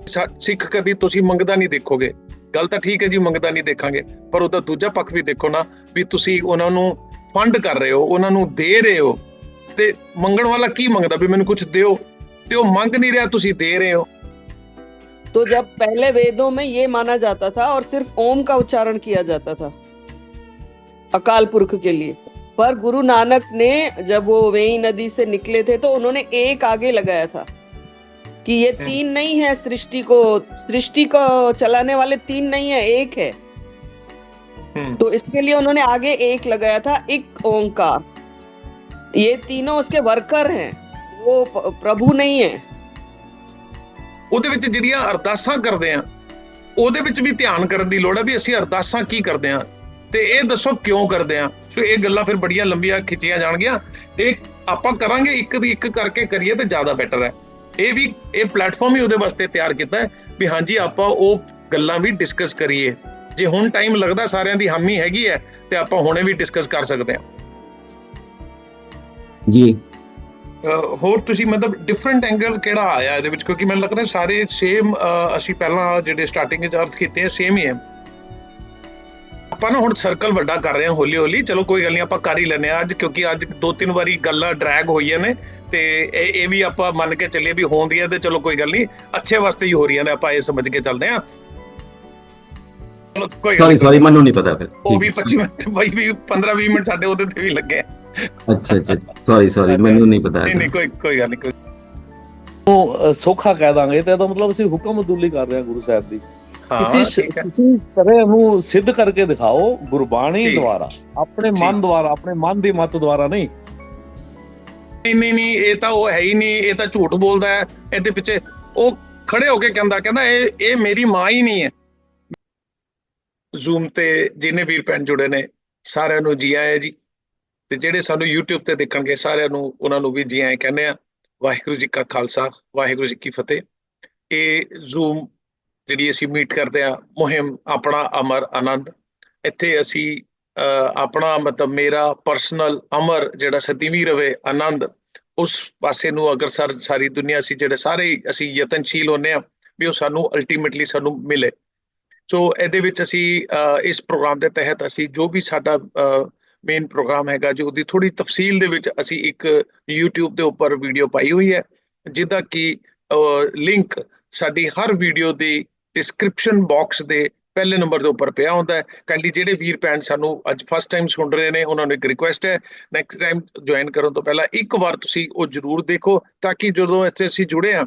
ਸਿੱਖ ਕਦੀ ਤੁਸੀਂ ਮੰਗਦਾ ਨਹੀਂ ਦੇਖੋਗੇ। ਗੱਲ ਤਾਂ ਠੀਕ ਹੈ ਜੀ, ਮੰਗਦਾ ਨਹੀਂ ਦੇਖਾਂਗੇ, ਪਰ ਉਹਦਾ ਦੂਜਾ ਪੱਖ ਵੀ ਦੇਖੋ ਨਾ, ਵੀ ਤੁਸੀਂ ਉਹਨਾਂ ਨੂੰ ਫੰਡ ਕਰ ਰਹੇ ਹੋ, ਉਹਨਾਂ ਨੂੰ ਦੇ ਰਹੇ ਹੋ, ਤੇ ਮੰਗਣ ਵਾਲਾ ਕੀ ਮੰਗਦਾ ਵੀ ਮੈਨੂੰ ਕੁਝ ਦਿਓ, ਤੇ ਉਹ ਮੰਗ ਨਹੀਂ ਰਿਹਾ, ਤੁਸੀਂ ਦੇ ਰਹੇ ਹੋ। तो जब पहले वेदों में ये माना जाता था और सिर्फ ओम का उच्चारण किया जाता था अकाल पुरख के लिए, पर गुरु नानक ने जब वो वेई नदी से निकले थे तो उन्होंने एक आगे लगाया था कि ये तीन नहीं है, सृष्टि को चलाने वाले तीन नहीं है, एक है। तो इसके लिए उन्होंने आगे एक लगाया था, एक ओंकार। ये तीनों उसके वर्कर हैं, वो प्रभु नहीं है। ਉਹਦੇ ਵਿੱਚ ਜਿਹੜੀਆਂ ਅਰਦਾਸਾਂ ਕਰਦੇ ਆ, ਉਹਦੇ ਵਿੱਚ ਵੀ ਧਿਆਨ ਕਰਨ ਦੀ ਲੋੜ ਹੈ ਵੀ ਅਸੀਂ ਅਰਦਾਸਾਂ ਕੀ ਕਰਦੇ ਆ, ਤੇ ਇਹ ਦੱਸੋ ਕਿਉਂ ਕਰਦੇ ਆ। ਸੋ ਇਹ ਗੱਲਾਂ ਫਿਰ ਬੜੀਆਂ ਲੰਬੀਆਂ ਖਿੱਚੀਆਂ ਜਾਣਗੀਆਂ, ਇਹ ਆਪਾਂ ਕਰਾਂਗੇ ਇੱਕ ਦੀ ਇੱਕ ਕਰਕੇ ਕਰੀਏ ਤੇ ਜ਼ਿਆਦਾ ਬੈਟਰ ਹੈ। ਇਹ ਪਲੇਟਫਾਰਮ ਹੀ ਉਹਦੇ ਵਾਸਤੇ ਤਿਆਰ ਕੀਤਾ ਹੈ ਵੀ ਹਾਂਜੀ ਆਪਾਂ ਉਹ ਗੱਲਾਂ ਵੀ ਡਿਸਕਸ ਕਰੀਏ। ਜੇ ਹੁਣ ਟਾਈਮ ਲੱਗਦਾ, ਸਾਰਿਆਂ ਦੀ ਹਾਮੀ ਹੈਗੀ ਹੈ, ਤੇ ਆਪਾਂ ਹੁਣੇ ਵੀ ਡਿਸਕਸ ਕਰ ਸਕਦੇ ਹਾਂ ਜੀ। ਹੋਰ ਤੁਸੀਂ ਮਤਲਬ ਡਿਫਰੈਂਟ ਐਂਗਲ ਕਿਹੜਾ ਆਇਆ ਇਹਦੇ ਵਿੱਚ, ਕਿਉਂਕਿ ਮੈਨੂੰ ਲੱਗਦਾ ਸਾਰੇ ਸੇਮ ਅਸੀਂ ਪਹਿਲਾਂ ਜਿਹੜੇ ਸਟਾਰਟਿੰਗ ਵਿੱਚ ਅਰਥ ਕੀਤੇ ਆ ਸੇਮ ਹੀ ਹੈ। ਆਪਾਂ ਨਾ ਹੁਣ ਸਰਕਲ ਵੱਡਾ ਕਰ ਰਹੇ ਹਾਂ ਹੌਲੀ ਹੌਲੀ, ਚਲੋ ਕੋਈ ਗੱਲ ਨਹੀਂ, ਆਪਾਂ ਕਰ ਹੀ ਲੈਂਦੇ ਹਾਂ ਅੱਜ, ਕਿਉਂਕਿ ਅੱਜ 2-3 ਵਾਰੀ ਗੱਲਾਂ ਡਰੈਗ ਹੋਈਆਂ ਨੇ, ਤੇ ਇਹ ਵੀ ਆਪਾਂ ਮੰਨ ਕੇ ਚੱਲੀਏ ਵੀ ਹੋਣਦੀਆਂ, ਤੇ ਚਲੋ ਕੋਈ ਗੱਲ ਨਹੀਂ, ਅੱਛੇ ਵਾਸਤੇ ਹੀ ਹੋ ਰਹੀਆਂ ਨੇ, ਆਪਾਂ ਇਹ ਸਮਝ ਕੇ ਚੱਲਦੇ ਹਾਂ। ਸੌਰੀ ਮੈਨੂੰ ਨਹੀਂ ਪਤਾ ਫਿਰ। ਉਹ ਵੀ 25 ਮਿੰਟ ਬਾਈ ਵੀ 15-20 ਮਿੰਟ ਸਾਡੇ ਉਹਦੇ ਤੇ ਵੀ ਲੱਗੇ। ਅੱਛਾ ਸੌਰੀ ਮੈਨੂੰ ਨਹੀਂ ਪਤਾ। ਨਹੀਂ ਕੋਈ ਗੱਲ ਨਹੀਂ। ਉਹ ਸੌਖਾ ਕਹਿ ਦਾਂਗੇ ਤੇ ਇਹਦਾ ਮਤਲਬ ਅਸੀਂ ਹੁਕਮ ਅਦੂਲੀ ਕਰ ਰਹੇ ਹਾਂ ਗੁਰੂ ਸਾਹਿਬ ਦੀ। ਤੁਸੀਂ ਤਰ੍ਹਾਂ ਨੂੰ ਸਿੱਧ ਕਰਕੇ ਦਿਖਾਓ ਗੁਰਬਾਣੀ ਦੁਆਰਾ, ਆਪਣੇ ਮਨ ਦੁਆਰਾ, ਆਪਣੇ ਮਨ ਦੀ ਮਤ ਦੁਆਰਾ ਨਹੀਂ। ਨਹੀਂ ਇਹ ਤਾਂ ਉਹ ਹੈ ਹੀ ਨਹੀਂ, ਇਹ ਤਾਂ ਝੂਠ ਬੋਲਦਾ ਹੈ। ਇਹਦੇ ਪਿੱਛੇ ਉਹ ਖੜੇ ਹੋ ਕੇ ਕਹਿੰਦਾ ਇਹ ਮੇਰੀ ਮਾਂ ਹੀ ਨਹੀਂ ਹੈ। ਜ਼ੂਮ ਤੇ ਜਿੰਨੇ ਵੀਰ ਭੈਣ ਜੁੜੇ ਨੇ ਸਾਰਿਆਂ ਨੂੰ ਜੀ ਆਇਆਂ ਜੀ, ਤੇ ਜਿਹੜੇ ਸਾਨੂੰ YouTube ਤੇ ਦੇਖਣਗੇ ਸਾਰਿਆਂ ਨੂੰ, ਉਹਨਾਂ ਨੂੰ ਵੀ ਜੀ ਆਇਆਂ ਕਹਿੰਦੇ ਆ। ਵਾਹਿਗੁਰੂ ਜੀ ਕਾ ਖਾਲਸਾ, ਵਾਹਿਗੁਰੂ ਜੀ ਕੀ ਫਤਿਹ। ਇਹ ਜ਼ੂਮ ਜਿਹੜੀ ਅਸੀਂ ਮੀਟ ਕਰਦੇ ਆ, ਮੁਹਿੰਮ ਆਪਣਾ ਅਮਰ ਆਨੰਦ, ਇੱਥੇ ਅਸੀਂ ਆਪਣਾ ਮਤਲਬ ਮੇਰਾ ਪਰਸਨਲ ਅਮਰ ਜਿਹੜਾ ਸਦੀਵੀ ਰਵੇ ਆਨੰਦ, ਉਸ ਪਾਸੇ ਨੂੰ ਅਗਰ ਸਾਰੀ ਦੁਨੀਆ ਅਸੀਂ ਜਿਹੜੇ ਸਾਰੇ ਅਸੀਂ ਯਤਨਸ਼ੀਲ ਹੁੰਦੇ ਹਾਂ ਵੀ ਉਹ ਸਾਨੂੰ ਅਲਟੀਮੇਟਲੀ ਸਾਨੂੰ ਮਿਲੇ। ਸੋ ਇਹਦੇ ਵਿੱਚ ਅਸੀਂ ਇਸ ਪ੍ਰੋਗਰਾਮ ਦੇ ਤਹਿਤ ਅਸੀਂ ਜੋ ਵੀ ਸਾਡਾ ਮੇਨ ਪ੍ਰੋਗਰਾਮ ਹੈਗਾ ਜੀ, ਉਹਦੀ ਥੋੜੀ ਤਫਸੀਲ ਦੇ ਵਿੱਚ ਅਸੀਂ ਇੱਕ YouTube ਦੇ ਉੱਪਰ ਵੀਡੀਓ ਪਾਈ ਹੋਈ ਹੈ, ਜਿਹਦਾ ਕਿ ਲਿੰਕ ਸਾਡੀ ਹਰ ਵੀਡੀਓ ਦੀ ਡਿਸਕ੍ਰਿਪਸ਼ਨ ਬਾਕਸ ਦੇ ਪਹਿਲੇ ਨੰਬਰ ਦੇ ਉੱਪਰ ਪਿਆ ਹੁੰਦਾ ਹੈ। ਕਾਈਂਡਲੀ ਜਿਹੜੇ ਵੀਰ ਭੈਣ ਸਾਨੂੰ ਅੱਜ ਫਸਟ ਟਾਈਮ ਸੁਣ ਰਹੇ ਨੇ, ਉਹਨਾਂ ਨੂੰ ਇੱਕ ਰਿਕੁਐਸਟ ਹੈ, ਨੈਕਸਟ ਟਾਈਮ ਜੁਆਇਨ ਕਰਨ ਤੋਂ ਪਹਿਲਾਂ ਇੱਕ ਵਾਰ ਤੁਸੀਂ ਉਹ ਜ਼ਰੂਰ ਦੇਖੋ, ਤਾਂ ਕਿ ਜਦੋਂ ਇੱਥੇ ਅਸੀਂ ਜੁੜੇ ਹਾਂ,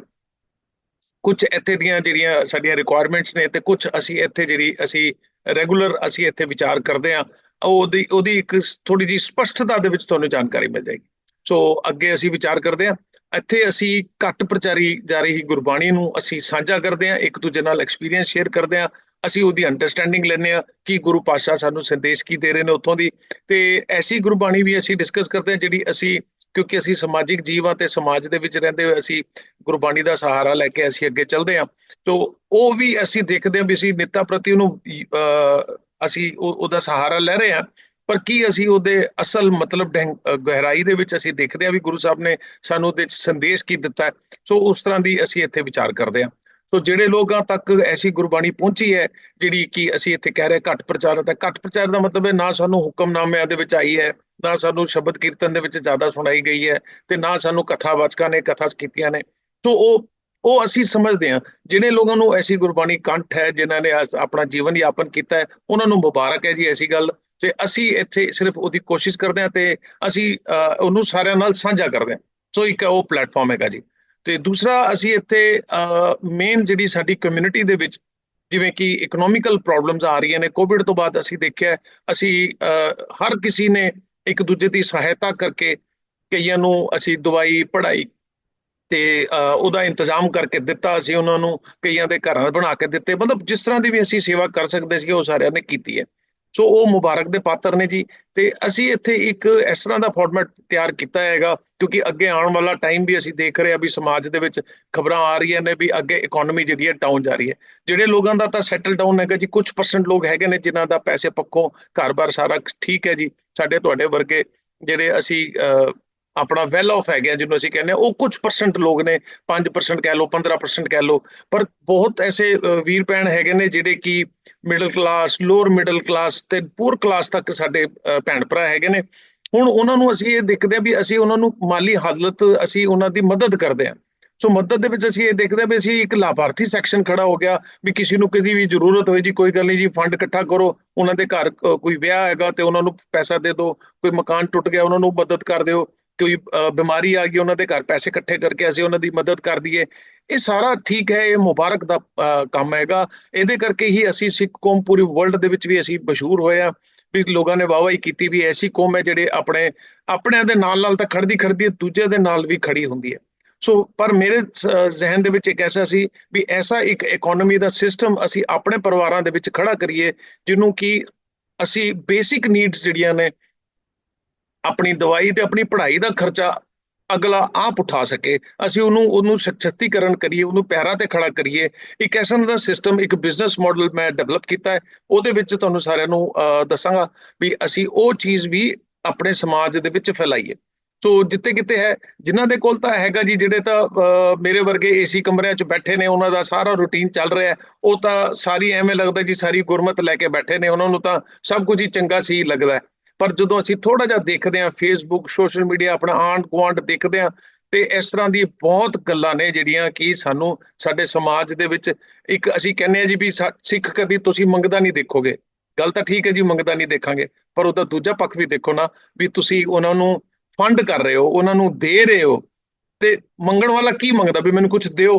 ਕੁਝ ਇੱਥੇ ਦੀਆਂ ਜਿਹੜੀਆਂ ਸਾਡੀਆਂ ਰਿਕੁਆਇਰਮੈਂਟਸ ਨੇ, ਤੇ ਕੁਝ ਅਸੀਂ ਇੱਥੇ ਜਿਹੜੀ ਅਸੀਂ ਰੈਗੂਲਰ ਅਸੀਂ ਇੱਥੇ ਵਿਚਾਰ ਕਰਦੇ ਹਾਂ, ਉਹਦੀ ਇੱਕ ਥੋੜੀ ਜਿਹੀ ਸਪਸ਼ਟਤਾ ਦੇ ਵਿੱਚ ਤੁਹਾਨੂੰ ਜਾਣਕਾਰੀ ਮਿਲ ਜਾਏਗੀ। ਸੋ ਅੱਗੇ ਅਸੀਂ ਵਿਚਾਰ ਕਰਦੇ ਹਾਂ। ਇੱਥੇ ਅਸੀਂ ਘੱਟ ਪ੍ਰਚਾਰੀ ਜਾ ਰਹੀ ਗੁਰਬਾਣੀ ਨੂੰ ਅਸੀਂ ਸਾਂਝਾ ਕਰਦੇ ਹਾਂ, ਇੱਕ ਦੂਜੇ ਨਾਲ ਐਕਸਪੀਰੀਅੰਸ ਸ਼ੇਅਰ ਕਰਦੇ ਹਾਂ, ਅਸੀਂ ਉਹਦੀ ਅੰਡਰਸਟੈਂਡਿੰਗ ਲੈਂਦੇ ਹਾਂ ਕਿ ਗੁਰੂ ਪਾਤਸ਼ਾਹ ਸਾਨੂੰ ਸੰਦੇਸ਼ ਕੀ ਦੇ ਰਹੇ ਨੇ ਉੱਥੋਂ ਦੀ, ਤੇ ਐਸੀ ਗੁਰਬਾਣੀ ਵੀ ਅਸੀਂ ਡਿਸਕਸ ਕਰਦੇ ਹਾਂ ਜਿਹੜੀ ਅਸੀਂ, ਕਿਉਂਕਿ ਅਸੀਂ ਸਮਾਜਿਕ ਜੀਵ ਹਾਂ ਤੇ ਸਮਾਜ ਦੇ ਵਿੱਚ ਰਹਿੰਦੇ ਹੋਏ ਅਸੀਂ ਗੁਰਬਾਣੀ ਦਾ ਸਹਾਰਾ ਲੈ ਕੇ ਅਸੀਂ ਅੱਗੇ ਚੱਲਦੇ ਹਾਂ। ਤੋ ਉਹ ਵੀ ਅਸੀਂ ਦੇਖਦੇ ਹਾਂ ਵੀ ਅਸੀਂ ਨਿੱਤਾ ਪ੍ਰਤੀ ਉਹਨੂੰ ਅਸੀਂ ਉਹਦਾ ਸਹਾਰਾ ਲੈ ਰਹੇ ਹਾਂ, ਪਰ ਕੀ ਅਸੀਂ ਉਹਦੇ ਅਸਲ ਮਤਲਬ ਗਹਿਰਾਈ ਦੇ ਵਿੱਚ ਅਸੀਂ ਦੇਖਦੇ ਹਾਂ ਵੀ ਗੁਰੂ ਸਾਹਿਬ ਨੇ ਸਾਨੂੰ ਉਹਦੇ 'ਚ ਸੰਦੇਸ਼ ਕੀ ਦਿੱਤਾ ਹੈ। ਸੋ ਉਸ ਤਰ੍ਹਾਂ ਦੀ ਅਸੀਂ ਇੱਥੇ ਵਿਚਾਰ ਕਰਦੇ ਹਾਂ। ਸੋ ਜਿਹੜੇ ਲੋਕਾਂ ਤੱਕ ਐਸੀ ਗੁਰਬਾਣੀ ਪਹੁੰਚੀ ਹੈ ਜਿਹੜੀ ਕਿ ਅਸੀਂ ਇੱਥੇ ਕਹਿ ਰਹੇ ਘੱਟ ਪ੍ਰਚਾਰਿਤ ਹੈ, ਘੱਟ ਪ੍ਰਚਾਰ ਦਾ ਮਤਲਬ ਹੈ ਨਾ ਸਾਨੂੰ ਹੁਕਮਨਾਮਿਆਂ ਦੇ ਵਿੱਚ ਆਈ ਹੈ, ਨਾ ਸਾਨੂੰ ਸ਼ਬਦ ਕੀਰਤਨ ਦੇ ਵਿੱਚ ਜ਼ਿਆਦਾ ਸੁਣਾਈ ਗਈ ਹੈ, ਤੇ ਨਾ ਸਾਨੂੰ ਕਥਾਵਾਚਕਾਂ ਨੇ ਕਥਾ ਕੀਤੀਆਂ ਨੇ। ਸੋ ਉਹ ਅਸੀਂ ਸਮਝਦੇ ਹਾਂ ਜਿਹੜੇ ਲੋਕਾਂ ਨੂੰ ਐਸੀ ਗੁਰਬਾਣੀ ਕੰਠ ਹੈ, ਜਿਨ੍ਹਾਂ ਨੇ ਆਪਣਾ ਜੀਵਨ ਯਾਪਨ ਕੀਤਾ ਹੈ, ਉਹਨਾਂ ਨੂੰ ਮੁਬਾਰਕ ਹੈ ਜੀ ਐਸੀ ਗੱਲ। ਤੇ ਅਸੀਂ ਇੱਥੇ ਸਿਰਫ ਉਹਦੀ ਕੋਸ਼ਿਸ਼ ਕਰਦੇ ਹਾਂ ਤੇ ਅਸੀਂ ਉਹਨੂੰ ਸਾਰਿਆਂ ਨਾਲ ਸਾਂਝਾ ਕਰਦੇ ਹਾਂ। ਸੋ ਇੱਕ ਉਹ ਪਲੇਟਫਾਰਮ ਹੈਗਾ ਜੀ। ਤੇ ਦੂਸਰਾ ਅਸੀਂ ਇੱਥੇ ਮੇਨ ਜਿਹੜੀ ਸਾਡੀ ਕਮਿਊਨਿਟੀ ਦੇ ਵਿੱਚ ਜਿਵੇਂ ਕਿ ਇਕਨੋਮਿਕਲ ਪ੍ਰੋਬਲਮਸ ਆ ਰਹੀਆਂ ਨੇ, ਕੋਵਿਡ ਤੋਂ ਬਾਅਦ ਅਸੀਂ ਦੇਖਿਆ ਅਸੀਂ ਹਰ ਕਿਸੇ ਨੇ ਇੱਕ ਦੂਜੇ ਦੀ ਸਹਾਇਤਾ ਕਰਕੇ ਕਈਆਂ ਨੂੰ ਅਸੀਂ ਦਵਾਈ ਪੜ੍ਹਾਈ ਤੇ ਉਹਦਾ ਇੰਤਜ਼ਾਮ ਕਰਕੇ ਦਿੱਤਾ, ਅਸੀਂ ਉਹਨਾਂ ਨੂੰ ਕਈਆਂ ਦੇ ਘਰਾਂ ਬਣਾ ਕੇ ਦਿੱਤੇ, ਮਤਲਬ ਜਿਸ ਤਰ੍ਹਾਂ ਦੀ ਵੀ ਅਸੀਂ ਸੇਵਾ ਕਰ ਸਕਦੇ ਸੀ ਉਹ ਸਾਰਿਆਂ ਨੇ ਕੀਤੀ ਹੈ। ਸੋ ਉਹ ਮੁਬਾਰਕ ਦੇ ਪਾਤਰ ਨੇ ਜੀ। ਤੇ ਅਸੀਂ ਇੱਥੇ ਇੱਕ ਇਸ ਤਰ੍ਹਾਂ ਦਾ ਫਾਰਮੈਟ ਤਿਆਰ ਕੀਤਾ ਹੈਗਾ ਕਿਉਂਕਿ ਅੱਗੇ ਆਉਣ ਵਾਲਾ ਟਾਈਮ ਵੀ ਅਸੀਂ ਦੇਖ ਰਹੇ ਹਾਂ ਵੀ ਸਮਾਜ ਦੇ ਵਿੱਚ ਖਬਰਾਂ ਆ ਰਹੀਆਂ ਨੇ ਵੀ ਅੱਗੇ ਇਕਨੋਮੀ ਜਿਹੜੀ ਹੈ ਡਾਊਨ ਜਾ ਰਹੀ ਹੈ। ਜਿਹੜੇ ਲੋਕਾਂ ਦਾ ਤਾਂ ਸੈਟਲ ਡਾਊਨ ਹੈਗਾ ਜੀ, ਕੁਝ % ਲੋਕ ਹੈਗੇ ਨੇ ਜਿਨ੍ਹਾਂ ਦਾ ਪੈਸੇ ਪੱਖੋਂ ਘਰ-ਬਾਰ ਸਾਰਾ ਠੀਕ ਹੈ ਜੀ। ਸਾਡੇ ਤੁਹਾਡੇ ਵਰਗੇ ਜਿਹੜੇ ਅਸੀਂ ਆਪਣਾ ਵੈਲ ਆਫ ਹੈਗੇ ਆ, ਜਿਹਨੂੰ ਅਸੀਂ ਕਹਿੰਦੇ ਆ, ਉਹ ਕੁਝ ਪਰਸੈਂਟ ਲੋਕ ਨੇ, 5% ਕਹਿ ਲਓ, 15% ਕਹਿ ਲਓ, ਪਰ ਬਹੁਤ ਐਸੇ ਵੀਰ ਭੈਣ ਹੈਗੇ ਨੇ ਜਿਹੜੇ ਕਿ middle class, lower middle class ਤੇ ਪੂਰ ਕਲਾਸ ਤੱਕ ਸਾਡੇ ਭੈਣ ਭਰਾ ਹੈਗੇ ਨੇ। ਹੁਣ ਉਹਨਾਂ ਨੂੰ ਅਸੀਂ ਇਹ ਦੇਖਦੇ ਆ ਵੀ ਅਸੀਂ ਉਹਨਾਂ ਨੂੰ ਮਾਲੀ ਹਾਲਤ, ਅਸੀਂ ਉਹਨਾਂ ਦੀ ਮਦਦ ਕਰਦੇ ਆ। ਸੋ ਮਦਦ ਦੇ ਵਿੱਚ ਅਸੀਂ ਇਹ ਦੇਖਦੇ ਆ ਵੀ ਅਸੀਂ ਇੱਕ ਲਾਭਾਰਥੀ ਸੈਕਸ਼ਨ ਖੜਾ ਹੋ ਗਿਆ ਵੀ ਕਿਸੇ ਨੂੰ ਕਦੀ ਵੀ ਜ਼ਰੂਰਤ ਹੋਏ ਜੀ, ਕੋਈ ਗੱਲ ਨਹੀਂ ਜੀ, ਫੰਡ ਇਕੱਠਾ ਕਰੋ, ਉਹਨਾਂ ਦੇ ਘਰ ਕੋਈ ਵਿਆਹ ਹੈਗਾ ਤੇ ਉਹਨਾਂ ਨੂੰ ਪੈਸਾ ਦੇ ਦਿਓ, ਕੋਈ ਮਕਾਨ ਟੁੱਟ ਗਿਆ ਉਹਨਾਂ ਨੂੰ ਮਦਦ ਕਰ ਦਿਓ, ਕੋਈ ਬਿਮਾਰੀ ਆ ਗਈ ਉਹਨਾਂ ਦੇ ਘਰ ਪੈਸੇ ਇਕੱਠੇ ਕਰਕੇ ਅਸੀਂ ਉਹਨਾਂ ਦੀ ਮਦਦ ਕਰ ਦਈਏ। ਇਹ ਸਾਰਾ ਠੀਕ ਹੈ, ਇਹ ਮੁਬਾਰਕ ਦਾ ਕੰਮ ਹੈਗਾ। ਇਹਦੇ ਕਰਕੇ ਹੀ ਅਸੀਂ ਸਿੱਖ ਕੌਮ ਪੂਰੀ ਵਰਲਡ ਦੇ ਵਿੱਚ ਵੀ ਅਸੀਂ ਮਸ਼ਹੂਰ ਹੋਏ ਆ ਵੀ ਲੋਕਾਂ ਨੇ ਵਾਹਵਾਹੀ ਕੀਤੀ ਵੀ ਐਸੀ ਕੌਮ ਹੈ ਜਿਹੜੇ ਆਪਣਿਆਂ ਦੇ ਨਾਲ ਤਾਂ ਖੜਦੀ ਦੂਜੇ ਦੇ ਨਾਲ ਵੀ ਖੜੀ ਹੁੰਦੀ ਹੈ। ਸੋ ਪਰ ਮੇਰੇ ਜ਼ਿਹਨ ਦੇ ਵਿੱਚ ਇੱਕ ਐਸਾ ਸੀ ਵੀ ਐਸਾ ਇੱਕ ਇਕਨੋਮੀ ਦਾ ਸਿਸਟਮ ਅਸੀਂ ਆਪਣੇ ਪਰਿਵਾਰਾਂ ਦੇ ਵਿੱਚ ਖੜਾ ਕਰੀਏ, ਜਿਹਨੂੰ ਕਿ ਅਸੀਂ ਬੇਸਿਕ ਨੀਡਸ ਜਿਹੜੀਆਂ ਨੇ, ਆਪਣੀ ਦਵਾਈ ਤੇ ਆਪਣੀ ਪੜ੍ਹਾਈ ਦਾ ਖਰਚਾ ਅਗਲਾ ਆਪ ਉਠਾ ਸਕੇ, ਅਸੀਂ ਉਹਨੂੰ ਸਸ਼ਕਤੀਕਰਨ ਕਰੀਏ, ਉਹਨੂੰ ਪੈਰਾਂ ਤੇ ਖੜਾ ਕਰੀਏ। ਇੱਕ ਐਸਾ ਦਾ ਸਿਸਟਮ, ਇੱਕ ਬਿਜ਼ਨਸ ਮਾਡਲ ਮੈਂ ਡਿਵੈਲਪ ਕੀਤਾ ਹੈ, ਉਹਦੇ ਵਿੱਚ ਤੁਹਾਨੂੰ ਸਾਰਿਆਂ ਨੂੰ ਦੱਸਾਂਗਾ ਵੀ ਅਸੀਂ ਉਹ ਚੀਜ਼ ਵੀ ਆਪਣੇ ਸਮਾਜ ਦੇ ਵਿੱਚ ਫੈਲਾਈਏ। ਸੋ ਜਿੱਥੇ ਕਿਤੇ ਹੈ, ਜਿਨ੍ਹਾਂ ਦੇ ਕੋਲ ਤਾਂ ਹੈਗਾ ਜੀ, ਜਿਹੜੇ ਤਾਂ ਮੇਰੇ ਵਰਗੇ ਏਸੀ ਕਮਰਿਆਂ 'ਚ ਬੈਠੇ ਨੇ, ਉਹਨਾਂ ਦਾ ਸਾਰਾ ਰੂਟੀਨ ਚੱਲ ਰਿਹਾ, ਉਹ ਤਾਂ ਸਾਰੀ ਐਵੇਂ ਲੱਗਦਾ ਜੀ ਸਾਰੀ ਗੁਰਮਤ ਲੈ ਕੇ ਬੈਠੇ ਨੇ, ਉਹਨਾਂ ਨੂੰ ਤਾਂ ਸਭ ਕੁਝ ਹੀ ਚੰਗਾ ਸੀ ਲੱਗਦਾ। ਪਰ ਜਦੋਂ ਅਸੀਂ ਥੋੜਾ ਜਿਹਾ ਦੇਖਦੇ ਹਾਂ ਫੇਸਬੁੱਕ, ਸੋਸ਼ਲ ਮੀਡੀਆ, ਆਪਣਾ ਆਂਢ ਗੁਆਂਢ ਦੇਖਦੇ ਹਾਂ, ਤੇ ਇਸ ਤਰ੍ਹਾਂ ਦੀ ਬਹੁਤ ਗੱਲਾਂ ਨੇ ਜਿਹੜੀਆਂ ਕਿ ਸਾਨੂੰ ਸਾਡੇ ਸਮਾਜ ਦੇ ਵਿੱਚ, ਇੱਕ ਅਸੀਂ ਕਹਿੰਦੇ ਹਾਂ ਜੀ ਵੀ ਸਿੱਖ ਕਦੀ ਤੁਸੀਂ ਮੰਗਦਾ ਨਹੀਂ ਦੇਖੋਗੇ, ਗੱਲ ਤਾਂ ਠੀਕ ਹੈ ਜੀ, ਮੰਗਦਾ ਨਹੀਂ ਦੇਖਾਂਗੇ, ਪਰ ਉਹਦਾ ਦੂਜਾ ਪੱਖ ਵੀ ਦੇਖੋ ਨਾ, ਵੀ ਤੁਸੀਂ ਉਹਨਾਂ ਨੂੰ ਫੰਡ ਕਰ ਰਹੇ ਹੋ, ਉਹਨਾਂ ਨੂੰ ਦੇ ਰਹੇ ਹੋ, ਤੇ ਮੰਗਣ ਵਾਲਾ ਕੀ ਮੰਗਦਾ ਵੀ ਮੈਨੂੰ ਕੁਝ ਦਿਓ,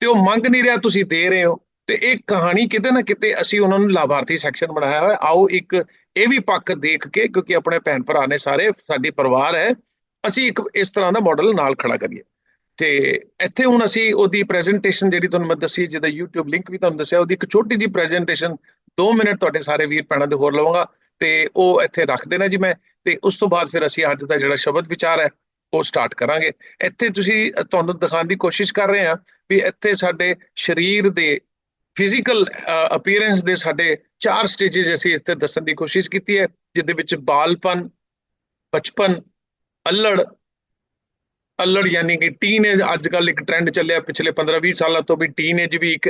ਤੇ ਉਹ ਮੰਗ ਨਹੀਂ ਰਿਹਾ, ਤੁਸੀਂ ਦੇ ਰਹੇ ਹੋ। ਤੇ ਇਹ ਕਹਾਣੀ ਕਿਤੇ ਨਾ ਕਿਤੇ ਅਸੀਂ ਉਹਨਾਂ ਨੂੰ ਲਾਭਾਰਥੀ ਸੈਕਸ਼ਨ ਬਣਾਇਆ ਹੋਇਆ। ਆਓ ਇੱਕ ਇਹ ਵੀ ਪੱਖ ਦੇਖ ਕੇ, ਕਿਉਂਕਿ ਆਪਣੇ ਭੈਣ ਭਰਾ ਨੇ ਸਾਰੇ, ਸਾਡੀ ਪਰਿਵਾਰ ਹੈ, ਅਸੀਂ ਇੱਕ ਇਸ ਤਰ੍ਹਾਂ ਦਾ ਮਾਡਲ ਨਾਲ ਖੜਾ ਕਰੀਏ। ਤੇ ਇੱਥੇ ਹੁਣ ਅਸੀਂ ਉਹਦੀ ਪ੍ਰੈਜੈਂਟੇਸ਼ਨ ਜਿਹੜੀ ਤੁਹਾਨੂੰ ਮੈਂ ਦੱਸੀ, ਜਿਹਦਾ YouTube ਲਿੰਕ ਵੀ ਤੁਹਾਨੂੰ ਦੱਸਿਆ, ਉਹਦੀ ਇੱਕ ਛੋਟੀ ਜਿਹੀ ਪ੍ਰੈਜੈਂਟੇਸ਼ਨ 2 ਮਿੰਟ ਤੁਹਾਡੇ ਸਾਰੇ ਵੀਰ ਭੈਣਾਂ ਦੇ ਹੋਰ ਲਵਾਂਗਾ, ਤੇ ਉਹ ਇੱਥੇ ਰੱਖ ਦੇਣਾ ਜੀ ਮੈਂ, ਤੇ ਉਸ ਤੋਂ ਬਾਅਦ ਫਿਰ ਅਸੀਂ ਅੱਜ ਦਾ ਜਿਹੜਾ ਸ਼ਬਦ ਵਿਚਾਰ ਹੈ ਉਹ ਸਟਾਰਟ ਕਰਾਂਗੇ। ਇੱਥੇ ਤੁਹਾਨੂੰ ਦਿਖਾਉਣ ਦੀ ਕੋਸ਼ਿਸ਼ ਕਰ ਰਹੇ ਹਾਂ ਵੀ ਇੱਥੇ ਸਾਡੇ ਸਰੀਰ ਦੇ ਫਿਜ਼ੀਕਲ ਅਪੀਅਰੈਂਸ ਦੇ ਸਾਡੇ 4 ਸਟੇਜਸ ਅਸੀਂ ਇੱਥੇ ਦੱਸਣ ਦੀ ਕੋਸ਼ਿਸ਼ ਕੀਤੀ ਹੈ, ਜਿਹਦੇ ਵਿੱਚ ਬਾਲਪਨ, ਬਚਪਨ, ਅਲੜ ਯਾਨੀ ਕਿ ਟੀਨੇਜ। ਅੱਜ ਕੱਲ ਇੱਕ ਟ੍ਰੈਂਡ ਚੱਲਿਆ ਪਿਛਲੇ 15-20 ਸਾਲਾਂ ਤੋਂ ਵੀ ਟੀਨੇਜ ਵੀ ਇੱਕ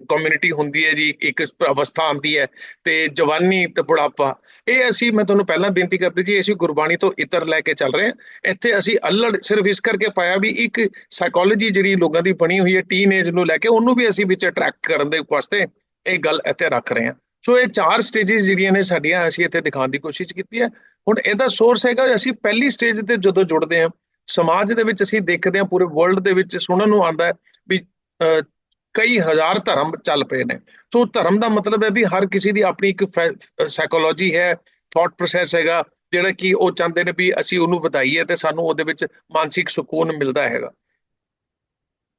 ਕਮਿਊਨਿਟੀ ਹੁੰਦੀ ਹੈ ਜੀ, ਇੱਕ ਅਵਸਥਾ ਆਉਂਦੀ ਹੈ, ਤੇ ਜਵਾਨੀ ਤੇ ਬੁਢਾਪਾ। ਇਹ ਮੈਂ ਤੁਹਾਨੂੰ ਪਹਿਲਾਂ ਬੇਨਤੀ ਕਰਦੀ ਜੀ, ਅਸੀਂ ਗੁਰਬਾਣੀ ਤੋਂ ਇਤਰ ਲੈ ਕੇ ਚੱਲ ਰਹੇ ਹਾਂ। ਇੱਥੇ ਅਸੀਂ ਅਲੜ ਸਿਰਫ ਇਸ ਕਰਕੇ ਪਾਇਆ ਵੀ ਇੱਕ ਸਾਈਕੋਲੋਜੀ ਜਿਹੜੀ ਲੋਕਾਂ ਦੀ ਬਣੀ ਹੋਈ ਹੈ ਟੀਨੇਜ ਨੂੰ ਲੈ ਕੇ, ਉਹਨੂੰ ਵੀ ਅਸੀਂ ਵਿੱਚ ਅਟਰੈਕਟ ਕਰਨ ਦੇ ਵਾਸਤੇ ਇਹ ਗੱਲ ਇੱਥੇ ਰੱਖ ਰਹੇ ਹਾਂ। ਸੋ ਇਹ 4 ਸਟੇਜਸ ਜਿਹੜੀਆਂ ਨੇ ਸਾਡੀਆਂ, ਅਸੀਂ ਇੱਥੇ ਦਿਖਾਉਣ ਦੀ ਕੋਸ਼ਿਸ਼ ਕੀਤੀ ਹੈ। ਹੁਣ ਇਹਦਾ ਸੋਰਸ ਹੈਗਾ, ਅਸੀਂ ਪਹਿਲੀ ਸਟੇਜ ਤੇ ਜਦੋਂ ਜੁੜਦੇ ਹਾਂ ਸਮਾਜ ਦੇ ਵਿੱਚ, ਅਸੀਂ ਦੇਖਦੇ ਹਾਂ ਪੂਰੇ ਵਰਲਡ ਦੇ ਵਿੱਚ ਸੁਣਨ ਨੂੰ ਆਉਂਦਾ ਹੈ ਵੀ ਕਈ ਹਜ਼ਾਰ ਧਰਮ ਚੱਲ ਪਏ ਨੇ। ਸੋ ਧਰਮ ਦਾ ਮਤਲਬ ਹੈ ਵੀ ਹਰ ਕਿਸੇ ਦੀ ਆਪਣੀ ਇੱਕ ਸਾਈਕੋਲੋਜੀ ਹੈ, ਥਾਟ ਪ੍ਰੋਸੈਸ ਹੈਗਾ, ਜਿਹੜਾ ਕਿ ਉਹ ਚਾਹੁੰਦੇ ਨੇ ਵੀ ਅਸੀਂ ਉਹਨੂੰ ਵਧਾਈਏ ਤੇ ਸਾਨੂੰ ਉਹਦੇ ਵਿੱਚ ਮਾਨਸਿਕ ਸਕੂਨ ਮਿਲਦਾ ਹੈਗਾ।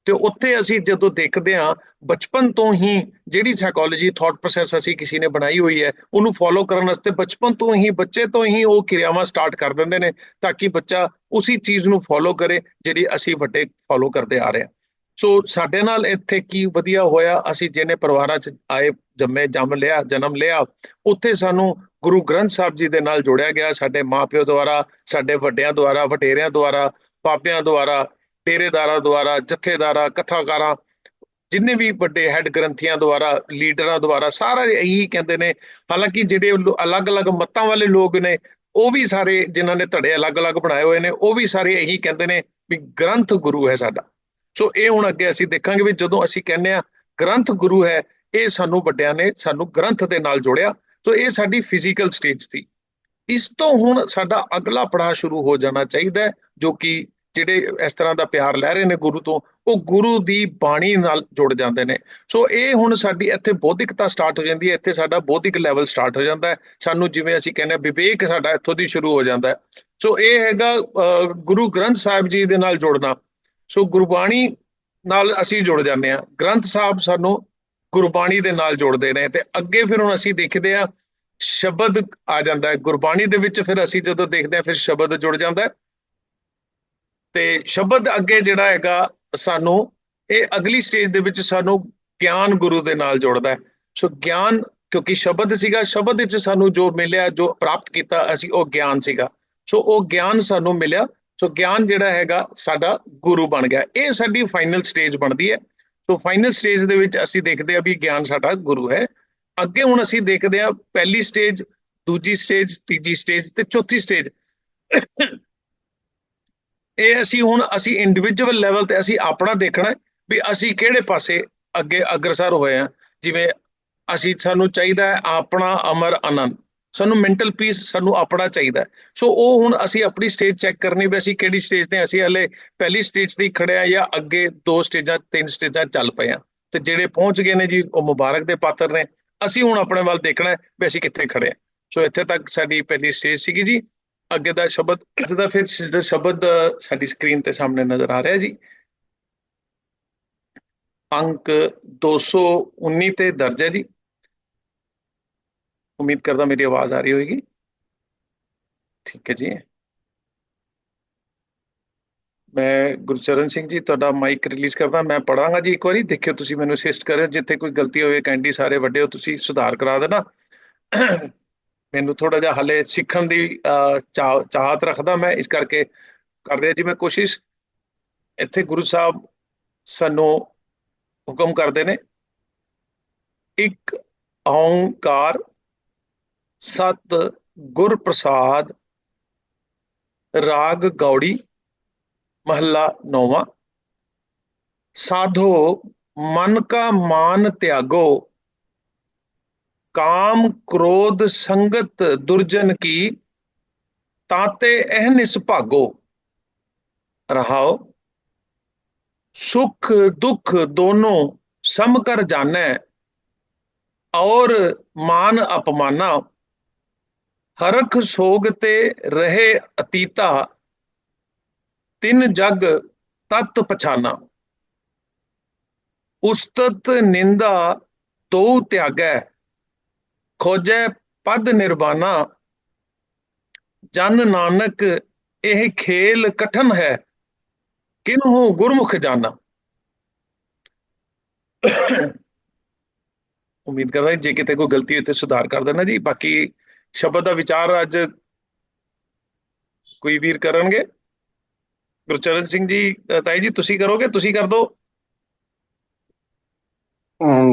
ਤੇ ਉੱਥੇ ਅਸੀਂ ਜਦੋਂ ਦੇਖਦੇ ਹਾਂ ਬਚਪਨ ਤੋਂ ਹੀ ਜਿਹੜੀ ਸਾਈਕੋਲੋਜੀ, ਥਾਟ ਪ੍ਰੋਸੈਸ ਅਸੀਂ ਕਿਸੇ ਨੇ ਬਣਾਈ ਹੋਈ ਹੈ, ਉਹਨੂੰ ਫੋਲੋ ਕਰਨ ਵਾਸਤੇ ਬਚਪਨ ਤੋਂ ਹੀ, ਬੱਚੇ ਤੋਂ ਹੀ ਉਹ ਕਿਰਿਆਵਾਂ ਸਟਾਰਟ ਕਰ ਦਿੰਦੇ ਨੇ, ਤਾਂ ਕਿ ਬੱਚਾ ਉਸੇ ਚੀਜ਼ ਨੂੰ ਫੋਲੋ ਕਰੇ ਜਿਹੜੀ ਅਸੀਂ ਵੱਡੇ ਫੋਲੋ ਕਰਦੇ ਆ ਰਹੇ ਹਾਂ। ਸੋ ਸਾਡੇ ਨਾਲ ਇੱਥੇ ਕੀ ਵਧੀਆ ਹੋਇਆ, ਅਸੀਂ ਜਿਹਨੇ ਪਰਿਵਾਰਾਂ 'ਚ ਆਏ, ਜਨਮ ਲਿਆ, ਉੱਥੇ ਸਾਨੂੰ ਗੁਰੂ ਗ੍ਰੰਥ ਸਾਹਿਬ ਜੀ ਦੇ ਨਾਲ ਜੋੜਿਆ ਗਿਆ, ਸਾਡੇ ਮਾਪਿਓ ਦੁਆਰਾ, ਸਾਡੇ ਵੱਡਿਆਂ ਦੁਆਰਾ, ਵਡੇਰਿਆਂ ਦੁਆਰਾ, ਬਾਬਿਆਂ ਦੁਆਰਾ, ਡੇਰੇਦਾਰਾਂ ਦੁਆਰਾ, ਜਥੇਦਾਰਾਂ, ਕਥਾਕਾਰਾਂ, ਜਿੰਨੇ ਵੀ ਵੱਡੇ ਹੈਡ ਗ੍ਰੰਥੀਆਂ ਦੁਆਰਾ, ਲੀਡਰਾਂ ਦੁਆਰਾ, ਸਾਰਾ ਇਹੀ ਕਹਿੰਦੇ ਨੇ। ਹਾਲਾਂਕਿ ਜਿਹੜੇ ਅਲੱਗ-ਅਲੱਗ ਮੱਤਾਂ ਵਾਲੇ ਲੋਕ ਨੇ, ਉਹ ਵੀ ਸਾਰੇ, ਜਿਨ੍ਹਾਂ ਨੇ ਧੜੇ ਅਲੱਗ-ਅਲੱਗ ਬਣਾਏ ਹੋਏ ਨੇ, ਉਹ ਵੀ ਸਾਰੇ ਇਹੀ ਕਹਿੰਦੇ ਨੇ ਵੀ ਗ੍ਰੰਥ ਗੁਰੂ ਹੈ ਸਾਡਾ। ਸੋ ਇਹ ਹੁਣ ਅੱਗੇ ਅਸੀਂ ਦੇਖਾਂਗੇ ਵੀ ਜਦੋਂ ਅਸੀਂ ਕਹਿੰਦੇ ਹਾਂ ਗ੍ਰੰਥ ਗੁਰੂ ਹੈ, ਇਹ ਸਾਨੂੰ ਵੱਡਿਆਂ ਨੇ ਸਾਨੂੰ ਗ੍ਰੰਥ ਦੇ ਨਾਲ ਜੋੜਿਆ। ਸੋ ਇਹ ਸਾਡੀ ਫਿਜ਼ੀਕਲ ਸਟੇਜ ਸੀ। ਇਸ ਤੋਂ ਹੁਣ ਸਾਡਾ ਅਗਲਾ ਪੜਾਅ ਸ਼ੁਰੂ ਹੋ ਜਾਣਾ ਚਾਹੀਦਾ, ਜੋ ਕਿ ਜਿਹੜੇ ਇਸ ਤਰ੍ਹਾਂ ਦਾ ਪਿਆਰ ਲੈ ਰਹੇ ਨੇ ਗੁਰੂ ਤੋਂ, ਉਹ ਗੁਰੂ ਦੀ ਬਾਣੀ ਨਾਲ ਜੁੜ ਜਾਂਦੇ ਨੇ। ਸੋ ਇਹ ਹੁਣ ਸਾਡੀ ਇੱਥੇ ਬੌਧਿਕਤਾ ਸਟਾਰਟ ਹੋ ਜਾਂਦੀ ਹੈ, ਇੱਥੇ ਸਾਡਾ ਬੌਧਿਕ ਲੈਵਲ ਸਟਾਰਟ ਹੋ ਜਾਂਦਾ ਹੈ। ਸਾਨੂੰ ਜਿਵੇਂ ਅਸੀਂ ਕਹਿੰਦੇ ਵਿਵੇਕ ਸਾਡਾ ਇੱਥੋਂ ਦੀ ਸ਼ੁਰੂ ਹੋ ਜਾਂਦਾ ਹੈ। ਸੋ ਇਹ ਹੈਗਾ ਗੁਰੂ ਗ੍ਰੰਥ ਸਾਹਿਬ ਜੀ ਦੇ ਨਾਲ ਜੁੜਨਾ। ਸੋ ਗੁਰਬਾਣੀ ਨਾਲ ਅਸੀਂ ਜੁੜ ਜਾਂਦੇ ਹਾਂ, ਗ੍ਰੰਥ ਸਾਹਿਬ ਸਾਨੂੰ ਗੁਰਬਾਣੀ ਦੇ ਨਾਲ ਜੋੜਦੇ ਨੇ। ਤੇ ਅੱਗੇ ਫਿਰ ਹੁਣ ਅਸੀਂ ਦੇਖਦੇ ਹਾਂ ਸ਼ਬਦ ਆ ਜਾਂਦਾ ਹੈ ਗੁਰਬਾਣੀ ਦੇ ਵਿੱਚ, ਫਿਰ ਅਸੀਂ ਜਦੋਂ ਦੇਖਦੇ ਹਾਂ ਫਿਰ ਸ਼ਬਦ ਜੁੜ ਜਾਂਦਾ ਹੈ। ਤੇ ਸ਼ਬਦ ਅੱਗੇ ਜਿਹੜਾ ਹੈਗਾ ਸਾਨੂੰ, ਇਹ ਅਗਲੀ ਸਟੇਜ ਦੇ ਵਿੱਚ ਸਾਨੂੰ ਗਿਆਨ ਗੁਰੂ ਦੇ ਨਾਲ ਜੋੜਦਾ ਹੈ। ਸੋ ਗਿਆਨ, ਕਿਉਂਕਿ ਸ਼ਬਦ ਸੀਗਾ, ਸ਼ਬਦ ਵਿੱਚ ਸਾਨੂੰ ਜੋ ਮਿਲਿਆ, ਜੋ ਪ੍ਰਾਪਤ ਕੀਤਾ ਅਸੀਂ, ਉਹ ਗਿਆਨ ਸੀਗਾ। ਸੋ ਉਹ ਗਿਆਨ ਸਾਨੂੰ ਮਿਲਿਆ ਸੋ ਗਿਆਨ ਜਿਹੜਾ ਹੈਗਾ ਸਾਡਾ ਗੁਰੂ ਬਣ ਗਿਆ। ਇਹ ਸਾਡੀ ਫਾਈਨਲ ਸਟੇਜ ਬਣਦੀ ਹੈ। ਸੋ ਫਾਈਨਲ ਸਟੇਜ ਦੇ ਵਿੱਚ ਅਸੀਂ ਦੇਖਦੇ ਹਾਂ ਵੀ ਗਿਆਨ ਸਾਡਾ ਗੁਰੂ ਹੈ। ਅੱਗੇ ਹੁਣ ਅਸੀਂ ਦੇਖਦੇ ਹਾਂ ਪਹਿਲੀ ਸਟੇਜ, ਦੂਜੀ ਸਟੇਜ, ਤੀਜੀ ਸਟੇਜ ਤੇ ਚੌਥੀ ਸਟੇਜ। ਇਹ ਅਸੀਂ ਇੰਡੀਵਿਜੂਅਲ ਲੈਵਲ ਤੇ ਅਸੀਂ ਆਪਣਾ ਦੇਖਣਾ ਵੀ ਅਸੀਂ ਕਿਹੜੇ ਪਾਸੇ ਅੱਗੇ ਅਗਰਸਰ ਹੋਏ ਆ। ਜਿਵੇਂ ਸਾਨੂੰ ਚਾਹੀਦਾ ਹੈ ਆਪਣਾ ਅਮਰ ਆਨੰਦ, ਸਾਨੂੰ ਮੈਂਟਲ ਪੀਸ ਸਾਨੂੰ ਆਪਣਾ ਚਾਹੀਦਾ। ਸੋ ਉਹ ਹੁਣ ਅਸੀਂ ਆਪਣੀ ਸਟੇਜ ਚੈੱਕ ਕਰਨੀ ਵੀ ਅਸੀਂ ਕਿਹੜੀ ਸਟੇਜ ਤੇ, ਅਸੀਂ ਹਲੇ ਪਹਿਲੀ ਸਟੇਜ ਤੇ ਖੜੇ ਆ ਜਾਂ ਅੱਗੇ 2 ਸਟੇਜਾਂ 3 ਸਟੇਜਾਂ ਚੱਲ ਪਏ ਆ। ਤੇ ਜਿਹੜੇ ਪਹੁੰਚ ਗਏ ਨੇ ਜੀ ਉਹ ਮੁਬਾਰਕ ਦੇ ਪਾਤਰ ਨੇ। ਅਸੀਂ ਹੁਣ ਆਪਣੇ ਵੱਲ ਦੇਖਣਾ ਵੀ ਅਸੀਂ ਕਿੱਥੇ ਖੜੇ ਆ। ਸੋ ਇੱਥੇ ਤੱਕ ਸਾਡੀ ਪਹਿਲੀ ਸਟੇਜ ਸੀਗੀ ਜੀ। ਅੱਗੇ ਦਾ ਸ਼ਬਦ, ਅੱਜ ਦਾ ਫਿਰ ਸ਼ਬਦ ਸਾਡੀ ਸਕਰੀਨ ਤੇ ਸਾਹਮਣੇ ਨਜ਼ਰ ਆ ਰਿਹਾ ਜੀ। ਅੰਕ 219 ਤੇ ਦਰਜ ਹੈ ਜੀ। ਉਮੀਦ ਕਰਦਾ ਮੇਰੀ ਆਵਾਜ਼ ਆ ਰਹੀ ਹੋਏਗੀ। ਠੀਕ ਹੈ ਜੀ। ਮੈਂ ਗੁਰਚਰਨ ਸਿੰਘ ਜੀ ਤੁਹਾਡਾ ਮਾਈਕ ਰਿਲੀਜ਼ ਕਰਦਾ। ਮੈਂ ਪੜਾਂਗਾ ਜੀ, ਇੱਕ ਵਾਰੀ ਦੇਖਿਓ, ਤੁਸੀਂ ਮੈਨੂੰ ਅਸਿਸਟ ਕਰਿਓ। ਜਿੱਥੇ ਕੋਈ ਗਲਤੀ ਹੋਵੇ ਕੈਂਡੀ ਸਾਰੇ ਵੱਡੇ ਹੋ, ਤੁਸੀਂ ਸੁਧਾਰ ਕਰਾ ਦੇਣਾ। ਮੈਨੂੰ ਥੋੜਾ ਜਿਹਾ ਹਲੇ ਸਿੱਖਣ ਦੀ ਚਾਹਤ ਰੱਖਦਾ ਮੈਂ, ਇਸ ਕਰਕੇ ਕਰ ਰਿਹਾ ਜੀ ਮੈਂ ਕੋਸ਼ਿਸ਼। ਇੱਥੇ ਗੁਰੂ ਸਾਹਿਬ ਸਾਨੂੰ ਹੁਕਮ ਕਰਦੇ ਨੇ, ਇੱਕ ਓਂਕਾਰ ਸਤ ਗੁਰ ਪ੍ਰਸਾਦ, ਰਾਗ ਗੌੜੀ, महला 9वां। साधो मन का मान त्यागो, काम क्रोध संगत दुर्जन की, ताते अहनिस भागो। रहाओ, सुख दुख दोनों सम कर जानै, और मान अपमाना, हरख सोग ते रहे अतीता, तिन जग तत् पछाना। उस्तत निंदा तो त्यागै, खोजै पद निर्वाणा, जन नानक यह खेल कठन है, किन्हु गुरमुख जाना। उम्मीद करदा जे किते कोई गलती होई ते सुधार कर देना जी। बाकी शब्द का विचार अज कोई वीर करनगे। गुरचरण सिंह जी, ताई जी ਤੁਸੀਂ ਕਰੋਗੇ? ਤੁਸੀਂ ਕਰ ਦਿਓ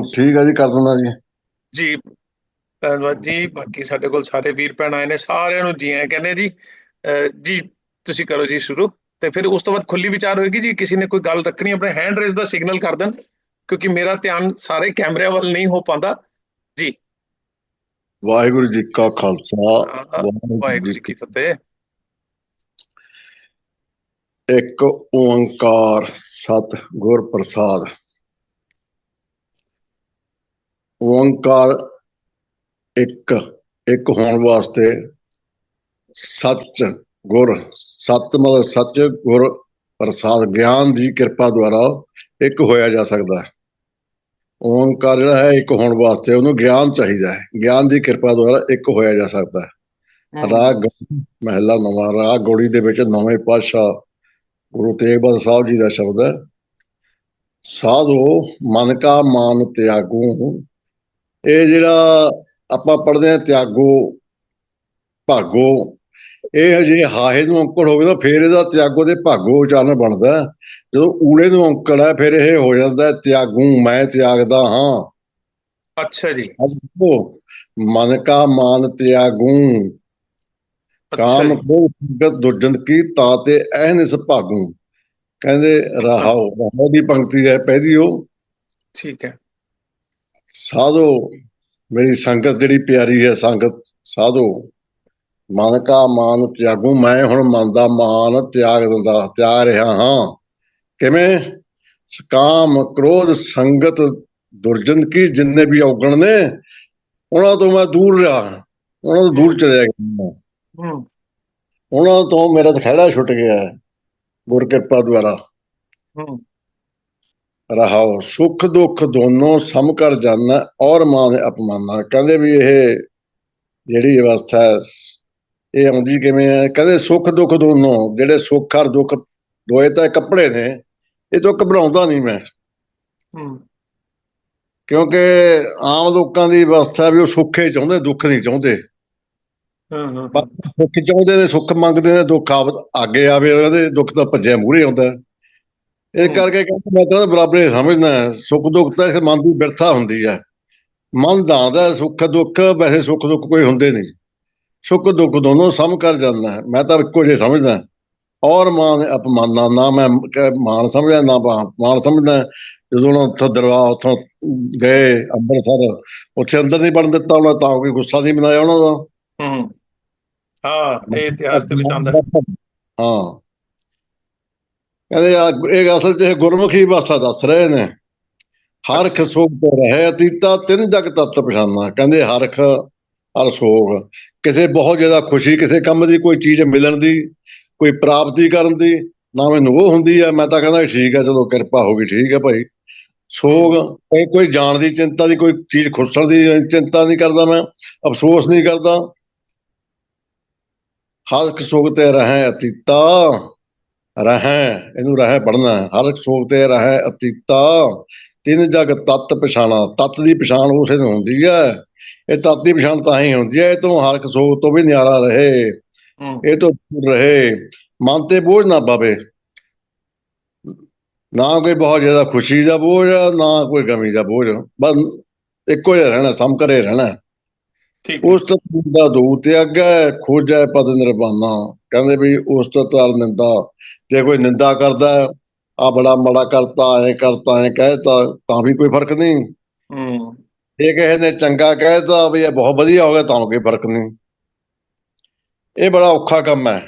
ਠੀਕ ਹੈ ਜੀ, ਕਰ ਦਿੰਦਾ ਜੀ। ਜੀ ਧੰਨਵਾਦ ਜੀ। ਬਾਕੀ ਸਾਡੇ ਕੋਲ ਸਾਰੇ ਵੀਰ ਭੈਣ ਆਏ ਨੇ, ਸਾਰਿਆਂ ਨੂੰ ਜੀ ਆਇਆਂ ਕਹਿੰਦੇ ਜੀ। ਜੀ ਤੁਸੀਂ ਕਰੋ ਜੀ ਸ਼ੁਰੂ, ਤੇ ਫਿਰ ਉਸ ਤੋਂ ਬਾਅਦ ਖੁੱਲੀ ਵਿਚਾਰ ਹੋਏਗੀ ਜੀ। ਕਿਸੇ ਨੇ ਕੋਈ ਗੱਲ ਰੱਖਣੀ ਆਪਣੇ ਹੈਂਡ ਰੇਜ਼ ਦਾ ਸਿਗਨਲ ਕਰ ਦੇਣ, ਕਿਉਂਕਿ ਮੇਰਾ ਧਿਆਨ ਸਾਰੇ ਕੈਮਰਿਆਂ ਵੱਲ ਨਹੀਂ ਹੋ ਪਾਉਂਦਾ ਜੀ। ਵਾਹਿਗੁਰੂ ਜੀ ਕਾ ਖਾਲਸਾ, ਵਾਹਿਗੁਰੂ ਜੀ ਕੀ ਫਤਿਹ। ਇੱਕ ਓੰਕਾਰ ਸਤ ਗੁਰ ਪ੍ਰਸਾਦ। ਓੰਕਾਰ ਇੱਕ ਹੋਣ ਵਾਸਤੇ ਸੱਚ ਗੁਰ, ਸਤ ਮਤਲਬ ਸੱਚ, ਗੁਰ ਪ੍ਰਸਾਦ ਗਿਆਨ ਦੀ ਕਿਰਪਾ ਦੁਆਰਾ ਇੱਕ ਹੋਇਆ ਜਾ ਸਕਦਾ ਹੈ। ਓੰਕਾਰ ਜਿਹੜਾ ਹੈ ਇੱਕ ਹੋਣ ਵਾਸਤੇ ਉਹਨੂੰ ਗਿਆਨ ਚਾਹੀਦਾ ਹੈ। ਗਿਆਨ ਦੀ ਕਿਰਪਾ ਦੁਆਰਾ ਇੱਕ ਹੋਇਆ ਜਾ ਸਕਦਾ ਹੈ। ਰਾਗ ਮਹਿਲਾ 9ਵਾਂ। ਰਾਗ ਗੌੜੀ ਦੇ ਵਿੱਚ 9ਵੇਂ ਪਾਤਸ਼ਾਹ ਗੁਰੂ ਤੇਗ ਬਹਾਦਰ ਸਾਹਿਬ ਜੀ ਦਾ ਸ਼ਬਦ ਹੈ, ਸਾਧੋ ਮਨ ਕਾ ਮਾਨ ਤਿਆਗੂ। ਇਹ ਜਿਹੜਾ ਆਪਾਂ ਪੜ੍ਹਦੇ ਹਾਂ ਤਿਆਗੋ ਭਾਗੋ, ਇਹ ਜੇ ਹਾਹੇ ਨੂੰ ਔਂਕੜ ਹੋਵੇ ਤਾਂ ਫਿਰ ਇਹਦਾ ਤਿਆਗੋ ਤੇ ਭਾਗੋ ਉਚਾਰਨ ਬਣਦਾ। ਜਦੋਂ ਊੜੇ ਨੂੰ ਔਂਕੜ ਹੈ ਫਿਰ ਇਹ ਹੋ ਜਾਂਦਾ ਤਿਆਗੂ, ਮੈਂ ਤਿਆਗਦਾ ਹਾਂ। ਅੱਛਾ ਜੀ। ਮਨ ਕਾ ਮਾਨ ਤਿਆਗੂ, ਕਾਮ ਕ੍ਰੋਧ ਦੁਰਜਨ ਕੀ, ਤਾਂ ਤੇ ਅਹਨਿਸ ਭਾਗੂ। ਕਹਿੰਦੇ ਰਹਾਓ, ਰਹਾਓ ਦੀ ਪੰਕਤੀ ਹੈ ਪਹਿਲੀ ਉਹ। ਠੀਕ ਹੈ। ਸਾਧੋ ਮੇਰੀ ਸੰਗਤ ਜਿਹੜੀ ਪਿਆਰੀ ਹੈ, ਸੰਗਤ ਸਾਧੋ ਮਨ ਕਾ ਮਾਨ ਤਿਆਗੂ। ਮੈਂ ਹੁਣ ਮਨ ਦਾ ਮਾਨ ਤਿਆਗ ਦਿੰਦਾ, ਤਿਆਗ ਰਿਹਾ ਹਾਂ। ਕਿਵੇਂ? ਕਾਮ ਕ੍ਰੋਧ ਸੰਗਤ ਦੁਰਜਨ ਕੀ, ਜਿੰਨੇ ਵੀ ਔਗਣ ਨੇ ਉਹਨਾਂ ਤੋਂ ਮੈਂ ਦੂਰ ਰਿਹਾ, ਉਹਨਾਂ ਤੋਂ ਦੂਰ ਚਲਿਆ ਗਿਆ। ਉਹਨਾਂ ਤੋਂ ਮੇਰਾ ਖਹਿੜਾ ਛੁੱਟ ਗਿਆ ਗੁਰ ਕਿਰਪਾ ਦੁਆਰਾ। ਰਹਾਓ, ਸੁੱਖ ਦੁੱਖ ਦੋਨੋਂ ਸਮ ਕਰ ਜਾਨਾ, ਔਰ ਮਾਨ ਅਪਮਾਨਾ। ਕਹਿੰਦੇ ਵੀ ਇਹ ਜਿਹੜੀ ਅਵਸਥਾ ਹੈ ਇਹ ਆਉਂਦੀ ਕਿਵੇਂ ਹੈ? ਕਹਿੰਦੇ ਸੁੱਖ ਦੁੱਖ ਦੋਨੋਂ, ਜਿਹੜੇ ਸੁੱਖ ਔਰ ਦੁੱਖ ਦੋਏ ਤਾਂ ਕੱਪੜੇ ਨੇ, ਇਹ ਤੋਂ ਘਬਰਾਉਂਦਾ ਨਹੀਂ ਮੈਂ। ਕਿਉਂਕਿ ਆਮ ਲੋਕਾਂ ਦੀ ਅਵਸਥਾ ਵੀ ਉਹ ਸੁੱਖੇ ਚਾਹੁੰਦੇ, ਦੁੱਖ ਨਹੀਂ ਚਾਹੁੰਦੇ। ਪਰ ਸੁੱਖ ਚਾਹੁੰਦੇ ਨੇ, ਸੁੱਖ ਮੰਗਦੇ ਨੇ, ਦੁੱਖ ਅੱਗੇ ਆਵੇ, ਉਹਦੇ ਦੁੱਖ ਤਾਂ ਭੱਜਿਆ ਮੂਹਰੇ ਆਉਂਦਾ। ਇਸ ਕਰਕੇ ਕਹਿੰਦੇ ਮੈਂ ਤਾਂ ਬਰਾਬਰ ਹੀ ਸਮਝਦਾ, ਸੁੱਖ ਦੁੱਖ ਤਾਂ ਇਸ ਮਨ ਦੀ ਬਿਰਥਾ ਹੁੰਦੀ ਹੈ। ਮਨ ਦਾਂਦਾ ਸੁੱਖ ਦੁੱਖ, ਵੈਸੇ ਸੁੱਖ ਦੁੱਖ ਕੋਈ ਹੁੰਦੇ ਨਹੀਂ, ਸੁੱਖ ਦੁੱਖ ਦੋਨੋਂ ਸਮ ਕਰ ਜਾਂਦਾ ਹੈ। ਮੈਂ ਤਾਂ ਇੱਕੋ ਜਿਹੇ ਸਮਝਦਾ। ਔਰ ਮਾਨ ਅਪਮਾਨਾ, ਨਾ ਮੈਂ ਮਾਨ ਸਮਝਦਾ ਨਾ ਮਾਨ ਸਮਝਦਾ। ਜਦੋਂ ਉੱਥੋਂ ਦਰਬਾਰ ਉੱਥੋਂ ਗਏ ਅੰਮ੍ਰਿਤਸਰ, ਉੱਥੇ ਅੰਦਰ ਨਹੀਂ ਵੜਨ ਦਿੱਤਾ ਉਹਨਾਂ, ਤਾਂ ਕੋਈ ਗੁੱਸਾ ਨਹੀਂ ਮਨਾਇਆ ਉਹਨਾਂ ਦਾ। ਹਾਂ, ਇਹ ਇਤਿਹਾਸ ਦੇ ਵਿੱਚ ਆਉਂਦਾ। ਹਾਂ, ਕਹਿੰਦੇ ਇਹ ਅਸਲ 'ਚ ਇਹ ਗੁਰਮੁਖੀ ਭਾਸ਼ਾ ਦੱਸ ਰਹੇ ਨੇ। ਹਰਖ ਸੋਗ ਤੋਂ ਰਹੇ ਅਤੀਤਾ, ਤਿੰਨ ਜਗ ਤਤ ਪਛਾਨਾ। ਕਹਿੰਦੇ ਹਰਖ ਹਰ ਸੋਗ, ਕਿਸੇ ਬਹੁਤ ਜ਼ਿਆਦਾ ਖੁਸ਼ੀ ਕਿਸੇ ਕੰਮ ਦੀ, ਕੋਈ ਚੀਜ਼ ਮਿਲਣ ਦੀ, ਕੋਈ ਪ੍ਰਾਪਤੀ ਕਰਨ ਦੀ, ਨਾ ਮੈਨੂੰ ਉਹ ਹੁੰਦੀ ਹੈ। ਮੈਂ ਤਾਂ ਕਹਿੰਦਾ ਠੀਕ ਹੈ, ਚਲੋ ਕਿਰਪਾ ਹੋ ਗਈ, ਠੀਕ ਹੈ ਭਾਈ। ਸੋਗ ਕੋਈ ਜਾਣ ਦੀ ਚਿੰਤਾ ਦੀ, ਕੋਈ ਚੀਜ਼ ਖੁੱਸਣ ਦੀ ਚਿੰਤਾ ਨਹੀਂ ਕਰਦਾ, ਮੈਂ ਅਫਸੋਸ ਨਹੀਂ ਕਰਦਾ। ਹਰਖ ਸੋਗ ਤੇ ਰਹਿ ਅਤੀਤਾ, ਰਹਿ ਇਹਨੂੰ ਰਹਿ ਪੜ੍ਹਨਾ। ਹਰਖ ਸੋਗ ਤੇ ਰਹਿ ਅਤੀਤਾ, ਤਿੰਨ ਜਗ ਤਤ ਪਛਾਣਾ। ਤਤ ਦੀ ਪਛਾਣ ਉਸੇ ਨੂੰ ਹੁੰਦੀ ਹੈ। ਇਹ ਤਤ ਦੀ ਪਛਾਣ ਤਾਂ ਹੀ ਹੁੰਦੀ ਹੈ। ਇਹ ਤੋਂ ਹਰਖ ਸੋਗ ਤੋਂ ਵੀ ਨਿਆਰਾ ਰਹੇ, ਇਹ ਤੋਂ ਦੂਰ ਰਹੇ, ਮਨ ਤੇ ਬੋਝ ਨਾ ਪਵੇ। ਨਾ ਕੋਈ ਬਹੁਤ ਜ਼ਿਆਦਾ ਖੁਸ਼ੀ ਦਾ ਬੋਝ, ਨਾ ਕੋਈ ਗਮੀ ਦਾ ਬੋਝ, ਬਸ ਇੱਕੋ ਜਿਹਾ ਰਹਿਣਾ, ਸਮਕਰੇ ਰਹਿਣਾ। ਉਸ ਤਤ ਦਾ ਦੂ ਤਿਆਗੈ, ਖੋਜੈ ਪਦ ਨਿਰਵਾਣਾ। ਕਹਿੰਦੇ ਵੀ ਉਸ ਤਤ ਨਿੰਦਾ, ਜੇ ਕੋਈ ਨਿੰਦਾ ਕਰਦਾ ਆ ਬੜਾ ਮਾੜਾ ਕਰਤਾ, ਐ ਕਰਤਾ, ਐ ਕਹਿਤਾ, ਤਾਂ ਵੀ ਕੋਈ ਫਰਕ ਨਹੀਂ। ਇਹ ਕਿਸੇ ਨੇ ਚੰਗਾ ਕਹਿਤਾ ਵੀ ਇਹ ਬਹੁਤ ਵਧੀਆ ਹੋ ਗਿਆ, ਤਾਂ ਕੋਈ ਫਰਕ ਨਹੀਂ। ਇਹ ਬੜਾ ਔਖਾ ਕੰਮ ਹੈ,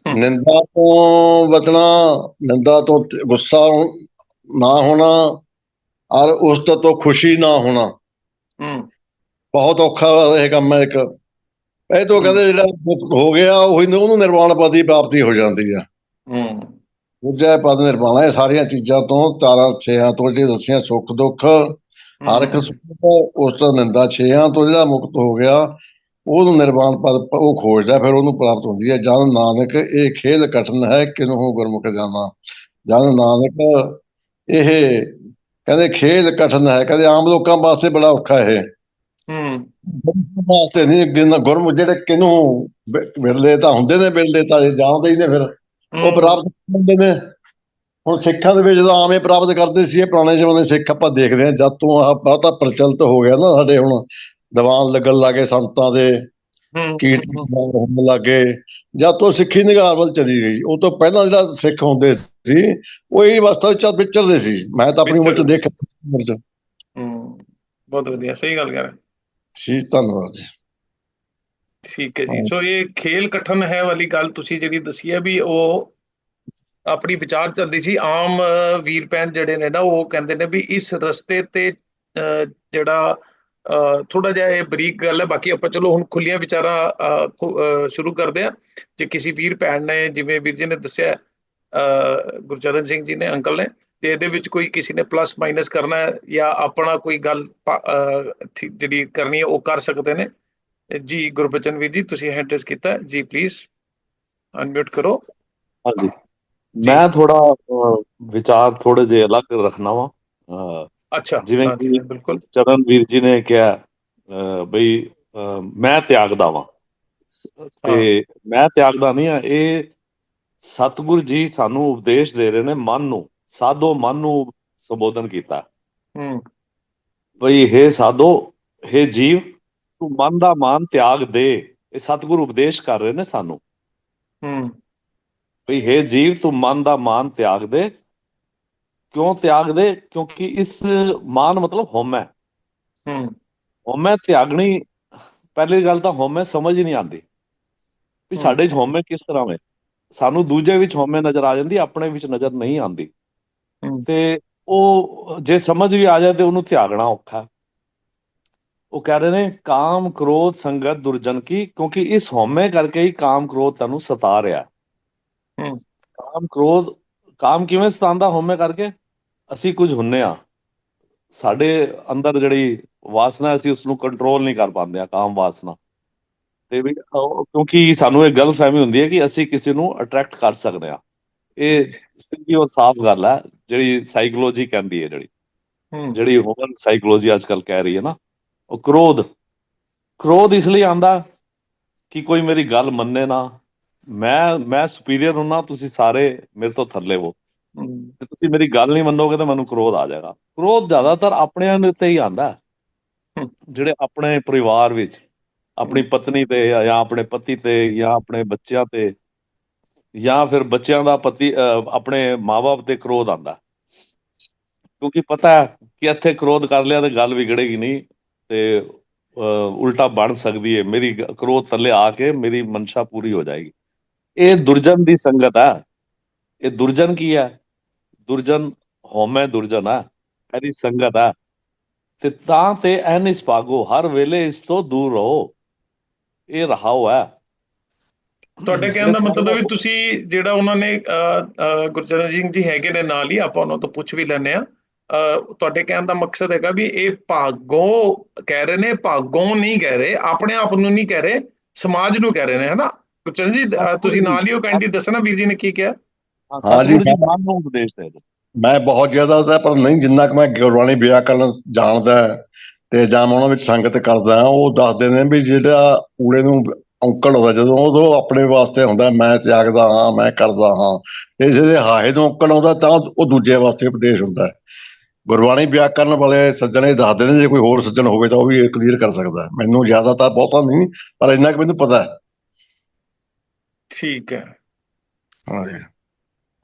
ਨਿੰਦਾ ਤੋਂ ਬਚਣਾ, ਨਿੰਦਾ ਤੋਂ ਗੁੱਸਾ ਨਾ ਹੋਣਾ, ਔਰ ਉਸ ਤੋਂ ਖੁਸ਼ੀ ਨਾ ਹੋਣਾ। ਬਹੁਤ ਔਖਾ ਇਹ ਕੰਮ ਹੈ ਇੱਕ। ਇਹ ਤੋਂ ਕਹਿੰਦੇ ਜਿਹੜਾ ਹੋ ਗਿਆ ਉਹੀ ਉਹਨੂੰ ਨਿਰਵਾਣ ਪਦ ਦੀ ਪ੍ਰਾਪਤੀ ਹੋ ਜਾਂਦੀ ਆ। ਦੂਜਾ ਪਦ ਨਿਰਵਾਣਾ। ਇਹ ਸਾਰੀਆਂ ਚੀਜ਼ਾਂ ਤੋਂ, ਚਾਰਾਂ ਛੇਆਂ ਤੋਂ ਜਿਹੜੀ ਦੱਸੀਆਂ, ਸੁੱਖ ਦੁੱਖ, ਹਰਖ ਸੁੱਖ, ਉਸ ਤੋਂ ਨਿੰਦਾ, ਛੇਆਂ ਤੋਂ ਜਿਹੜਾ ਮੁਕਤ ਹੋ ਗਿਆ, ਉਹਨੂੰ ਨਿਰਵਾਣ ਪਦ ਉਹ ਖੋਜਦਾ, ਫਿਰ ਉਹਨੂੰ ਪ੍ਰਾਪਤ ਹੁੰਦੀ ਹੈ। ਜਨ ਨਾਨਕ ਇਹ ਖੇਲ ਕਠਨ ਹੈ, ਕਿਨਹੂ ਗੁਰਮੁਖ ਜਾਣਾ। ਜਨ ਨਾਨਕ ਇਹ ਕਹਿੰਦੇ ਖੇਲ ਕਠਨ ਹੈ, ਕਹਿੰਦੇ ਆਮ ਲੋਕਾਂ ਵਾਸਤੇ ਬੜਾ ਔਖਾ ਇਹ, ਵਾਸਤੇ ਨਹੀਂ। ਗੁਰਮੁਖ ਜਿਹੜੇ ਕਿਹਨੂੰ ਬਿਰਲੇ ਤਾਂ ਹੁੰਦੇ ਨੇ, ਬਿਰਲੇ ਤਾਂ ਜਾਣਦੇ ਹੀ ਨੇ, ਫਿਰ ਉਹ ਪ੍ਰਾਪਤ ਹੁੰਦੇ ਨੇ। ਹੁਣ ਸਿੱਖਾਂ ਦੇ ਵਿੱਚ ਤਾਂ ਆਵੇਂ ਪ੍ਰਾਪਤ ਕਰਦੇ ਸੀ। ਇਹ ਪੁਰਾਣੇ ਜ਼ਮਾਨੇ ਸਿੱਖ ਆਪਾਂ ਦੇਖਦੇ ਹਾਂ, ਜਦ ਤੋਂ ਆਹ ਬਹੁਤਾ ਪ੍ਰਚਲਿਤ ਹੋ ਗਿਆ ਨਾ, ਸਾਡੇ ਹੁਣ ਦੀਵਾਨ ਲੱਗਣ ਲੱਗੇ ਸੰਤਾਂ ਦੇ, ਕੀਰਤਨ ਹੋਣ ਲੱਗੇ, ਜਦ ਤੋਂ ਸਿੱਖੀ ਨਿਗਾਰ ਵੱਲ ਚਲੀ ਗਈ। ਉਹ ਤੋਂ ਪਹਿਲਾਂ ਜਿਹੜਾ ਸਿੱਖ ਹੁੰਦੇ ਸੀ ਉਹ ਇਹ ਅਵਸਥਾ ਵਿੱਚ ਵਿਚਰਦੇ ਸੀ। ਮੈਂ ਤਾਂ ਆਪਣੀ ਉਮਰ 'ਚ ਦੇਖਿਆ। ਬਹੁਤ ਵਧੀਆ, ਸਹੀ ਗੱਲ ਕਰ। ਜੀ ਧੰਨਵਾਦ ਜੀ। ਠੀਕ ਹੈ ਜੀ। ਸੋ ਇਹ ਖੇਲ ਕਠਨ ਹੈ ਵਾਲੀ ਗੱਲ ਤੁਸੀਂ ਜਿਹੜੀ ਦੱਸੀ ਹੈ, ਵੀ ਉਹ ਆਪਣੀ ਵਿਚਾਰ ਚੱਲਦੀ ਸੀ। ਆਮ ਵੀਰ ਭੈਣ ਜਿਹੜੇ ਨੇ ਨਾ, ਉਹ ਕਹਿੰਦੇ ਨੇ ਵੀ ਇਸ ਰਸਤੇ ਤੇ ਜਿਹੜਾ ਥੋੜਾ ਜਿਹਾ ਇਹ ਬਰੀਕ ਗੱਲ ਹੈ। ਬਾਕੀ ਆਪਾਂ ਚਲੋ ਹੁਣ ਖੁੱਲੀਆਂ ਵਿਚਾਰਾਂ ਸ਼ੁਰੂ ਕਰਦੇ ਹਾਂ। ਜੇ ਕਿਸੇ ਵੀਰ ਭੈਣ ਨੇ, ਜਿਵੇਂ ਵੀਰ ਜੀ ਨੇ ਦੱਸਿਆ, ਗੁਰਚਰਨ ਸਿੰਘ ਜੀ ਨੇ, ਅੰਕਲ ਨੇ, ਤੇ ਇਹਦੇ ਵਿੱਚ ਕੋਈ ਕਿਸੇ ਨੇ ਪਲੱਸ ਮਾਈਨਸ ਕਰਨਾ ਹੈ ਜਾਂ ਆਪਣਾ ਕੋਈ ਗੱਲ ਜਿਹੜੀ ਕਰਨੀ ਹੈ ਉਹ ਕਰ ਸਕਦੇ ਨੇ ਜੀ। ਗੁਰਬਚਨ ਵੀਰ ਜੀ, ਤੁਸੀਂ ਹੈਂਡ ਰੇਜ਼ ਕੀਤਾ ਜੀ, ਪਲੀਜ਼ ਅਨਮਿਊਟ ਕਰੋ। ਹਾਂਜੀ, ਮੈਂ ਥੋੜਾ ਵਿਚਾਰ ਥੋੜੇ ਜਿਹੇ ਅਲੱਗ ਰੱਖਣਾ ਵਾ। ਅੱਛਾ, ਜਿਵੇਂ ਕਿ ਬਿਲਕੁਲ ਚਰਨਵੀਰ ਜੀ ਨੇ ਕਿਹਾ ਬਈ ਮੈਂ ਤਿਆਗਦਾ ਵਾਂ, ਤੇ ਮੈਂ ਤਿਆਗਦਾ ਨਹੀਂ ਆ। ਇਹ ਸਤਿਗੁਰੂ ਜੀ ਸਾਨੂੰ ਉਪਦੇਸ਼ ਦੇ ਰਹੇ ਨੇ, ਮਨ ਨੂੰ ਸਾਧੋ, ਮਨ ਨੂੰ ਸੰਬੋਧਨ ਕੀਤਾ ਬਈ ਹੇ ਸਾਧੋ, ਹੇ ਜੀਵ, ਤੂੰ ਮਨ ਦਾ ਮਾਨ ਤਿਆਗ ਦੇ। ਇਹ ਸਤਿਗੁਰੂ ਉਪਦੇਸ਼ ਕਰ ਰਹੇ ਨੇ ਸਾਨੂੰ ਬਈ ਹੇ ਜੀਵ, ਤੂੰ ਮਨ ਦਾ ਮਾਨ ਤਿਆਗ ਦੇ। ਕਿਉਂ ਤਿਆਗ ਦੇ? ਕਿਉਂਕਿ ਇਸ ਮਾਨ ਮਤਲਬ ਹਉਮੈ। ਹਉਮੈ ਤਿਆਗਣੀ, ਪਹਿਲੀ ਗੱਲ ਤਾਂ ਹਉਮੈ ਸਮਝ ਹੀ ਨਹੀਂ ਆਉਂਦੀ ਵੀ ਸਾਡੇ 'ਚ ਹਉਮੈ ਕਿਸ ਤਰ੍ਹਾਂ ਹੈ। ਸਾਨੂੰ ਦੂਜੇ ਵਿੱਚ ਹਉਮੈ ਨਜ਼ਰ ਆ ਜਾਂਦੀ, ਆਪਣੇ ਵਿੱਚ ਨਜ਼ਰ ਨਹੀਂ ਆਉਂਦੀ। ਤੇ ਉਹ ਜੇ ਸਮਝ ਵੀ ਆ ਜਾਏ ਤੇ ਉਹਨੂੰ ਤਿਆਗਣਾ ਔਖਾ। ਉਹ ਕਹਿ ਰਹੇ ਨੇ ਕਾਮ ਕ੍ਰੋਧ ਸੰਗਤ ਦੁਰਜਨ ਕੀ, ਕਿਉਂਕਿ ਇਸ ਹਉਮੈ ਕਰਕੇ ਹੀ ਕਾਮ ਕ੍ਰੋਧ ਤੁਹਾਨੂੰ ਸਤਾ ਰਿਹਾ। ਕਾਮ ਕ੍ਰੋਧ, ਕਾਮ ਕਿਵੇਂ ਸਤਾਉਂਦਾ? ਹਉਮੈ ਕਰਕੇ। ਅਸੀਂ ਕੁਝ ਹੁੰਨੇ ਆ, ਸਾਡੇ ਅੰਦਰ ਜਿਹੜੀ ਵਾਸਨਾ, ਅਸੀਂ ਉਸਨੂੰ ਕੰਟਰੋਲ ਨਹੀਂ ਕਰ ਪਾਉਂਦੇ ਆ, ਕਾਮ ਵਾਸਨਾ। ਤੇ ਵੀ ਕਿਉਂਕਿ ਸਾਨੂੰ ਇਹ ਗਲਤਫਹਿਮੀ ਹੁੰਦੀ ਹੈ ਕਿ ਅਸੀਂ ਕਿਸੇ ਨੂੰ ਅਟਰੈਕਟ ਕਰ ਸਕਦੇ ਹਾਂ। ਇਹ ਸਿੱਧੀ ਔਰ ਸਾਫ਼ ਗੱਲ ਹੈ, ਜਿਹੜੀ ਸਾਈਕੋਲੋਜੀ ਕਹਿੰਦੀ ਹੈ, ਜਿਹੜੀ ਹਿਊਮਨ ਸਾਈਕੋਲੋਜੀ ਅੱਜ ਕੱਲ੍ਹ ਕਹਿ ਰਹੀ ਹੈ ਨਾ। ਉਹ ਕ੍ਰੋਧ ਇਸ ਲਈ ਆਉਂਦਾ ਕਿ ਕੋਈ ਮੇਰੀ ਗੱਲ ਮੰਨੇ ਨਾ। ਮੈਂ ਸੁਪੀਰੀਅਰ ਹੁੰਨਾ, ਤੁਸੀਂ ਸਾਰੇ ਮੇਰੇ ਤੋਂ ਥੱਲੇ ਹੋ, ਤੇ ਤੁਸੀਂ ਮੇਰੀ ਗੱਲ ਨਹੀਂ ਮੰਨੋਗੇ ਤਾਂ ਮੈਨੂੰ ਕ੍ਰੋਧ ਆ ਜਾਏਗਾ। ਕ੍ਰੋਧ ਜ਼ਿਆਦਾਤਰ ਆਪਣਿਆਂ ਦੇ ਉੱਤੇ ਹੀ ਆਉਂਦਾ, ਜਿਹੜੇ ਆਪਣੇ ਪਰਿਵਾਰ ਵਿੱਚ ਆਪਣੀ ਪਤਨੀ ਤੇ ਜਾਂ ਆਪਣੇ ਪਤੀ ਤੇ ਜਾਂ ਆਪਣੇ ਬੱਚਿਆਂ ਤੇ, ਜਾਂ ਫਿਰ ਬੱਚਿਆਂ ਦਾ ਪਤੀ ਆਪਣੇ ਮਾਂ-ਬਾਪ ਤੇ ਕ੍ਰੋਧ ਆਉਂਦਾ, ਕਿਉਂਕਿ ਪਤਾ ਹੈ ਕਿ ਇੱਥੇ ਕ੍ਰੋਧ ਕਰ ਲਿਆ ਤੇ ਗੱਲ ਵਿਗੜੇਗੀ ਨਹੀਂ, ਤੇ ਉਲਟਾ ਬਣ ਸਕਦੀ ਹੈ, ਮੇਰੀ ਕ੍ਰੋਧ ਥੱਲੇ ਆ ਕੇ ਮੇਰੀ ਮਨਸ਼ਾ ਪੂਰੀ ਹੋ ਜਾਏਗੀ। ਇਹ ਦੁਰਜਨ ਦੀ ਸੰਗਤ ਹੈ। ਇਹ ਦੁਰਜਨ ਕੀ ਹੈ? ਦੁਰਜਨ ਹਉਮੈ ਦੁਰਜਨ ਹੈ, ਇਹਦੀ ਸੰਗਤ ਹੈ। ਤੇ ਤਾਂ ਤੇ ਐਨਿਸ ਭਾਗੋ, ਹਰ ਵੇਲੇ ਇਸ ਤੋਂ ਦੂਰ ਰਹੋ, ਇਹ ਰਹਾਓ ਹੈ। ਤੁਹਾਡੇ ਕਹਿਣ ਦਾ ਮਤਲਬ ਹੈ ਵੀ ਤੁਸੀਂ ਜਿਹੜਾ ਉਹਨਾਂ ਨੇ ਗੁਰਚਰਨ ਸਿੰਘ ਜੀ ਹੈਗੇ ਨੇ ਨਾਲ ਹੀ, ਆਪਾਂ ਉਹਨਾਂ ਤੋਂ ਪੁੱਛ ਵੀ ਲੈਂਦੇ ਆ। ਤੁਹਾਡੇ ਕਹਿਣ ਦਾ ਮਕਸਦ ਹੈਗਾ ਵੀ ਇਹ ਭਾਗੋਂ ਕਹਿ ਰਹੇ ਨੇ, ਭਾਗੋਂ ਨਹੀਂ ਕਹਿ ਰਹੇ, ਆਪਣੇ ਆਪ ਨੂੰ ਨਹੀਂ ਕਹਿ ਰਹੇ, ਸਮਾਜ ਨੂੰ ਕਹਿ ਰਹੇ ਨੇ, ਹਨਾ ਗੁਰਚਰਨ ਜੀ? ਤੁਸੀਂ ਨਾਲ ਹੀ ਉਹ ਕੈਂਡੀ ਦੱਸਣਾ ਵੀਰ ਜੀ ਨੇ ਕੀ ਕਿਹਾ। हाँ जी, ਸਤਿਗੁਰੂ ਜੀ ਮਨ ਨੂੰ ਉਪਦੇਸ਼ ਦੇ ਦਿਓ। ਮੈਂ ਬਹੁਤ ਜ਼ਿਆਦਾ ਤਾਂ ਪਰ ਨਹੀਂ, ਜਿੰਨਾ ਕੁ ਮੈਂ ਗੁਰਬਾਣੀ ਵਿਆਕਰਨ ਜਾਣਦਾ ਤੇ ਜਾਂ ਮੈਂ ਉਹਨਾਂ ਵਿੱਚ ਸੰਗਤ ਕਰਦਾ, ਉਹ ਦੱਸਦੇ ਨੇ ਵੀ ਜਿਹੜਾ ਊੜੇ ਨੂੰ ਔਂਕੜ ਹੁੰਦਾ ਜਦੋਂ, ਉਦੋਂ ਆਪਣੇ ਵਾਸਤੇ ਹੁੰਦਾ ਮੈਂ ਤਿਆਗਦਾ ਹਾਂ, ਮੈਂ ਕਰਦਾ ਹਾਂ। ਤੇ ਜਿਹਦੇ ਹਾਹੇ ਨੂੰ ਔਂਕੜ ਆਉਂਦਾ ਤਾਂ ਉਹ ਦੂਜੇ ਵਾਸਤੇ ਉਪਦੇਸ਼ ਹੁੰਦਾ। ਗੁਰਬਾਣੀ ਵਿਆਕਰਨ ਵਾਲੇ ਸੱਜਣ ਇਹ ਦੱਸਦੇ ਨੇ, ਜੇ ਕੋਈ ਹੋਰ ਸੱਜਣ ਹੋਵੇ ਤਾਂ ਉਹ ਵੀ ਕਲੀਅਰ ਕਰ ਸਕਦਾ। ਮੈਨੂੰ ਜ਼ਿਆਦਾ ਤਾਂ ਬਹੁਤਾ ਨਹੀਂ, ਪਰ ਇੰਨਾ ਕੁ ਮੈਨੂੰ ਪਤਾ ਹੈ। ਠੀਕ ਹੈ। ਹਾਂਜੀ,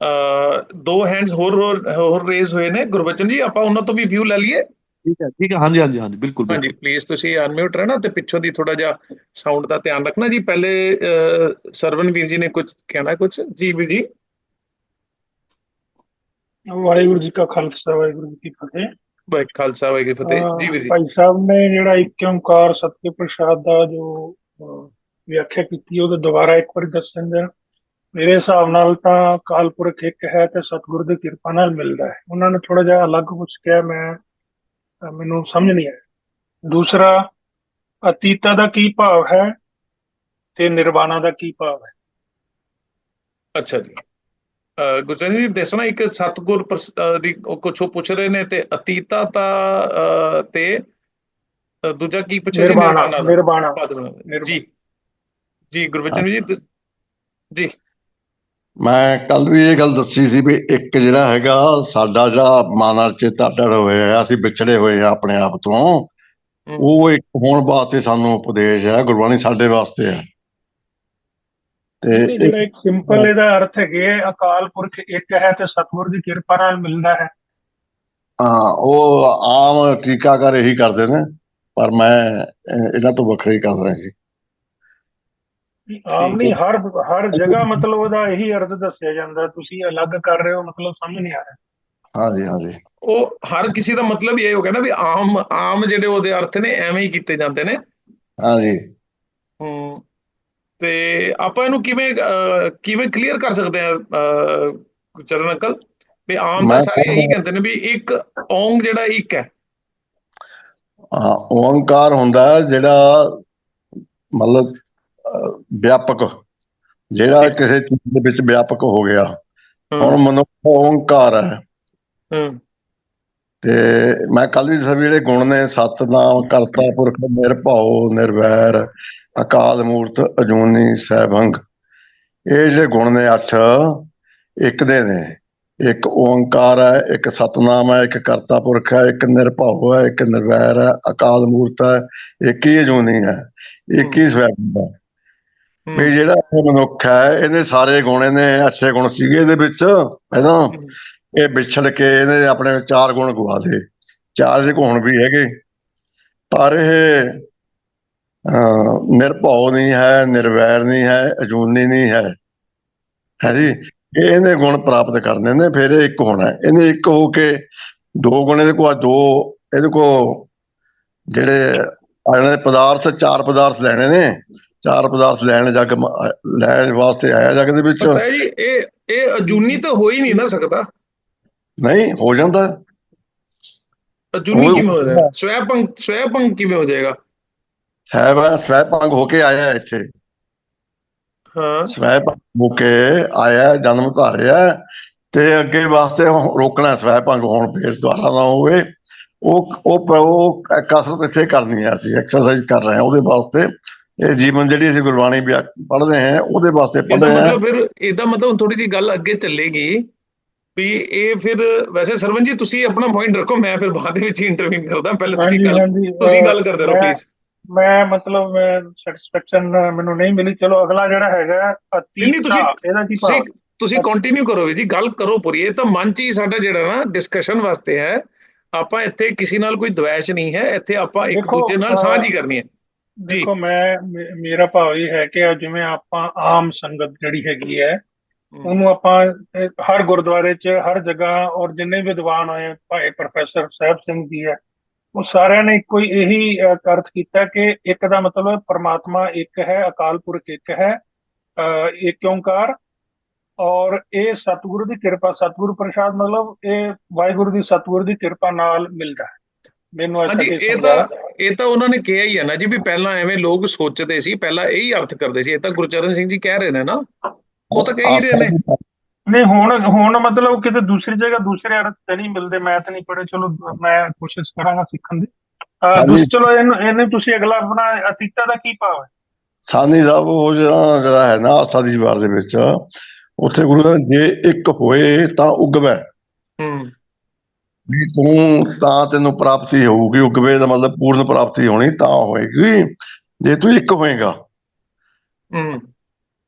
ਦੋ ਹੈਂਡਸ ਹੋਰ ਰੇਜ਼ ਹੋਏ ਨੇ ਗੁਰਬਚਨ ਜੀ, ਆਪਾਂ ਉਹਨਾਂ ਤੋਂ ਵੀ ਵਿਊ ਲੈ ਲਈਏ। ਠੀਕ ਹੈ, ਠੀਕ ਹੈ, ਹਾਂਜੀ ਹਾਂਜੀ ਹਾਂਜੀ, ਬਿਲਕੁਲ ਹਾਂਜੀ ਬਿਲਕੁਲ। ਪਲੀਜ਼, ਤੁਸੀਂ ਅਨਮਿਊਟ ਰਹਿਣਾ ਤੇ ਪਿੱਛੋਂ ਦੀ ਥੋੜਾ ਜਿਹਾ ਸਾਊਂਡ ਦਾ ਧਿਆਨ ਰੱਖਣਾ ਜੀ। ਪਹਿਲੇ ਸਰਵਨ ਵੀਰ ਜੀ ਨੇ ਕੁਝ ਕਹਿਣਾ, ਕੁਝ ਜੀ ਵੀਰ ਜੀ। ਵਾਹਿਗੁਰੂ ਜੀ ਕਾ ਖਾਲਸਾ, ਵਾਹਿਗੁਰੂ ਜੀ ਕੀ ਫਤਿਹ। ਵਾਹਿਗੁਰੂ ਖਾਲਸਾ ਵਾਹਿਗੁਰੂ ਫਤਿਹ ਜੀ ਵੀਰ ਜੀ। ਭਾਈ ਸਾਹਿਬ ਨੇ ਜਿਹੜਾ ਇੱਕ ਓਂਕਾਰ ਸਤਿ ਪ੍ਰਸਾਦ ਦਾ ਜੋ ਵਿਆਖਿਆ ਕੀਤੀ, ਉਹ ਦੁਬਾਰਾ ਇੱਕ ਵਾਰੀ ਦੱਸਣ ਦੇਣ। ਮੇਰੇ ਹਿਸਾਬ ਨਾਲ ਤਾਂ ਅਕਾਲ ਪੁਰਖ ਇੱਕ ਹੈ ਤੇ ਸਤਿਗੁਰ ਦੀ ਕਿਰਪਾ ਨਾਲ ਮਿਲਦਾ ਹੈ। ਉਹਨਾਂ ਨੇ ਥੋੜਾ ਜਿਹਾ ਅਲੱਗ ਕੁਛ ਕਿਹਾ, ਮੈਨੂੰ ਸਮਝ ਨਹੀਂ ਆਇਆ। ਦੂਸਰਾ, ਅਤੀਤਾ ਦਾ ਕੀ ਭਾਵ ਹੈ ਤੇ ਨਿਰਵਾਣਾ ਦਾ ਕੀ ਭਾਵ ਹੈ? ਅੱਛਾ ਜੀ, ਗੁਰਚਰਨ ਜੀ ਦੱਸਣਾ। ਇੱਕ ਸਤਿਗੁਰ ਦੀ ਕੁਛ ਉਹ ਪੁੱਛ ਰਹੇ ਨੇ, ਤੇ ਅਤੀਤਾ ਤਾਂ ਤੇ ਦੂਜਾ ਕੀ ਪੁੱਛਿਆ ਸੀ? ਨਿਰਵਾਣਾ। ਜੀ ਜੀ ਗੁਰਬਚਨ ਜੀ ਜੀ। ਮੈਂ ਕੱਲ ਵੀ ਇਹ ਗੱਲ ਦੱਸੀ ਸੀ ਵੀ ਇੱਕ ਜਿਹੜਾ ਹੈਗਾ ਸਾਡਾ ਜਿਹੜਾ ਮਾਨਵ ਚੇਤਾ ਢੜ ਹੋਇਆ, ਅਸੀਂ ਵਿਛੜੇ ਹੋਏ ਆ ਆਪਣੇ ਆਪ ਤੋਂ, ਉਹ ਇੱਕ ਹੋਣ ਵਾਸਤੇ ਸਾਨੂੰ ਉਪਦੇਸ਼ ਹੈ, ਗੁਰਬਾਣੀ ਸਾਡੇ ਵਾਸਤੇ ਹੈ। ਤੇ ਜਿਹੜਾ ਇੱਕ ਸਿੰਪਲ ਇਹਦਾ ਅਰਥ ਹੈਗੇ, ਅਕਾਲ ਪੁਰਖ ਇੱਕ ਹੈ ਤੇ ਸਤਿਗੁਰ ਦੀ ਕਿਰਪਾ ਨਾਲ ਮਿਲਦਾ ਹੈ। ਹਾਂ, ਉਹ ਆਮ ਟੀਕਾਕਾਰ ਇਹੀ ਕਰਦੇ ਨੇ, ਪਰ ਮੈਂ ਇਹਨਾਂ ਤੋਂ ਵੱਖਰਾ ਹੀ ਕਰ ਰਿਹਾ ਜੀ। ਆਮ ਨਹੀਂ, ਹਰ ਜਗ੍ਹਾ ਮਤਲਬ ਉਹਦਾ ਇਹੀ ਅਰਥ ਦੱਸਿਆ ਜਾਂਦਾ, ਤੁਸੀਂ ਅਲੱਗ ਕਰ ਰਹੇ ਹੋ, ਮਤਲਬ ਸਮਝ ਨਹੀਂ ਆ ਰਿਹਾ। ਹਾਂਜੀ ਹਾਂਜੀ, ਉਹ ਹਰ ਕਿਸੇ ਦਾ ਮਤਲਬ ਇਹ ਹੋ ਗਿਆ ਨਾ ਵੀ ਆਮ ਜਿਹੜੇ ਉਹਦੇ ਅਰਥ ਨੇ ਐਵੇਂ ਹੀ ਕੀਤੇ ਜਾਂਦੇ ਨੇ। ਹਾਂਜੀ। ਤੇ ਆਪਾਂ ਇਹਨੂੰ ਕਿਵੇਂ ਕਲੀਅਰ ਕਰ ਸਕਦੇ ਆ ਚਰਨ ਅੰਕਲ, ਵੀ ਆਮ ਤਾਂ ਸਾਰੇ ਇਹੀ ਕਹਿੰਦੇ ਨੇ ਵੀ ਇੱਕ ਓਂਗ ਜਿਹੜਾ ਇੱਕ ਹੈ। ਓਂਕਾਰ ਹੁੰਦਾ ਜਿਹੜਾ ਮਤਲਬ ਵਿਆਪਕ, ਜਿਹੜਾ ਕਿਸੇ ਚੀਜ਼ ਦੇ ਵਿੱਚ ਵਿਆਪਕ ਹੋ ਗਿਆ। ਹੁਣ ਮਨੁੱਖ ਓਂਕਾਰ ਹੈ। ਤੇ ਮੈਂ ਕੱਲ ਵੀ ਦੱਸਿਆ ਵੀ ਜਿਹੜੇ ਗੁਣ ਨੇ, ਸਤਿਨਾਮ, ਕਰਤਾ ਪੁਰਖ, ਨਿਰਭਉ, ਨਿਰਵੈਰ, ਅਕਾਲ ਮੂਰਤ, ਅਜੂਨੀ, ਸੈਭੰਗ, ਇਹ ਜਿਹੜੇ ਗੁਣ ਨੇ 8 ਇੱਕ ਦੇ ਨੇ। ਇੱਕ ਓਂਕਾਰ ਹੈ, ਇੱਕ ਸਤਨਾਮ ਹੈ, ਇੱਕ ਕਰਤਾ ਪੁਰਖ ਹੈ, ਇੱਕ ਨਿਰਭਉ ਹੈ, ਇੱਕ ਨਿਰਵੈਰ ਹੈ, ਅਕਾਲ ਮੂਰਤ ਹੈ, ਇੱਕ ਹੀ ਅਜੂਨੀ ਹੈ, ਇੱਕ ਹੀ ਸੈਭੰਗ ਹੈ। ਵੀ ਜਿਹੜਾ ਮਨੁੱਖ ਹੈ, ਇਹਦੇ ਸਾਰੇ ਗੁਣ, ਇਹਨੇ ਅੱਛੇ ਗੁਣ ਸੀਗੇ ਇਹਦੇ ਵਿੱਚ ਪਹਿਲਾਂ, ਇਹ ਵਿਛੜ ਕੇ ਇਹਨੇ ਆਪਣੇ 4 ਗੁਣ ਗਵਾ ਦੇ। 4 ਦੇ ਗੁਣ ਵੀ ਹੈਗੇ, ਪਰ ਇਹ ਨਿਰਭਉ ਨਹੀਂ ਹੈ, ਨਿਰਵੈਰ ਨਹੀਂ ਹੈ, ਅਜੂਨੀ ਨਹੀਂ ਹੈ ਜੀ। ਇਹਨੇ ਗੁਣ ਪ੍ਰਾਪਤ ਕਰਨੇ ਨੇ, ਫਿਰ ਇਹ ਇੱਕ ਹੋਣਾ। ਇਹਨੇ ਇੱਕ ਹੋ ਕੇ 2 ਗੁਣ ਇਹਦੇ ਕੋਲ, 2 ਇਹਦੇ ਕੋਲ ਜਿਹੜੇ ਪਦਾਰਥ, 4 ਪਦਾਰਥ ਲੈਣੇ ਨੇ। 4 ਪਦਾਰਥ ਲੈਣ ਵਾਸਤੇ ਆਇਆ ਜੱਗ ਦੇ ਵਿੱਚ। ਇਹ ਅਜੂਨੀ ਤਾਂ ਹੋ ਹੀ ਨਹੀਂ ਨਾ ਸਕਦਾ। ਨਹੀਂ ਹੋ ਜਾਂਦਾ। ਅਜੂਨੀ ਕਿਵੇਂ ਹੋ ਜਾਏਗਾ? ਸਵੈਭੰਗ ਕਿਵੇਂ ਹੋ ਜਾਏਗਾ? ਸਵੈਭੰਗ ਹੋ ਕੇ ਆਇਆ ਇੱਥੇ। ਹਾਂ, ਸਵੈਭੰਗ ਹੋ ਕੇ ਆਇਆ, ਜਨਮ ਧਾਰਿਆ, ਤੇ ਅੱਗੇ ਵਾਸਤੇ ਰੋਕਣਾ ਸਵੈਭੰਗ ਹੋਣ, ਫੇਰ ਦੁਬਾਰਾ ਨਾ ਹੋਵੇ। ਉਹ ਕਸਰਤ ਇੱਥੇ ਕਰਨੀ ਹੈ, ਅਸੀਂ ਐਕਸਰਸਾਈਜ਼ ਕਰ ਰਹੇ ਹਾਂ ਉਹਦੇ ਵਾਸਤੇ। ਇਹ ਜੀਵਨ ਜਿਹੜੀ ਅਸੀਂ ਗੁਰਬਾਣੀ ਪੜ੍ਹ ਰਹੇ ਹਾਂ ਉਹਦੇ ਵਾਸਤੇ ਪੜ੍ਹ ਇਹਦਾ ਰਹੇ ਹਾਂ। ਮਤਲਬ ਫਿਰ ਇਹਦਾ ਮਤਲਬ ਥੋੜੀ ਜਿਹੀ ਗੱਲ ਅੱਗੇ ਚੱਲੇਗੀ ਵੀ ਇਹ ਫਿਰ ਵੈਸੇ ਸਰਵਨ ਜੀ ਤੁਸੀਂ ਆਪਣਾ ਪੁਆਇੰਟ ਰੱਖੋ, ਮੈਂ ਫਿਰ ਬਾਅਦ ਦੇ ਵਿੱਚ ਹੀ ਇੰਟਰਵਿਊ ਕਰਦਾ, ਪਹਿਲੇ ਹਾਂਜੀ ਹਾਂਜੀ ਤੁਸੀਂ ਗੱਲ ਕਰਦੇ ਰਹੋ ਪਲੀਜ਼। ਮੈਂ ਮਤਲਬ ਸੈਟੀਸਫੈਕਸ਼ਨ ਮੈਨੂੰ ਨਹੀਂ ਮਿਲੀ। ਚਲੋ ਅਗਲਾ ਜਿਹੜਾ ਹੈਗਾ ਨਹੀਂ ਅਤੀਤਾ, ਇਹਦਾ ਕੀ ਭਾਵ? ਤੁਸੀਂ ਕੰਟੀਨਿਊ ਕਰੋ ਜੀ, ਗੱਲ ਕਰੋ ਪੂਰੀ। ਇਹ ਤਾਂ ਮਨ ਚ ਹੀ ਸਾਡਾ ਜਿਹੜਾ ਨਾ ਡਿਸਕਸ਼ਨ ਵਾਸਤੇ ਹੈ, ਆਪਾਂ ਇੱਥੇ ਕਿਸੇ ਨਾਲ ਕੋਈ ਦਵੈਸ਼ ਨਹੀਂ ਹੈ, ਇੱਥੇ ਆਪਾਂ ਇੱਕ ਦੇਖੋ, ਦੂਜੇ ਨਾਲ ਸਾਂਝ ਹੀ ਕਰਨੀ ਹੈ ਜੀ। ਦੇਖੋ ਮੇਰਾ ਭਾਵ ਇਹ ਹੈ ਕਿ ਜਿਵੇਂ ਆਪਾਂ ਆਮ ਸੰਗਤ ਜਿਹੜੀ ਹੈਗੀ ਹੈ ਉਹਨੂੰ ਆਪਾਂ ਹਰ ਗੁਰਦੁਆਰੇ 'ਚ ਹਰ ਜਗ੍ਹਾ ਔਰ ਜਿੰਨੇ ਵਿਦਵਾਨ ਹੋਏ, ਭਾਈ ਪ੍ਰੋਫੈਸਰ ਸਾਹਿਬ ਸਿੰਘ ਜੀ ਹੈ, ਉਹ ਸਾਰਿਆਂ ਨੇ ਇੱਕੋ ਹੀ ਇਹੀ ਅਰਥ ਕੀਤਾ ਕਿ ਇੱਕ ਦਾ ਮਤਲਬ ਪਰਮਾਤਮਾ ਇੱਕ ਹੈ, ਅਕਾਲ ਪੁਰਖ ਇੱਕ ਹੈ, ਏਕ ਓਂਕਾਰ। ਔਰ ਇਹ ਸਤਿਗੁਰੂ ਦੀ ਕਿਰਪਾ, ਸਤਿਗੁਰੂ ਪ੍ਰਸਾਦ ਮਤਲਬ ਇਹ ਵਾਹਿਗੁਰੂ ਦੀ ਸਤਿਗੁਰੂ ਦੀ ਕਿਰਪਾ ਨਾਲ ਮਿਲਦਾ ਹੈ। ਮੈਨੂੰ ਅੱਜ ਤੱਕ ਇਹ ਤਾਂ ਉਹਨਾਂ ਨੇ ਕਿਹਾ ਹੀ ਹੈ ਨਾ ਜੀ, ਵੀ ਪਹਿਲਾਂ ਐਵੇਂ ਲੋਕ ਸੋਚਦੇ ਸੀ, ਪਹਿਲਾਂ ਇਹੀ ਅਰਥ ਕਰਦੇ ਸੀ। ਇਹ ਤਾਂ ਗੁਰਚਰਨ ਸਿੰਘ ਜੀ ਕਹਿ ਰਹੇ ਨੇ ਨਾ, ਉਹ ਤਾਂ ਕਹਿ ਹੀ ਰਹੇ ਨੇ। ਨਹੀਂ, ਹੁਣ ਮਤਲਬ ਕਿਤੇ ਦੂਸਰੀ ਜਗ੍ਹਾ ਦੂਸਰੇ ਅਰਥ ਤੇ ਨਹੀਂ ਮਿਲਦੇ। ਮੈਂ ਤਾਂ ਨਹੀਂ ਪੜ੍ਹੇ, ਚਲੋ ਮੈਂ ਕੋਸ਼ਿਸ਼ ਕਰਾਂਗਾ ਸਿੱਖਣ ਦੀ। ਚਲੋ ਇਹਨੂੰ ਤੁਸੀਂ ਅਗਲਾ ਆਪਣਾ ਅਤੀਤਾ ਦਾ ਕੀ ਭਾਵ ਹੈ? ਸਾਨੀ ਸਾਹਿਬ ਉਹ ਜਿਹੜਾ ਹੈ ਨਾ ਆਸਾ ਦੀ ਵਾਰ ਦੇ ਵਿੱਚ, ਉੱਥੇ ਗੁਰੂ ਸਾਹਿਬ ਜੇ ਇੱਕ ਹੋਏ ਤਾਂ ਉਗਵੇ, ਵੀ ਤੂੰ ਤਾਂ ਤੈਨੂੰ ਪ੍ਰਾਪਤੀ ਹੋਊਗੀ। ਉਗਵੇ ਦਾ ਮਤਲਬ ਪੂਰਨ ਪ੍ਰਾਪਤੀ ਹੋਣੀ ਤਾਂ ਹੋਏਗੀ ਜੇ ਤੂੰ ਇੱਕ ਹੋਏਗਾ।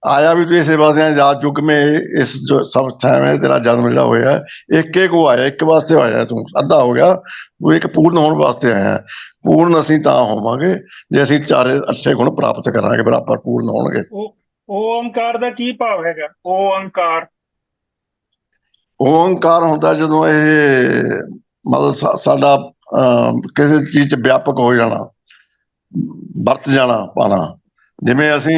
ਆਇਆ ਵੀ ਤੂੰ ਇਸੇ ਵਾਸਤੇ ਜਾ ਚੁੱਕ ਮੈਂ ਇਸ ਜੋ ਸਭ ਥਾਂ ਤੇਰਾ ਜਨਮ ਜਿਹੜਾ ਹੋਇਆ ਇੱਕ ਕੋ ਆਇਆ, ਇੱਕ ਵਾਸਤੇ ਆਇਆ। ਤੂੰ ਅੱਧਾ ਹੋ ਗਿਆ, ਤੂੰ ਇੱਕ ਪੂਰਨ ਹੋਣ ਵਾਸਤੇ ਆਇਆ। ਪੂਰਨ ਅਸੀਂ ਤਾਂ ਹੋਵਾਂਗੇ ਜੇ ਅਸੀਂ ਚਾਰੇ ਅੱਛੇ ਗੁਣ ਪ੍ਰਾਪਤ ਕਰਾਂਗੇ, ਬਰਾਬਰ ਪੂਰਨ ਹੋਣਗੇ। ਉਹ ਓਂਕਾਰ ਦਾ ਕੀ ਭਾਵ ਹੈਗਾ? ਓਂਕਾਰ ਹੁੰਦਾ ਜਦੋਂ ਇਹ ਮਤਲਬ ਸਾਡਾ ਕਿਸੇ ਚੀਜ਼ 'ਚ ਵਿਆਪਕ ਹੋ ਜਾਣਾ, ਵਰਤ ਜਾਣਾ ਪਾਣਾ। ਜਿਵੇਂ ਅਸੀਂ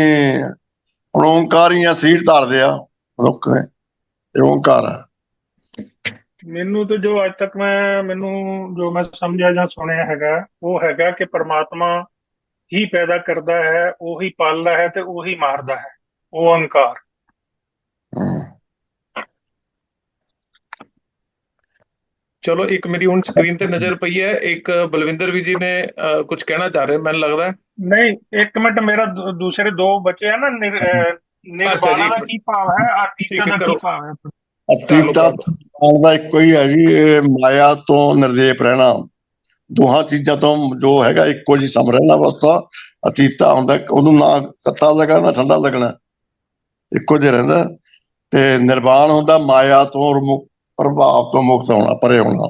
ਹੁਣ ਓਂਕਾਰ ਹੀ ਆ, ਸੀਟ ਧਾਰਦੇ ਆ ਮਨੁੱਖ ਨੇ, ਇਹ ਓਂਕਾਰ ਹੈ। ਮੈਨੂੰ ਤਾਂ ਜੋ ਅੱਜ ਤੱਕ ਜੋ ਮੈਂ ਸਮਝਿਆ ਜਾਂ ਸੁਣਿਆ ਹੈਗਾ, ਉਹ ਹੈਗਾ ਕਿ ਪਰਮਾਤਮਾ ਹੀ ਪੈਦਾ ਕਰਦਾ ਹੈ, ਉਹੀ ਪਾਲਦਾ ਹੈ ਤੇ ਉਹੀ ਮਾਰਦਾ ਹੈ। ਓਂਕਾਰ। ਚਲੋ, ਇੱਕ ਮੇਰੀ ਹੁਣ ਸਕਰੀਨ ਤੇ ਨਜ਼ਰ ਪਈ ਹੈ, ਇੱਕ ਬਲਵਿੰਦਰ ਵੀ ਜੀ ਨੇ ਕੁਝ ਕਹਿਣਾ ਚਾਹ ਰਹੇ, ਮੈਨੂੰ ਲੱਗਦਾ। ਨਹੀਂ, ਇੱਕ ਮਿੰਟ, ਮੇਰਾ ਦੂਸਰੇ ਦੋ ਬੱਚੇ ਆ ਨਾ। ਨਿਰਵਾਣਾ ਦਾ ਕੀ ਭਾਵ ਹੈ? ਅਤੀਤਾ ਦਾ ਕੀ ਭਾਵ ਹੈ? ਅਤੀਤਾ ਦਾ ਇੱਕੋ ਹੀ ਹੈ ਜੀ, ਇਹ ਮਾਇਆ ਤੋਂ ਨਿਰਲੇਪ ਰਹਿਣਾ। ਦੋਹਾਂ ਚੀਜ਼ਾਂ ਤੋਂ ਜੋ ਹੈਗਾ ਇੱਕੋ ਜਿਹੀ ਸਮ ਰਹਿਣਾ ਅਵਸਥਾ ਅਤੀਤਾ ਹੁੰਦਾ। ਉਹਨੂੰ ਨਾ ਤੱਤਾ ਲੱਗਣਾ ਨਾ ਠੰਡਾ ਲੱਗਣਾ, ਇੱਕੋ ਜਿਹਾ ਰਹਿੰਦਾ। ਤੇ ਨਿਰਵਾਣ ਹੁੰਦਾ ਮਾਇਆ ਤੋਂ ਪ੍ਰਭਾਵ ਤੋਂ ਮੁਕਤ ਹੋਣਾ, ਪਰੇ ਹੋਣਾ।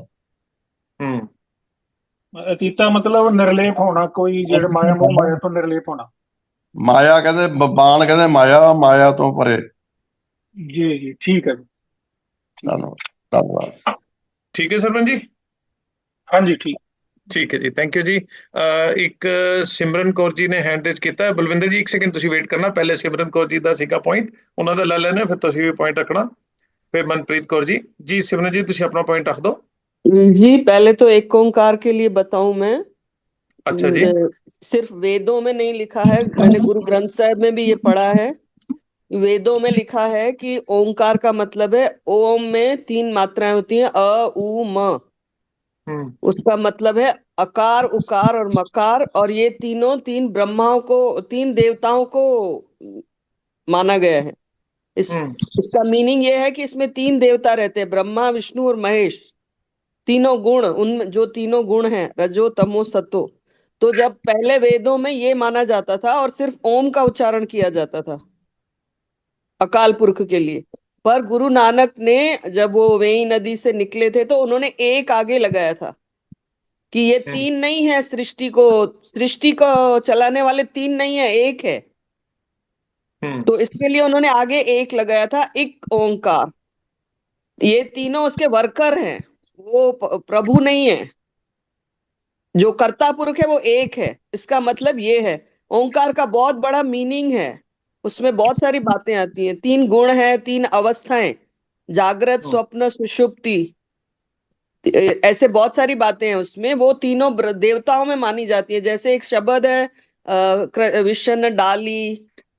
ਅਤੀਤਾ ਮਤਲਬ ਨਿਰਲੇਪ ਹੋਣਾ, ਕੋਈ ਜਿਹੜੇ ਮਾਇਆ ਤੋਂ ਨਿਰਲੇਪ ਹੋਣਾ। ਮਾਇਆ ਕਹਿੰਦੇ, ਬਾਣ ਕਹਿੰਦੇ ਮਾਇਆ ਤੋਂ ਪਰੇ। ਜੀ ਜੀ, ਠੀਕ ਹੈ ਜੀ, ਧੰਨਵਾਦ। ਠੀਕ ਹੈ ਸਰਪੰਚ ਜੀ। ਹਾਂਜੀ, ਠੀਕ ਹੈ ਜੀ, ਥੈਂਕ ਯੂ ਜੀ। ਇੱਕ ਸਿਮਰਨ ਕੌਰ ਜੀ ਨੇ ਹੈਂਡ ਰੇਜ਼ ਕੀਤਾ। ਬਲਵਿੰਦਰ ਜੀ, ਇੱਕ ਸੈਕਿੰਡ ਤੁਸੀਂ ਵੇਟ ਕਰਨਾ, ਪਹਿਲੇ ਸਿਮਰਨ ਕੌਰ ਜੀ ਦਾ ਸੀਗਾ ਪੁਆਇੰਟ, ਉਹਨਾਂ ਦਾ ਲੈ ਲੈਣਾ, ਫਿਰ ਤੁਸੀਂ ਵੀ ਪੁਆਇੰਟ ਰੱਖਣਾ, ਫਿਰ ਮਨਪ੍ਰੀਤ ਕੌਰ ਜੀ। ਜੀ सिमरन जी, ਤੁਸੀਂ ਆਪਣਾ ਪੁਆਇੰਟ ਰੱਖ दो जी। पहले तो एक ओंकार के लिए बताऊं मैं। अच्छा जी। सिर्फ वेदों में नहीं लिखा है, मैंने गुरु ग्रंथ साहिब में भी ये पढ़ा है। वेदों में लिखा है कि ओंकार का मतलब है, ओम में 3 मात्राएं होती हैं, अ उ म। उसका मतलब है अकार, उकार और मकार। और ये तीनों 3 ब्रह्माओं को, 3 देवताओं को माना गया है। इसका मीनिंग ये है कि इसमें 3 देवता रहते हैं, ब्रह्मा, विष्णु और महेश। तीनों गुण, उनमें जो तीनों गुण हैं, रजो तमो सतो। तो जब पहले वेदों में ये माना जाता था और सिर्फ ओम का उच्चारण किया जाता था अकाल पुरख के लिए, पर गुरु नानक ने जब वो वेई नदी से निकले थे तो उन्होंने एक आगे लगाया था कि ये 3 नहीं है, सृष्टि को चलाने वाले 3 नहीं है, एक है। तो इसके लिए उन्होंने आगे एक लगाया था, एक ओंकार। ये तीनों उसके वर्कर हैं, वो प्रभु नहीं है। जो कर्ता पुरुष है वो एक है। इसका मतलब ये है, ओंकार का बहुत बड़ा मीनिंग है, उसमें बहुत सारी बातें आती हैं। 3 गुण हैं, 3 अवस्थाएं, जागृत, स्वप्न, सुषुप्ति, ऐसे बहुत सारी बातें हैं उसमें। वो तीनों देवताओं में मानी जाती है। जैसे एक शब्द है विशन डाली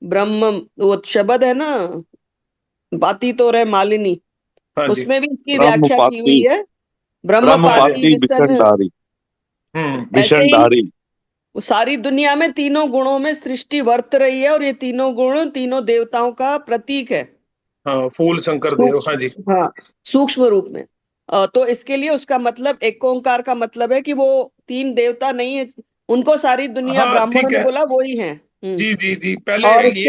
ब्रह्म, वो शब्द है ना, बाती तो रहे मालिनी, उसमें भी इसकी व्याख्या की हुई है, ब्रह्मपाती, विषणधारी। वो सारी दुनिया में तीनों गुणों में सृष्टि वर्त रही है, और ये तीनों गुण तीनों देवताओं का प्रतीक है। हाँ, फूल शंकर देव, हाँ जी। हाँ, सूक्ष्म रूप में। तो इसके लिए उसका मतलब, एक ओंकार का मतलब है कि वो तीन देवता नहीं है, उनको सारी दुनिया हाँ ब्राह्मणों ठीक ने है बोला वो ही है। जी जी जी। पहले और इसके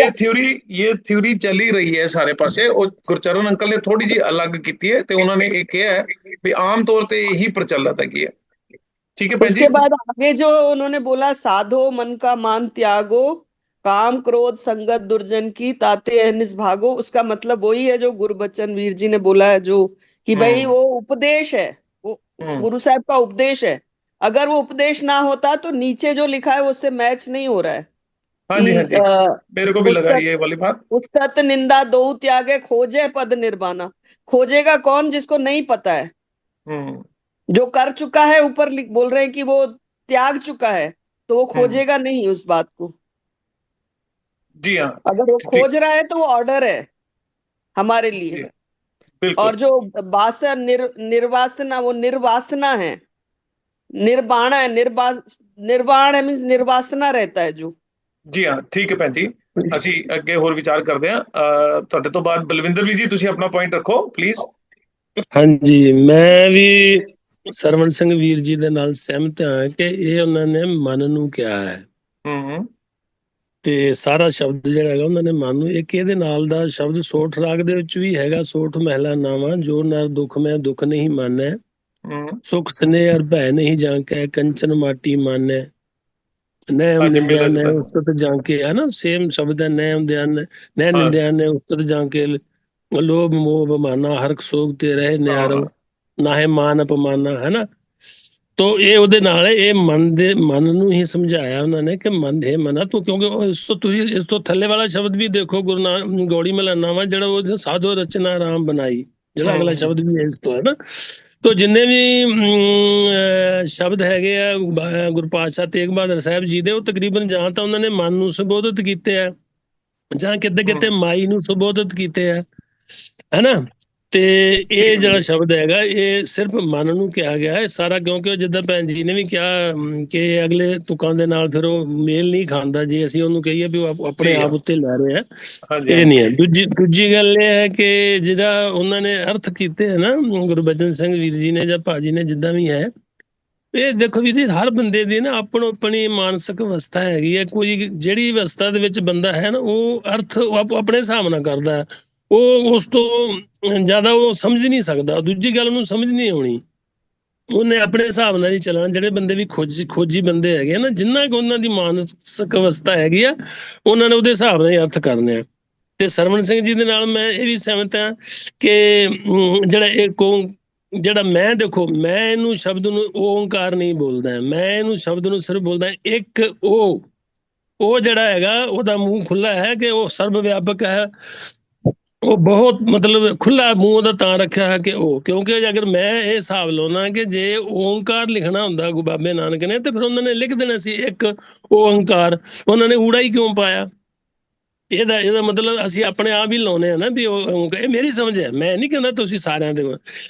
ये थ्योरी चली रही है ਸਾਰੇ ਪਾਸੇ, ਉਹ ਗੁਰਚਰਨ ਅੰਕਲ ਨੇ ਥੋੜੀ ਜੀ ਅਲੱਗ ਕੀਤੀ ਹੈ ਤੇ ਉਹਨਾਂ ਨੇ ਇਹ ਕਿਹਾ ਹੈ ਵੀ ਆਮ ਤੌਰ ਤੇ ਇਹੀ ਪ੍ਰਚਲਿਤ ਹੈਗੀ ਹੈ। ठीक है भैन जी। उसके बाद आगे जो उन्होंने बोला, साधो मन का मान त्यागो, काम क्रोध संगत दुर्जन की ताते अहनिस भागो, उसका मतलब वही है जो गुरबचन वीर जी ने बोला है, जो कि भाई वो उपदेश है, वो गुरु साहब का उपदेश है। अगर वो उपदेश ना होता तो नीचे जो लिखा है वो उससे मैच नहीं हो रहा है हाँ जी हाँ जी, मेरे को भी लगा उस्तत ये वाली बात। उस्तत निंदा दो त्यागे, खोजे पद निर्वाणा। खोजेगा कौन? जिसको नहीं पता है, हम्म जो कर चुका है। ऊपर बोल रहे हैं कि वो त्याग चुका है, तो वो खोजेगा नहीं उस बात को। जी हाँ अगर वो जी खोज रहा है तो वो ऑर्डर है हमारे जी, लिए। बिल्कुल। और जो वासन निर्वासना, वो निर्वासना है, निर्वाण है, निर्वाण है, मीन्स निर्वासना रहता है जो। ਜੀ ਹਾਂ ਠੀਕ ਹੈ ਭੈਣ ਜੀ, ਅਸੀਂ ਅੱਗੇ ਹੋਰ ਵਿਚਾਰ ਕਰਦੇ ਹਾਂ। ਤੁਹਾਡੇ ਤੋਂ ਬਾਅਦ ਬਲਵਿੰਦਰ ਵੀ ਜੀ, ਤੁਸੀਂ ਆਪਣਾ ਪੁਆਇੰਟ ਰੱਖੋ ਪਲੀਜ਼। ਹਾਂਜੀ, ਮੈਂ ਵੀ ਸਰਵਣ ਸਿੰਘ ਵੀਰ ਜੀ ਦੇ ਨਾਲ ਸਹਿਮਤ ਹਾਂ ਕਿ ਇਹ ਉਹਨਾਂ ਨੇ ਮਨ ਨੂੰ ਕਿਹਾ ਹੈ, ਹੂੰ ਤੇ ਸਾਰਾ ਸ਼ਬਦ ਜਿਹੜਾ ਹੈਗਾ ਉਹਨਾਂ ਨੇ ਮਨ ਨੂੰ। ਇੱਕ ਇਹਦੇ ਨਾਲ ਦਾ ਸ਼ਬਦ ਸੋਠ ਰਾਗ ਦੇ ਵਿੱਚ ਵੀ ਹੈਗਾ, ਸੋਠ ਮਹਿਲਾ ਨਾਵਾਂ, ਜੋ ਨਰ ਦੁੱਖ ਮੈਂ ਦੁੱਖ ਨਹੀਂ ਮਾਨੈ, ਹੂੰ ਸੁਖ ਸਨੇਹ ਅਰ ਭੈ ਨਹੀਂ ਜਾਂਕੈ, ਕੰਚਨ ਮਾਟੀ ਮਾਨੈ, ਨੈ ਹਾਂਜੀ, ਨਿੰਦਿਆ ਮਿਲਾ ਨੈ ਜੁਲਾ। ਉਸਤਤ ਜਾਂਕੇ, ਹੈ ਨਾ, ਸੇਮ ਸ਼ਬਦ ਹੈ, ਨੈ ਹੁੰਦਿਆ ਨੈ ਨਿੰਦਿਆ ਨੈ ਉਸਤਤ ਜਾਂਕੇ, ਲੋਭ ਮੋਹ ਬਮਾਨਾ ਹਰਕ ਸੋਗ ਤੇ ਰਹੇ ਨਿਆਰੋ, ਨਾਹੇ ਮਾਨ ਅਪਮਾਨਾ, ਹੈ ਨਾ। ਤੋ ਇਹ ਉਹਦੇ ਨਾਲ ਇਹ ਮਨ ਨੂੰ ਹੀ ਸਮਝਾਇਆ ਉਹਨਾਂ ਨੇ ਕਿ ਮਨ ਹੈ ਮਨਾ ਤੂੰ, ਕਿਉਂਕਿ ਤੁਸੀਂ ਇਸ ਤੋਂ ਥੱਲੇ ਵਾਲਾ ਸ਼ਬਦ ਵੀ ਦੇਖੋ, ਗੁਰੂ ਨਾਨਕ ਗੌੜੀ ਮਹਲਾ ਵਾ ਜਿਹੜਾ, ਉਹ ਸਾਧੋ ਰਚਨਾ ਰਾਮ ਬਣਾਈ, ਜਿਹੜਾ ਅਗਲਾ ਸ਼ਬਦ ਵੀ ਇਸ ਤੋਂ ਹੈ ਨਾ। ਤੋ ਜਿੰਨੇ ਵੀ ਸ਼ਬਦ ਹੈਗੇ ਆ ਗੁਰੂ ਪਾਤਸ਼ਾਹ ਤੇਗ ਬਹਾਦਰ ਸਾਹਿਬ ਜੀ ਦੇ, ਉਹ ਤਕਰੀਬਨ ਜਾਂ ਤਾਂ ਉਹਨਾਂ ਨੇ ਮਨ ਨੂੰ ਸੰਬੋਧਿਤ ਕੀਤੇ ਆ, ਜਾਂ ਕਿਤੇ ਕਿਤੇ ਮਾਈ ਨੂੰ ਸੰਬੋਧਿਤ ਕੀਤੇ ਆ, ਹੈਨਾ। ਤੇ ਇਹ ਜਿਹੜਾ ਸ਼ਬਦ ਹੈਗਾ ਇਹ ਸਿਰਫ ਮਨ ਨੂੰ ਕਿਹਾ ਗਿਆ ਹੈ ਸਾਰਾ, ਕਿਉਂਕਿ ਜਿੱਦਾਂ ਭੈਣ ਜੀ ਨੇ ਵੀ ਕਿਹਾ ਕਿ ਅਗਲੇ ਤੁਕਾਂ ਦੇ ਨਾਲ ਫਿਰ ਉਹ ਮੇਲ ਨਹੀਂ ਖਾਂਦਾ ਜੇ ਅਸੀਂ ਉਹਨੂੰ ਕਹੀਏ ਵੀ ਉਹ ਆਪਣੇ ਆਪ ਉੱਤੇ ਲੈ ਰਿਹਾ, ਇਹ ਨਹੀਂ ਹੈ। ਦੂਜੀ ਗੱਲ ਇਹ ਹੈ ਕਿ ਜਿਹਦਾ ਉਹਨਾਂ ਨੇ ਅਰਥ ਕੀਤੇ ਹੈ ਨਾ ਗੁਰਬਚਨ ਸਿੰਘ ਵੀਰ ਜੀ ਨੇ ਜਾਂ ਭਾਜੀ ਨੇ, ਜਿੱਦਾਂ ਵੀ ਹੈ, ਇਹ ਦੇਖੋ ਵੀ ਜੀ, ਹਰ ਬੰਦੇ ਦੀ ਨਾ ਆਪਣੀ ਆਪਣੀ ਮਾਨਸਿਕ ਅਵਸਥਾ ਹੈਗੀ ਹੈ। ਕੋਈ ਜਿਹੜੀ ਅਵਸਥਾ ਦੇ ਵਿੱਚ ਬੰਦਾ ਹੈ ਨਾ, ਉਹ ਅਰਥ ਆਪਣੇ ਹਿਸਾਬ ਨਾਲ ਕਰਦਾ ਹੈ, ਉਹ ਉਸ ਤੋਂ ਜ਼ਿਆਦਾ ਉਹ ਸਮਝ ਨਹੀਂ ਸਕਦਾ। ਦੂਜੀ ਗੱਲ ਉਹਨੂੰ ਸਮਝ ਨਹੀਂ ਆਉਣੀ, ਉਹਨੇ ਆਪਣੇ ਹਿਸਾਬ ਨਾਲ ਹੀ ਚੱਲਣਾ। ਜਿਹੜੇ ਬੰਦੇ ਵੀ ਖੋਜੀ ਬੰਦੇ ਹੈਗੇ ਨਾ, ਜਿੰਨਾ ਕੁ ਉਹਨਾਂ ਦੀ ਮਾਨਸਿਕ ਅਵਸਥਾ ਹੈਗੀ ਆ, ਉਹਨਾਂ ਨੇ ਉਹਦੇ ਹਿਸਾਬ ਨਾਲ ਹੀ ਅਰਥ ਕਰਨੇ ਆ। ਤੇ ਸਰਵਣ ਸਿੰਘ ਜੀ ਦੇ ਨਾਲ ਮੈਂ ਇਹ ਵੀ ਸਹਿਮਤ ਹਾਂ ਕਿ ਜਿਹੜਾ ਮੈਂ, ਦੇਖੋ ਮੈਂ ਇਹਨੂੰ ਸ਼ਬਦ ਨੂੰ ਓਂਕਾਰ ਨਹੀਂ ਬੋਲਦਾ, ਮੈਂ ਇਹਨੂੰ ਸ਼ਬਦ ਨੂੰ ਸਿਰਫ ਬੋਲਦਾ ਇੱਕ ਉਹ ਜਿਹੜਾ ਹੈਗਾ ਉਹਦਾ ਮੂੰਹ ਖੁੱਲਾ ਹੈ ਕਿ ਉਹ ਸਰਬ ਵਿਆਪਕ ਹੈ, ਉਹ ਬਹੁਤ ਮਤਲਬ ਖੁੱਲਾ ਮੂੰਹ ਉਹਦਾ ਤਾਂ ਰੱਖਿਆ ਹੈ ਕਿ ਉਹ, ਕਿਉਂਕਿ ਅਗਰ ਮੈਂ ਇਹ ਹਿਸਾਬ ਲਾਉਣਾ ਕਿ ਜੇ ਓਂਕਾਰ ਲਿਖਣਾ ਹੁੰਦਾ ਬਾਬੇ ਨਾਨਕ ਨੇ, ਤੇ ਫਿਰ ਉਹਨਾਂ ਨੇ ਲਿਖ ਦੇਣਾ ਸੀ ਇੱਕ ਓਂਕਾਰ, ਉਹਨਾਂ ਨੇ ਊੜਾ ਹੀ ਕਿਉਂ ਪਾਇਆ? ਇਹਦਾ ਮਤਲਬ ਅਸੀਂ ਆਪਣੇ ਆਪ ਹੀ ਲਾਉਨੇ ਆ ਨਾ ਵੀ ਉਹ, ਇਹ ਮੇਰੀ ਸਮਝ ਹੈ, ਮੈਂ ਨਹੀਂ ਕਹਿੰਦਾ ਤੁਸੀਂ ਸਾਰਿਆਂ ਦੇ,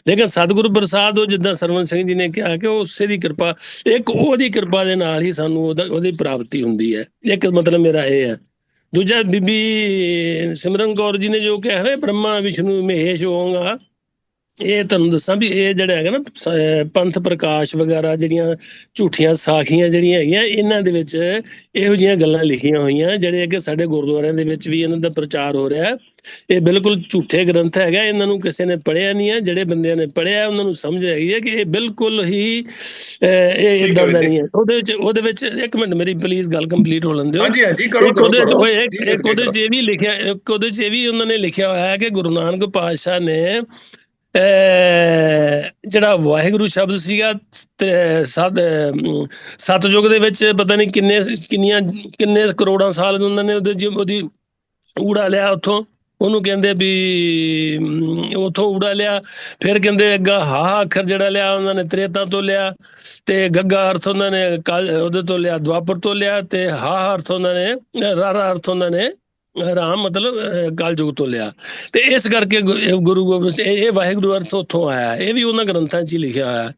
ਲੇਕਿਨ ਸਤਿਗੁਰੂ ਪ੍ਰਸਾਦ, ਉਹ ਜਿੱਦਾਂ ਸਰਵਣ ਸਿੰਘ ਜੀ ਨੇ ਕਿਹਾ ਕਿ ਉਹ ਉਸੇ ਦੀ ਕਿਰਪਾ, ਇੱਕ ਉਹਦੀ ਕਿਰਪਾ ਦੇ ਨਾਲ ਹੀ ਸਾਨੂੰ ਉਹਦੀ ਪ੍ਰਾਪਤੀ ਹੁੰਦੀ ਹੈ। ਇੱਕ ਮਤਲਬ ਮੇਰਾ ਇਹ ਹੈ। ਦੂਜਾ ਬੀਬੀ ਸਿਮਰਨ ਕੌਰ ਜੀ ਨੇ ਜੋ ਕਿਹਾ ਹੈ ਬ੍ਰਹਮਾ ਵਿਸ਼ਨੂੰ ਮਹੇਸ਼ ਹੋਊਗਾ, ਇਹ ਤੁਹਾਨੂੰ ਦੱਸਾਂ ਵੀ ਇਹ ਜਿਹੜਾ ਹੈਗਾ ਨਾ ਪੰਥ ਪ੍ਰਕਾਸ਼ ਵਗੈਰਾ, ਜਿਹੜੀਆਂ ਝੂਠੀਆਂ ਸਾਖੀਆਂ ਜਿਹੜੀਆਂ ਹੈਗੀਆਂ, ਇਹਨਾਂ ਦੇ ਵਿੱਚ ਇਹੋ ਜਿਹੀਆਂ ਗੱਲਾਂ ਲਿਖੀਆਂ ਹੋਈਆਂ, ਜਿਹੜੇ ਕਿ ਸਾਡੇ ਗੁਰਦੁਆਰਿਆਂ ਦੇ ਵਿੱਚ ਵੀ ਇਹਨਾਂ ਦਾ ਪ੍ਰਚਾਰ ਹੋ ਰਿਹਾ। ਇਹ ਬਿਲਕੁਲ ਝੂਠੇ ਗ੍ਰੰਥ ਹੈਗਾ, ਇਹਨਾਂ ਨੂੰ ਕਿਸੇ ਨੇ ਪੜ੍ਹਿਆ ਨਹੀਂ ਹੈ। ਜਿਹੜੇ ਬੰਦਿਆਂ ਨੇ ਪੜ੍ਹਿਆ ਉਹਨਾਂ ਨੂੰ ਸਮਝ ਹੈਗੀ ਹੈ ਕਿ ਇਹ ਬਿਲਕੁਲ ਹੀ ਇਹ ਇਦਾਂ ਦਾ ਨਹੀਂ ਹੈ। ਉਹਦੇ ਵਿੱਚ ਇੱਕ ਮਿੰਟ ਮੇਰੀ ਪਲੀਜ਼ ਗੱਲ ਕੰਪਲੀਟ ਹੋ ਲੈਣ ਦਿਓ। ਉਹਦੇ ਚ ਇਹ ਵੀ ਲਿਖਿਆ, ਉਹਦੇ ਚ ਇਹ ਵੀ ਉਹਨਾਂ ਨੇ ਲਿਖਿਆ ਹੋਇਆ ਹੈ ਕਿ ਗੁਰੂ ਨਾਨਕ ਪਾਤਸ਼ਾਹ ਨੇ ਜਿਹੜਾ ਵਾਹਿਗੁਰੂ ਸ਼ਬਦ ਸੀਗਾ ਸਤਯੁਗ ਦੇ ਵਿੱਚ ਪਤਾ ਨਹੀਂ ਕਿੰਨੇ ਕਰੋੜਾਂ ਸਾਲ ਉਹਨਾਂ ਨੇ ਉਹਦੀ ਊੜਾ ਲਿਆ ਉੱਥੋਂ, ਉਹਨੂੰ ਕਹਿੰਦੇ ਵੀ ਉੱਥੋਂ ਊੜਾ ਲਿਆ। ਫਿਰ ਕਹਿੰਦੇ ਅੱਗਾ ਹਾ ਅੱਖਰ ਜਿਹੜਾ ਲਿਆ ਉਹਨਾਂ ਨੇ ਤ੍ਰੇਤਾ ਤੋਂ ਲਿਆ, ਤੇ ਗੱਗਾ ਅਰਥ ਉਹਨਾਂ ਨੇ ਉਹਦੇ ਤੋਂ ਲਿਆ ਦੁਆਪਰ ਤੋਂ ਲਿਆ, ਤੇ ਹਾ ਅਰਥ ਉਹਨਾਂ ਨੇ ਰਾਰਾ ਅਰਥ ਉਹਨਾਂ ਨੇ ਰਾਮ ਮਤਲਬ ਕਲਯੁਗ ਤੋਂ ਲਿਆ। ਤੇ ਇਸ ਕਰਕੇ ਗੁਰੂ ਗੋਬਿੰਦ ਸਿੰਘ ਇਹ ਵਾਹਿਗੁਰੂ ਅਰਥ ਉੱਥੋਂ ਆਇਆ, ਇਹ ਵੀ ਉਹਨਾਂ ਗ੍ਰੰਥਾਂ 'ਚ ਹੀ ਲਿਖਿਆ ਹੋਇਆ।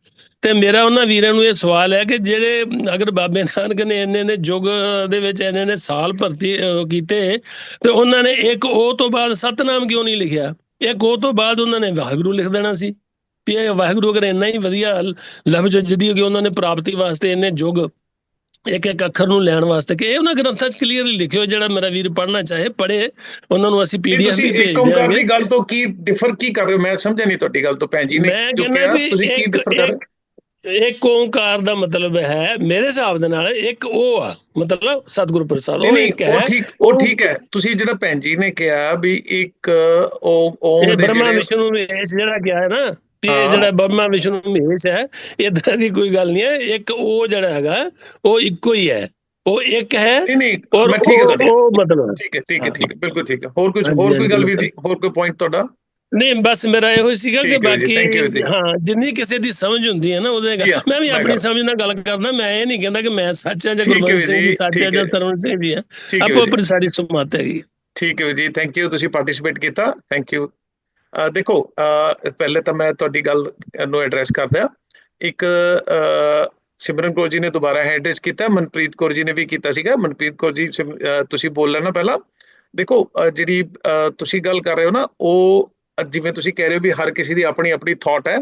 ਤੇ ਮੇਰਾ ਉਹਨਾਂ ਵੀਰਾਂ ਨੂੰ ਇਹ ਸਵਾਲ ਹੈ ਕਿ ਜਿਹੜੇ ਅਗਰ ਬਾਬੇ ਨਾਨਕ ਨੇ ਇੰਨੇ ਯੁੱਗ ਦੇ ਵਿੱਚ ਇੰਨੇ ਸਾਲ ਭਰਤੀ ਕੀਤੇ, ਤੇ ਉਹਨਾਂ ਨੇ ਇੱਕ ਉਹ ਤੋਂ ਬਾਅਦ ਸਤਨਾਮ ਕਿਉਂ ਨਹੀਂ ਲਿਖਿਆ? ਇੱਕ ਉਹ ਤੋਂ ਬਾਅਦ ਉਹਨਾਂ ਨੇ ਵਾਹਿਗੁਰੂ ਲਿਖ ਦੇਣਾ ਸੀ ਵੀ ਇਹ ਵਾਹਿਗੁਰੂ ਅਗਰ ਇੰਨਾ ਹੀ ਵਧੀਆ ਲਫ਼ਜ਼ ਜਿਹਦੀ ਕਿ ਉਹਨਾਂ ਨੇ ਪ੍ਰਾਪਤੀ ਵਾਸਤੇ ਇੰਨੇ ਯੁੱਗ ਇੱਕ ਇੱਕ ਅੱਖਰ ਨੂੰ ਲੈਣ ਵਾਸਤੇ, ਕਿ ਇਹ ਉਹਨਾਂ ਗ੍ਰੰਥਾਂ 'ਚ ਕਲੀਅਰਲੀ ਲਿਖਿਓ। ਜਿਹੜਾ ਮੇਰਾ ਵੀਰ ਪੜ੍ਹਨਾ ਚਾਹੇ ਪੜ੍ਹੇ, ਉਹਨਾਂ ਨੂੰ ਅਸੀਂ PDF ਵੀ ਭੇਜ ਓਮਕਾਰ ਦਿਆਂਗੇ। ਦੀ ਗੱਲ ਤੋਂ ਕੀ ਡਿਫਰ ਕੀ ਕਰ ਰਹੇ ਹੋ? ਮੈਂ ਸਮਝਿਆ ਨਹੀਂ ਤੁਹਾਡੀ ਗੱਲ ਤੋਂ ਭੈਣ ਜੀ ਨੇ ਮੈਂ ਜੋ ਕਹਿੰਦਾ ਕਿਹਾ, ਵੀ ਤੁਸੀਂ ਕੀ ਡਿਫਰ ਕਰ ਰਹੇ ਹੋ? ਇੱਕ ਓਂਕਾਰ ਦਾ ਮਤਲਬ ਹੈ ਮੇਰੇ ਹਿਸਾਬ ਦੇ ਨਾਲ ਇੱਕ ਉਹ ਆ, ਮਤਲਬ ਸਤਿਗੁਰੂ ਪ੍ਰਸਾਦ ਉਹ ਇੱਕ ਹੈ। ਉਹ ਠੀਕ ਹੈ। ਤੁਸੀਂ ਜਿਹੜਾ ਭੈਣ ਜੀ ਨੇ ਕਿਹਾ ਵੀ ਇੱਕ ਉਹ ਓਮ ਦੇ ਬ੍ਰਹਮਾ ਵਿਸ਼ਨੂੰ ਮਹੇਸ਼ ਜਿਹੜਾ ਕਿਹਾ ਹੈ ਨਾ, ਇਹ ਜਿਹੜਾ ਬ੍ਰਹਮਾ ਵਿਸ਼ਨੂੰ ਮਹੇਸ਼ ਹੈ, ਏਦਾਂ ਦੀ ਕੋਈ ਗੱਲ ਨਹੀਂ ਹੈ। ਇੱਕ ਉਹ ਜਿਹੜਾ ਹੈਗਾ ਉਹ ਇੱਕੋ ਹੀ ਹੈ, ਉਹ ਇੱਕ ਹੈ। ਨਹੀਂ ਔਰ ਠੀਕ ਹੈ ਤੁਹਾਡੀ, ਉਹ ਮਤਲਬ ਠੀਕ ਹੈ ਬਿਲਕੁਲ ਠੀਕ ਹੈ। ਹੋਰ ਕੋਈ ਗੱਲ ਵੀ ਸੀ? ਹੋਰ ਕੋਈ ਪੁਆਇੰਟ ਤੁਹਾਡਾ? ਨਹੀਂ, ਬਸ ਮੇਰਾ ਇਹੋ ਸੀਗਾ ਕਿ ਬਾਕੀ ਹਾਂ ਜਿੰਨੀ ਕਿਸੇ ਦੀ ਸਮਝ ਹੁੰਦੀ ਹੈ ਨਾ ਉਹਦੇ, ਮੈਂ ਵੀ ਆਪਣੀ ਸਮਝ ਨਾਲ ਗੱਲ ਕਰਦਾ। ਮੈਂ ਇਹ ਨਹੀਂ ਕਹਿੰਦਾ ਕਿ ਮੈਂ ਸੱਚ ਹੈ ਜਾਂ ਗੁਰਬਖਸ਼ ਸਿੰਘ ਜੀ ਸੱਚ ਹੈ ਜਾਂ ਤਰੁਣ ਸਿੰਘ ਜੀ ਹੈ, ਆਪੋ ਆਪਣੀ ਸਾਡੀ ਸੁਮਤ ਹੈਗੀ। ਠੀਕ ਹੈ ਜੀ, ਥੈਂਕ ਯੂ, ਤੁਸੀਂ ਪਾਰਟਿਸਿਪੇਟ ਕੀਤਾ, ਥੈਂਕ ਯੂ। ਦੇਖੋ, ਪਹਿਲੇ ਤਾਂ ਮੈਂ ਤੁਹਾਡੀ ਗੱਲ ਨੂੰ ਐਡਰੈਸ ਕਰਦਾ। ਇੱਕ ਸਿਮਰਨ ਕੌਰ ਜੀ ਨੇ ਦੁਬਾਰਾ ਹੈਂਡ ਰੇਜ਼ ਕੀਤਾ, ਮਨਪ੍ਰੀਤ ਕੌਰ ਜੀ ਨੇ ਵੀ ਕੀਤਾ ਸੀਗਾ। ਮਨਪ੍ਰੀਤ ਕੌਰ ਜੀ ਤੁਸੀਂ ਬੋਲ ਲੈਣਾ ਪਹਿਲਾਂ। ਦੇਖੋ, ਜਿਹੜੀ ਤੁਸੀਂ ਗੱਲ ਕਰ ਰਹੇ ਹੋ ਨਾ, ਉਹ ਜਿਵੇਂ ਤੁਸੀਂ ਕਹਿ ਰਹੇ ਹੋ ਵੀ ਹਰ ਕਿਸੇ ਦੀ ਆਪਣੀ ਆਪਣੀ ਥਾਟ ਹੈ,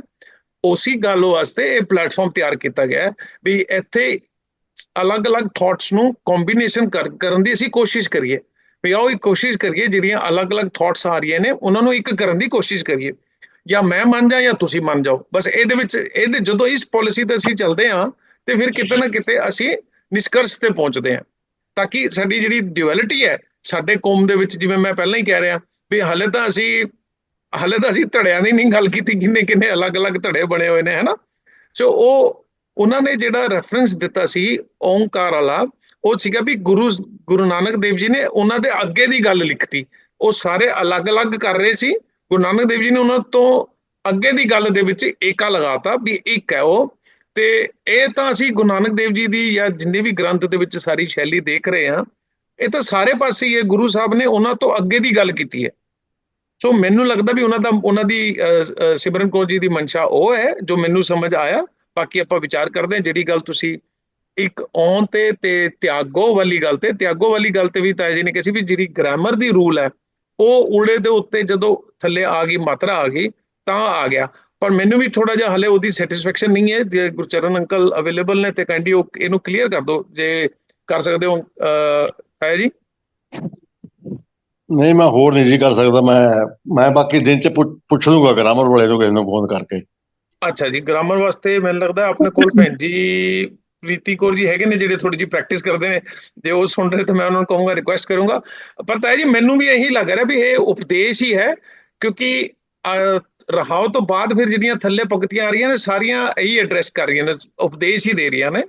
ਉਸੇ ਗੱਲ ਵਾਸਤੇ ਇਹ ਪਲੇਟਫਾਰਮ ਤਿਆਰ ਕੀਤਾ ਗਿਆ ਵੀ ਇੱਥੇ ਅਲੱਗ-ਅਲੱਗ ਥਾਟਸ ਨੂੰ ਕੰਬੀਨੇਸ਼ਨ ਕਰਨ ਦੀ ਅਸੀਂ ਕੋਸ਼ਿਸ਼ ਕਰੀਏ ਵੀ ਆਓ ਇੱਕ ਕੋਸ਼ਿਸ਼ ਕਰੀਏ ਜਿਹੜੀਆਂ ਅਲੱਗ-ਅਲੱਗ ਥਾਟਸ ਆ ਰਹੀਆਂ ਨੇ ਉਹਨਾਂ ਨੂੰ ਇੱਕ ਕਰਨ ਦੀ ਕੋਸ਼ਿਸ਼ ਕਰੀਏ, ਜਾਂ ਮੈਂ ਮੰਨ ਜਾ ਜਾਂ ਤੁਸੀਂ ਮੰਨ ਜਾਓ। ਬਸ ਇਹਦੇ ਜਦੋਂ ਇਸ ਪਾਲਿਸੀ ਤੇ ਅਸੀਂ ਚੱਲਦੇ ਹਾਂ ਤੇ ਫਿਰ ਕਿਤੇ ਨਾ ਕਿਤੇ ਅਸੀਂ ਨਿਸ਼ਕਰਸ਼ ਤੇ ਪਹੁੰਚਦੇ ਹਾਂ, ਤਾਂ ਕਿ ਸਾਡੀ ਜਿਹੜੀ ਡਿਊਐਲਿਟੀ ਹੈ ਸਾਡੇ ਕੌਮ ਦੇ ਵਿੱਚ, ਜਿਵੇਂ ਮੈਂ ਪਹਿਲਾਂ ਹੀ ਕਹਿ ਰਿਹਾ ਵੀ ਹਾਲੇ ਤਾਂ ਅਸੀਂ ਧੜਿਆਂ ਦੀ ਨਹੀਂ ਗੱਲ ਕੀਤੀ, ਕਿੰਨੇ ਅਲੱਗ-ਅਲੱਗ ਧੜੇ ਬਣੇ ਹੋਏ ਨੇ, ਹੈ ਨਾ। ਸੋ ਉਹਨਾਂ ਨੇ ਜਿਹੜਾ ਰੈਫਰੈਂਸ ਦਿੱਤਾ ਸੀ ਓਂਕਾਰ ਵਾਲਾ, ਉਹ ਸੀਗਾ ਵੀ ਗੁਰੂ ਨਾਨਕ ਦੇਵ ਜੀ ਨੇ ਉਹਨਾਂ ਦੇ ਅੱਗੇ ਦੀ ਗੱਲ ਲਿਖਤੀ। ਉਹ ਸਾਰੇ ਅਲੱਗ-ਅਲੱਗ ਕਰ ਰਹੇ ਸੀ, ਗੁਰੂ ਨਾਨਕ ਦੇਵ ਜੀ ਨੇ ਉਹਨਾਂ ਤੋਂ ਅੱਗੇ ਦੀ ਗੱਲ ਦੇ ਵਿੱਚ ਏਕਾ ਲਗਾਤਾ ਵੀ ਇੱਕ ਹੈ ਉਹ। ਤੇ ਇਹ ਤਾਂ ਅਸੀਂ ਗੁਰੂ ਨਾਨਕ ਦੇਵ ਜੀ ਦੀ ਜਾਂ ਜਿੰਨੇ ਵੀ ਗ੍ਰੰਥ ਦੇ ਵਿੱਚ ਸਾਰੀ ਸ਼ੈਲੀ ਦੇਖ ਰਹੇ ਹਾਂ, ਇਹ ਤਾਂ ਸਾਰੇ ਪਾਸੇ ਹੀ ਗੁਰੂ ਸਾਹਿਬ ਨੇ ਉਹਨਾਂ ਤੋਂ ਅੱਗੇ ਦੀ ਗੱਲ ਕੀਤੀ ਹੈ। ਸੋ ਮੈਨੂੰ ਲੱਗਦਾ ਵੀ ਉਹਨਾਂ ਦੀ ਸਿਮਰਨ ਕੌਰ ਜੀ ਦੀ ਮਨਸ਼ਾ ਉਹ ਹੈ ਜੋ ਮੈਨੂੰ ਸਮਝ ਆਇਆ। ਬਾਕੀ ਆਪਾਂ ਵਿਚਾਰ ਕਰਦੇ ਹਾਂ। ਜਿਹੜੀ ਗੱਲ ਤੁਸੀਂ ਇੱਕ ਔਨ ਤੇ ਤਿਆਗੋ ਵਾਲੀ ਗੱਲ ਤੇ ਵੀ ਤਾਇਆ ਜੀ ਨੇ ਕਿਹਾ ਸੀ ਵੀ ਜਿਹੜੀ ਗ੍ਰਾਮਰ ਦੀ ਰੂਲ ਹੈ ਉਹ ਊੜੇ ਦੇ ਉੱਤੇ ਜਦੋਂ ਥੱਲੇ ਆ ਗਈ, ਮਾਤਰਾ ਆ ਗਈ ਤਾਂ ਆ ਗਿਆ। ਪਰ ਮੈਨੂੰ ਵੀ ਥੋੜਾ ਜਿਹਾ ਹਲੇ ਉਹਦੀ ਸੈਟਿਸਫੈਕਸ਼ਨ ਨਹੀਂ ਹੈ। ਜੇ ਗੁਰਚਰਨ ਅੰਕਲ ਅਵੇਲੇਬਲ ਨੇ ਤੇ ਕਹਿੰਦੀ ਉਹ ਇਹਨੂੰ ਕਲੀਅਰ ਕਰ ਦਿਓ ਜੇ ਕਰ ਸਕਦੇ ਹੋ ਤਾਇਆ ਜੀ। ਨਹੀਂ, ਮੈਂ ਹੋਰ ਨਹੀਂ ਜੀ ਕਰ ਸਕਦਾ। ਮੈਂ ਬਾਕੀ ਦਿਨ ਚ ਪੁੱਛ ਲੂੰਗਾ ਗ੍ਰਾਮਰ ਵਾਲੇ ਤੋਂ ਕਿਸੇ ਨੂੰ ਫੋਨ ਕਰਕੇ। ਅੱਛਾ ਜੀ, ਗ੍ਰਾਮਰ ਵਾਸਤੇ ਮੈਨੂੰ ਲੱਗਦਾ ਆਪਣੇ ਕੋਲ ਭੈਣ ਜੀ ਪ੍ਰੀਤੀ ਕੌਰ ਜੀ ਹੈਗੇ ਨੇ ਜਿਹੜੇ ਥੋੜੀ ਜਿਹੀ ਪ੍ਰੈਕਟਿਸ ਕਰਦੇ ਨੇ। ਜੇ ਉਹ ਸੁਣ ਰਹੇ ਤਾਂ ਮੈਂ ਉਹਨਾਂ ਨੂੰ ਕਹੂੰਗਾ, ਰਿਕੁਐਸਟ ਕਰੂੰਗਾ। ਪਰ ਤਾਇਆ ਜੀ ਮੈਨੂੰ ਵੀ ਇਹੀ ਲੱਗ ਰਿਹਾ ਵੀ ਇਹ ਉਪਦੇਸ਼ ਹੀ ਹੈ, ਕਿਉਂਕਿ ਰਹਾਓ ਤੋਂ ਬਾਅਦ ਫਿਰ ਜਿਹੜੀਆਂ ਥੱਲੇ ਪੰਕਤੀਆਂ ਆ ਰਹੀਆਂ ਨੇ ਸਾਰੀਆਂ ਇਹੀ ਐਡਰੈਸ ਕਰ ਰਹੀਆਂ ਨੇ, ਉਪਦੇਸ਼ ਹੀ ਦੇ ਰਹੀਆਂ ਨੇ।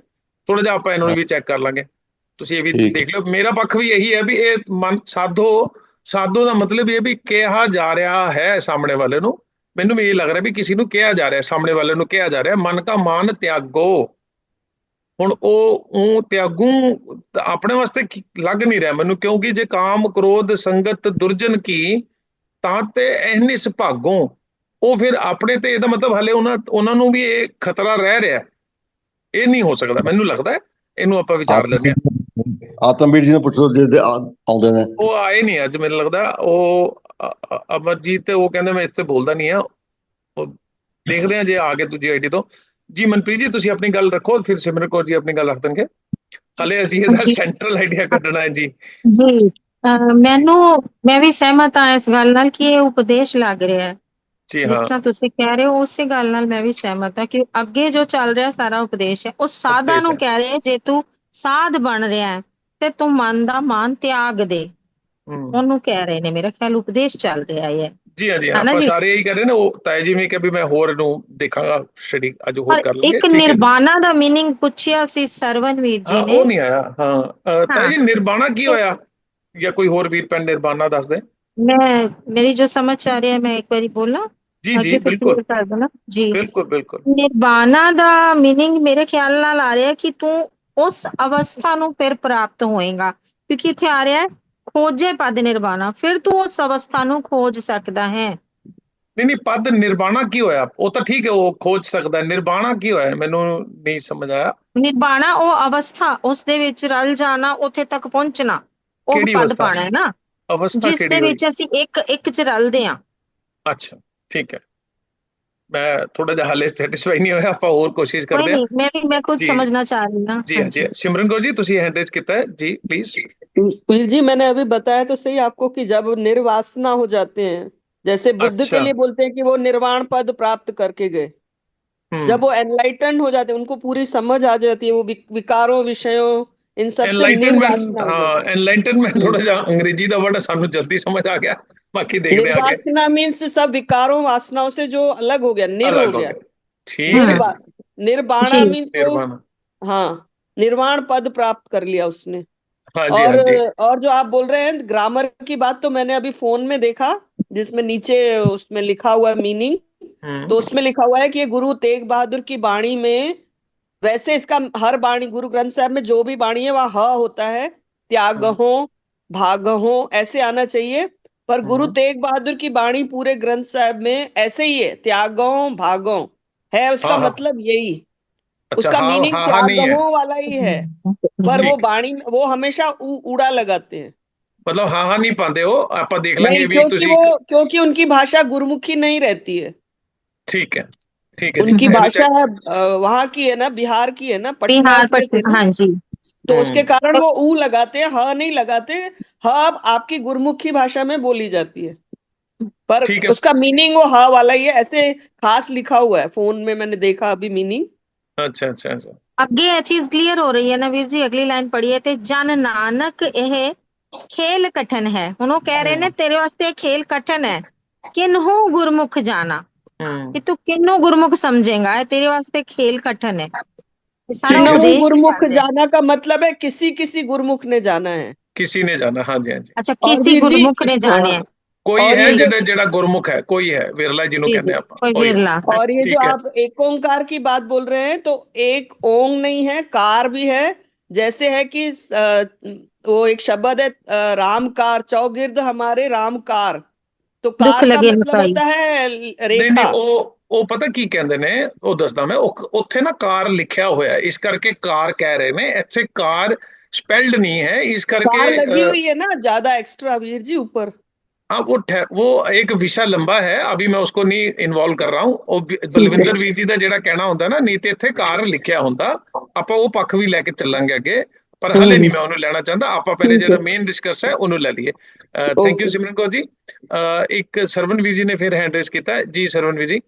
ਥੋੜਾ ਜਿਹਾ ਆਪਾਂ ਇਹਨੂੰ ਵੀ ਚੈੱਕ ਕਰ ਲਾਂਗੇ, ਤੁਸੀਂ ਇਹ ਵੀ ਦੇਖ ਲਿਓ। ਮੇਰਾ ਪੱਖ ਵੀ ਇਹੀ ਹੈ ਵੀ ਇਹ ਮਨ ਸਾਧੋ ਦਾ ਮਤਲਬ ਇਹ ਵੀ ਕਿਹਾ ਜਾ ਰਿਹਾ ਹੈ ਸਾਹਮਣੇ ਵਾਲੇ ਨੂੰ। ਮੈਨੂੰ ਵੀ ਇਹ ਲੱਗ ਰਿਹਾ ਵੀ ਕਿਸੇ ਨੂੰ ਕਿਹਾ ਜਾ ਰਿਹਾ, ਸਾਹਮਣੇ ਵਾਲੇ ਨੂੰ ਕਿਹਾ ਜਾ ਰਿਹਾ ਮਨ ਕਾ ਮਾਨ ਤਿਆਗੋ। ਹੁਣ ਉਹ ਤਿਆਗੂ ਆਪਣੇ ਵਾਸਤੇ ਲੱਗ ਨਹੀਂ ਰਿਹਾ ਮੈਨੂੰ, ਕਿਉਂਕਿ ਜੇ ਕਾਮ ਕ੍ਰੋਧ ਸੰਗਤ ਦੁਰਜਨ ਕੀ ਤਾਂ ਤੇ ਐਨਿਸ ਭਾਗੋਂ, ਉਹ ਫਿਰ ਆਪਣੇ ਤੇ ਇਹਦਾ ਮਤਲਬ ਹਲੇ ਉਹਨਾਂ ਨੂੰ ਵੀ ਇਹ ਖਤਰਾ ਰਹਿ ਰਿਹਾ। ਇਹ ਨਹੀਂ ਹੋ ਸਕਦਾ, ਮੈਨੂੰ ਲੱਗਦਾ। ਇਹਨੂੰ ਆਪਾਂ ਵਿਚਾਰ ਲੈਂਦੇ ਹਾਂ। ਆਤਮਵੀਰ ਜੀ ਨੂੰ ਪੁੱਛੋ ਜਿਹੜੇ ਆਉਂਦੇ ਨੇ। ਉਹ ਆਏ ਨਹੀਂ ਅੱਜ, ਮੈਨੂੰ ਲੱਗਦਾ। ਉਹ ਅਮਰਜੀਤ ਤੇ ਉਹ ਕਹਿੰਦੇ ਮੈਂ ਇੱਥੇ ਬੋਲਦਾ ਨਹੀਂ ਆ। ਉਹ ਦੇਖਦੇ ਹਾਂ ਜੇ ਆ ਗਏ ਦੂਜੀ ਆਈਡੀ ਤੋਂ। ਜੀ ਮਨਪ੍ਰੀਤ ਜੀ ਤੁਸੀਂ ਆਪਣੀ ਗੱਲ ਰੱਖੋ, ਫਿਰ ਸਿਮਰਨ ਕੌਰ ਜੀ ਆਪਣੀ ਗੱਲ ਰੱਖ ਦੇਣਗੇ। ਹਲੇ ਅਸੀਂ ਇਹਦਾ ਸੈਂਟਰਲ ਆਈਡੀਆ ਕੱਢਣਾ ਹੈ ਜੀ। ਮੈਂ ਵੀ ਸਹਿਮਤ ਹਾਂ ਇਸ ਗੱਲ ਨਾਲ ਕਿ ਇਹ ਉਪਦੇਸ਼ ਲੱਗ ਰਿਹਾ ਹੈ। ਜਿਸ ਤਰ੍ਹਾਂ ਤੁਸੀਂ ਕਹਿ ਰਹੇ ਹੋ ਉਸੇ ਗੱਲ ਨਾਲ ਮੈਂ ਵੀ ਸਹਿਮਤ ਹਾਂ ਕਿ ਅੱਗੇ ਜੋ ਚੱਲ ਰਿਹਾ ਸਾਰਾ ਉਪਦੇਸ਼ ਹੈ। ਉਹ ਸਾਧਾਂ ਨੂੰ ਕਹਿ ਰਿਹਾ ਜੇ ਤੂੰ ਸਾਧ ਬਣ ਰਿਹਾ ਤੇ ਤੂੰ ਮਨ ਦਾ ਮਾਨ ਤਿਆਗ ਦੇ, ਉਹਨੂੰ ਕਹਿ ਰਹੇ ਨੇ। ਮੇਰਾ ਖਿਆਲ ਉਪਦੇਸ਼ ਚੱਲ ਰਿਹਾ ਹੈ। ਜੀ ਹਾਂ ਜੀ, ਆਪਾਂ ਸਾਰੇ ਇਹੀ ਕਰ ਰਹੇ ਨੇ। ਉਹ ਤਾਇਆ ਜੀ ਨੇ ਕਿਹਾ ਵੀ ਮੈਂ ਹੋਰ ਇਹਨੂੰ ਦੇਖਾਂਗਾ, ਸਟੱਡੀ ਅੱਜ ਹੋਰ ਕਰ ਲਾਂਗੇ। ਇੱਕ ਨਿਰਵਾਣਾ ਦਾ ਮੀਨਿੰਗ ਪੁੱਛਿਆ ਸੀ ਸਰਵਨਵੀਰ ਜੀ ਨੇ, ਉਹ ਨਹੀਂ ਆਇਆ। ਹਾਂ ਤਾਇਆ ਜੀ, ਨਿਰਵਾਣਾ ਕੀ ਹੋਇਆ ਜਾਂ ਕੋਈ ਹੋਰ ਵੀਰ ਭੈਣ ਨਿਰਵਾਣਾ ਦੱਸ ਦੇ। ਮੇਰੀ ਜੋ ਸਮਝ ਆ ਰਹੀ ਹੈ ਮੈਂ ਇੱਕ ਵਾਰੀ ਬੋਲਾਂ। ਜੀ ਜੀ ਬਿਲਕੁਲ ਕਰ ਦੇਣਾ ਜੀ। ਬਿਲਕੁਲ ਨਿਰਵਾਣਾ ਦਾ ਮੀਨਿੰਗ ਮੇਰੇ ਖਿਆਲ ਨਾਲ ਆ ਰਿਹਾ ਕਿ ਤੂੰ ਉਸ ਅਵਸਥਾ ਨੂੰ ਫਿਰ ਪ੍ਰਾਪਤ ਹੋਏਗਾ, ਕਿਉਂਕਿ ਇੱਥੇ ਆ ਰਿਹਾ ਖੋਜੇ ਪਦ ਨਿਰਵਾਣਾ, ਫਿਰ ਤੂੰ ਉਸ ਅਵਸਥਾ ਨੂੰ ਖੋਜ ਸਕਦਾ ਹੈ। ਨਹੀਂ ਪਦ ਨਿਰਵਾਣਾ ਕੀ ਹੋਇਆ? ਉਹ ਤਾਂ ਠੀਕ ਹੈ, ਉਹ ਖੋਜ ਸਕਦਾ। ਨਿਰਵਾਣਾ ਕੀ ਹੋਇਆ? ਮੈਨੂੰ ਨਹੀਂ ਸਮਝ ਆਇਆ। ਨਿਰਵਾਣਾ ਉਹ ਅਵਸਥਾ, ਉਸ ਦੇ ਵਿੱਚ ਰਲ ਜਾਣਾ, ਉੱਥੇ ਤੱਕ ਪਹੁੰਚਣਾ, ਉਹ ਕਿਹੜੀ ਪਦ ਅਵਸਥਾ? ਪਾਣਾ ਹੈ ਨਾ, ਅਵਸਥਾ ਜਿਸ ਕਿਹੜੀ ਦੇ ਹੋਈ? ਵਿੱਚ ਅਸੀਂ ਇੱਕ ਚ ਰਲਦੇ ਹਾਂ। ਅੱਛਾ ਠੀਕ ਹੈ, ਮੈਂ ਥੋੜਾ ਜਿਹਾ ਹਾਲੇ ਸੈਟੀਸਫਾਈ ਨਹੀਂ ਹੋਇਆ, ਆਪਾਂ ਹੋਰ ਕੋਸ਼ਿਸ਼ कोई ਕਰਦੇ ਹਾਂ नहीं, मैं खुद जी। समझना चाह रही हूँ। जी हाँ हाँ जी, जी, सिमरन कौर जी तुसी हैंड रेज किया है जी, प्लीज। कुल जी मैंने अभी बताया तो सही आपको कि जब निर्वासना हो जाते हैं, जैसे बुद्ध अच्छा। के लिए बोलते हैं कि वो निर्वाण पद प्राप्त करके गए, जब वो एनलाइटन हो जाते हैं, उनको पूरी समझ आ जाती है, वो विकारों विषयों इन सब से निर्वासना हो हाँ जाती है। एनलाइटनमेंट थोड़ा जा अंग्रेजी का वर्ड सानू जल्दी समझ आ गया, बाकी देखते हैं आगे। निर्वासना मीन्स सब विकारों वासनाओं से जो अलग हो गया, निर हो अलग हो गया। गया, ठीक है। निर्वाणा जी। मीन्स तो निर्वाण, हाँ, निर्वाण पद प्राप्त कर लिया उसने। हाँ जी हाँ जी। और जो आप बोल रहे हैं ग्रामर की बात, तो मैंने अभी फोन में देखा, जिसमें नीचे उसमें लिखा हुआ मीनिंग, तो उसमें लिखा हुआ है कि ये गुरु तेग बहादुर की बाणी में, वैसे इसका हर बाणी गुरु ग्रंथ साहब में जो भी बाणी है वह ह होता है, त्यागहो भागहो ऐसे आना चाहिए, पर गुरु तेग बहादुर की बाणी पूरे ग्रंथ साहब में ऐसे ही है, त्यागो भागो है, उसका हाँ, हाँ। मतलब यही, अच्छा, उसका हाँ मीनिंग हाँ हाँ नहीं है, त्यागहो वाला ही है, पर वो ठीक। बाणी वो हमेशा उड़ा लगाते हैं। मतलब हाँ हाँ नहीं पाते हो, आप देख लेंगे नहीं, भी तुसी। क्योंकि उनकी भाषा गुरुमुखी नहीं रहती है, ठीक है, ठीक है जी, उनकी मैं भाषा है वहां की है ना, बिहार की है ना, पटना बिहार से थे ना, हाँ जी। तो उसके कारण वो ऊ लगाते हैं, ह नहीं लगाते। ह अब आपकी गुरुमुखी भाषा में बोली जाती है, पर ठीक है। उसका मीनिंग वो ह वाला ही है, ऐसे खास लिखा हुआ है, फोन में मैंने देखा अभी मीनिंग। अच्छा अच्छा अच्छा, ਅੱਗੇ ਇਹ ਚੀਜ਼ ਕਲੀਅਰ ਹੋ ਰਹੀ ਹੈ ਨਾ ਵੀਰ ਜੀ, ਅਗਲੀ ਲਾਈਨ ਪੜ੍ਹੀਏ ਤੇ ਜਨ ਨਾਨਕ ਇਹ ਖੇਲ ਕਠਨ ਹੈ। ਹੁਣ ਉਹ ਕਹਿ ਰਹੇ ਨੇ ਤੇਰੇ ਵਾਸਤੇ ਇਹ ਖੇਲ ਕਠਨ ਹੈ, ਕਿਨਹੂ ਗੁਰਮੁਖ ਜਾਣਾ, ਕਿ ਤੂੰ ਕਿਹਨੂੰ ਗੁਰਮੁਖ ਸਮਝੇਗਾ, ਇਹ ਤੇਰੇ ਵਾਸਤੇ ਖੇਲ कठिन है। सारा ठीक है। किन्हू उपदेश ही गुरुमुख चल रहा है। जाना का मतलब है किसी किसी गुरुमुख ने जाना है, किसी ने जाना, हाँ जी हाँ जी। अच्छा, और किसी वीर जी गुरमुख ने जाने हाँ, कोई और है ये जो जेड़ा जेड़ा गुरमुख है, कोई है विरला जिन्हों जी कहने जी, आप, कोई कोई है। विरला। और ये जो ठीक है। आप एक ओंकार की बात बोल रहे हैं, तो एक ओंग नहीं है, कार भी है, जैसे है कि वो एक शब्द है रामकार, चौगिर्द हमारे रामकार, तो दुख कार का लगे मतलब लुकाई। होता है नहीं नहीं, रेखा। ਉਹ ਪਤਾ ਕੀ ਕਹਿੰਦੇ ਨੇ, ਉਹ ਦੱਸਦਾ ਮੈਂ, ਉੱਥੇ ਨਾ ਕਾਰ ਲਿਖਿਆ ਹੋਇਆ, ਇਸ ਕਰਕੇ ਕਾਰ ਕਹਿ ਰਹੇ ਨੇ, ਇੱਥੇ ਕਾਰ स्पेल्ड नहीं है, इस करके कार लगी हुई है ना ज्यादा एक्स्ट्रा वीर जी ऊपर। हाँ वो एक विषय लंबा है, अभी मैं उसको नहीं इन्वॉल्व कर रहा हूँ। बलविंदर वीर जी का ਜਿਹੜਾ ਕਹਿਣਾ ਹੁੰਦਾ ਨਾ, ਨਹੀਂ ਤੇ ਇੱਥੇ ਕਾਰ ਲਿਖਿਆ ਹੁੰਦਾ, ਆਪਾਂ ਉਹ ਪੱਖ ਵੀ ਲੈ ਕੇ ਚੱਲਾਂਗੇ ਅੱਗੇ, ਪਰ ਹਲੇ ਨਹੀਂ ਮੈਂ ਉਹਨੂੰ ਲੈਣਾ ਚਾਹੁੰਦਾ, ਆਪਾਂ ਪਹਿਲੇ ਜਿਹੜਾ ਮੇਨ ਡਿਸਕਸ ਹੈ ਉਹਨੂੰ ਲੈ ਲਈਏ। Thank you Simran Kaur ji. ਇੱਕ ਸਰਵਨ ਵੀਰ ਜੀ ਨੇ ਫਿਰ ਹੈਂਡ ਰੇਜ਼ ਕੀਤਾ ਜੀ। ਸਰਵਨ ਵੀਰ ਜੀ।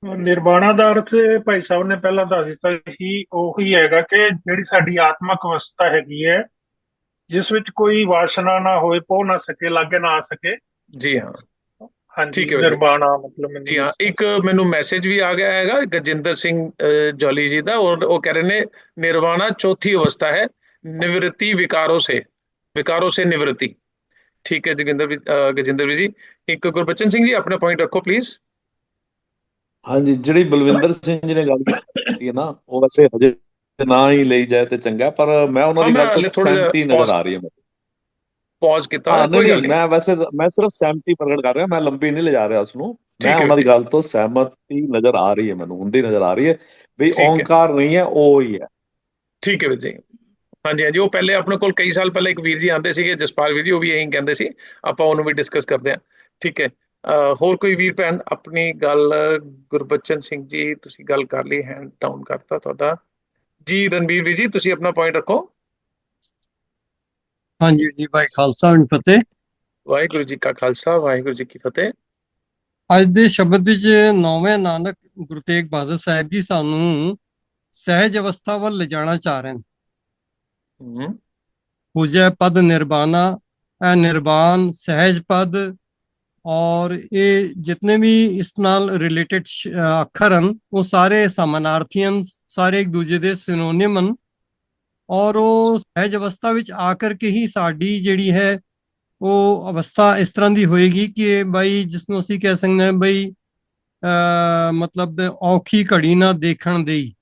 ਨਿਰਵਾਣਾ ਦਾ ਅਰਥ ਭਾਈ ਸਾਹਿਬ ਨੇ ਪਹਿਲਾਂ ਦੱਸ ਦਿੱਤਾ ਸੀ, ਉਹੀ ਹੈਗਾ ਕਿ ਜਿਹੜੀ ਸਾਡੀ ਆਤਮਕ ਅਵਸਥਾ ਹੈਗੀ ਹੈ, ਜਿਸ ਵਿੱਚ ਕੋਈ ਵਾਸਨਾ ਨਾ ਹੋਏ, ਪੋ ਨਾ ਸਕੇ, ਲਾਗੇ ਨਾ ਆ ਸਕੇ। ਜੀ ਹਾਂ, ਹਾਂਜੀ, ਠੀਕ ਹੈ ਨਿਰਵਾਣਾ ਮਤਲਬ ਜੀ ਹਾਂ। ਇੱਕ ਮੈਨੂੰ ਮੈਸੇਜ ਵੀ ਆ ਗਿਆ ਹੈਗਾ ਗਜਿੰਦਰ ਸਿੰਘ ਜੌਲੀ ਜੀ ਦਾ, और वो कह रहे ने निर्वाणा चौथी अवस्था है, निवृत्ति विकारों से निवृत्ति। ठीक है गजिंदर जी। एक गुरबचन सिंह जी अपना पॉइंट रखो प्लीज। ਹਾਂਜੀ, ਜਿਹੜੀ ਬਲਵਿੰਦਰ ਸਿੰਘ ਜੀ ਨੇ ਗੱਲ ਕੀਤੀ ਹੈ ਨਾ, ਉਹ ਵੈਸੇ ਹਜੇ ਨਾ ਹੀ ਲਈ ਜਾਏ ਤੇ ਚੰਗਾ, ਪਰ ਮੈਂ ਉਹਨਾਂ ਦੀ ਗੱਲ ਤੋਂ ਸਹਿਮਤੀ ਨਜ਼ਰ ਆ ਰਹੀ ਹੈ ਮੈਨੂੰ। ਪੌਜ਼ ਕੀਤਾ ਹਾਂ, ਕੋਈ ਗੱਲ ਨਹੀਂ, ਮੈਂ ਸਿਰਫ ਸਹਿਮਤੀ ਪ੍ਰਗਟ ਕਰ ਰਿਹਾ, ਮੈਂ ਲੰਬੀ ਨਹੀਂ ਲਿਜਾ ਰਿਹਾ ਉਸਨੂੰ। ਮੈਂ ਉਹਨਾਂ ਦੀ ਗੱਲ ਤੋਂ ਸਹਿਮਤੀ ਨਜ਼ਰ ਆ ਰਹੀ ਹੈ, ਮੈਨੂੰ ਹੁੰਦੀ ਨਜ਼ਰ ਆ ਰਹੀ ਹੈ ਵੀ ਓਂਕਾਰ ਨਹੀਂ ਹੈ, ਉਹ ਹੀ ਹੈ। ਠੀਕ ਹੈ ਵੀਰ ਜੀ। ਹਾਂਜੀ ਹਾਂਜੀ, ਉਹ ਪਹਿਲੇ ਆਪਣੇ ਕੋਲ ਕਈ ਸਾਲ ਪਹਿਲਾਂ ਇੱਕ ਵੀਰ ਜੀ ਆਉਂਦੇ ਸੀਗੇ, ਜਸਪਾਲ ਵੀਰ ਜੀ, ਉਹ ਵੀ ਇਹੀ ਕਹਿੰਦੇ ਸੀ, ਆਪਾਂ ਉਹਨੂੰ ਵੀ ਡਿਸਕਸ ਕਰਦੇ ਹਾਂ। ਠੀਕ ਹੈ, ਹੋਰ ਕੋਈ ਵੀਰ ਭੈਣ ਆਪਣੀ ਗੱਲ? ਗੁਰਬਚਨ ਸਿੰਘ ਜੀ ਤੁਸੀਂ ਗੱਲ ਕਰ ਲਈ, ਹੈਂਡ ਡਾਊਨ ਕਰਤਾ ਤੁਹਾਡਾ ਜੀ। ਰਣਬੀਰ ਵੀਰ ਜੀ ਤੁਸੀਂ ਆਪਣਾ ਪੁਆਇੰਟ ਰੱਖੋ। ਹਾਂਜੀ ਜੀ, ਭਾਈ ਖਾਲਸਾ ਫਤਿਹ। ਵਾਹਿਗੁਰੂ ਜੀ ਕਾ ਖਾਲਸਾ, ਵਾਹਿਗੁਰੂ ਜੀ ਕੀ ਫਤਿਹ। ਅੱਜ ਦੇ ਸ਼ਬਦ ਵਿੱਚ ਨੌਵੇਂ ਨਾਨਕ ਗੁਰੂ ਤੇਗ ਬਹਾਦਰ ਸਾਹਿਬ ਜੀ ਸਾਨੂੰ ਸਹਿਜ ਅਵਸਥਾ ਵੱਲ ਲਿਜਾਣਾ ਚਾਹ ਰਹੇ ਨੇ। ਪੂਜੈ ਪਦ ਨਿਰਵਾਣਾ, ਇਹ ਨਿਰਵਾਣ ਸਹਿਜ ਪਦ, और ये जितने भी इस नाल रिलेटेड अखर हैं वो सारे समानार्थी हैं, सारे एक दूजे ਦੇ सिनोनिम हैं, और ਉਹ ਸਹਿਜ ਅਵਸਥਾ ਵਿੱਚ ਆ ਕਰਕੇ ਹੀ ਸਾਡੀ ਜਿਹੜੀ ਹੈ ਉਹ ਅਵਸਥਾ ਇਸ ਤਰ੍ਹਾਂ ਦੀ ਹੋਏਗੀ ਕਿ ਬਈ ਜਿਸਨੂੰ ਅਸੀਂ ਕਹਿ ਸਕਦੇ ਹਾਂ ਬਈ ਮਤਲਬ ਔਖੀ ਘੜੀ ਨਾ ਦੇਖਣ ਦੇਈ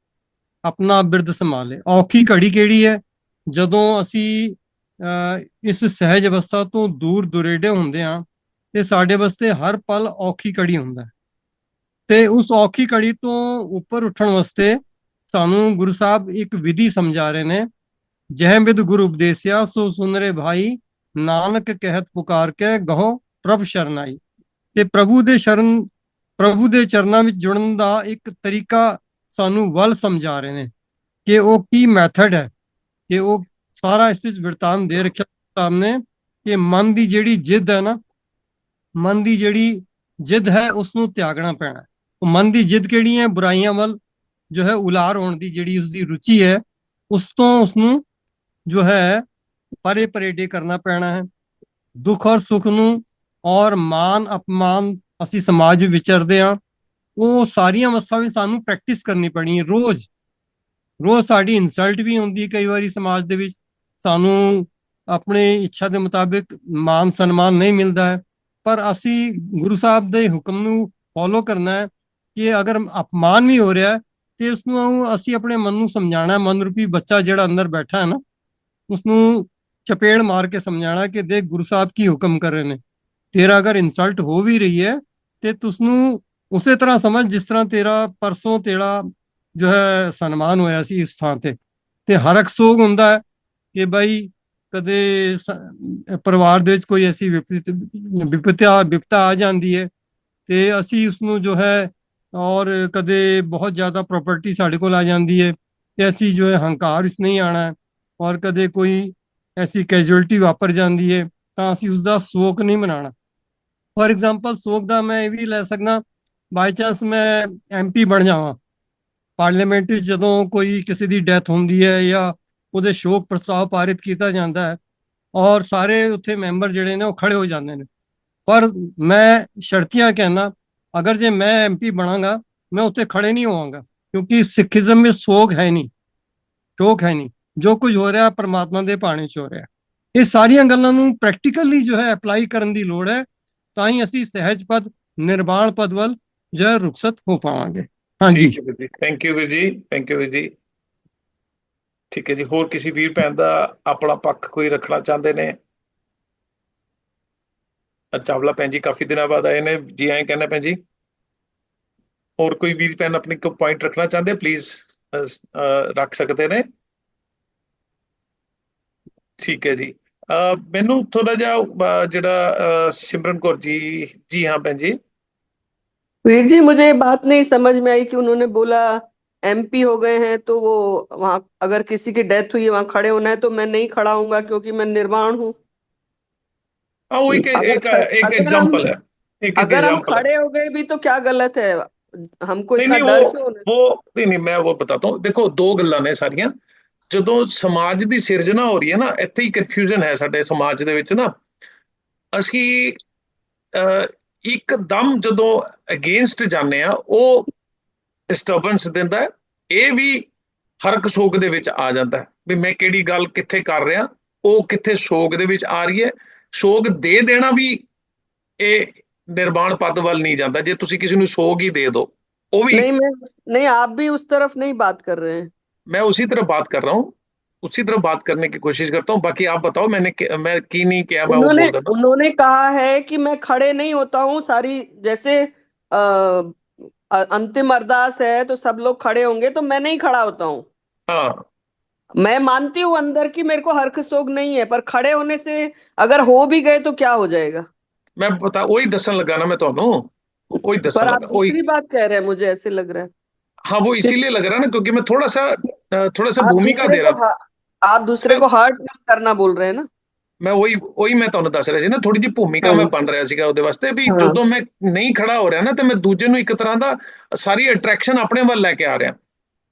ਆਪਣਾ ਬਿਰਦ ਸੰਭਾਲੇ। ਔਖੀ ਘੜੀ ਕਿਹੜੀ ਹੈ? ਜਦੋਂ ਅਸੀਂ ਇਸ ਸਹਿਜ ਅਵਸਥਾ ਤੋਂ ਦੂਰ ਦੁਰੇਡੇ ਹੁੰਦੇ ਹਾਂ ਤੇ ਸਾਡੇ ਵਾਸਤੇ ਹਰ ਪਲ ਔਖੀ ਘੜੀ ਹੁੰਦਾ ਹੈ। ਤੇ ਉਸ ਔਖੀ ਘੜੀ ਤੋਂ ਉੱਪਰ ਉੱਠਣ ਵਾਸਤੇ ਸਾਨੂੰ ਗੁਰੂ ਸਾਹਿਬ ਇੱਕ ਵਿਧੀ ਸਮਝਾ ਰਹੇ ਨੇ। ਜਹ ਬਿਦ ਗੁਰੂ ਉਪਦੇਸਿਆ ਸੋ ਸੁਨ ਰੇ ਭਾਈ, ਨਾਨਕ ਕਹਿਤ ਪੁਕਾਰ ਕੇ ਗਹੋ ਪ੍ਰਭ ਸ਼ਰਨਾਈ। ਤੇ ਪ੍ਰਭੂ ਦੇ ਚਰਨਾਂ ਵਿੱਚ ਜੁੜਨ ਦਾ ਇੱਕ ਤਰੀਕਾ ਸਾਨੂੰ ਵੱਲ ਸਮਝਾ ਰਹੇ ਨੇ ਕਿ ਉਹ ਕੀ ਮੈਥਡ ਹੈ, ਕਿ ਉਹ ਸਾਰਾ ਇਸ ਵਿੱਚ ਬਿਰਤਾਂਤ ਦੇ ਰੱਖਿਆ ਸਾਹਮਣੇ ਕਿ ਮਨ ਦੀ ਜਿਹੜੀ ਜਿੱਦ ਹੈ ਨਾ, ਮਨ ਦੀ ਜਿਹੜੀ ਜਿੱਦ ਹੈ ਉਸ ਨੂੰ ਤਿਆਗਣਾ ਪੈਣਾ। ਉਹ ਮਨ ਦੀ ਜਿੱਦ ਕਿਹੜੀ ਹੈ? ਬੁਰਾਈਆਂ ਵੱਲ ਜੋ ਹੈ ਉਲਾਰ ਹੋਣ ਦੀ ਜਿਹੜੀ ਉਸਦੀ ਰੁਚੀ ਹੈ, ਉਸ ਤੋਂ ਉਸਨੂੰ ਜੋ ਹੈ ਪਰੇ ਪਰੇਡੇ ਕਰਨਾ ਪੈਣਾ ਹੈ। ਦੁੱਖ ਔਰ ਸੁੱਖ ਨੂੰ ਔਰ ਮਾਨ ਅਪਮਾਨ ਅਸੀਂ ਸਮਾਜ ਵਿੱਚ ਵਿਚਰਦੇ ਹਾਂ, ਉਹ ਸਾਰੀਆਂ ਅਵਸਥਾਵਾਂ ਵਿੱਚ ਸਾਨੂੰ ਪ੍ਰੈਕਟਿਸ ਕਰਨੀ ਪੈਣੀ ਹੈ। ਰੋਜ਼ ਸਾਡੀ ਇਨਸਲਟ ਵੀ ਹੁੰਦੀ ਕਈ ਵਾਰੀ ਸਮਾਜ ਦੇ ਵਿੱਚ, ਸਾਨੂੰ ਆਪਣੀ ਇੱਛਾ ਦੇ ਮੁਤਾਬਿਕ ਮਾਨ ਸਨਮਾਨ ਨਹੀਂ ਮਿਲਦਾ ਹੈ, ਪਰ ਅਸੀਂ ਗੁਰੂ ਸਾਹਿਬ ਦੇ ਹੁਕਮ ਨੂੰ ਫੋਲੋ ਕਰਨਾ ਹੈ ਕਿ ਅਗਰ ਅਪਮਾਨ ਵੀ ਹੋ ਰਿਹਾ ਤੇ ਉਸ ਨੂੰ ਅਸੀਂ ਆਪਣੇ ਮਨ ਨੂੰ ਸਮਝਾਣਾ, ਮਨ ਰੂਪੀ ਬੱਚਾ ਜਿਹੜਾ ਅੰਦਰ ਬੈਠਾ ਹੈ ਨਾ, ਉਸ ਨੂੰ ਚਪੇੜ ਮਾਰ ਕੇ ਸਮਝਾਣਾ ਕਿ ਦੇਖ ਗੁਰੂ ਸਾਹਿਬ ਕੀ ਹੁਕਮ ਕਰ ਰਹੇ ਨੇ। ਤੇਰਾ ਅਗਰ ਇਨਸਲਟ ਹੋ ਵੀ ਰਹੀ ਹੈ ਤੇ ਤੁਸਨੂੰ ਉਸੇ ਤਰ੍ਹਾਂ ਸਮਝ ਜਿਸ ਤਰ੍ਹਾਂ ਤੇਰਾ ਪਰਸੋਂ ਤੇਰਾ ਜੋ ਹੈ ਸਨਮਾਨ ਹੋਇਆ ਸੀ ਇਸ ਥਾਂ ਤੇ ਹਰ ਇੱਕ ਸੋਗ ਹੁੰਦਾ ਹੈ ਕਿ ਬਾਈ ਕਦੇ ਪਰਿਵਾਰ ਦੇ ਵਿੱਚ ਕੋਈ ਐਸੀ ਵਿਪਤਾ ਆ ਜਾਂਦੀ ਹੈ ਤੇ ਅਸੀਂ ਉਸਨੂੰ ਜੋ ਹੈ, ਔਰ ਕਦੇ ਬਹੁਤ ਜ਼ਿਆਦਾ ਪ੍ਰਾਪਰਟੀ ਸਾਡੇ ਕੋਲ ਆ ਜਾਂਦੀ ਹੈ ਤੇ ਅਸੀਂ ਜੋ ਹੈ ਹੰਕਾਰ ਇਸ ਨਹੀਂ ਆਣਾ, ਔਰ ਕਦੇ ਕੋਈ ਐਸੀ ਕੈਜੁਅਲਟੀ ਵਾਪਰ ਜਾਂਦੀ ਹੈ ਤਾਂ ਅਸੀਂ ਉਸਦਾ ਸੋਗ ਨਹੀਂ ਮਨਾਣਾ। ਫॉर एग्जांपल ਸੋਗ ਦਾ ਮੈਂ ਇਹ ਵੀ ਲੈ ਸਕਦਾ, ਬਾਈ ਚਾਂਸ ਮੈਂ MP ਬਣ ਜਾਵਾਂ ਪਾਰਲੀਮੈਂਟ ਵਿੱਚ, ਜਦੋਂ ਕੋਈ ਕਿਸੇ ਦੀ ਡੈਥ ਹੁੰਦੀ ਹੈ ਜਾਂ ਉਹਦੇ ਸ਼ੋਕ ਪ੍ਰਸਤਾਵ ਪਾਰਿਤ ਕੀਤਾ ਜਾਂਦਾ ਹੈ ਔਰ ਸਾਰੇ ਉੱਥੇ ਮੈਂਬਰ ਜਿਹੜੇ ਨੇ ਉਹ ਖੜੇ ਹੋ ਜਾਂਦੇ ਨੇ, ਪਰ ਮੈਂ ਸ਼ਰਤੀਆਂ ਕਹਿਣਾ ਅਗਰ ਜੇ ਮੈਂ MP ਬਣਾਂਗਾ ਮੈਂ ਉੱਥੇ ਖੜੇ ਨਹੀਂ ਹੋਵਾਂਗਾ, ਕਿਉਂਕਿ ਸਿੱਖੀਜ਼ਮ ਵਿੱਚ ਸੋਗ ਹੈ ਨਹੀਂ, ਸ਼ੋਕ ਹੈ ਨਹੀਂ, ਜੋ ਕੁਝ ਹੋ ਰਿਹਾ ਪਰਮਾਤਮਾ ਦੇ ਭਾਣੇ 'ਚ ਹੋ ਰਿਹਾ। ਇਹ ਸਾਰੀਆਂ ਗੱਲਾਂ ਨੂੰ ਪ੍ਰੈਕਟੀਕਲੀ ਜੋ ਹੈ ਅਪਲਾਈ ਕਰਨ ਦੀ ਲੋੜ ਹੈ, ਤਾਂ ਹੀ ਅਸੀਂ ਸਹਿਜ ਪਦ ਨਿਰਵਾਣ ਪਦ ਵੱਲ ਜੋ ਰੁਖਸਤ ਹੋ ਪਾਵਾਂਗੇ। ਹਾਂਜੀ, ਥੈਂਕ ਯੂ ਵੀਰ ਜੀ, ਥੈਂਕ ਯੂ ਵੀਰ ਜੀ। ਠੀਕ ਹੈ ਜੀ, ਹੋਰ ਕਿਸੇ ਵੀਰ ਭੈਣ ਦਾ ਆਪਣਾ ਪੱਖ ਕੋਈ ਰੱਖਣਾ ਚਾਹੁੰਦੇ ਨੇ? ਚਾਵਲਾ ਭੈਣ ਜੀ ਕਾਫੀ ਦਿਨਾਂ ਬਾਅਦ ਆਏ ਨੇ, ਜੀ ਆਏ ਕਹਿੰਦੇ ਭੈਣ ਜੀ। ਹੋਰ ਕੋਈ ਵੀਰ ਭੈਣ ਆਪਣੀ ਕੋਈ ਪੁਆਇੰਟ ਰੱਖਣਾ ਚਾਹੁੰਦੇ, ਪਲੀਜ਼ ਰੱਖ ਸਕਦੇ ਨੇ। ਠੀਕ ਹੈ ਜੀ, ਮੈਨੂੰ ਥੋੜਾ ਜਿਹਾ ਜਿਹੜਾ सिमरन कौर जी हाँ बहन जी। वीर जी मुझे ये बात नहीं समझ में आई कि उन्होंने बोला MP हो गए हैं तो वो वहां अगर किसी की डेथ हुई है वहां खड़े होना है, तो मैं नहीं खड़ा हूंगा क्योंकि मैं निर्वाण हूँ। वो एक एग्जांपल है, एक अगर हम एग्जांपल खड़े हो गए भी तो क्या गलत है? हमको इतना नहीं डर क्यों? वो नहीं मैं वो बताता हूँ। देखो दो गल्लां ने सारियां, ਜਦੋਂ ਸਮਾਜ ਦੀ ਸਿਰਜਣਾ ਹੋ ਰਹੀ ਹੈ ਨਾ, ਇੱਥੇ ਹੀ ਕਨਫਿਊਜ਼ਨ ਹੈ ਸਾਡੇ ਸਮਾਜ ਦੇ ਵਿੱਚ ਨਾ। ਅਸੀਂ ਇੱਕਦਮ ਜਦੋਂ ਅਗੇਂਸਟ ਜਾਂਦੇ ਆ ਉਹ ਡਿਸਟਰਬੈਂਸ ਦਿੰਦਾ ਹੈ। ਇਹ ਵੀ ਹਰਕ ਸੋਗ ਦੇ ਵਿੱਚ ਆ ਜਾਂਦਾ ਵੀ ਮੈਂ ਕਿਹੜੀ ਗੱਲ ਕਿੱਥੇ ਕਰ ਰਿਹਾ, ਉਹ ਕਿੱਥੇ ਸੋਗ ਦੇ ਵਿੱਚ ਆ ਰਹੀ ਹੈ। ਸੋਗ ਦੇ ਦੇਣਾ ਵੀ ਇਹ ਨਿਰਵਾਣ ਪਦ ਵੱਲ ਨਹੀਂ ਜਾਂਦਾ, ਜੇ ਤੁਸੀਂ ਕਿਸੇ ਨੂੰ ਸੋਗ ਹੀ ਦੇ ਦਿਓ ਉਹ ਵੀ नहीं आप भी उस तरफ नहीं बात कर रहे हैं। मैं उसी तरह बात कर रहा हूँ, उसी तरह बात करने की कोशिश करता हूँ। बाकी आप बताओ मैं की नहीं किया, मैं वो बोल रहा हूँ। उन्होंने कहा है कि मैं खड़े नहीं होता हूँ, सारी जैसे अंतिम अरदास है तो सब लोग खड़े होंगे तो मैं नहीं खड़ा होता हूँ। हाँ मैं मानती हूँ अंदर की मेरे को हर्क सोग नहीं है, पर खड़े होने से अगर हो भी गए तो क्या हो जाएगा? मैं बता वही दसन लगा ना, मैं तो वही दसन पर आप दूसरी बात कह रहे हैं, मुझे ऐसे लग रहा है। हाँ वो इसीलिए लग रहा है ना क्योंकि मैं थोड़ा सा भूमिका दे रहा था। आप दूसरे को हर्ट नहीं करना बोल रहे हैं ना। मैं वही मैं ਤੁਹਾਨੂੰ ਦੱਸ ਰਿਹਾ ਸੀ ਨਾ, ਥੋੜੀ ਜਿਹੀ ਭੂਮਿਕਾ ਮੈਂ ਬਣ ਰਿਹਾ ਸੀਗਾ ਉਹਦੇ ਵਾਸਤੇ ਵੀ ਜਦੋਂ ਮੈਂ ਨਹੀਂ ਖੜਾ ਹੋ ਰਿਹਾ ਨਾ ਤੇ ਮੈਂ ਦੂਜੇ ਨੂੰ ਇੱਕ ਤਰ੍ਹਾਂ ਦਾ ਸਾਰੀ ਅਟਰੈਕਸ਼ਨ ਆਪਣੇ ਵੱਲ ਲੈ ਕੇ ਆ ਰਿਹਾ।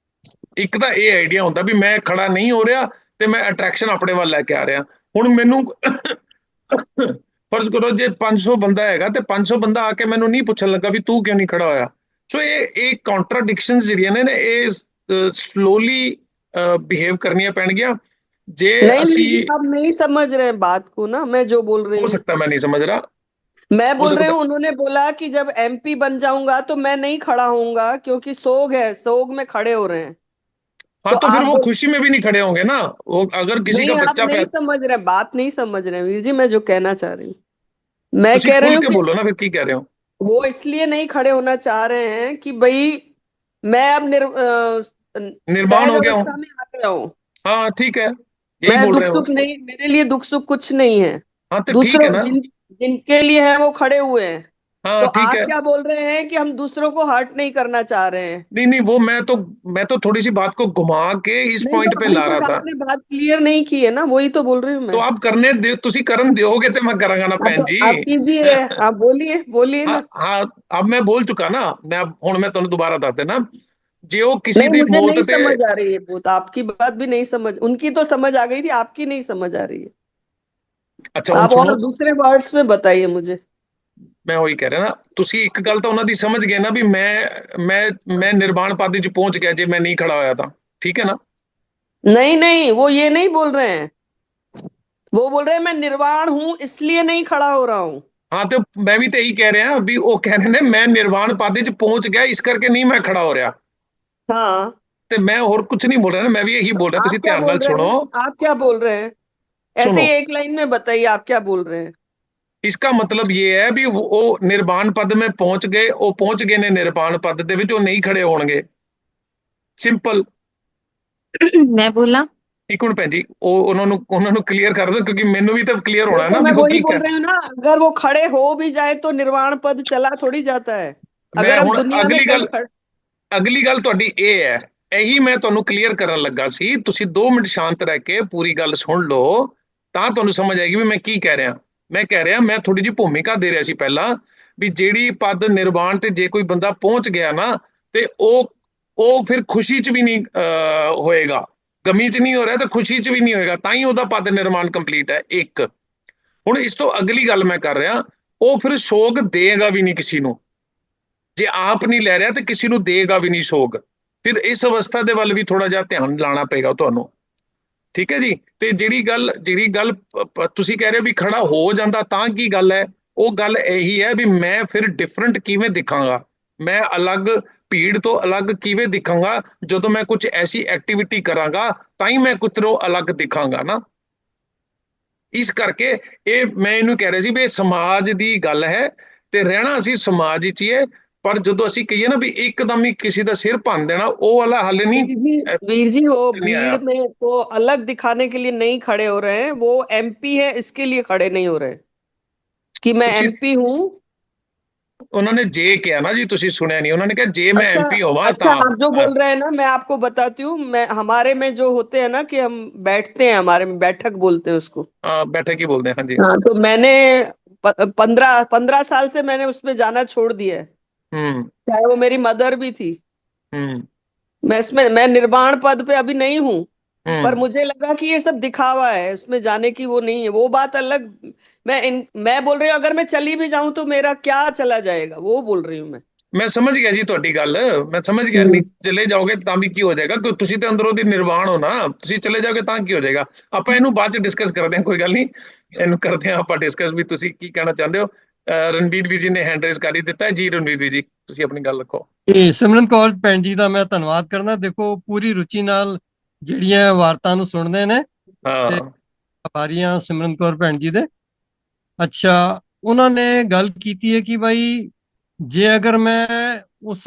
ਇੱਕ ਤਾਂ ਇਹ ਆਈਡੀਆ ਹੁੰਦਾ ਵੀ ਮੈਂ ਖੜਾ ਨਹੀਂ ਹੋ ਰਿਹਾ ਤੇ ਮੈਂ ਅਟਰੈਕਸ਼ਨ ਆਪਣੇ ਵੱਲ ਲੈ ਕੇ ਆ ਰਿਹਾ। ਹੁਣ ਮੈਨੂੰ ਫਰਜ਼ ਕਰੋ ਜੇ 500 ਬੰਦਾ ਹੈਗਾ ਤੇ 500 ਬੰਦਾ ਆ ਕੇ ਮੈਨੂੰ ਨਹੀਂ ਪੁੱਛਣ ਲੱਗਾ ਵੀ ਤੂੰ ਕਿਉਂ ਨਹੀਂ ਖੜਾ ਹੋਇਆ। ਸੋ ਇਹ ਕੰਟਰਾਡਿਕਸ਼ਨਸ ਜਿਹੜੀਆਂ ਨੇ ਇਹ स्लोली बिहेव करनी पैणगियां। जे नहीं आप नहीं समझ रहे हैं बात को ना, मैं जो बोल रही हूँ। हो सकता है मैं नहीं समझ रहा, मैं बोल रही हूँ उन्होंने बोला कि जब MP बन जाऊंगा तो मैं नहीं खड़ा होऊंगा क्योंकि सोग है, सोग में खड़े हो रहे हैं। हाँ तो तो फिर आप वो खुशी में भी नहीं खड़े होंगे ना, वो अगर किसी नहीं, का आप बच्चा नहीं समझ रहे, बात नहीं समझ रहे वीर जी, मैं जो कहना चाह रही हूँ, मैं ਤੁਸੀਂ कह रही खुल हूँ के कि बोलो ना, फिर की कह रहे हो? वो इसलिए नहीं खड़े होना चाह रहे हैं कि भाई मैं अब निर्माण सहज हो गया हूँ। अवस्था में आ गया हूँ, हाँ ठीक है, यही मैं बोल दुख रहे हो। सुख नहीं, मेरे लिए दुख सुख कुछ नहीं है, हाँ तो ठीक है दूसरों ना। जिनके लिए है वो खड़े हुए हैं। तो हाँ ठीक आप है। क्या बोल रहे हैं कि हम दूसरों को हर्ट नहीं करना चाह रहे हैं। नहीं नहीं, वो मैं तो थोड़ी सी बात को घुमा के इस नहीं, तो पॉइंट पे अभी ला रहा तक था। आपने बात क्लियर नहीं की है ना, वही तो बोल रही हूँ तो मैं। आप करने दे, तुसी करन दियोगे तो मैं करांगा ना हाँ, भैन तो जी। आप कीजिए, आप बोलिए बोलिए हाँ ना। हाँ, अब मैं बोल चुका ना, मैं अब हुण मैं तुहानू दोबारा दस देना, जे वो किसी नहीं, दी मुझे मौत नहीं ते। समझ आ रही है बात, आपकी बात भी नहीं समझ, उनकी तो समझ आ गई थी, आपकी नहीं समझ आ रही है। अच्छा हुण आप सुनो, और दूसरे वर्ड्स में बताइए मुझे। मैं वही कह रहा ना, तुसी एक गल तो उन्हां दी समझ गए ना भी मैं निर्वाण पद च पहुंच गया जे मैं नहीं खड़ा होया था, ठीक है ना? नहीं नहीं, वो ये नहीं बोल रहे हैं, वो बोल रहे हैं मैं निर्वाण हूं इसलिए नहीं खड़ा हो रहा हूं। हाँ तो मैं भी तो यही कह रहा भी वो कह रहे ने मैं निर्वाण पद च पहुंच गया इस करके नहीं मैं खड़ा हो रहा। हाँ, ਤੇ ਮੈਂ ਹੋਰ ਕੁਝ ਨਹੀਂ ਬੋਲ ਰਿਹਾ ਨਾ, ਮੈਂ ਵੀ ਇਹੀ ਬੋਲ ਰਿਹਾ, आप ਤੁਸੀਂ क्या ਧਿਆन बोल ਨਾਲ रहे सुनो। हैं, आप क्या बोल रहे हैं, ऐसे सुनो, ही एक लाइन में बताइए आप क्या बोल रहे हैं। इसका मतलब ये है भी वो निर्वाण पद में पहुंच गए, वो पहुंच गए ने निर्वाण पद ਦੇ ਵਿੱਚ, ਉਹ ਨਹੀਂ ਖੜੇ ਹੋਣਗੇ, ਸਿੰਪਲ। मैं बोला। ਇੱਕ ਮਿੰਟ ਭੈਣ ਜੀ, ਉਹ ਉਹਨਾਂ ਨੂੰ क्लियर कर दो, क्योंकि ਮੈਨੂੰ भी तो क्लियर होना है देखो ना मैं भी वो वही की बोल कर। रही हूँ ना, अगर वो खड़े हो भी जाए तो निर्वाण पद चला थोड़ी जाता है, मैं अगर हम ਹੁਣ दुनिया में कहीं ਅਗਲੀ ਗੱਲ ਤੁਹਾਡੀ ਇਹ ਹੈ, ਇਹੀ ਮੈਂ ਤੁਹਾਨੂੰ ਕਲੀਅਰ ਕਰਨ ਲੱਗਾ ਸੀ, ਤੁਸੀਂ 2 ਮਿੰਟ ਸ਼ਾਂਤ ਰਹਿ ਕੇ ਪੂਰੀ ਗੱਲ ਸੁਣ ਲਓ, ਤਾਂ ਤੁਹਾਨੂੰ ਸਮਝ ਆਏਗੀ ਵੀ ਮੈਂ ਕੀ ਕਹਿ ਰਿਹਾ। ਮੈਂ ਕਹਿ ਰਿਹਾ, ਮੈਂ ਥੋੜੀ ਜਿਹੀ ਭੂਮਿਕਾ ਦੇ ਰਿਹਾ ਸੀ ਪਹਿਲਾਂ, ਵੀ ਜਿਹੜੀ ਪਦ ਨਿਰਵਾਣ ਤੇ ਜੇ ਕੋਈ ਬੰਦਾ ਪਹੁੰਚ ਗਿਆ ਨਾ, ਤੇ ਉਹ ਫਿਰ ਖੁਸ਼ੀ ਚ ਵੀ ਨਹੀਂ ਹੋਏਗਾ, ਗਮੀ ਚ ਨਹੀਂ ਹੋ ਰਿਹਾ ਤੇ ਖੁਸ਼ੀ ਚ ਵੀ ਨਹੀਂ ਹੋਏਗਾ, ਤਾਂ ਹੀ ਉਹਦਾ ਪਦ ਨਿਰਮਾਣ ਕੰਪਲੀਟ ਹੈ। ਇੱਕ ਹੁਣ ਇਸ ਤੋਂ ਅਗਲੀ ਗੱਲ ਮੈਂ ਕਰ ਰਿਹਾ, ਉਹ ਫਿਰ ਸੋਗ ਦੇਗਾ ਵੀ ਨਹੀਂ ਕਿਸੇ ਨੂੰ, ਜੇ ਆਪ ਨਹੀਂ ਲੈ ਰਿਹਾ ਤੇ ਕਿਸੇ ਨੂੰ ਦੇਗਾ ਵੀ ਨਹੀਂ ਸੋਗ। ਫਿਰ ਇਸ ਅਵਸਥਾ ਦੇ ਵੱਲ ਵੀ ਥੋੜਾ ਜਿਹਾ ਧਿਆਨ ਲਾਣਾ ਪਏਗਾ ਤੁਹਾਨੂੰ, ਠੀਕ ਹੈ ਜੀ? ਤੇ ਜਿਹੜੀ ਗੱਲ ਤੁਸੀਂ ਕਹਿ ਰਹੇ ਹੋ ਵੀ ਖੜਾ ਹੋ ਜਾਂਦਾ ਤਾਂ ਕੀ ਗੱਲ ਹੈ, ਉਹ ਗੱਲ ਇਹੀ ਹੈ ਵੀ ਮੈਂ ਫਿਰ ਡਿਫਰੈਂਟ ਕਿਵੇਂ ਦਿਖਾਂਗਾ, ਮੈਂ ਅਲੱਗ ਭੀੜ ਤੋਂ ਅਲੱਗ ਕਿਵੇਂ ਦਿਖਾਂਗਾ, ਜਦੋਂ ਮੈਂ ਕੁਝ ਐਸੀ ਐਕਟੀਵਿਟੀ ਕਰਾਂਗਾ ਤਾਂ ਹੀ ਮੈਂ ਕੁਤਰੋਂ ਅਲੱਗ ਦਿਖਾਂਗਾ ਨਾ। ਇਸ ਕਰਕੇ ਇਹ ਮੈਂ ਇਹਨੂੰ ਕਹਿ ਰਿਹਾ ਸੀ ਵੀ ਇਹ ਸਮਾਜ ਦੀ ਗੱਲ ਹੈ, ਤੇ ਰਹਿਣਾ ਅਸੀਂ ਸਮਾਜ ਵਿੱਚ ਹੀ ਹੈ, ਪਰ ਜਦੋਂ ਅਸੀਂ ਕਹੀਏ ਨਾ ਵੀ ਇੱਕਦਮ ਹੀ ਕਿਸੇ ਦਾ ਸਿਰ ਭੰਨ ਦੇਣਾ, ਉਹ ਵਾਲਾ ਹੱਲ ਨਹੀਂ वीर जी वो नहीं आया। भीड़ में तो अलग दिखाने के लिए नहीं खड़े हो रहे हैं, वो एमपी है इसके लिए खड़े नहीं हो रहे कि मैं ਤੁਸੀਂ एमपी हूँ। ਉਹਨਾਂ ने जे किया ना जी, ਤੁਸੀਂ ਸੁਣਿਆ ਨਹੀਂ, ਉਹਨਾਂ ਨੇ ਕਿਹਾ ਜੇ मैं अच्छा, एमपी होवा अच्छा, आप जो बोल रहे हैं ना, मैं आपको बताती हूँ, मैं हमारे में जो होते हैं ना कि हम बैठते हैं, हमारे में बैठक बोलते हैं उसको। बैठक ही बोलते हैं, हाँ जी। हाँ, तो मैंने 15 साल से मैंने उसमें जाना छोड़ दिया है, हम्म चाहे वो मेरी मदर भी थी। हम्म मैं निर्वाण पद पे अभी नहीं हूँ, पर हम्म मुझे लगा कि ये सब दिखावा है, उसमें जाने की वो नहीं है, वो बात अलग। मैं बोल रही हूँ अगर मैं चली भी जाऊं तो मेरा क्या चला जाएगा, वो बोल रही हूँ मैं। मैं समझ गया जी ਤੁਹਾਡੀ ਗੱਲ, ਮੈਂ ਸਮਝ ਗਿਆ, ਨਹੀਂ ਚਲੇ ਜਾਓਗੇ ਤਾਂ ਵੀ ਕੀ ਹੋ ਜਾਏਗਾ, ਕਿਉਂ ਤੁਸੀਂ ਤੇ ਅੰਦਰੋਂ ਦੀ ਨਿਰਵਾਣ ਹੋ ਨਾ, ਤੁਸੀਂ ਚਲੇ ਜਾਓਗੇ ਤਾਂ ਕੀ ਹੋ ਜਾਏਗਾ। ਆਪਾਂ ਇਹਨੂੰ ਬਾਅਦ ਚ ਡਿਸਕਸ ਕਰਦੇ ਹਾਂ, ਕੋਈ ਗੱਲ ਨਹੀਂ, ਇਹਨੂੰ ਕਰਦੇ ਹਾਂ ਆਪਾਂ ਡਿਸਕਸ ਵੀ ਤੁਸੀਂ ਕੀ ਕਹਿਣਾ ਚਾਹੁੰਦੇ ਹੋ। ਰਣਵੀਰ ਵੀਰ ਜੀ ਨੇ ਹੈਂਡ ਰੇਜ਼ ਕਰ ਹੀ ਦਿੱਤਾ ਜੀ। ਰਣਵੀਰ ਵੀਰ ਜੀ ਤੁਸੀਂ ਆਪਣੀ ਗੱਲ ਰੱਖੋ। ਇਹ ਸਿਮਰਨ ਕੌਰ ਭੈਣ ਜੀ ਦਾ ਮੈਂ ਧੰਨਵਾਦ ਕਰਨਾ, ਦੇਖੋ ਪੂਰੀ ਰੁਚੀ ਨਾਲ ਜਿਹੜੀਆਂ ਵਾਰਤਾ ਨੂੰ ਸੁਣਦੇ ਨੇ, ਤੇ ਹਾਂ ਆਭਾਰੀਆਂ ਸਿਮਰਨ ਕੌਰ ਭੈਣ ਜੀ ਦੇ। ਅੱਛਾ, ਉਹਨਾਂ ਨੇ ਗੱਲ ਕੀਤੀ ਹੈ ਕਿ ਭਾਈ ਜੇ ਅਗਰ ਮੈਂ ਉਸ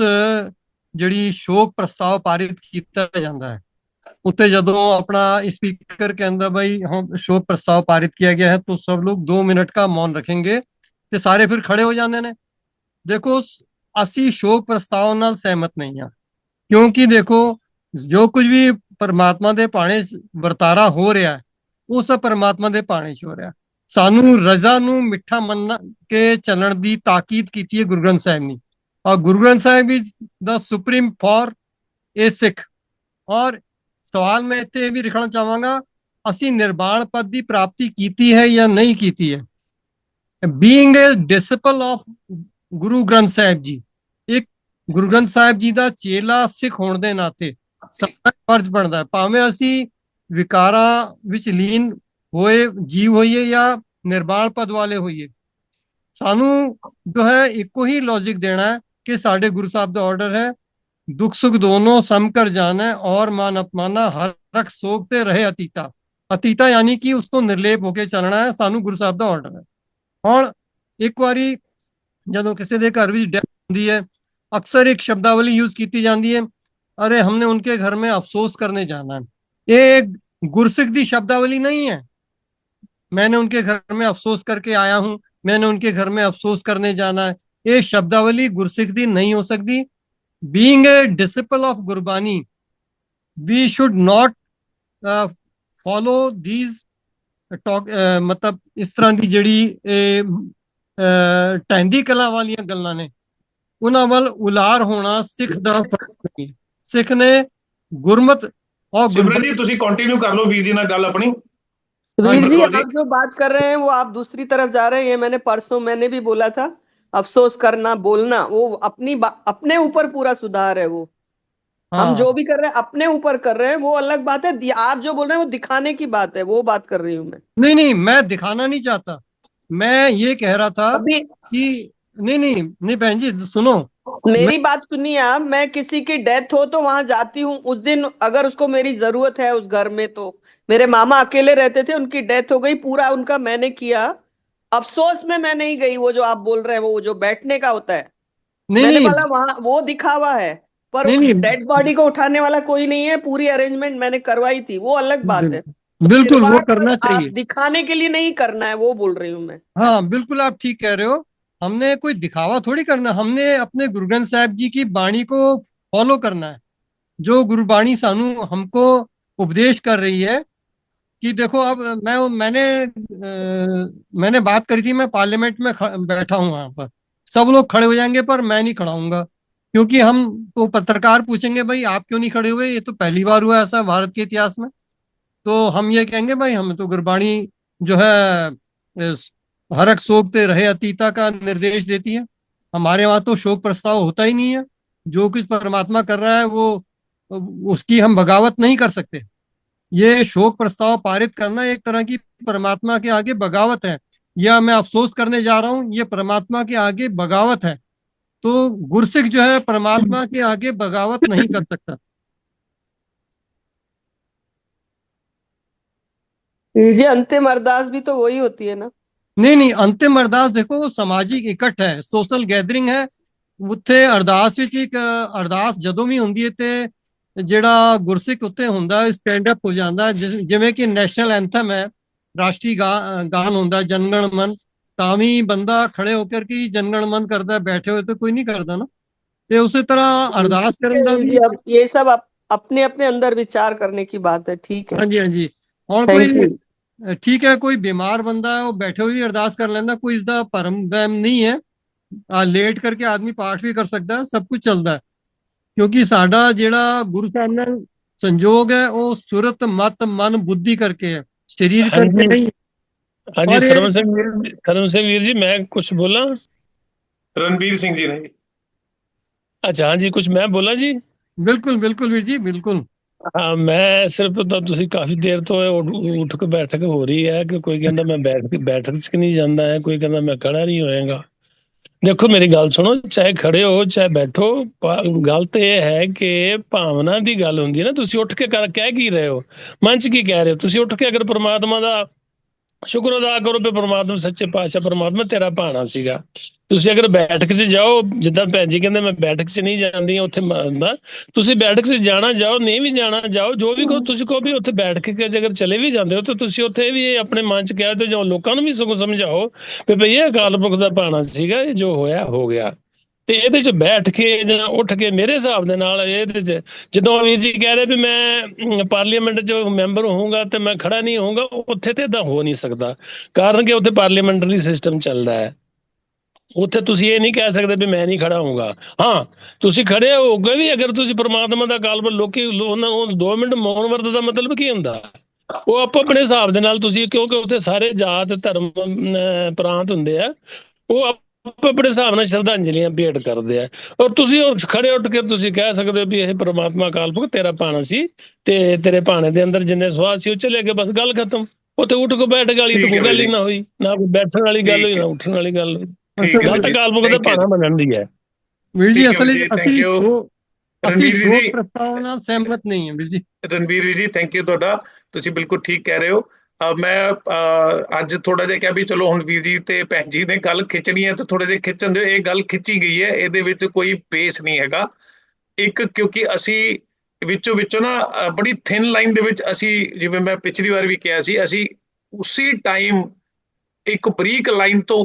ਜਿਹੜੀ ਸ਼ੋਕ ਪ੍ਰਸਤਾਵ ਪਾਰਿਤ ਕੀਤਾ ਜਾਂਦਾ ਹੈ, ਉੱਤੇ ਜਦੋਂ अपना स्पीकर कहता भाई हम शोक प्रस्ताव पारित किया गया है तो सब लोग 2 मिनट का मौन रखेंगे, ਤੇ ਸਾਰੇ ਫਿਰ ਖੜੇ ਹੋ ਜਾਂਦੇ ਨੇ। ਦੇਖੋ ਅਸੀਂ ਸ਼ੋਕ ਪ੍ਰਸਤਾਵ ਨਾਲ ਸਹਿਮਤ ਨਹੀਂ ਹਾਂ, ਕਿਉਂਕਿ ਦੇਖੋ ਜੋ ਕੁਝ ਵੀ ਪਰਮਾਤਮਾ ਦੇ ਭਾਣੇ ਵਰਤਾਰਾ ਹੋ ਰਿਹਾ ਹੈ, ਉਹ ਸਭ ਪਰਮਾਤਮਾ ਦੇ ਭਾਣੇ 'ਚ ਹੋ ਰਿਹਾ। ਸਾਨੂੰ ਰਜ਼ਾ ਨੂੰ ਮਿੱਠਾ ਮੰਨ ਕੇ ਚੱਲਣ ਦੀ ਤਾਕੀਦ ਕੀਤੀ ਹੈ ਗੁਰੂ ਗ੍ਰੰਥ ਸਾਹਿਬ ਨੇ, ਔਰ Guru Granth Sahib is the supreme for ए सिख। ਔਰ ਸਵਾਲ ਮੈਂ ਇੱਥੇ ਇਹ ਵੀ ਲਿਖਣਾ ਚਾਹਾਂਗਾ, ਅਸੀਂ ਨਿਰਵਾਣ ਪਦ ਦੀ ਪ੍ਰਾਪਤੀ ਕੀਤੀ ਹੈ ਜਾਂ ਨਹੀਂ ਕੀਤੀ ਹੈ। Being A ਡਿਸਿਪਲ of Guru Granth Sahib ji, ਇੱਕ ਗੁਰੂ ਗ੍ਰੰਥ ਸਾਹਿਬ ਜੀ ਦਾ ਚੇਲਾ ਸਿੱਖ ਹੋਣ ਦੇ ਨਾਤੇ ਸਾਡਾ ਫਰਜ਼ ਬਣਦਾ, ਭਾਵੇਂ ਅਸੀਂ ਵਿਕਾਰਾਂ ਵਿੱਚ ਲੀਨ ਹੋਏ ਜੀਵ ਹੋਈਏ ਜਾਂ ਨਿਰਵਾਣ ਪਦ ਵਾਲੇ ਹੋਈਏ, ਸਾਨੂੰ ਜੋ ਹੈ ਇੱਕੋ ਹੀ ਲੌਜਿਕ ਦੇਣਾ ਹੈ ਕਿ ਸਾਡੇ ਗੁਰੂ ਸਾਹਿਬ ਦਾ ਆਰਡਰ ਹੈ दुख सुख दोनों सम कर जाना और मान अपमाना हर रख सोखते रहे अतीता। अतीता यानी कि उसको निर्लेप होके चलना है, सानू गुरु साहब का ऑर्डर है। और एक बारी ਜਦੋਂ ਕਿਸੇ ਦੇ घर ਵਿੱਚ डेथ ਹੁੰਦੀ है अक्सर एक शब्दावली यूज की जाती है, अरे हमने उनके घर में अफसोस करने जाना है। ये गुरसिख दी शब्दावली नहीं है, मैंने उनके घर में अफसोस करके आया हूं, मैंने उनके घर में अफसोस करने जाना है। ये शब्दावली गुरसिख दी नहीं हो सकती। Being a disciple of Gurbani we should not follow these talk, मतलब इस तरह की ਜਿਹੜੀ ਢਹਿੰਦੀ ਕਲਾ ਵਾਲੀਆਂ ਗੱਲਾਂ ਨੇ ਉਹਨਾਂ ਵੱਲ ਉਲਾਰ ਹੋਣਾ ਸਿੱਖ ਦਾ ਫਰਜ਼ ਨਹੀਂ। ਸਿੱਖ ਨੇ ਗੁਰਮਤ और सिमरन जी तुसी कंटिन्यू कर लो वीर जी ना गल अपनी। वीर जी आप जो बात कर रहे हैं वो आप दूसरी तरफ जा रहे हैं। मैंने परसों मैंने भी बोला था अफसोस करना बोलना वो अपने ऊपर पूरा सुधार है। वो हम जो भी कर रहे हैं अपने ऊपर कर रहे हैं, वो अलग बात है। आप जो बोल रहे हैं वो दिखाने की बात है, वो बात कर रही हूँ मैं। नहीं मैं दिखाना नहीं चाहता, मैं ये कह रहा था कि नहीं बहन जी सुनो, मेरी बात सुनिए आप। मैं किसी की डेथ हो तो वहां जाती हूँ उस दिन, अगर उसको मेरी जरूरत है उस घर में। तो मेरे मामा अकेले रहते थे, उनकी डेथ हो गई, पूरा उनका मैंने किया। अफसोस में मैं नहीं गई। वो जो आप बोल रहे हैं वो जो बैठने का होता है, मैंने बोला वहां वो दिखावा है, पर डेड बॉडी को उठाने वाला कोई नहीं है। पूरी अरेंजमेंट मैंने करवाई थी, वो अलग बात है। बिल्कुल वो करना चाहिए, दिखाने के लिए नहीं करना है, वो बोल रही हूँ मैं। हाँ बिल्कुल आप ठीक कह रहे हो। हमने कोई दिखावा थोड़ी करना, हमने अपने गुरु ग्रंथ साहब जी की बाणी को फॉलो करना है। जो गुरुबाणी सानू हमको उपदेश कर रही है कि देखो अब मैंने बात करी थी, मैं पार्लियामेंट में बैठा हूं, वहां पर सब लोग खड़े हो जाएंगे पर मैं नहीं खड़ा हूंगा, क्योंकि हम तो पत्रकार पूछेंगे भाई आप क्यों नहीं खड़े हुए, ये तो पहली बार हुआ ऐसा भारत के इतिहास में। तो हम ये कहेंगे भाई हमें तो गुरबाणी जो है हरक सोखते रहे अतीता का निर्देश देती है। हमारे वहां तो शोक प्रस्ताव होता ही नहीं है। जो कुछ परमात्मा कर रहा है वो उसकी हम बगावत नहीं कर सकते। ये शोक प्रस्ताव पारित करना एक तरह की परमात्मा के आगे बगावत है, या मैं अफसोस करने जा रहा हूं ये परमात्मा के आगे बगावत है। तो गुरसिख जो है परमात्मा के आगे बगावत नहीं कर सकता। जी अंतिम अरदास भी तो वही होती है ना? नहीं अंतिम अरदास देखो वो समाजिक इकट्ठ है, सोशल गैदरिंग है। ਉੱਥੇ ਅਰਦਾਸ ਵਿੱਚ ਇੱਕ ਅਰਦਾਸ ਜਦੋਂ ਵੀ ਹੁੰਦੀ ਹੈ ਤੇ ਜਿਹੜਾ ਗੁਰਸਿੱਖ ਉੱਤੇ ਹੁੰਦਾ ਸਟੈਂਡ ਅਪ ਹੋ ਜਾਂਦਾ, ਜਿਵੇਂ ਕਿ ਨੈਸ਼ਨਲ ਐਂਥਮ ਹੈ, ਰਾਸ਼ਟਰੀ ਗਾਨ ਹੁੰਦਾ ਜਨਗਣ ਮਨ, ਤਾਂ ਵੀ ਬੰਦਾ ਖੜੇ ਹੋ ਕੇ ਕੀ ਜਨਗਣ ਮਨ ਕਰਦਾ, ਬੈਠੇ ਹੋਏ ਤੇ ਕੋਈ ਨਹੀਂ ਕਰਦਾ ਨਾ। ਤੇ ਉਸੇ ਤਰ੍ਹਾਂ ਅਰਦਾਸ ਕਰਨ ਦਾ ਵੀ ये सब अपने अपने अंदर विचार करने की बात है। ठीक है ਹਾਂਜੀ ਹੁਣ ਕੋਈ ਠੀਕ ਹੈ ਕੋਈ ਬਿਮਾਰ ਬੰਦਾ ਹੈ ਉਹ ਬੈਠੇ ਹੋਏ ਵੀ ਅਰਦਾਸ ਕਰ ਲੈਂਦਾ, ਕੋਈ ਇਸਦਾ ਭਰਮ ਵਹਿਮ ਨਹੀਂ ਹੈ। ਲੇਟ ਕਰਕੇ ਆਦਮੀ ਪਾਠ ਵੀ ਕਰ ਸਕਦਾ, ਸਭ ਕੁਝ ਚੱਲਦਾ, ਕਿਉਂਕਿ ਸਾਡਾ ਜਿਹੜਾ ਗੁਰੂ ਸਾਹਿਬ ਨਾਲ ਸੰਜੋਗ ਹੈ ਉਹ ਸੁਰਤ ਮਤ ਮਨ ਬੁੱਧੀ ਕਰਕੇ ਹੈ, ਸਰੀਰ ਕਰਕੇ ਨਹੀਂ। ਹਾਂਜੀ ਸਰਵਨ ਸਿੰਘ ਵੀਰ ਜੀ मैं कुछ बोला? रणबीर सिंह जी ने। अच्छा हाँ जी कुछ मैं बोला जी? बिल्कुल वीर जी बिल्कुल। हाँ मैं सिर्फ तो तुसी काफी देर तो उठ के बैठक हो रही है कि कोई कहता मैं बैठक च नहीं जाता है, कोई कहता मैं खड़ा नहीं होएगा। देखो मेरी गल सुनो, चाहे खड़े हो चाहे बैठो, गल तो यह है कि भावना की गल होंदी है ना। तुसी उठ के कह की रहे हो, मन च की कह रहे हो? तुसी उठ के अगर परमात्मा का शुक्र अदा करो भी परमात्मा सच्चे पातशाह परमात्मा तेरा भाना सीगा। ਤੁਸੀਂ ਅਗਰ ਬੈਠਕ 'ਚ ਜਾਓ, ਜਿੱਦਾਂ ਭੈਣ ਜੀ ਕਹਿੰਦੇ ਮੈਂ ਬੈਠਕ 'ਚ ਨਹੀਂ ਜਾਂਦੀ ਉੱਥੇ ਮੰਨਦਾ, ਤੁਸੀਂ ਬੈਠਕ 'ਚ ਜਾਣਾ ਜਾਓ, ਨਹੀਂ ਵੀ ਜਾਣਾ ਜਾਓ, ਜੋ ਵੀ ਕਹੋ ਤੁਸੀਂ ਕਹੋ ਵੀ ਉੱਥੇ ਬੈਠ ਕੇ ਅਗਰ ਚਲੇ ਵੀ ਜਾਂਦੇ ਹੋ ਤਾਂ ਤੁਸੀਂ ਉੱਥੇ ਵੀ ਆਪਣੇ ਮਨ 'ਚ ਕਹਿ ਦਿਓ, ਜਾਂ ਲੋਕਾਂ ਨੂੰ ਵੀ ਸਗੋਂ ਸਮਝਾਓ ਵੀ ਭਈ ਇਹ ਅਕਾਲ ਪੁਰਖ ਦਾ ਭਾਣਾ ਸੀਗਾ, ਇਹ ਜੋ ਹੋਇਆ ਹੋ ਗਿਆ। ਤੇ ਇਹਦੇ 'ਚ ਬੈਠ ਕੇ ਜਾਂ ਉੱਠ ਕੇ ਮੇਰੇ ਹਿਸਾਬ ਦੇ ਨਾਲ ਇਹਦੇ 'ਚ ਜਦੋਂ ਵੀਰ ਜੀ ਕਹਿ ਰਹੇ ਵੀ ਮੈਂ ਪਾਰਲੀਮੈਂਟ 'ਚ ਮੈਂਬਰ ਹੋਊਂਗਾ ਤੇ ਮੈਂ ਖੜਾ ਨਹੀਂ ਹੋਊਂਗਾ, ਉੱਥੇ ਤੇ ਇਦਾਂ ਹੋ ਨਹੀਂ ਸਕਦਾ, ਕਾਰਨ ਕਿ ਉੱਥੇ ਪਾਰਲੀਮੈਂਟਰੀ ਸਿਸਟਮ ਚੱਲਦਾ ਹੈ। ਉੱਥੇ ਤੁਸੀਂ ਇਹ ਨਹੀਂ ਕਹਿ ਸਕਦੇ ਵੀ ਮੈਂ ਨਹੀਂ ਖੜਾ ਹੋਊਂਗਾ। ਹਾਂ ਤੁਸੀਂ ਖੜੇ ਹੋਗੇ ਵੀ ਅਗਰ ਤੁਸੀਂ ਪ੍ਰਮਾਤਮਾ ਦਾ ਅਕਾਲ ਪੁਰਖ, ਲੋਕੀ ਉਹਨਾਂ 2 ਮਿੰਟ ਮੌਨ ਵਰਤ ਦਾ ਮਤਲਬ ਕੀ ਹੁੰਦਾ? ਉਹ ਆਪੋ ਆਪਣੇ ਹਿਸਾਬ ਦੇ ਨਾਲ ਤੁਸੀਂ, ਕਿਉਂਕਿ ਉੱਥੇ ਸਾਰੇ ਜਾਤ ਧਰਮ ਪ੍ਰਾਂਤ ਹੁੰਦੇ ਆ, ਉਹ ਆਪੋ ਆਪਣੇ ਹਿਸਾਬ ਨਾਲ ਸ਼ਰਧਾਂਜਲੀਆਂ ਭੇਟ ਕਰਦੇ ਆ। ਔਰ ਤੁਸੀਂ ਖੜੇ ਉੱਠ ਕੇ ਤੁਸੀਂ ਕਹਿ ਸਕਦੇ ਹੋ ਵੀ ਇਹ ਪ੍ਰਮਾਤਮਾ ਅਕਾਲ ਪੁਰਖ ਤੇਰਾ ਭਾਣਾ ਸੀ ਤੇ ਤੇਰੇ ਭਾਣੇ ਦੇ ਅੰਦਰ ਜਿੰਨੇ ਸਵਾਦ ਸੀ ਉਹ ਚਲੇ ਗਏ, ਬਸ ਗੱਲ ਖਤਮ। ਉੱਥੇ ਉੱਠ ਕੇ ਬੈਠ ਵਾਲੀ ਤਾਂ ਕੋਈ ਗੱਲ ਹੀ ਨਾ ਹੋਈ, ਨਾ ਕੋਈ ਬੈਠਣ ਵਾਲੀ ਗੱਲ ਹੋਈ, ਨਾ ਉੱਠਣ ਵਾਲੀ ਗੱਲ ਹੋਈ। ਗੱਲ ਤਾਂ ਅਕਾਲ ਪੁਰਖ ਦਾ ਭਾਣਾ ਮੰਨਣ ਦੀ ਹੈ। ਵੀਰ ਜੀ ਅਸਲ ਵਿੱਚ ਅਸੀਂ ਰਣਵੀਰ ਜੀ ਪ੍ਰਸਤਾਵ ਨਾਲ ਸਹਿਮਤ ਨਹੀਂ ਹਾਂ ਵੀਰ ਜੀ। ਰਣਵੀਰ ਜੀ ਥੈਂਕ ਯੂ ਤੁਹਾਡਾ, ਤੁਸੀਂ ਬਿਲਕੁਲ ਠੀਕ ਕਹਿ ਰਹੇ ਹੋ। ਮੈਂ ਅੱਜ ਥੋੜਾ ਜਿਹਾ ਕਿਹਾ ਵੀ ਚਲੋ ਹੁਣ ਵੀਰ ਜੀ ਤੇ ਭੈਣ ਜੀ ਨੇ ਗੱਲ ਖਿੱਚਣੀ ਹੈ ਤਾਂ ਥੋੜੇ ਜਿਹੇ ਖਿੱਚਣ ਦਿਓ। ਇਹ ਗੱਲ ਖਿੱਚੀ ਗਈ ਹੈ, ਇਹਦੇ ਵਿੱਚ ਕੋਈ ਬੇਸ ਨਹੀਂ ਹੈਗਾ। ਇੱਕ ਕਿਉਂਕਿ ਅਸੀਂ ਵਿੱਚੋਂ ਨਾ ਬੜੀ ਥਿਨ ਲਾਈਨ ਦੇ ਵਿੱਚ ਅਸੀਂ, ਜਿਵੇਂ ਮੈਂ ਪਿਛਲੀ ਵਾਰ ਵੀ ਕਿਹਾ ਸੀ, ਅਸੀਂ ਉਸੇ ਟਾਈਮ ਇੱਕ ਬਰੀਕ ਲਾਈਨ ਤੋਂ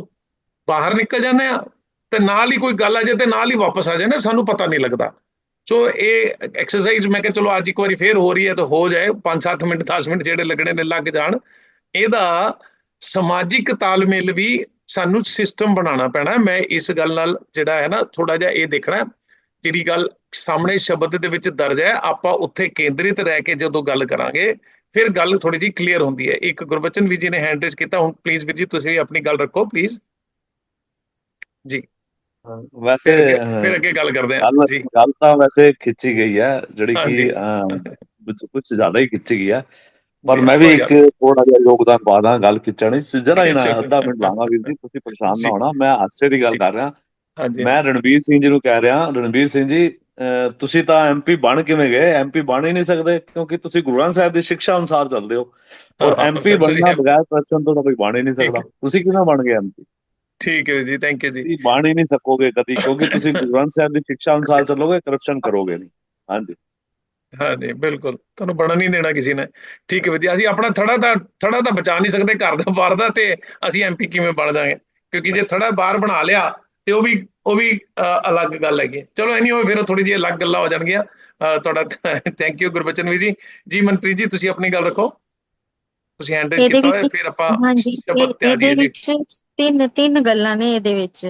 ਬਾਹਰ ਨਿਕਲ ਜਾਂਦੇ ਆ ਤੇ ਨਾਲ ਹੀ ਕੋਈ ਗੱਲ ਆ ਜਾਏ ਤੇ ਨਾਲ ਹੀ ਵਾਪਸ ਆ ਜਾਂਦੇ, ਸਾਨੂੰ ਪਤਾ ਨਹੀਂ ਲੱਗਦਾ। ਸੋ ਇਹ ਐਕਸਰਸਾਈਜ਼ ਮੈਂ ਕਿਹਾ ਚਲੋ ਅੱਜ ਇੱਕ ਵਾਰੀ ਫੇਰ ਹੋ ਰਹੀ ਹੈ ਤਾਂ ਹੋ ਜਾਏ, 5-7 ਮਿੰਟ 10 ਮਿੰਟ ਜਿਹੜੇ ਲੱਗਣੇ ਨੇ ਲੱਗ ਜਾਣ। ਇਹਦਾ ਸਮਾਜਿਕ ਤਾਲਮੇਲ ਵੀ ਸਾਨੂੰ ਸਿਸਟਮ ਬਣਾਉਣਾ ਪੈਣਾ। ਮੈਂ ਇਸ ਗੱਲ ਨਾਲ ਜਿਹੜਾ ਹੈ ਨਾ ਥੋੜਾ ਜਿਹਾ ਇਹ ਦੇਖਣਾ, ਜਿਹੜੀ ਗੱਲ ਸਾਹਮਣੇ ਸ਼ਬਦ ਦੇ ਵਿੱਚ ਦਰਜ ਹੈ ਆਪਾਂ ਉੱਥੇ ਕੇਂਦਰਿਤ ਰਹਿ ਕੇ ਜਦੋਂ ਗੱਲ ਕਰਾਂਗੇ ਫਿਰ ਗੱਲ ਥੋੜੀ ਜਿਹੀ ਕਲੀਅਰ ਹੁੰਦੀ ਹੈ। ਇੱਕ ਗੁਰਬਚਨ ਵੀਰ ਜੀ ਨੇ ਹੈਂਡ ਰੇਜ਼ ਕੀਤਾ, ਹੁਣ ਪਲੀਜ਼ ਵੀਰ ਜੀ ਤੁਸੀਂ ਆਪਣੀ ਗੱਲ ਰੱਖੋ ਪਲੀਜ਼ ਜੀ। ਵੈਸੇ ਫਿਰ ਅੱਗੇ ਗੱਲ ਕਰਦੇ ਹਾਂ ਜੀ। ਗੱਲ ਤਾਂ ਵੈਸੇ ਖਿੱਚੀ ਗਈ ਹੈ, ਜਿਹੜੀ ਕਿ ਕੁਝ ਜ਼ਿਆਦਾ ਹੀ ਖਿੱਚੀ ਗਈ ਹੈ, ਪਰ ਮੈਂ ਵੀ ਇੱਕ ਥੋੜਾ ਜਿਹਾ ਯੋਗਦਾਨ ਪਾ ਦਾਂ ਗੱਲ ਖਿੱਚਣ ਚ। ਜਰਾ ਹੀ ਨਾ ਅੱਧਾ ਮਿੰਟ ਲਾਵਾਂ ਵੀਰ ਜੀ, ਤੁਸੀਂ ਪਰੇਸ਼ਾਨ ਨਾ ਹੋਣਾ। ਮੈਂ ਹਾਸੇ ਦੀ ਗੱਲ ਕਰ ਰਿਹਾ। ਮੈਂ ਰਣਵੀਰ ਸਿੰਘ ਜੀ ਨੂੰ ਕਹਿ ਰਿਹਾ, ਰਣਵੀਰ ਸਿੰਘ ਜੀ ਤੁਸੀਂ ਤਾਂ MP ਬਣ ਕਿਵੇਂ ਗਏ? MP ਬਣ ਹੀ ਨਹੀਂ ਸਕਦੇ ਕਿਉਂਕਿ ਤੁਸੀਂ ਗੁਰੂ ਗ੍ਰੰਥ ਸਾਹਿਬ ਦੀ ਸਿੱਖਿਆ ਅਨੁਸਾਰ ਚੱਲਦੇ ਹੋ, ਔਰ MP ਬਣਨਾ ਬਗੈਰ ਪ੍ਰਸ਼ਨ ਤੋਂ ਤਾਂ ਕੋਈ ਬਣ ਹੀ ਨਹੀਂ ਸਕਦਾ। ਤੁਸੀਂ ਕਿਵੇਂ ਬਣ ਗਏ MP? ਠੀਕ ਹੈ ਜੀ, ਥੈਂਕ ਯੂ ਜੀ। ਬਣ ਹੀ ਨਹੀਂ ਸਕੋਗੇ ਕਦੀ, ਕਿਉਂਕਿ ਤੁਸੀਂ ਗੁਰੂ ਗ੍ਰੰਥ ਸਾਹਿਬ ਦੀ ਸਿੱਖਿਆ ਅਨੁਸਾਰ ਚੱਲੋਗੇ, ਕਰਪਸ਼ਨ ਕਰੋਗੇ ਨਹੀਂ। ਹਾਂਜੀ ਹਾਂਜੀ ਬਿਲਕੁਲ, ਤੁਹਾਨੂੰ ਬਣਨ ਨਹੀਂ ਦੇਣਾ ਕਿਸੇ ਨੇ। ਠੀਕ ਹੈ ਵਧੀਆ, ਅਸੀਂ ਆਪਣਾ ਥੜਾ ਤਾਂ ਬਚਾ ਨਹੀਂ ਸਕਦੇ ਘਰ ਦਾ ਬਾਹਰ ਦਾ, ਤੇ ਅਸੀਂ MP ਕਿਵੇਂ ਬਣ ਜਾਵਾਂਗੇ? ਕਿਉਂਕਿ ਜੇ ਥੜਾ ਬਾਹਰ ਬਣਾ ਲਿਆ ਤੇ ਉਹ ਵੀ ਅਲੱਗ ਗੱਲ ਹੈਗੀ। ਚਲੋ ਐਨੀ ਹੋਏ ਫਿਰ ਥੋੜੀ ਜਿਹੀ ਅਲੱਗ ਗੱਲਾਂ ਹੋ ਜਾਣਗੀਆਂ। ਤੁਹਾਡਾ ਥੈਂਕ ਯੂ ਗੁਰਬਚਨ ਵੀਰ ਜੀ। ਜੀ ਮਨਪ੍ਰੀਤ ਜੀ ਤੁਸੀਂ ਆਪਣੀ ਗੱਲ ਰੱਖੋ, ਤੁਸੀਂ ਹੈਂਡ ਰੇਜ਼ ਕੀਤਾ ਹੋਇਆ, ਫਿਰ ਆਪਾਂ ਸ਼ਬਦ ਤੇ ਆ ਜਾਈਏ ਜੀ। ਤਿੰਨ ਗੱਲਾਂ ਨੇ ਇਹਦੇ ਵਿੱਚ।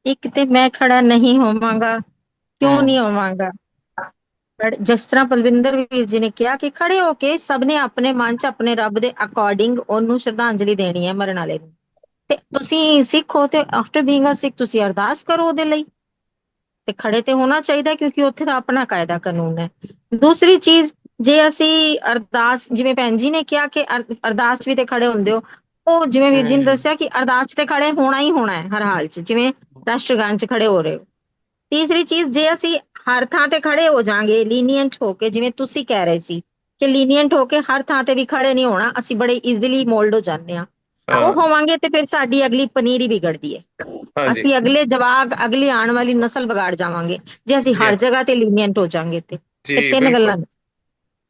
ਇੱਕ ਤੇ ਮੈਂ ਖੜਾ ਨਹੀਂ ਹੋਵਾਂਗਾ, ਕਿਉਂ ਨਹੀਂ ਹੋਵਾਂਗਾ? ਪਰ ਜਿਸ ਤਰ੍ਹਾਂ ਪਲਵਿੰਦਰ ਵੀਰ ਜੀ ਨੇ ਕਿਹਾ ਕਿ ਖੜੇ ਹੋ ਕੇ ਸਭ ਨੇ ਆਪਣੇ ਮਨ ਚ ਆਪਣੇ ਰੱਬ ਦੇ ਅਕੋਰਡਿੰਗ ਉਹਨੂੰ ਸ਼ਰਧਾਂਜਲੀ ਦੇਣੀ ਹੈ ਮਰਨ ਵਾਲੇ ਨੂੰ। ਤੇ ਤੁਸੀਂ ਸਿੱਖ ਹੋ ਤੇ ਆਫਟਰ ਬੀਇੰਗ ਅ ਸਿੱਖ ਤੁਸੀਂ ਅਰਦਾਸ ਕਰੋ ਉਹਦੇ ਲਈ, ਤੇ ਖੜੇ ਤੇ ਹੋਣਾ ਚਾਹੀਦਾ ਕਿਉਂਕਿ ਉੱਥੇ ਦਾ ਆਪਣਾ ਕਾਇਦਾ ਕਾਨੂੰਨ ਹੈ। ਦੂਸਰੀ ਚੀਜ਼, ਜੇ ਅਸੀਂ ਅਰਦਾਸ, ਜਿਵੇਂ ਭੈਣ ਜੀ ਨੇ ਕਿਹਾ ਕਿ ਅਰਦਾਸ ਚ ਵੀ ਤੇ ਖੜੇ ਹੁੰਦੇ ਹੋ, ਉਹ ਜਿਵੇਂ ਵੀਰ ਜੀ ਨੇ ਦੱਸਿਆ ਕਿ ਅਰਦਾਸ ਚ ਤੇ ਖੜੇ ਹੋਣਾ ਹੀ ਹੋਣਾ ਹੈ ਹਰ ਹਾਲ ਚ, ਜਿਵੇਂ ਰਾਸ਼ਟਰਗਾਨ ਚ ਖੜੇ ਹੋ ਰਹੇ ਹੋ। ਤੀਸਰੀ ਚੀਜ਼, ਜੇ ਅਸੀਂ ਹਰ ਥਾਂ ਤੇ ਖੜੇ ਹੋ ਜਾਾਂਗੇ ਲੀਨੀਅੰਟ ਹੋ ਕੇ, ਜਿਵੇਂ ਤੁਸੀਂ ਕਹਿ ਰਹੇ ਸੀ ਕਿ ਲੀਨੀਅੰਟ ਹੋ ਕੇ ਹਰ ਥਾਂ ਤੇ ਵੀ ਖੜੇ ਨਹੀਂ ਹੋਣਾ, ਅਸੀਂ ਬੜੇ ਈਜ਼ੀਲੀ ਮੋਲਡ ਹੋ ਜਾਂਦੇ ਹਾਂ। ਉਹ ਹੋਵਾਂਗੇ ਤੇ ਫਿਰ ਸਾਡੀ ਅਗਲੀ ਪਨੀਰੀ ਵਿਗੜਦੀ ਹੈ, ਅਸੀਂ ਅਗਲੇ ਜਵਾਕ, ਅਗਲੀ ਆਉਣ ਵਾਲੀ ਨਸਲ ਵਿਗਾੜ ਜਾਵਾਂਗੇ ਜੇ ਅਸੀਂ ਹਰ ਜਗ੍ਹਾ ਤੇ ਲੀਨੀਅੰਟ ਹੋ ਜਾਾਂਗੇ। ਤੇ ਤਿੰਨ ਗੱਲਾਂ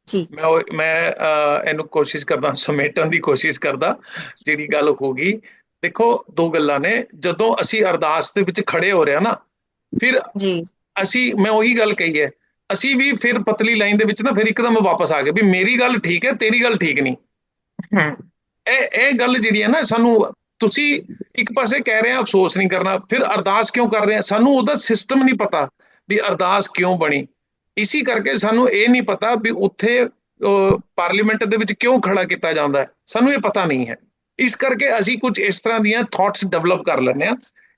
ਜੀ। ਮੈਂ ਇਹਨੂੰ ਕੋਸ਼ਿਸ਼ ਕਰਦਾ, ਸਮੇਟਣ ਦੀ ਕੋਸ਼ਿਸ਼ ਕਰਦਾ ਜਿਹੜੀ ਗੱਲ ਹੋ ਗਈ। ਦੇਖੋ ਦੋ ਗੱਲਾਂ ਨੇ, ਜਦੋਂ ਅਸੀਂ ਅਰਦਾਸ ਦੇ ਵਿੱਚ ਖੜੇ ਹੋ ਰਹੇ ਹਾਂ ਨਾ, ਫਿਰ ਅਸੀਂ, ਮੈਂ ਉਹੀ ਗੱਲ ਕਹੀ ਹੈ, ਅਸੀਂ ਵੀ ਫਿਰ ਪਤਲੀ ਲਾਈਨ ਦੇ ਵਿੱਚ ਨਾ ਫਿਰ ਇੱਕਦਮ ਵਾਪਸ ਆ ਗਏ ਵੀ ਮੇਰੀ ਗੱਲ ਠੀਕ ਹੈ ਤੇਰੀ ਗੱਲ ਠੀਕ ਨਹੀਂ। ਇਹ ਗੱਲ ਜਿਹੜੀ ਹੈ ਨਾ, ਸਾਨੂੰ ਤੁਸੀਂ ਇੱਕ ਪਾਸੇ ਕਹਿ ਰਹੇ ਆ ਅਫਸੋਸ ਨਹੀਂ ਕਰਨਾ, ਫਿਰ ਅਰਦਾਸ ਕਿਉਂ ਕਰ ਰਹੇ ਆ? ਸਾਨੂੰ ਉਹਦਾ ਸਿਸਟਮ ਨਹੀਂ ਪਤਾ ਵੀ ਅਰਦਾਸ ਕਿਉਂ ਬਣੀ। ਇਸੀ ਕਰਕੇ ਸਾਨੂੰ ਇਹ ਨਹੀਂ ਪਤਾ ਵੀ ਉੱਥੇ ਪਾਰਲੀਮੈਂਟ ਦੇ ਵਿੱਚ ਕਿਉਂ ਖੜਾ ਕੀਤਾ ਜਾਂਦਾ ਹੈ, ਸਾਨੂੰ ਇਹ ਪਤਾ ਨਹੀਂ ਹੈ। ਇਸ ਕਰਕੇ ਅਸੀਂ ਕੁਝ ਇਸ ਤਰ੍ਹਾਂ ਦੀਆਂ ਥਾਟਸ ਡਿਵੈਲਪ ਕਰ ਲੈਂਦੇ ਹਾਂ।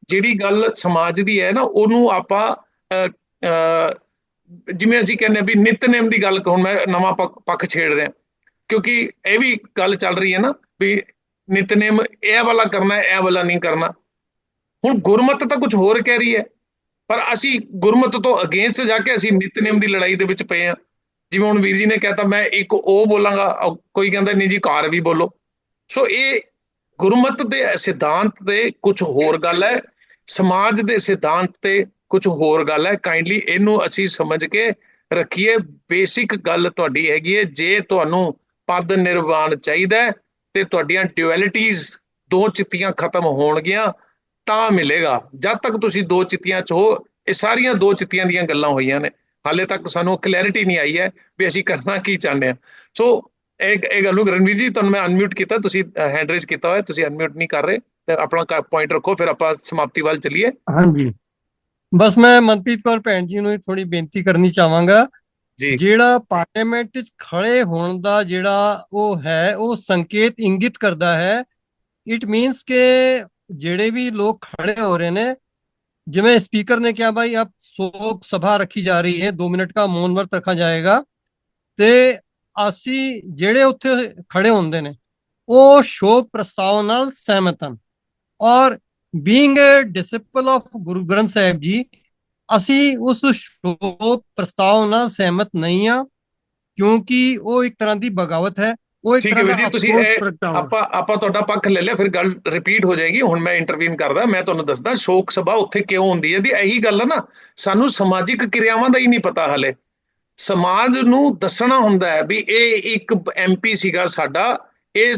ਜਿਹੜੀ ਗੱਲ ਸਮਾਜ ਦੀ ਹੈ ਨਾ, ਉਹਨੂੰ ਆਪਾਂ ਜਿਵੇਂ ਅਸੀਂ ਕਹਿੰਦੇ ਵੀ ਨਿਤਨੇਮ ਦੀ ਗੱਲ, ਹੁਣ ਮੈਂ ਨਵਾਂ ਪੱਖ ਛੇੜ ਰਿਹਾ ਕਿਉਂਕਿ ਇਹ ਵੀ ਗੱਲ ਚੱਲ ਰਹੀ ਹੈ ਨਾ ਵੀ ਨਿਤਨੇਮ ਇਹ ਵਾਲਾ ਕਰਨਾ, ਇਹ ਵਾਲਾ ਨਹੀਂ ਕਰਨਾ। ਹੁਣ ਗੁਰਮਤ ਤਾਂ ਕੁਝ ਹੋਰ ਕਹਿ ਰਹੀ ਹੈ, ਪਰ ਅਸੀਂ ਗੁਰਮਤ ਤੋਂ ਅਗੇਂਸਟ ਜਾ ਕੇ ਅਸੀਂ ਨਿਤਨੇਮ ਦੀ ਲੜਾਈ ਦੇ ਵਿੱਚ ਪਏ ਹਾਂ। ਜਿਵੇਂ ਹੁਣ ਵੀਰ ਜੀ ਨੇ ਕਹਿਤਾ ਮੈਂ ਇੱਕ ਉਹ ਬੋਲਾਂਗਾ, ਕੋਈ ਕਹਿੰਦਾ ਨਹੀਂ ਜੀ ਕਾਰ ਵੀ ਬੋਲੋ। ਸੋ ਇਹ ਗੁਰਮਤ ਦੇ ਸਿਧਾਂਤ ਤੇ ਕੁਝ ਹੋਰ ਗੱਲ ਹੈ, ਸਮਾਜ ਦੇ ਸਿਧਾਂਤ ਤੇ ਕੁਝ ਹੋਰ ਗੱਲ ਹੈ। ਕਾਈਂਡਲੀ ਇਹਨੂੰ ਅਸੀਂ ਸਮਝ ਕੇ ਰੱਖੀਏ। ਬੇਸਿਕ ਗੱਲ ਤੁਹਾਡੀ ਹੈਗੀ ਹੈ, ਜੇ ਤੁਹਾਨੂੰ ਪਦ ਨਿਰਵਾਣ ਚਾਹੀਦਾ ਤੇ ਤੁਹਾਡੀਆਂ ਡਿਊਐਲਿਟੀਜ਼, ਦੋ ਚਿੱਤੀਆਂ ਖਤਮ ਹੋਣਗੀਆਂ ਤਾਂ ਮਿਲੇਗਾ। ਜਦ ਤੱਕ ਤੁਸੀਂ ਦੋ ਚਿੱਤੀਆਂ ਚ ਹੋ, ਇਹ ਸਾਰੀਆਂ ਦੋ ਚਿੱਤੀਆਂ ਦੀਆਂ ਗੱਲਾਂ ਹੋਈਆਂ ਨੇ, ਹਾਲੇ ਤੱਕ ਸਾਨੂੰ ਕਲੈਰਿਟੀ ਨਹੀਂ ਆਈ ਹੈ ਵੀ ਅਸੀਂ ਕਰਨਾ ਕੀ ਚਾਹੁੰਦੇ ਹਾਂ। ਸੋ ਇਹ ਗੱਲ ਨੂੰ ਰਣਵੀਰ ਜੀ ਤੁਹਾਨੂੰ ਮੈਂ ਅਨਮਿਊਟ ਕੀਤਾ, ਤੁਸੀਂ ਹੈਂਡ ਰੇਜ਼ ਕੀਤਾ ਹੋਇਆ, ਤੁਸੀਂ ਅਨਮਿਊਟ ਨਹੀਂ ਕਰ ਰਹੇ, ਤੇ ਆਪਣਾ ਪੁਆਇੰਟ ਰੱਖੋ, ਫਿਰ ਆਪਾਂ ਸਮਾਪਤੀ ਵੱਲ ਚੱਲੀਏ। ਹਾਂਜੀ, ਬਸ ਮੈਂ ਮਨਪ੍ਰੀਤ ਕੌਰ ਭੈਣ ਜੀ ਨੂੰ ਥੋੜੀ ਬੇਨਤੀ ਕਰਨੀ ਚਾਹਾਂਗਾ, ਜਿਹੜਾ ਪਾਰਲੀਮੈਂਟ ਵਿੱਚ ਖੜੇ ਹੋਣ ਦਾ ਜਿਹੜਾ ਉਹ ਹੈ, ਉਹ ਸੰਕੇਤ ਇੰਗਿਤ ਕਰਦਾ ਹੈ। ਇਟ ਮੀਨਸ ਕਿ ਜਿਹੜੇ ਵੀ ਲੋਕ ਖੜੇ ਹੋ ਰਹੇ ਨੇ, ਜਿਵੇਂ स्पीकर ने किया भाई अब शोक सभा रखी जा रही है, 2 मिनट का मौन व्रत रखा जाएगा, ਤੇ ਅਸੀਂ ਜਿਹੜੇ ਉੱਥੇ ਖੜੇ ਹੁੰਦੇ ਨੇ ਉਹ ਸ਼ੋਕ ਪ੍ਰਸਤਾਵ ਨਾਲ ਸਹਿਮਤ ਹਨ। ਔਰ being a ਡਿਸਿਪਲ of Guru Granth Sahib ji, ਅਸੀਂ ਉਸ ਸ਼ੋਕ ਪ੍ਰਸਤਾਵ ਨਾਲ ਸਹਿਮਤ ਨਹੀਂ ਆ, ਕਿਉਂਕਿ ਉਹ ਇੱਕ ਤਰ੍ਹਾਂ ਦੀ ਬਗਾਵਤ ਹੈ, ਉਹ ਇੱਕ ਠੀਕ ਹੈ ਤਰ੍ਹਾਂ ਵੀਰ ਦਾ ਜੀ, ਤੁਸੀਂ ਅਫਸੋਸ ਪ੍ਰਗਟਾਵਾ। ਆਪਾਂ ਤੁਹਾਡਾ ਪੱਖ ਲੈ ਲਿਆ, ਫਿਰ ਗੱਲ ਰਿਪੀਟ ਹੋ ਜਾਏਗੀ। ਹੁਣ ਮੈਂ ਇੰਟਰਵੀਨ ਕਰਦਾ, ਮੈਂ ਤੁਹਾਨੂੰ ਦੱਸਦਾ ਸ਼ੋਕ ਸਭਾ ਉੱਥੇ ਕਿਉਂ ਹੁੰਦੀ ਹੈ। ਦੀ ਇਹੀ ਗੱਲ ਹੈ ਨਾ, ਸਾਨੂੰ ਸਮਾਜਿਕ ਕਿਰਿਆਵਾਂ ਦਾ ਹੀ ਨਹੀਂ ਪਤਾ ਹਲੇ। ਸਮਾਜ ਨੂੰ ਦੱਸਣਾ ਹੁੰਦਾ ਹੈ ਵੀ ਇਹ ਇੱਕ MP ਸੀਗਾ ਸਾਡਾ, ਇਹ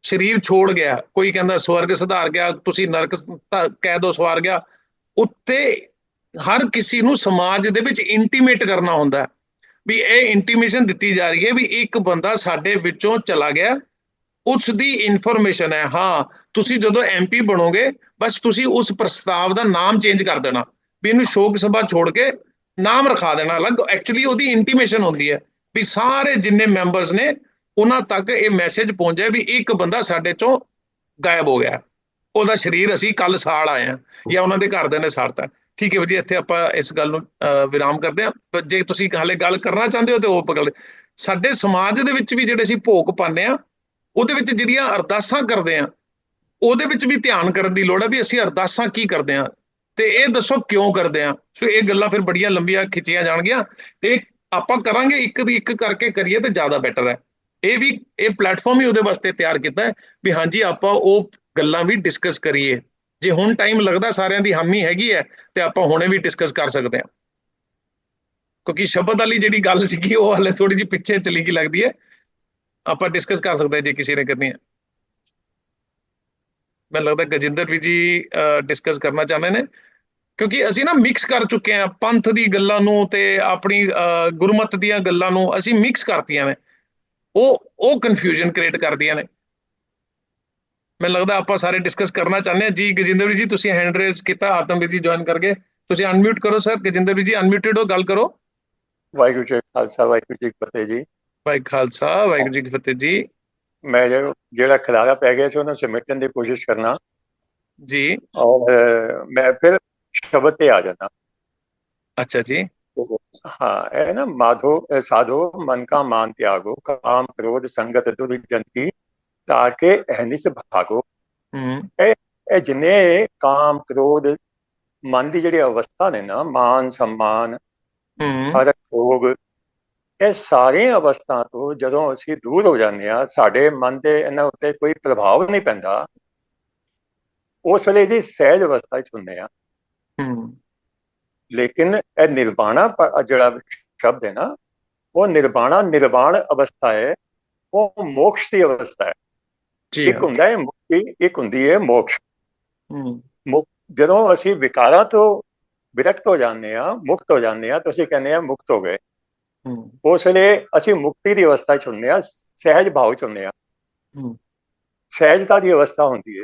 ਸਰੀਰ ਛੋੜ ਗਿਆ, ਕੋਈ ਕਹਿੰਦਾ ਸਵਰਗ ਸਿਧਾਰ ਗਿਆ, ਤੁਸੀਂ ਨਰਕ ਕਹਿ ਦੋ ਸਵਾਰ ਗਿਆ। ਉੱਤੇ ਹਰ ਕਿਸੇ ਨੂੰ ਸਮਾਜ ਦੇ ਵਿੱਚ ਇੰਟੀਮੇਟ ਕਰਨਾ ਹੁੰਦਾ ਹੈ ਵੀ ਇਹ ਇੰਟੀਮੇਸ਼ਨ ਦਿੱਤੀ ਜਾ ਰਹੀ ਹੈ ਵੀ ਇੱਕ ਬੰਦਾ ਸਾਡੇ ਵਿੱਚੋਂ ਚਲਾ ਗਿਆ, ਉਸ ਦੀ ਇਨਫੋਰਮੇਸ਼ਨ ਹੈ। ਹਾਂ, ਤੁਸੀਂ ਜਦੋਂ MP ਬਣੋਗੇ, ਬਸ ਤੁਸੀਂ ਉਸ ਪ੍ਰਸਤਾਵ ਦਾ ਨਾਮ ਚੇਂਜ ਕਰ ਦੇਣਾ, ਵੀ ਇਹਨੂੰ ਸ਼ੋਕ ਸਭਾ ਛੋੜ ਕੇ ਨਾਮ ਰਖਾ ਦੇਣਾ ਅਲੱਗ। ਐਕਚੁਅਲੀ ਉਹਦੀ ਇੰਟੀਮੇਸ਼ਨ ਹੁੰਦੀ ਹੈ ਵੀ ਸਾਰੇ ਜਿੰਨੇ ਮੈਂਬਰਸ ਨੇ ਉਹਨਾਂ ਤੱਕ ਇਹ ਮੈਸੇਜ ਪਹੁੰਚਿਆ ਵੀ ਇੱਕ ਬੰਦਾ ਸਾਡੇ ਚੋਂ ਗਾਇਬ ਹੋ ਗਿਆ, ਉਹਦਾ ਸਰੀਰ ਅਸੀਂ ਕੱਲ ਸਾੜ ਆਏ ਹਾਂ ਜਾਂ ਉਹਨਾਂ ਦੇ ਘਰਦਿਆਂ ਨੇ ਸਾੜਤਾ। ਠੀਕ ਹੈ ਜੀ, ਇੱਥੇ ਆਪਾਂ ਇਸ ਗੱਲ ਨੂੰ ਵਿਰਾਮ ਕਰਦੇ ਹਾਂ। ਜੇ ਤੁਸੀਂ ਹਾਲੇ ਗੱਲ ਕਰਨਾ ਚਾਹੁੰਦੇ ਹੋ ਤੇ ਉਹ ਗੱਲ, ਸਾਡੇ ਸਮਾਜ ਦੇ ਵਿੱਚ ਵੀ ਜਿਹੜੇ ਅਸੀਂ ਭੋਗ ਪਾਉਂਦੇ ਹਾਂ, ਉਹਦੇ ਵਿੱਚ ਜਿਹੜੀਆਂ ਅਰਦਾਸਾਂ ਕਰਦੇ ਹਾਂ, ਉਹਦੇ ਵਿੱਚ ਵੀ ਧਿਆਨ ਕਰਨ ਦੀ ਲੋੜ ਹੈ ਵੀ ਅਸੀਂ ਅਰਦਾਸਾਂ ਕੀ ਕਰਦੇ ਹਾਂ ਤੇ ਇਹ ਦੱਸੋ ਕਿਉਂ ਕਰਦੇ ਹਾਂ। ਸੋ ਇਹ ਗੱਲਾਂ ਫਿਰ ਬੜੀਆਂ ਲੰਬੀਆਂ ਖਿੱਚੀਆਂ ਜਾਣਗੀਆਂ, ਤੇ ਆਪਾਂ ਕਰਾਂਗੇ ਇੱਕ ਦੀ ਇੱਕ ਕਰਕੇ ਕਰੀਏ ਤੇ ਜ਼ਿਆਦਾ ਬੈਟਰ ਹੈ। ਇਹ ਪਲੇਟਫਾਰਮ ਹੀ ਉਹਦੇ ਵਾਸਤੇ ਤਿਆਰ ਕੀਤਾ ਹੈ ਵੀ ਹਾਂਜੀ ਆਪਾਂ ਉਹ ਗੱਲਾਂ ਵੀ ਡਿਸਕਸ ਕਰੀਏ। ਜੇ ਹੁਣ ਟਾਈਮ ਲੱਗਦਾ, ਸਾਰਿਆਂ ਦੀ ਹਾਮੀ ਹੈਗੀ ਹੈ, ਤੇ ਆਪਾਂ ਹੁਣੇ ਵੀ ਡਿਸਕਸ ਕਰ ਸਕਦੇ ਹਾਂ, ਕਿਉਂਕਿ ਸ਼ਬਦ ਵਾਲੀ ਜਿਹੜੀ ਗੱਲ ਸੀਗੀ ਉਹ ਹਾਲੇ ਥੋੜੀ ਜਿਹੀ ਪਿੱਛੇ ਚਲੀ ਗਈ ਲੱਗਦੀ ਹੈ। ਆਪਾਂ ਡਿਸਕਸ ਕਰ ਸਕਦੇ ਜੇ ਕਿਸੇ ਨੇ ਕਰਨੀ ਹੈ। ਮੈਨੂੰ ਲੱਗਦਾ ਗਜਿੰਦਰ ਵੀ ਜੀ ਡਿਸਕਸ ਕਰਨਾ ਚਾਹੁੰਦੇ ਨੇ, ਕਿਉਂਕਿ ਅਸੀਂ ਨਾ ਮਿਕਸ ਕਰ ਚੁੱਕੇ ਹਾਂ ਪੰਥ ਦੀ ਗੱਲਾਂ ਨੂੰ ਤੇ ਆਪਣੀ ਗੁਰਮਤ ਦੀਆਂ ਗੱਲਾਂ ਨੂੰ ਅਸੀਂ ਮਿਕਸ ਕਰਤੀਆਂ ਨੇ, ਉਹ ਕਨਫਿਊਜ਼ਨ ਕ੍ਰੀਏਟ ਕਰਦੀਆਂ ਨੇ। ਮੈਨੂੰ ਲੱਗਦਾ ਆਪਾਂ ਸਾਰੇ ਡਿਸਕਸ ਕਰਨਾ ਚਾਹੁੰਦੇ ਹਾਂ ਜੀ। ਗਜਿੰਦਰ ਜੀ ਤੁਸੀਂ ਹੈਂਡ ਰੇਜ਼ ਕੀਤਾ, ਆਤਮਵੀਰ ਜੀ ਜੁਆਇਨ ਕਰਕੇ, ਤੁਸੀਂ ਅਨਮਿਊਟ ਕਰੋ ਸਰ। ਗਜਿੰਦਰ ਜੀ ਅਨਮਿਊਟਡ ਹੋ, ਗੱਲ ਕਰੋ। ਵਾਹਿਗੁਰੂ ਜੀ ਕਾ ਖਾਲਸਾ, ਵਾਹਿਗੁਰੂ ਜੀ ਕੀ ਫਤਿਹ ਜੀ। ਵਾਹਿਗੁਰੂ ਖਾਲਸਾ, ਵਾਹਿਗੁਰੂ ਜੀ ਕੀ ਫਤਿਹ ਜੀ। ਮੈਂ ਜਿਹੜਾ ਖਿਲਾਰਾ ਪੈ ਗਿਆ ਸੀ ਉਹਨੂੰ ਸਮੇਟਣ ਦੀ ਕੋਸ਼ਿਸ਼ ਕਰਨਾ ਜੀ, ਔਰ ਮੈਂ ਫਿਰ ਸ਼ਬਦ ਤੇ ਆ ਜਾਣਾ। ਅੱਛਾ ਜੀ। ਹਾਂ, ਇਹ ਨਾ ਮਾਧੋ ਸਾਧੋ ਮਨ ਕਾ ਮਾਨ ਤਿਆਗੋ, ਕਾਮ ਕ੍ਰੋਧ ਸੰਗਤ ਦੁਰਜੰਤੀ ਤਾਕੇ ਅਹਨਿਸ ਭਾਗੋ। ਇਹ ਜਿੰਨੇ ਕਾਮ ਕ੍ਰੋਧ ਮਨ ਦੀ ਜਿਹੜੀ ਅਵਸਥਾ ਨੇ ਨਾ, ਮਾਨ सम्मान ਹਰ ਭੋਗ, ਇਹ ਸਾਰੀਆਂ ਅਵਸਥਾ ਤੋਂ ਜਦੋਂ ਅਸੀਂ ਦੂਰ ਹੋ ਜਾਂਦੇ ਹਾਂ, ਸਾਡੇ ਮਨ ਦੇ ਇਹਨਾਂ ਉੱਤੇ ਕੋਈ ਪ੍ਰਭਾਵ ਨਹੀਂ ਪੈਂਦਾ, ਉਸ ਵੇਲੇ ਜੀ ਸਹਿਜ ਅਵਸਥਾ ਚ ਹੁੰਦੇ ਆ। ਲੇਕਿਨ ਇਹ ਨਿਰਵਾਣਾ ਜਿਹੜਾ ਸ਼ਬਦ ਹੈ ਨਾ, ਉਹ ਨਿਰਵਾਣ ਅਵਸਥਾ ਹੈ, ਉਹ ਮੋਕਸ਼ ਦੀ ਅਵਸਥਾ ਹੈ। ਇੱਕ ਹੁੰਦਾ ਹੈ ਮੁਕਤੀ, ਇੱਕ ਹੁੰਦੀ ਹੈ ਮੋਕਸ਼। ਜਦੋਂ ਅਸੀਂ ਵਿਕਾਰਾਂ ਤੋਂ ਵਿਰਕਤ ਹੋ ਜਾਂਦੇ ਹਾਂ, ਮੁਕਤ ਹੋ ਜਾਂਦੇ ਹਾਂ, ਤਾਂ ਅਸੀਂ ਕਹਿੰਦੇ ਹਾਂ ਮੁਕਤ ਹੋ ਗਏ। ਉਸ ਵੇਲੇ ਅਸੀਂ ਮੁਕਤੀ ਦੀ ਅਵਸਥਾ ਚ ਹੁੰਦੇ ਹਾਂ, ਸਹਿਜ ਭਾਵ ਚ ਹੁੰਦੇ ਹਾਂ, ਸਹਿਜਤਾ ਦੀ ਅਵਸਥਾ ਹੁੰਦੀ ਹੈ।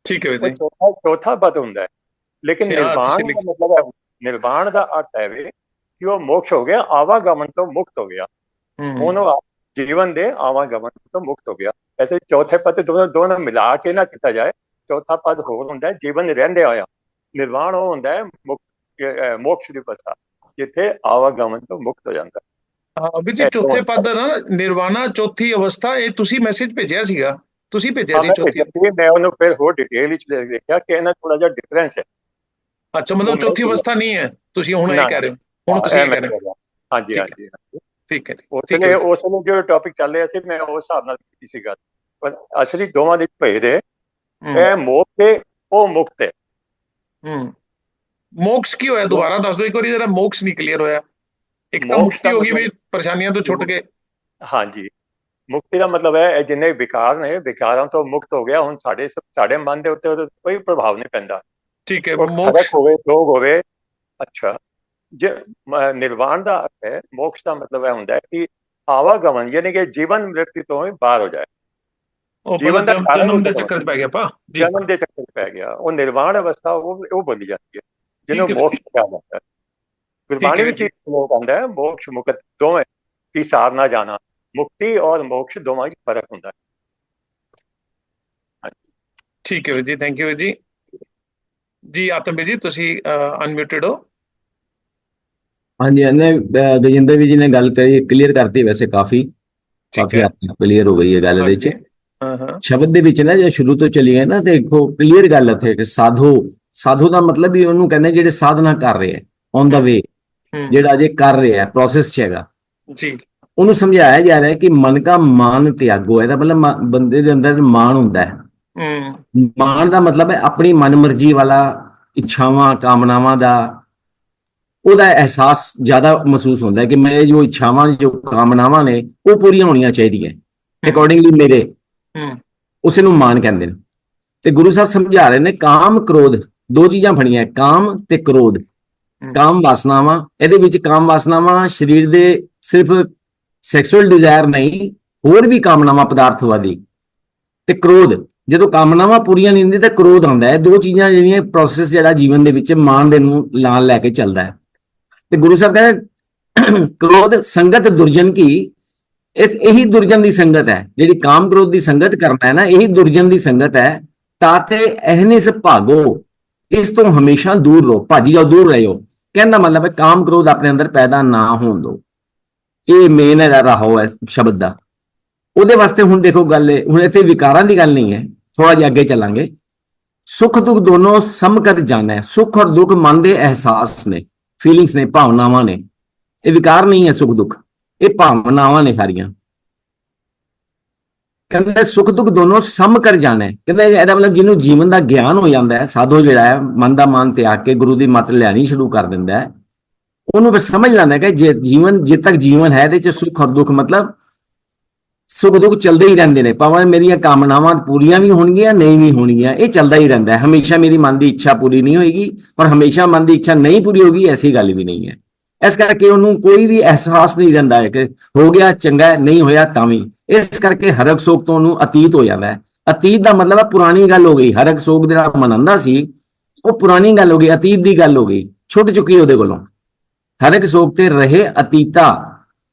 ਠੀਕ ਹੈ, ਚੌਥਾ ਪਦ ਹੁੰਦਾ ਹੈ। ਲੇਕਿਨ ਨਿਰਵਾਣ ਦਾ ਮਤਲਬ ਹੈ, ਨਿਰਵਾਣ ਦਾ ਅਰਥ ਹੈ ਕਿ ਉਹ ਮੋਕਸ਼ ਹੋ ਗਿਆ, ਆਵਾਗਮਨ ਤੋਂ ਮੁਕਤ ਹੋ ਗਿਆ, ਉਹਨੂੰ ਜੀਵਨ ਦੇ ਆਵਾਗਮਨ ਤੋਂ ਮੁਕਤ ਹੋ ਗਿਆ। ਐਸੇ ਚੌਥੇ ਪਦ ਦੋਨੋਂ ਮਿਲਾ ਕੇ ਨਾ ਕੀਤਾ ਜਾਏ। ਚੌਥਾ ਪਦ ਹੋਰ ਹੁੰਦਾ ਹੈ ਜੀਵਨ ਰਹਿੰਦੇ ਹੋਇਆ। ਨਿਰਵਾਣ ਉਹ ਹੁੰਦਾ ਹੈ ਮੋਕਸ਼ ਦੀ ਅਵਸਥਾ, ਜਿੱਥੇ ਆਵਾਗਮਨ ਤੋਂ ਮੁਕਤ ਹੋ ਜਾਂਦਾ। ਵੀ ਜੀ ਚੌਥੇ ਪਦ ਨਾ ਨਿਰਵਾਣਾ ਚੌਥੀ ਅਵਸਥਾ, ਇਹ ਤੁਸੀਂ ਮੈਸੇਜ ਭੇਜਿਆ ਸੀਗਾ, ਤੁਸੀਂ ਭੇਜਿਆ ਸੀ ਚੌਥੀ। ਮੈਂ ਉਹਨੂੰ ਫਿਰ ਹੋਰ ਡਿਟੇਲ ਵਿੱਚ ਦੇਖਿਆ ਕਿ ਇਹਨਾਂ ਥੋੜਾ ਜਿਹਾ ਡਿਫਰੈਂਸ ਹੈ। ਅੱਛਾ, ਮਤਲਬ ਚੌਥੀ ਅਵਸਥਾ ਨਹੀਂ ਹੈ, ਤੁਸੀਂ ਹੁਣ ਇਹ ਕਹਿ ਰਹੇ ਹੋ, ਹੁਣ ਤੁਸੀਂ ਇਹ ਕਹਿ ਰਹੇ ਹੋ। ਹਾਂਜੀ ਹਾਂਜੀ, ਠੀਕ ਹੈ। ਉਸ ਵੇਲੇ ਜੋ ਟੌਪਿਕ ਚੱਲ ਰਿਹਾ ਸੀ, ਮੈਂ ਉਸ ਹਿਸਾਬ ਨਾਲ ਕੀਤੀ ਸੀ ਗੱਲ। ਪਰ ਅਸਲੀ ਦੋਵਾਂ ਦੇ ਭੇਦ ਹੈ, ਇਹ ਮੋਕਸ਼ ਹੈ, ਉਹ ਮੁਕਤ ਹੈ। ਮੋਕਸ਼ ਕੀ ਹੋਇਆ, ਦੁਬਾਰਾ ਦੱਸ ਦਿਓ ਇੱਕ ਵਾਰੀ ਜਰਾ। ਮੋਕਸ਼ ਨਹੀਂ ਕਲੀਅਰ ਹੋਇਆ। ਇੱਕ ਤਾਂ ਮੁਕਤੀ ਹੋ ਗਈ ਵੀ ਪਰੇਸ਼ਾਨੀਆਂ ਤੋਂ ਛੁੱਟ ਗਏ। ਹਾਂਜੀ, ਮੁਕਤੀ ਦਾ ਮਤਲਬ ਹੈ ਜਿੰਨੇ ਵਿਕਾਰ ਨੇ, ਵਿਕਾਰਾਂ ਤੋਂ ਮੁਕਤ ਹੋ ਗਿਆ। ਹੁਣ ਸਾਡੇ ਮਨ ਦੇ ਉੱਤੇ ਕੋਈ ਪ੍ਰਭਾਵ ਨਹੀਂ ਪੈਂਦਾ। ਠੀਕ ਹੈ, ਮੋਕਸ਼ ਹੋਵੇ, ਰੋਗ ਹੋਵੇ। ਅੱਛਾ, ਜੇ ਨਿਰਵਾਣ ਦਾ ਅਰਥ ਹੈ, ਮੋਕਸ਼ ਦਾ ਮਤਲਬ ਇਹ ਹੁੰਦਾ ਹੈ ਕਿ ਆਵਾਗਮਨ, ਯਾਨੀ ਕਿ ਜੀਵਨ ਮ੍ਰਿਤੂ ਤੋਂ ਹੀ ਬਾਹਰ ਹੋ ਜਾਏ। ਜੀਵਨ ਦਾ ਜਨਮ ਦੇ ਚੱਕਰ ਚ ਪੈ ਗਿਆ, ਜਨਮ ਦੇ ਚੱਕਰ ਚ ਪੈ ਗਿਆ, ਉਹ ਨਿਰਵਾਣ ਅਵਸਥਾ ਉਹ ਬੋਲੀ ਜਾਂਦੀ ਹੈ, ਜਿਹਨੂੰ ਮੋਕਸ਼ ਕਿਹਾ ਜਾਂਦਾ ਹੈ। ਗੁਰਬਾਣੀ ਵਿੱਚ ਇੱਕ ਲੋਕ ਆਉਂਦਾ ਹੈ, ਮੋਕਸ਼ ਮੁਕਤ ਦੋਵੇਂ ਕੀ ਸਾਰ ਨਾ ਜਾਣਾ। ਮੁਕਤੀ ਔਰ ਮੋਕਸ਼ ਦੋਵਾਂ 'ਚ ਫਰਕ ਹੁੰਦਾ ਹੈ। ਠੀਕ ਹੈ ਜੀ, ਥੈਂਕ ਯੂ ਜੀ। ਜੀ ਆਤਮਵੀਰ ਜੀ ਤੁਸੀਂ ਅਨਮਿਊਟਡ ਹੋ। ਹਾਂਜੀ, ਗਜਿੰਦਰ ਜੀ ਨੇ ਗੱਲ ਕਰੀ, ਕਲੀਅਰ ਕਰਤੀ। ਵੈਸੇ ਕਾਫੀ ਕਲੀਅਰ ਹੋ ਗਈ ਹੈ ਗੱਲ ਵਿੱਚ। ਸ਼ਬਦ ਦੇ ਵਿੱਚ ਨਾ ਜੇ ਸ਼ੁਰੂ ਤੋਂ ਚਲੀਏ ਨਾ, ਦੇਖੋ ਕਲੀਅਰ ਗੱਲ ਇੱਥੇ ਕਿ ਸਾਧੂ ਦਾ ਮਤਲਬ ਵੀ ਉਹਨੂੰ ਕਹਿੰਦੇ ਜਿਹੜੇ ਸਾਧਨਾ ਕਰ ਰਹੇ ਹੈ ਔਨ ਦਾ ਵੇ, ਜਿਹੜਾ ਅਜੇ ਕਰ ਰਿਹਾ, ਪ੍ਰੋਸੈਸ 'ਚ ਹੈਗਾ ਜੀ, ਉਹਨੂੰ ਸਮਝਾਇਆ ਜਾ ਰਿਹਾ ਕਿ ਮਨ ਕਾ ਮਾਨ ਤਿਆਗੋ। ਇਹਦਾ ਮਤਲਬ ਬੰਦੇ ਦੇ ਅੰਦਰ ਮਾਨ ਹੁੰਦਾ ਹੈ। ਮਾਨ ਦਾ ਮਤਲਬ ਹੈ ਆਪਣੀ ਮਨਮਰਜ਼ੀ ਵਾਲਾ, ਇੱਛਾਵਾਂ ਕਾਮਨਾਵਾਂ ਦਾ, ਉਹਦਾ ਅਹਿਸਾਸ ਜ਼ਿਆਦਾ ਮਹਿਸੂਸ ਹੁੰਦਾ ਹੈ ਕਿ ਮੇਰੇ ਜੋ ਇੱਛਾਵਾਂ ਜੋ ਕਾਮਨਾਵਾਂ ਨੇ ਉਹ ਪੂਰੀਆਂ ਹੋਣੀਆਂ ਚਾਹੀਦੀਆਂ, ਅਕੋਰਡਿੰਗਲੀ ਮੇਰੇ, ਉਸੇ ਨੂੰ ਮਾਨ ਕਹਿੰਦੇ ਨੇ। ਤੇ ਗੁਰੂ ਸਾਹਿਬ ਸਮਝਾ ਰਹੇ ਨੇ ਕਾਮ ਕ੍ਰੋਧ, ਦੋ ਚੀਜ਼ਾਂ ਫੜੀਆਂ, ਕਾਮ ਤੇ ਕ੍ਰੋਧ। ਕਾਮ ਵਾਸਨਾਵਾਂ, ਇਹਦੇ ਵਿੱਚ ਕਾਮ ਵਾਸਨਾਵਾਂ ਸਰੀਰ ਦੇ ਸਿਰਫ ਸੈਕਸੁਅਲ ਡਿਜ਼ਾਇਰ ਨਹੀਂ, ਹੋਰ ਵੀ ਕਾਮਨਾਵਾਂ ਪਦਾਰਥਵਾਦੀ। ਤੇ ਕ੍ਰੋਧ, ਜਦੋਂ ਕਾਮਨਾਵਾਂ ਪੂਰੀਆਂ ਨਹੀਂ ਹੁੰਦੀਆਂ ਤਾਂ ਕ੍ਰੋਧ ਆਉਂਦਾ ਹੈ। ਦੋ ਚੀਜ਼ਾਂ ਜਿਹੜੀਆਂ ਪ੍ਰੋਸੈਸ ਜਿਹੜਾ ਜੀਵਨ ਦੇ ਵਿੱਚ ਮਾਨ ਦੇ ਨੂੰ ਨਾਲ ਲੈ ਕੇ ਚੱਲਦਾ ਹੈ। ਤੇ ਗੁਰੂ ਸਾਹਿਬ ਕਹਿੰਦੇ ਕ੍ਰੋਧ ਸੰਗਤ ਦੁਰਜਨ ਕੀ, ਇਹੀ ਦੁਰਜਨ ਦੀ ਸੰਗਤ ਹੈ ਜਿਹੜੀ ਕਾਮ ਕ੍ਰੋਧ ਦੀ ਸੰਗਤ ਕਰਨਾ ਹੈ ਨਾ, ਇਹੀ ਦੁਰਜਨ ਦੀ ਸੰਗਤ ਹੈ। ਤਾਤੇ ਅਹਨਿਸ ਭਾਗੋ, ਇਸ ਤੋਂ ਹਮੇਸ਼ਾ ਦੂਰ ਰਹੋ, ਭਾਜੀ ਜਾਓ, ਦੂਰ ਰਹੋ। ਕਹਿਣ ਦਾ ਮਤਲਬ ਹੈ ਕਾਮ ਕ੍ਰੋਧ ਆਪਣੇ ਅੰਦਰ ਪੈਦਾ ਨਾ ਹੋਣ ਦਿਓ। ਇਹ ਮੇਨ ਹੈ ਰਾਹੋ ਹੈ ਸ਼ਬਦ ਦਾ। ਉਹਦੇ ਵਾਸਤੇ ਹੁਣ ਦੇਖੋ ਗੱਲ, ਹੁਣ ਇੱਥੇ ਵਿਕਾਰਾਂ ਦੀ ਗੱਲ ਨਹੀਂ ਹੈ, ਥੋੜਾ ਜਿਹਾ ਅੱਗੇ ਚੱਲਾਂਗੇ। ਸੁੱਖ ਦੁੱਖ ਦੋਨੋਂ ਸਮਕਤ ਜਾਣਾ। ਸੁੱਖ ਔਰ ਦੁੱਖ ਮਨ ਦੇ ਅਹਿਸਾਸ ਨੇ, ਫੀਲਿੰਗਸ ਨੇ, ਭਾਵਨਾਵਾਂ ਨੇ। ਇਹ ਵਿਕਾਰ ਨਹੀਂ ਹੈ ਸੁੱਖ ਦੁੱਖ, ਇਹ ਭਾਵਨਾਵਾਂ ਨੇ ਸਾਰੀਆਂ। ਕਹਿੰਦੇ ਸੁੱਖ ਦੁੱਖ ਦੋਨੋਂ ਸਮ ਕਰ ਜਾਣਾ। ਕਹਿੰਦੇ ਇਹਦਾ ਮਤਲਬ ਜਿਹਨੂੰ ਜੀਵਨ ਦਾ ਗਿਆਨ ਹੋ ਜਾਂਦਾ ਹੈ, ਸਾਧੂ ਜਿਹੜਾ ਹੈ ਮਨ ਦਾ ਮਾਨ ਤਿਆਗ ਕੇ ਗੁਰੂ ਦੀ ਮੱਤ ਲੈਣੀ ਸ਼ੁਰੂ ਕਰ ਦਿੰਦਾ ਹੈ, ਉਹਨੂੰ ਫਿਰ ਸਮਝ ਲੈਂਦਾ ਕਿ ਜੇ ਜੀਵਨ, ਜਿੱਦ ਤੱਕ ਜੀਵਨ ਹੈ ਇਹਦੇ ਚ ਸੁੱਖ ਔਰ ਦੁੱਖ, ਮਤਲਬ ਸੁੱਖ ਦੁੱਖ ਚੱਲਦੇ ਹੀ ਰਹਿੰਦੇ ਨੇ। ਭਾਵੇਂ ਮੇਰੀਆਂ ਕਾਮਨਾਵਾਂ ਪੂਰੀਆਂ ਵੀ ਹੋਣਗੀਆਂ, ਨਹੀਂ ਵੀ ਹੋਣਗੀਆਂ, ਇਹ ਚੱਲਦਾ ਹੀ ਰਹਿੰਦਾ ਹੈ। ਹਮੇਸ਼ਾ ਮੇਰੀ ਮਨ ਦੀ ਇੱਛਾ ਪੂਰੀ ਨਹੀਂ ਹੋਏਗੀ, ਪਰ ਹਮੇਸ਼ਾ ਮਨ ਦੀ ਇੱਛਾ ਨਹੀਂ ਪੂਰੀ ਹੋਗੀ, ਐਸੀ ਗੱਲ ਵੀ ਨਹੀਂ ਹੈ। ਇਸ ਕਰਕੇ ਉਹਨੂੰ ਕੋਈ ਵੀ ਅਹਿਸਾਸ ਨਹੀਂ ਰਹਿੰਦਾ ਹੈ ਕਿ ਹੋ ਗਿਆ ਚੰਗਾ, ਨਹੀਂ ਹੋਇਆ ਤਾਂ ਵੀ। ਇਸ ਕਰਕੇ ਹਰਕ ਸੋਗ ਤੋਂ ਉਹਨੂੰ ਅਤੀਤ ਹੋ ਜਾਂਦਾ ਹੈ। ਅਤੀਤ ਦਾ ਮਤਲਬ ਹੈ ਪੁਰਾਣੀ ਗੱਲ ਹੋ ਗਈ। ਹਰਕ ਸੋਗ ਦੇ ਨਾਲ ਮਨਾਉਂਦਾ ਸੀ, ਉਹ ਪੁਰਾਣੀ ਗੱਲ ਹੋ ਗਈ, ਅਤੀਤ ਦੀ ਗੱਲ ਹੋ ਗਈ, ਛੁੱਟ ਚੁੱਕੀ ਉਹਦੇ ਕੋਲੋਂ। ਹਰਕ ਸੋਗ ਤੇ ਰਹੇ ਅਤੀਤਾ,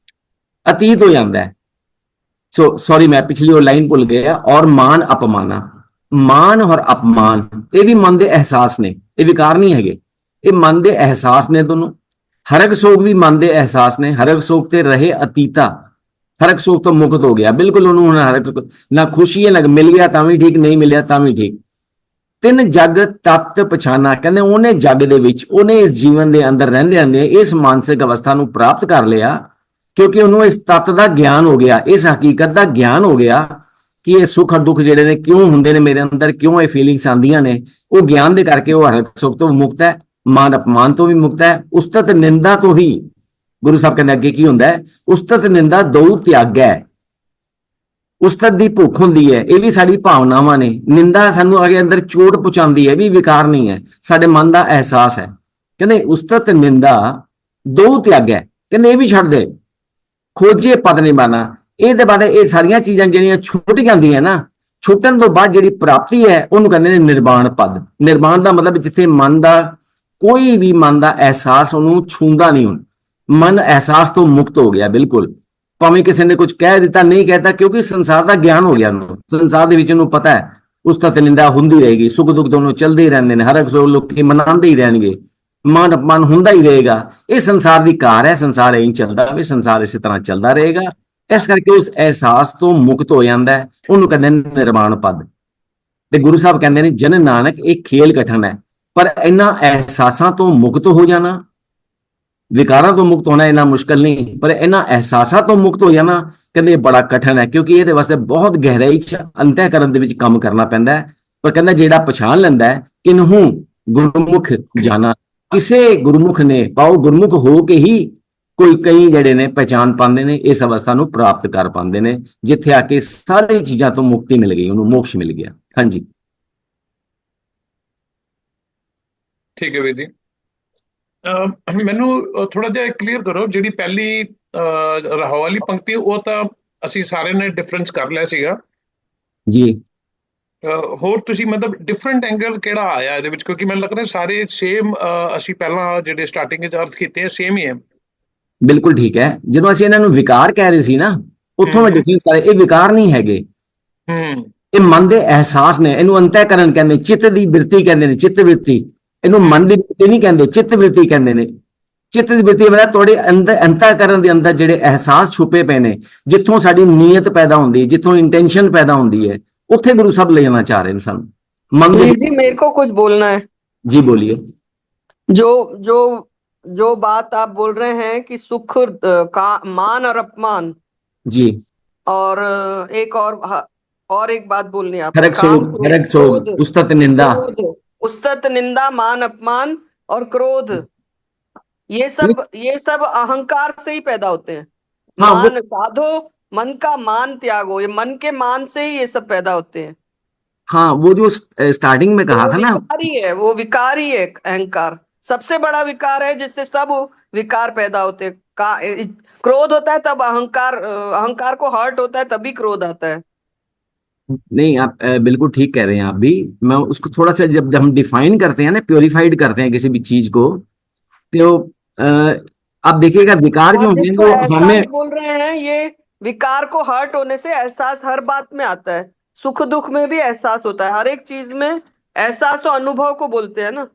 ਅਤੀਤ ਹੋ ਜਾਂਦਾ ਹੈ। ਸੌਰੀ ਮੈਂ ਪਿਛਲੀ ਉਹ ਲਾਈਨ ਭੁੱਲ ਗਿਆ। ਔਰ ਮਾਨ ਅਪਮਾਨਾ, ਮਾਨ ਔਰ ਅਪਮਾਨ ਇਹ ਵੀ ਮਨ ਦੇ ਅਹਿਸਾਸ ਨੇ, ਇਹ ਵਿਕਾਰ ਨਹੀਂ ਹੈਗੇ, ਇਹ ਮਨ ਦੇ ਅਹਿਸਾਸ ਨੇ ਦੋਨੋਂ। ਹਰਕ ਸੋਗ ਵੀ ਮਨ ਦੇ ਅਹਿਸਾਸ ਨੇ। ਹਰਕ ਸੋਗ ਤੇ ਰਹੇ ਅਤੀਤਾ, ਹਰਕ ਸੋਗ ਤੋਂ ਮੁਕਤ ਹੋ ਗਿਆ ਬਿਲਕੁਲ। ਉਹਨੂੰ ਹੁਣ ਹਰਕ ਨਾ ਖੁਸ਼ੀ ਹੈ, ਨਾ ਮਿਲ ਗਿਆ ਤਾਂ ਵੀ ਠੀਕ, ਨਹੀਂ ਮਿਲਿਆ ਤਾਂ ਵੀ ਠੀਕ। ਤਿੰਨ ਜਗ ਤਤ ਪਛਾਨਾ, ਕਹਿੰਦੇ ਉਹਨੇ ਜਗ ਦੇ ਵਿੱਚ, ਉਹਨੇ ਇਸ ਜੀਵਨ ਦੇ ਅੰਦਰ ਰਹਿੰਦੇ ਇਸ ਮਾਨਸਿਕ ਅਵਸਥਾ ਨੂੰ ਪ੍ਰਾਪਤ ਕਰ ਲਿਆ, ਕਿਉਂਕਿ ਉਹਨੂੰ ਇਸ ਤੱਤ ਦਾ ਗਿਆਨ ਹੋ ਗਿਆ, ਇਸ ਹਕੀਕਤ ਦਾ ਗਿਆਨ ਹੋ ਗਿਆ ਕਿ ਇਹ ਸੁੱਖ ਔਰ ਦੁੱਖ ਜਿਹੜੇ ਨੇ ਕਿਉਂ ਹੁੰਦੇ ਨੇ ਮੇਰੇ ਅੰਦਰ, ਕਿਉਂ ਇਹ ਫੀਲਿੰਗਸ ਆਉਂਦੀਆਂ ਨੇ। ਉਹ ਗਿਆਨ ਦੇ ਕਰਕੇ ਉਹ ਹਰਕ ਸੋਗ ਤੋਂ ਮੁਕਤ ਹੈ, ਮਾਨ ਅਪਮਾਨ ਤੋਂ ਵੀ ਮੁਕਤ ਹੈ, ਉਸਤਤ ਨਿੰਦਾ ਤੋਂ ਵੀ। ਗੁਰੂ ਸਾਹਿਬ ਕਹਿੰਦੇ ਅੱਗੇ ਕੀ ਹੁੰਦਾ ਹੈ, ਉਸਤਤ ਨਿੰਦਾ ਦੋ ਤਿਆਗ ਹੈ। ਉਸਤਤ ਦੀ ਭੁੱਖ ਹੁੰਦੀ ਹੈ, ਇਹ ਵੀ ਸਾਡੀ ਭਾਵਨਾਵਾਂ ਨੇ। ਨਿੰਦਾ ਸਾਨੂੰ ਅੱਗੇ ਅੰਦਰ ਚੋਟ ਪਹੁੰਚਾਉਂਦੀ ਹੈ, ਵੀ ਵਿਕਾਰ ਨਹੀਂ ਹੈ, ਸਾਡੇ ਮਨ ਦਾ ਅਹਿਸਾਸ ਹੈ। ਕਹਿੰਦੇ ਉਸਤਤ ਨਿੰਦਾ ਦੋ ਤਿਆਗ ਹੈ, ਕਹਿੰਦੇ ਇਹ ਵੀ ਛੱਡ ਦੇ। ਖੋਜੇ ਪਦ ਨਿਬਾਣਾ, ਇਹਦੇ ਬਾਅਦ ਇਹ ਸਾਰੀਆਂ ਚੀਜ਼ਾਂ ਜਿਹੜੀਆਂ ਛੁੱਟ ਜਾਂਦੀਆਂ ਨਾ, ਛੁੱਟਣ ਤੋਂ ਬਾਅਦ ਜਿਹੜੀ ਪ੍ਰਾਪਤੀ ਹੈ ਉਹਨੂੰ ਕਹਿੰਦੇ ਨੇ ਨਿਰਵਾਣ ਪਦ। ਨਿਰਵਾਣ ਦਾ ਮਤਲਬ ਜਿੱਥੇ ਮਨ ਦਾ ਕੋਈ ਵੀ ਮਨ ਦਾ ਅਹਿਸਾਸ ਉਹਨੂੰ ਛੂੰਦਾ ਨਹੀਂ, ਹੁਣ ਮਨ ਅਹਿਸਾਸ ਤੋਂ ਮੁਕਤ ਹੋ ਗਿਆ ਬਿਲਕੁਲ। ਭਾਵੇਂ ਕਿਸੇ ਨੇ ਕੁਝ ਕਹਿ ਦਿੱਤਾ, ਨਹੀਂ ਕਹਿਤਾ, ਕਿਉਂਕਿ ਸੰਸਾਰ ਦਾ ਗਿਆਨ ਹੋ ਗਿਆ ਉਹਨੂੰ। ਸੰਸਾਰ ਦੇ ਵਿੱਚ ਉਹਨੂੰ ਪਤਾ ਹੈ ਉਸਤਤ ਨਿੰਦਾ ਹੁੰਦੀ ਰਹੇਗੀ, ਸੁੱਖ ਦੁੱਖ ਦੋਨੋਂ ਚੱਲਦੇ ਹੀ ਰਹਿੰਦੇ ਨੇ, ਹਰਕ ਸੋਗ ਲੋਕੀ ਮਨਾਉਂਦੇ ਹੀ ਰਹਿਣਗੇ, ਮਾਨ ਅਪਮਾਨ ਹੁੰਦਾ ਹੀ ਰਹੇਗਾ। ਇਹ ਸੰਸਾਰ ਦੀ ਕਾਰ ਹੈ, ਸੰਸਾਰ ਐਂ ਚੱਲਦਾ ਵੀ, ਸੰਸਾਰ ਇਸੇ ਤਰ੍ਹਾਂ ਚੱਲਦਾ ਰਹੇਗਾ। ਇਸ ਕਰਕੇ ਉਸ ਅਹਿਸਾਸ ਤੋਂ ਮੁਕਤ ਹੋ ਜਾਂਦਾ ਹੈ, ਉਹਨੂੰ ਕਹਿੰਦੇ ਨੇ ਨਿਰਵਾਣ ਪਦ। ਤੇ ਗੁਰੂ ਸਾਹਿਬ ਕਹਿੰਦੇ ਨੇ ਜਨ ਨਾਨਕ ਇਹ ਖੇਲ ਕਠਨ ਹੈ, ਪਰ ਇਹਨਾਂ ਅਹਿਸਾਸਾਂ ਤੋਂ ਮੁਕਤ ਹੋ ਜਾਣਾ, ਵਿਕਾਰਾਂ ਤੋਂ ਮੁਕਤ ਹੋਣਾ ਇੰਨਾ ਮੁਸ਼ਕਲ ਨਹੀਂ, ਪਰ ਇਹਨਾਂ ਅਹਿਸਾਸਾਂ ਤੋਂ ਮੁਕਤ ਹੋ ਜਾਣਾ ਕਹਿੰਦੇ ਬੜਾ ਕਠਨ ਹੈ, ਕਿਉਂਕਿ ਇਹਦੇ ਵਾਸਤੇ ਬਹੁਤ ਗਹਿਰਾਈ ਚ ਅੰਤःਕਰਨ ਦੇ ਵਿੱਚ ਕੰਮ ਕਰਨਾ ਪੈਂਦਾ ਹੈ। ਪਰ ਕਹਿੰਦਾ ਜਿਹੜਾ ਪਛਾਣ ਲੈਂਦਾ ਹੈ ਕਿਨਹੂ ਗੁਰਮੁਖ ਜਾਣਾ, ਕਿਸੇ ਗੁਰਮੁਖ ਨੇ ਪਾਓ, ਗੁਰਮੁਖ ਹੋ ਕੇ ਹੀ ਕੋਈ ਕਈ ਜਿਹੜੇ ਨੇ ਪਹਿਚਾਨ ਪਾਉਂਦੇ ਨੇ, ਇਸ ਅਵਸਥਾ ਨੂੰ ਪ੍ਰਾਪਤ ਕਰ ਪਾਉਂਦੇ ਨੇ, ਜਿੱਥੇ ਆ ਕੇ ਸਾਰੀ ਚੀਜ਼ਾਂ ਤੋਂ ਮੁਕਤੀ ਮਿਲ ਗਈ, ਉਹਨੂੰ ਮੋਕਸ਼ ਮਿਲ ਗਿਆ। ਹਾਂਜੀ ਠੀਕ ਹੈ ਵੀਰ ਜੀ। ਮੈਨੂੰ ਥੋੜਾ ਜਿਹਾ ਕਲੀਅਰ ਕਰੋ, ਜਿਹੜੀ ਪਹਿਲੀ ਰਾਹੋ ਵਾਲੀ ਪੰਕਤੀ ਉਹ ਤਾਂ ਅਸੀਂ ਸਾਰਿਆਂ ਨੇ ਡਿਫਰੈਂਸ ਕਰ ਲਿਆ ਸੀਗਾ ਜੀ। ਹੋਰ ਤੁਸੀਂ ਮਤਲਬ ਡਿਫਰੈਂਟ ਐਂਗਲ ਕਿਹੜਾ ਆਇਆ ਇਹਦੇ ਵਿੱਚ, ਕਿਉਂਕਿ ਮੈਨੂੰ ਲੱਗਦਾ ਸਾਰੇ ਸੇਮ ਅਸੀਂ ਪਹਿਲਾਂ ਜਿਹੜੇ ਸਟਾਰਟਿੰਗ ਵਿੱਚ ਅਰਥ ਕੀਤੇ ਆ ਸੇਮ ਹੀ ਹੈ। ਬਿਲਕੁਲ ਠੀਕ ਹੈ। ਜਦੋਂ ਅਸੀਂ ਇਹਨਾਂ ਨੂੰ ਵਿਕਾਰ ਕਹਿ ਰਹੇ ਸੀ ਨਾ, ਉੱਥੋਂ ਮੈਂ ਡਿਫਰੈਂਸ ਕਰ, ਇਹ ਵਿਕਾਰ ਨਹੀਂ ਹੈਗੇ, ਇਹ ਮਨ ਦੇ ਅਹਿਸਾਸ ਨੇ। ਇਹਨੂੰ ਅੰਤःਕਰਨ ਕਹਿੰਦੇ, ਚਿੱਤ ਦੀ ਬਿਰਤੀ ਕਹਿੰਦੇ ਨੇ, ਚਿੱਤ ਬਿਰਤੀ। ਇਹਨੂੰ ਮਨ ਦੀ ਬਿਰਤੀ ਨਹੀਂ ਕਹਿੰਦੇ, ਚਿੱਤ ਬਿਰਤੀ ਕਹਿੰਦੇ ਨੇ। ਚਿੱਤ ਦੀ ਬਿਰਤੀ ਮਤਲਬ ਤੁਹਾਡੇ ਅੰਦਰ ਅੰਤःਕਰਨ ਦੇ ਅੰਦਰ ਜਿਹੜੇ ਅਹਿਸਾਸ ਛੁਪੇ ਪਏ ਨੇ, ਜਿੱਥੋਂ ਸਾਡੀ ਨੀਅਤ ਪੈਦਾ ਹੁੰਦੀ ਹੈ, ਜਿੱਥੋਂ ਇੰਟੈਂਸ਼ਨ ਪੈਦਾ ਹੁੰਦੀ ਹੈ, ਉੱਥੇ ਗੁਰੂ ਸਾਹਿਬ ਲੈ ਜਾਣਾ ਚਾਹ ਰਹੇ ਨੇ ਸਾਨੂੰ। वीर जी मेरे को कुछ बोलना है जी बोलिए। जो जो बात आप बोल रहे हैं कि सुख का मान और अपमान जी, और एक और एक बात बोलनी है आपको, हरक काम, सोग, हरक क्रोध, सोग, उस्तत निंदा। क्रोध, उस्तत, निंदा, मान, अपमान और क्रोध, ये सब अहंकार से ही पैदा होते हैं। हाँ वो, मान साधो, मन का मान त्यागो, ये मन के मान से ही ये सब पैदा होते हैं। हाँ वो जो स्टार्टिंग में तो कहा वो था ना, विकार ही है, वो विकार ही है। अहंकार सबसे बड़ा विकार है जिससे सब विकार पैदा होते हैं। क्रोध होता है तब अहंकार को हर्ट होता है तभी क्रोध आता है। नहीं आप बिल्कुल ठीक कह रहे हैं आप भी। मैं उसको थोड़ा सा जब हम डिफाइन करते हैं ना, प्योरीफाइड करते हैं किसी भी चीज को, तो आप देखिएगा विकार जो आप होंगे जिसको वो हमें, एहसास बोल रहे हैं, ये विकार को हर्ट होने से एहसास हर बात में आता है। सुख दुख में भी एहसास होता है, हर एक चीज में एहसास तो अनुभव को बोलते हैं ना।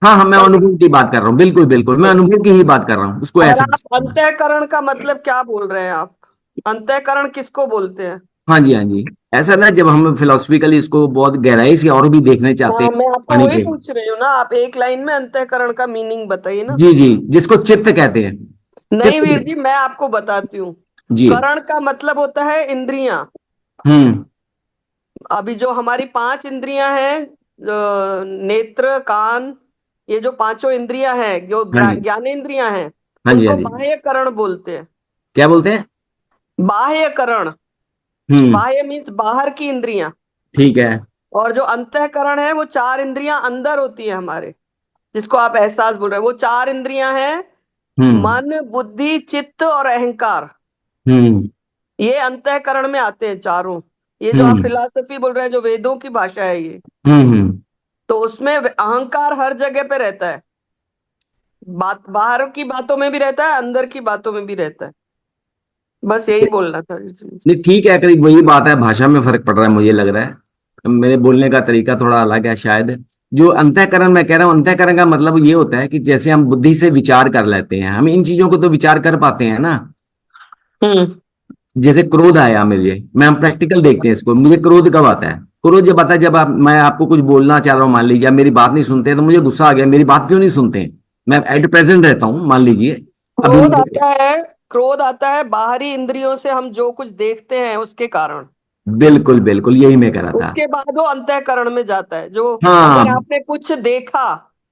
हाँ हाँ मैं और अनुभव की बात कर रहा हूँ, बिल्कुल बिल्कुल मैं अनुभव की ही बात कर रहा हूँ, उसको और ऐसा। आप अंतःकरण का मतलब क्या बोल रहे हैं आप? अंतःकरण किसको बोलते हैं? हाँ जी, हाँ जी। ऐसा ना, जब हम फिलोसफिकली इसको बहुत गहराई से और भी देखने चाहते हाँ, हैं मैं आपको पानी वही के, पूछ रही हूँ ना, आप एक लाइन में अंतःकरण का मीनिंग बताइए ना। जी जी, जिसको चित्त कहते हैं। नहीं वीर चित्त, जी, मैं आपको बताती हूँ। जी। करण का मतलब होता है इंद्रियां। हम्म। अभी जो हमारी 5 इंद्रियां हैं, नेत्र, कान, ये जो पांचों इंद्रियां हैं, जो हाँ जी, ज्ञानेंद्रियां हैं, हाँ जी, हाँ उनको जी। बाह्य करण बोलते हैं। क्या बोलते हैं? बाह्य करण, हम्म। बाह्य मीन्स बाहर की इंद्रियां। ठीक है। और जो अंतःकरण है वो 4 इंद्रियां अंदर होती है हमारे, जिसको आप एहसास बोल रहे हैं। वो 4 इंद्रियां हैं, हम्म। मन, बुद्धि, चित्त और अहंकार। हम्म। ये अंतःकरण में आते हैं चारों। ये जो आप हम्म। फिलॉसफी बोल रहे हैं, जो वेदों की भाषा है ये, हम्म। तो उसमें अहंकार हर जगह पे रहता है। बाहर की बातों में भी रहता है, अंदर की बातों में भी रहता है। बस यही बोलना था। नहीं ठीक है, करीब वही बात है, भाषा में फर्क पड़ रहा है मुझे लग रहा है, मेरे बोलने का तरीका थोड़ा अलग है शायद। जो अंतःकरण मैं कह रहा हूँ, अंतःकरण का मतलब ये होता है कि जैसे हम बुद्धि से विचार कर लेते हैं, हम इन चीजों को तो विचार कर पाते हैं ना। हम्म। जैसे क्रोध आया मुझे, मैं हम प्रैक्टिकल देखते हैं इसको, मुझे क्रोध कब आता है? क्रोध जब आता है, जब मैं आपको कुछ बोलना चाह रहा हूँ, मान लीजिए आप मेरी बात नहीं सुनते, तो मुझे गुस्सा आ गया, मेरी बात क्यों नहीं सुनते? मैं एट प्रेजेंट रहता हूँ, मान लीजिए अभी। क्रोध आता है, क्रोध आता है बाहरी इंद्रियों से हम जो कुछ देखते हैं उसके कारण। बिल्कुल बिल्कुल, यही मैं कह रहा था। उसके बाद वो अंतःकरण में जाता है। जो अगर हाँ। आपने कुछ देखा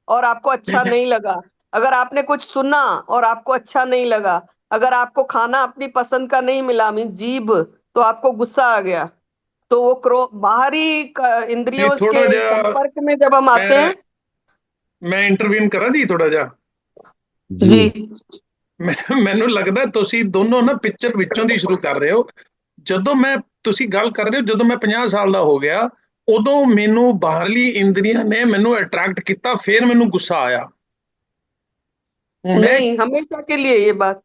और आपको अच्छा नहीं लगा, अगर आपने कुछ सुना और आपको अच्छा नहीं लगा, अगर आपको खाना अपनी पसंद का नहीं मिला, मीन जीभ, तो आपको गुस्सा आ गया, तो वो बाहरी जी इंद्रियों थोड़ा के जिहा संपर्क में जब हम आते मैं हैं। ਮੈਂ ਇੰਟਰਵੀਨ ਕਰਾਂ ਜੀ ਥੋੜਾ ਜਿਹਾ। जी। जी। ਮੈਨੂੰ ਲੱਗਦਾ ਤੁਸੀਂ ਦੋਨੋਂ ਨਾ ਪਿਕਚਰ ਵਿੱਚੋਂ ਦੀ ਸ਼ੁਰੂ ਕਰ ਰਹੇ ਹੋ। ਜਦੋਂ ਮੈਂ ਤੁਸੀਂ ਗੱਲ ਕਰ ਰਹੇ ਹੋ, ਜਦੋਂ ਮੈਂ 50 ਸਾਲ ਦਾ ਹੋ ਗਿਆ, ਉਦੋਂ ਮੈਨੂੰ ਬਾਹਰਲੀ ਇੰਦਰੀਆਂ ਨੇ ਮੈਨੂੰ ਅਟਰੈਕਟ ਕੀਤਾ, ਫਿਰ ਮੈਨੂੰ ਗੁੱਸਾ ਆਇਆ। ਹੁਣੇ नहीं, हमेशा के लिए ये बात।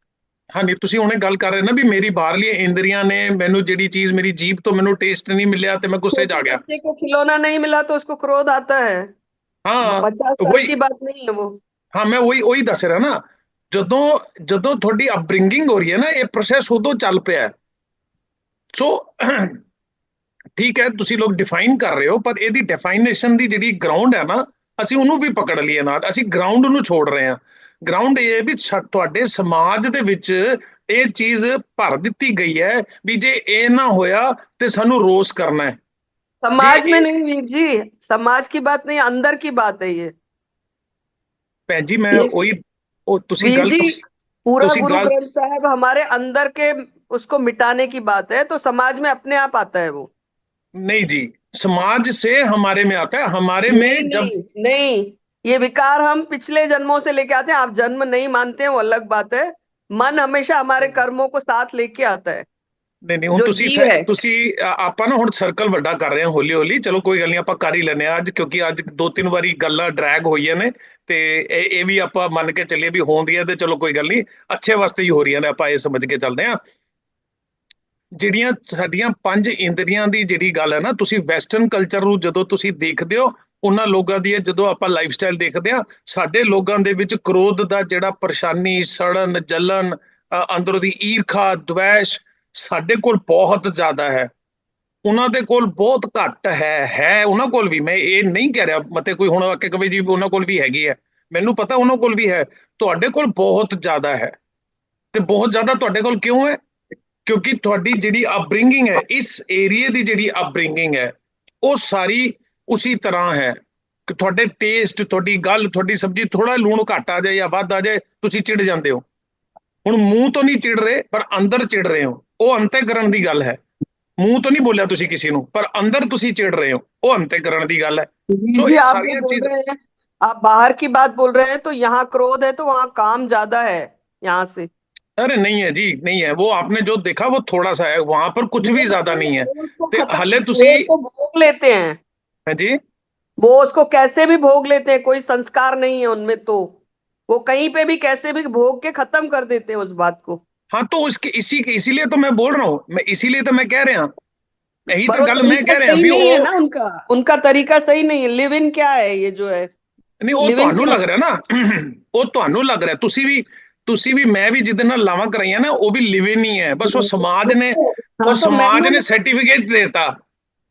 ਹਾਂਜੀ, ਤੁਸੀਂ ਹੁਣੇ ਗੱਲ ਕਰ ਰਹੇ ਨਾ ਵੀ ਮੇਰੀ ਬਾਹਰਲੀਆਂ ਇੰਦਰੀਆਂ ਨੇ ਮੈਨੂੰ ਜਿਹੜੀ ਚੀਜ਼ ਮੇਰੀ ਜੀਭ ਤੋਂ ਮੈਨੂੰ ਟੇਸਟ नहीं मिलिया ਤੇ ਮੈਂ ਗੁੱਸੇ 'ਚ छोटे आ गया। बच्चे को खिलौना नहीं मिला तो उसको क्रोध आता है। हाँ 50 साल वही, की बात नहीं है वो। हाँ मैं वही वही दस रहा ना। ਜਦੋਂ ਜਦੋਂ ਤੁਹਾਡੀ ਅਪਬ੍ਰਿੰਗਿੰਗ ਹੋ ਰਹੀ ਹੈ ਨਾ, ਇਹ ਪ੍ਰੋਸੈਸ ਉਦੋਂ ਚੱਲ ਪਿਆ। ਸੋ ਠੀਕ ਹੈ, ਤੁਸੀਂ ਲੋਕ ਡਿਫਾਈਨ ਕਰ ਰਹੇ ਹੋ, ਪਰ ਇਹਦੀ ਡਿਫਾਈਨੇਸ਼ਨ ਦੀ ਜਿਹੜੀ ਗਰਾਊਂਡ ਹੈ ਨਾ, ਅਸੀਂ ਉਹਨੂੰ ਵੀ ਪਕੜ ਲਈਏ ਨਾਲ, ਅਸੀਂ ਗਰਾਊਂਡ ਨੂੰ ਛੋੜ ਰਹੇ ਹਾਂ। ਗਰਾਊਂਡ ਇਹ ਹੈ ਵੀ ਤੁਹਾਡੇ ਸਮਾਜ ਦੇ ਵਿੱਚ ਇਹ ਚੀਜ਼ ਭਰ ਦਿੱਤੀ ਗਈ ਹੈ ਵੀ ਜੇ ਇਹ ਨਾ ਹੋਇਆ ਤੇ ਸਾਨੂੰ ਰੋਸ करना है। समाज में नहीं वीर जी, समाज की बात नहीं, अंदर की बात है ये। ਭੈਣ ਜੀ मैं ये ਉਹੀ, ਉਹ ਤੁਸੀਂ वीर ਗੱਲ जी, पूरा ਤੁਸੀਂ गुरु ਗੱਲ ग्रंथ साहब हमारे अंदर के उसको मिटाने की बात है, तो समाज में अपने आप आता है वो। नहीं जी, समाज से हमारे में आता है, हमारे नहीं में जब नहीं नहीं, ये विकार हम पिछले जन्मों से लेके आते हैं। आप जन्म नहीं मानते हैं, वो अलग बात है। मन हमेशा हमारे कर्मों को साथ लेके आता है। ਨਹੀਂ ਨਹੀਂ, ਹੁਣ जो ਤੁਸੀਂ जीव है, ਆਪਾਂ ਨਾ ਹੁਣ ਸਰਕਲ ਵੱਡਾ ਕਰ ਰਹੇ ਹਾਂ ਹੌਲੀ ਹੌਲੀ। ਚਲੋ ਕੋਈ ਗੱਲ ਨਹੀਂ, ਆਪਾਂ ਕਰ ਹੀ ਲੈਨੇ ਆ ਅੱਜ, ਕਿਉਂਕਿ ਅੱਜ 2-3 ਵਾਰੀ ਗੱਲਾਂ ਡਰੈਗ ਹੋਈਆਂ ਨੇ, ਤੇ ਇਹ ਵੀ ਆਪਾਂ ਮੰਨ ਕੇ ਚੱਲੀਏ ਵੀ ਹੋਣਦੀਆਂ, ਤੇ ਚਲੋ ਕੋਈ ਗੱਲ ਨਹੀਂ, ਅੱਛੇ ਵਾਸਤੇ ਹੀ ਹੋ ਰਹੀਆਂ ਨੇ, ਆਪਾਂ ਇਹ ਸਮਝ ਕੇ ਚੱਲਦੇ ਆ। ਜਿਹੜੀਆਂ ਸਾਡੀਆਂ 5 ਇੰਦਰੀਆਂ ਦੀ ਜਿਹੜੀ ਗੱਲ ਹੈ ਨਾ, ਤੁਸੀਂ ਵੈਸਟਰਨ ਕਲਚਰ ਨੂੰ ਜਦੋਂ ਤੁਸੀਂ ਦੇਖਦੇ ਹੋ, ਉਹਨਾਂ ਲੋਕਾਂ ਦੀ ਜਦੋਂ ਆਪਾਂ ਲਾਈਫ ਸਟਾਈਲ ਦੇਖਦੇ ਆ, ਸਾਡੇ ਲੋਕਾਂ ਦੇ ਵਿੱਚ ਕ੍ਰੋਧ ਦਾ ਜਿਹੜਾ ਪਰੇਸ਼ਾਨੀ, ਸੜਨ, ਜਲਨ, ਅੰਦਰੋਂ ਦੀ ਈਰਖਾ, द्वेष ਸਾਡੇ ਕੋਲ ਬਹੁਤ ਜ਼ਿਆਦਾ ਹੈ। ਉਹਨਾਂ ਦੇ ਕੋਲ ਬਹੁਤ ਘੱਟ ਹੈ ਉਹਨਾਂ ਕੋਲ ਵੀ। ਮੈਂ ਇਹ ਨਹੀਂ ਕਹਿ ਰਿਹਾ ਮਤੇ ਕੋਈ ਹੁਣ ਆ ਕੇ ਕਵੇ ਜੀ ਉਹਨਾਂ ਕੋਲ ਵੀ ਹੈਗੀ ਹੈ, ਮੈਨੂੰ ਪਤਾ ਉਹਨਾਂ ਕੋਲ ਵੀ ਹੈ, ਤੁਹਾਡੇ ਕੋਲ ਬਹੁਤ ਜ਼ਿਆਦਾ ਹੈ। ਤੇ ਬਹੁਤ ਜ਼ਿਆਦਾ ਤੁਹਾਡੇ ਕੋਲ ਕਿਉਂ ਹੈ? ਕਿਉਂਕਿ ਤੁਹਾਡੀ ਜਿਹੜੀ ਅਪਬ੍ਰਿੰਗਿੰਗ ਹੈ, ਇਸ ਏਰੀਏ ਦੀ ਜਿਹੜੀ ਅਪਬ੍ਰਿੰਗਿੰਗ ਹੈ, ਉਹ ਸਾਰੀ ਉਸੇ ਤਰ੍ਹਾਂ ਹੈ ਕਿ ਤੁਹਾਡੇ ਟੇਸਟ, ਤੁਹਾਡੀ ਗੱਲ, ਤੁਹਾਡੀ ਸਬਜ਼ੀ ਥੋੜਾ ਲੂਣ ਘੱਟ ਆ ਜਾਏ ਜਾਂ ਵੱਧ ਆ ਜਾਏ, ਤੁਸੀਂ ਚਿੜ ਜਾਂਦੇ ਹੋ। ਹੁਣ ਮੂੰਹ ਤੋਂ ਨਹੀਂ ਚਿੜ ਰਹੇ, ਪਰ ਅੰਦਰ ਚਿੜ ਰਹੇ ਹੋ। ਉਹ ਅੰਤःਕਰਨ ਦੀ ਗੱਲ ਹੈ। ਮੂੰਹ ਤੋਂ ਨਹੀਂ ਬੋਲਿਆ ਤੁਸੀਂ ਕਿਸੇ ਨੂੰ, ਪਰ ਅੰਦਰ ਤੁਸੀਂ ਚਿੜ ਰਹੇ ਹੋ, ਉਹ ਅੰਤःਕरण ਦੀ ਗੱਲ ਹੈ। ਸੋ जी ਇਹ आप जो ਸਾਰੀਆਂ बोल ਚੀਜ਼ਾਂ, रहे हैं, आप बाहर की बात बोल रहे हैं, तो यहाँ क्रोध है तो वहाँ काम ज्यादा है यहाँ से। अरे नहीं है जी, नहीं है। वो आपने जो देखा वो थोड़ा सा है, वहां पर कुछ भी ज्यादा नहीं है। ते हले तुसी वो भोग लेते हैं है जी, वो उसको कैसे भी भोग लेते हैं, कोई संस्कार नहीं है उनमें, तो वो कहीं पे भी कैसे भी भोग के खत्म कर देते हैं उस बात को। हाँ तो उसके इसीलिए तो मैं बोल रहा हूँ, मैं इसीलिए तो मैं कह रहा हूँ, यही पर तो वो गल मैं तरीका कह रहा सही भी नहीं है वो ना, उनका तरीका सही नहीं है। लिव इन क्या है ये जो है, नहीं, वो लिव इन ਤੁਹਾਨੂੰ ਲੱਗ ਰਿਹਾ ਨਾ, ਉਹ ਤੁਹਾਨੂੰ ਲੱਗ ਰਿਹਾ। ਤੁਸੀਂ ਵੀ ਮੈਂ ਵੀ ਜਿਹਦੇ ਨਾਲ ਲਾਵਾਂ ਕਰਾਈਆਂ ਨਾ, ਉਹ ਵੀ ਲਿਵ ਇਨ ਹੀ ਹੈ। ਬਸ ਉਹ ਸਮਾਜ ਨੇ, ਉਹ ਸਮਾਜ ਨੇ ਸਰਟੀਫਿਕੇਟ ਦੇਤਾ।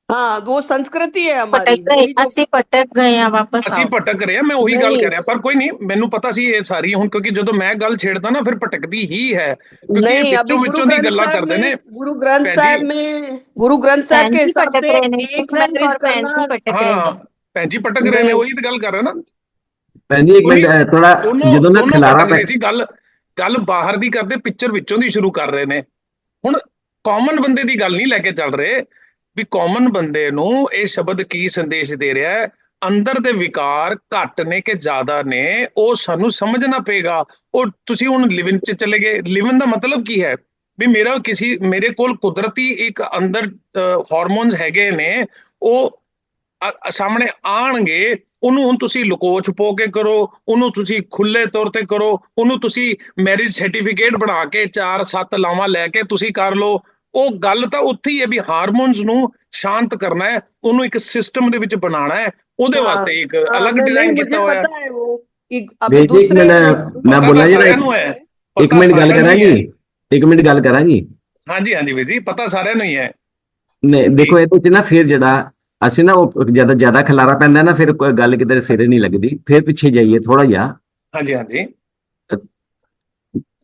हाँ, वो संस्कृति है हमारी। ਭਟਕ ਗਏ, ਅਸੀਂ ਭਟਕ ਗਏ ਆ, ਵਾਪਸ ਅਸੀਂ ਆਓ। ਭਟਕ ਰਹੇ ਹਾਂ, ਮੈਂ ਉਹੀ ਗੱਲ ਕਰ ਰਿਹਾ। ਪਰ ਕੋਈ ਨਹੀਂ, ਮੈਨੂੰ ਪਤਾ ਸੀ ਇਹ ਸਾਰੀ, ਹੁਣ ਕਿਉਂਕਿ ਜਦੋਂ ਮੈਂ ਗੱਲ ਛੇੜਦਾ ਨਾ, ਫਿਰ ਭਟਕਦੀ ਹੀ ਹੈ, ਕਿਉਂਕਿ ਇਹ नहीं, अभी ਵਿੱਚੋਂ ਦੀ ਗੱਲਾਂ ਕਰਦੇ ਨੇ। गुरु ग्रंथ ਭੈਣ साहब ਜੀ, में, गुरु ग्रंथ साहब ਭੈਣ के ਜੀ हिसाब ਭਟਕ से ਰਹੇ ਨੇ, एक ਸਿਮਰਨ मैरिज ਕੌਰ ਭੈਣ ਜੀ करना। ਭਟਕ ਰਹੇ ਹਾਂ ਨੇ। ਭੈਣ ਜੀ ਭਟਕ ਰਹੇ ਨੇ, ਉਹੀ ਤਾਂ ਗੱਲ ਕਰ ਰਿਹਾ ਨਾ। ਭੈਣ ਜੀ ਇੱਕ ਮਿੰਟ ਥੋੜਾ ਜਦੋਂ ਨਾ ਖਿਲਾਰਾ ਭਟਕ ਰਹੇ ਸੀ, ਗੱਲ ਬਾਹਰ ਦੀ ਕਰਦੇ, ਪਿਕਚਰ ਵਿੱਚੋਂ ਦੀ ਸ਼ੁਰੂ ਕਰ ਰਹੇ ਨੇ। ਹੁਣ ਕਾਮਨ ਬੰਦੇ ਦੀ ਗੱਲ ਨਹੀਂ ਲੈ ਕੇ ਚੱਲ ਰਹੇ ਵੀ ਕਾਮਨ ਬੰਦੇ ਨੂੰ ਇਹ ਸ਼ਬਦ ਕੀ ਸੰਦੇਸ਼ ਦੇ ਰਿਹਾ ਹੈ। ਅੰਦਰ ਦੇ ਵਿਕਾਰ ਘੱਟ ਨੇ ਕਿ ਜ਼ਿਆਦਾ ਨੇ, ਉਹ ਸਾਨੂੰ ਸਮਝਣਾ ਪਏਗਾ। ਉਹ ਤੁਸੀਂ ਹੁਣ ਲਿਵਨ ਚ ਚਲੇ ਗਏ। ਲਿਵਨ ਦਾ ਮਤਲਬ ਕੀ ਹੈ? ਵੀ ਮੇਰੇ ਕੋਲ ਕੁਦਰਤੀ ਇੱਕ ਅੰਦਰ ਹਾਰਮੋਨਸ ਹੈਗੇ ਨੇ, ਉਹ ਸਾਹਮਣੇ ਆਣਗੇ। ਉਹਨੂੰ ਹੁਣ ਤੁਸੀਂ ਲੁਕੋ ਛੁਪੋ ਕੇ ਕਰੋ, ਉਹਨੂੰ ਤੁਸੀਂ ਖੁੱਲੇ ਤੌਰ ਤੇ ਕਰੋ, ਉਹਨੂੰ ਤੁਸੀਂ ਮੈਰਿਜ ਸਰਟੀਫਿਕੇਟ ਬਣਾ ਕੇ 4-7 ਲਾਵਾਂ ਲੈ ਕੇ ਤੁਸੀਂ ਕਰ ਲਓ। ਉਹ ਗੱਲ ਤਾਂ ਉੱਥੇ ਹੀ ਹੈ ਵੀ ਹਾਰਮੋਨਸ ਨੂੰ ਸ਼ਾਂਤ ਕਰਨਾ ਹੈ, ਉਹਨੂੰ ਇੱਕ ਸਿਸਟਮ ਦੇ ਵਿੱਚ ਬਣਾਉਣਾ ਹੈ। ਉਹਦੇ ਵਾਸਤੇ ਇੱਕ ਅਲੱਗ ਡਿਜ਼ਾਈਨ ਕੀਤਾ ਹੋਇਆ पता है वो कि अभी दूसरे ਮੈਂ ਬੋਲਾਂ ਜੀ, ਸਾਰਿਆਂ ਨੂੰ ਹੈ। ਇੱਕ ਮਿੰਟ ਗੱਲ ਕਰਾਂ ਜੀ, ਇੱਕ ਮਿੰਟ ਗੱਲ ਕਰਾਂ ਜੀ। ਹਾਂਜੀ ਹਾਂਜੀ ਵੀਰ ਜੀ, ਪਤਾ ਸਾਰਿਆਂ ਨੂੰ ਹੀ ਹੈ। ਨਹੀਂ ਦੇਖੋ, ਇਹਦੇ ਵਿੱਚ ਨਾ ਫਿਰ ਜਿਹੜਾ ਅਸੀਂ ਨਾ ਉਹ ਜ਼ਿਆਦਾ ਖਿਲਾਰਾ ਪੈਂਦਾ ਨਾ, ਫਿਰ ਕੋਈ ਗੱਲ ਕਿਤੇ ਸਿਰੇ ਨਹੀਂ ਲੱਗਦੀ। ਫਿਰ ਪਿੱਛੇ ਜਾਈਏ ਥੋੜਾ ਜਿਹਾ। ਹਾਂਜੀ ਹਾਂਜੀ,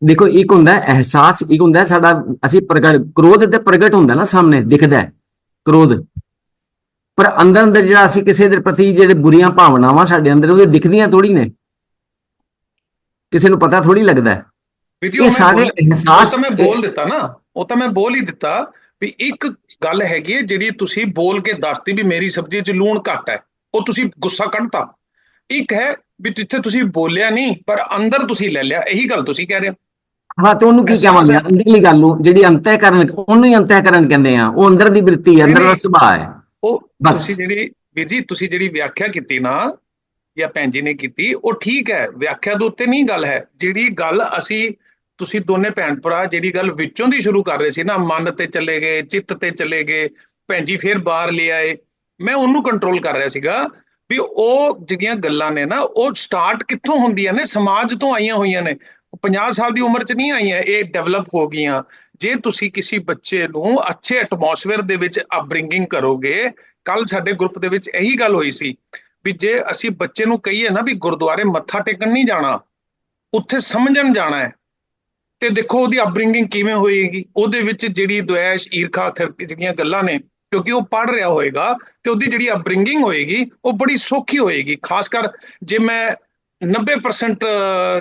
ਦੇਖੋ ਇੱਕ ਹੁੰਦਾ ਅਹਿਸਾਸ, ਇੱਕ ਹੁੰਦਾ ਸਾਡਾ ਅਸੀਂ ਕ੍ਰੋਧ ਤੇ ਪ੍ਰਗਟ ਹੁੰਦਾ ਨਾ, ਸਾਹਮਣੇ ਦਿਖਦਾ ਕ੍ਰੋਧ, ਪਰ ਅੰਦਰ ਜਿਹੜਾ ਅਸੀਂ ਕਿਸੇ ਦੇ ਪ੍ਰਤੀ ਜਿਹੜੇ ਬੁਰੀਆਂ ਭਾਵਨਾਵਾਂ ਸਾਡੇ ਅੰਦਰ, ਉਹਦੇ ਦਿਖਦੀਆਂ ਥੋੜੀ ਨੇ, ਕਿਸੇ ਨੂੰ ਪਤਾ ਥੋੜੀ ਲੱਗਦਾ। ਇਹ ਸਾਰੇ ਅਹਿਸਾਸ ਤਾਂ ਮੈਂ ਬੋਲ ਦਿੱਤਾ ਨਾ, ਉਹ ਤਾਂ ਮੈਂ ਬੋਲ ਹੀ ਦਿੱਤਾ ਵੀ ਇੱਕ ਗੱਲ ਹੈਗੀ ਹੈ ਜਿਹੜੀ ਤੁਸੀਂ ਬੋਲ ਕੇ ਦੱਸਤੀ ਵੀ ਮੇਰੀ ਸਬਜ਼ੀ 'ਚ ਲੂਣ ਘੱਟ ਹੈ, ਉਹ ਤੁਸੀਂ ਗੁੱਸਾ ਕੱਢਤਾ। ਇੱਕ ਹੈ ਵੀ ਜਿੱਥੇ ਤੁਸੀਂ ਬੋਲਿਆ ਨਹੀਂ ਪਰ ਅੰਦਰ ਤੁਸੀਂ ਲੈ ਲਿਆ, ਇਹੀ ਗੱਲ ਤੁਸੀਂ ਕਹਿ ਰਹੇ ਹੋ। ਹਾਂ, ਤੇ ਉਹਨੂੰ ਕੀ ਕਹਾਂਗੇ? ਅੰਦਰਲੀ ਗੱਲ ਨੂੰ, ਜਿਹੜੀ ਅੰਤःਕਰਨ, ਉਹਨੂੰ ਹੀ ਅੰਤःਕਰਨ ਕਹਿੰਦੇ ਆ। ਉਹ ਅੰਦਰ ਦੀ ਬਿਰਤੀ ਹੈ, ਅੰਦਰ ਦਾ ਸੁਭਾਅ ਹੈ। ਉਹ ਤੁਸੀਂ ਜਿਹੜੀ ਵੀਰ ਜੀ ਤੁਸੀਂ ਜਿਹੜੀ ਵਿਆਖਿਆ ਕੀਤੀ ਨਾ, ਜਾਂ ਭੈਣ ਜੀ ਨੇ ਕੀਤੀ, ਉਹ ਠੀਕ ਹੈ। ਵਿਆਖਿਆ ਦੇ ਉੱਤੇ ਨਹੀਂ ਗੱਲ ਹੈ। ਜਿਹੜੀ ਗੱਲ ਤੁਸੀਂ ਦੋਨੇ ਭੈਣ ਭਰਾ ਜਿਹੜੀ ਗੱਲ ਵਿੱਚੋਂ ਦੀ ਸ਼ੁਰੂ ਕਰ ਰਹੇ ਸੀ ਨਾ, ਮਨ ਤੇ ਚਲੇ ਗਏ, ਚਿੱਤ ਤੇ ਚਲੇ ਗਏ, ਭੈਣ ਜੀ ਫਿਰ ਬਾਹਰ ਲੈ ਆਏ, ਮੈਂ ਉਹਨੂੰ ਕੰਟਰੋਲ ਕਰ ਰਿਹਾ ਸੀਗਾ ਵੀ ਉਹ ਜਿਹੜੀਆਂ ਗੱਲਾਂ ਨੇ ਨਾ, ਉਹ ਸਟਾਰਟ ਕਿੱਥੋਂ ਹੁੰਦੀਆਂ ਨੇ? ਸਮਾਜ ਤੋਂ ਆਈਆਂ ਹੋਈਆਂ ਨੇ। 50 ਸਾਲ ਦੀ ਉਮਰ 'ਚ ਨਹੀਂ ਆਈਆਂ, ਇਹ ਡਿਵੈਲਪ ਹੋ ਗਈਆਂ। ਜੇ ਤੁਸੀਂ ਕਿਸੇ ਬੱਚੇ ਨੂੰ ਅੱਛੇ ਐਟਮੋਸਫੇਅਰ ਦੇ ਵਿੱਚ ਅਪਬ੍ਰਿੰਗਿੰਗ ਕਰੋਗੇ, ਕੱਲ ਸਾਡੇ ਗਰੁੱਪ ਦੇ ਵਿੱਚ ਇਹੀ ਗੱਲ ਹੋਈ ਸੀ ਵੀ ਜੇ ਅਸੀਂ ਬੱਚੇ ਨੂੰ ਕਹੀਏ ਨਾ ਵੀ ਗੁਰਦੁਆਰੇ ਮੱਥਾ ਟੇਕਣ ਨਹੀਂ ਜਾਣਾ, ਉੱਥੇ ਸਮਝਣ ਜਾਣਾ ਹੈ, ਤੇ ਦੇਖੋ ਉਹਦੀ ਅਪਬ੍ਰਿੰਗਿੰਗ ਕਿਵੇਂ ਹੋਏਗੀ। ਉਹਦੇ ਵਿੱਚ ਜਿਹੜੀ ਦੁਆਸ਼, ਈਰਖਾ ਜਿਹੜੀਆਂ ਗੱਲਾਂ ਨੇ, ਕਿਉਂਕਿ ਉਹ ਪੜ੍ਹ ਰਿਹਾ ਹੋਏਗਾ, ਤੇ ਉਹਦੀ ਜਿਹੜੀ ਅਪਬ੍ਰਿੰਗਿੰਗ ਹੋਏਗੀ ਉਹ ਬੜੀ ਸੌਖੀ ਹੋਏਗੀ। ਖਾਸ ਕਰ ਜੇ ਮੈਂ 90%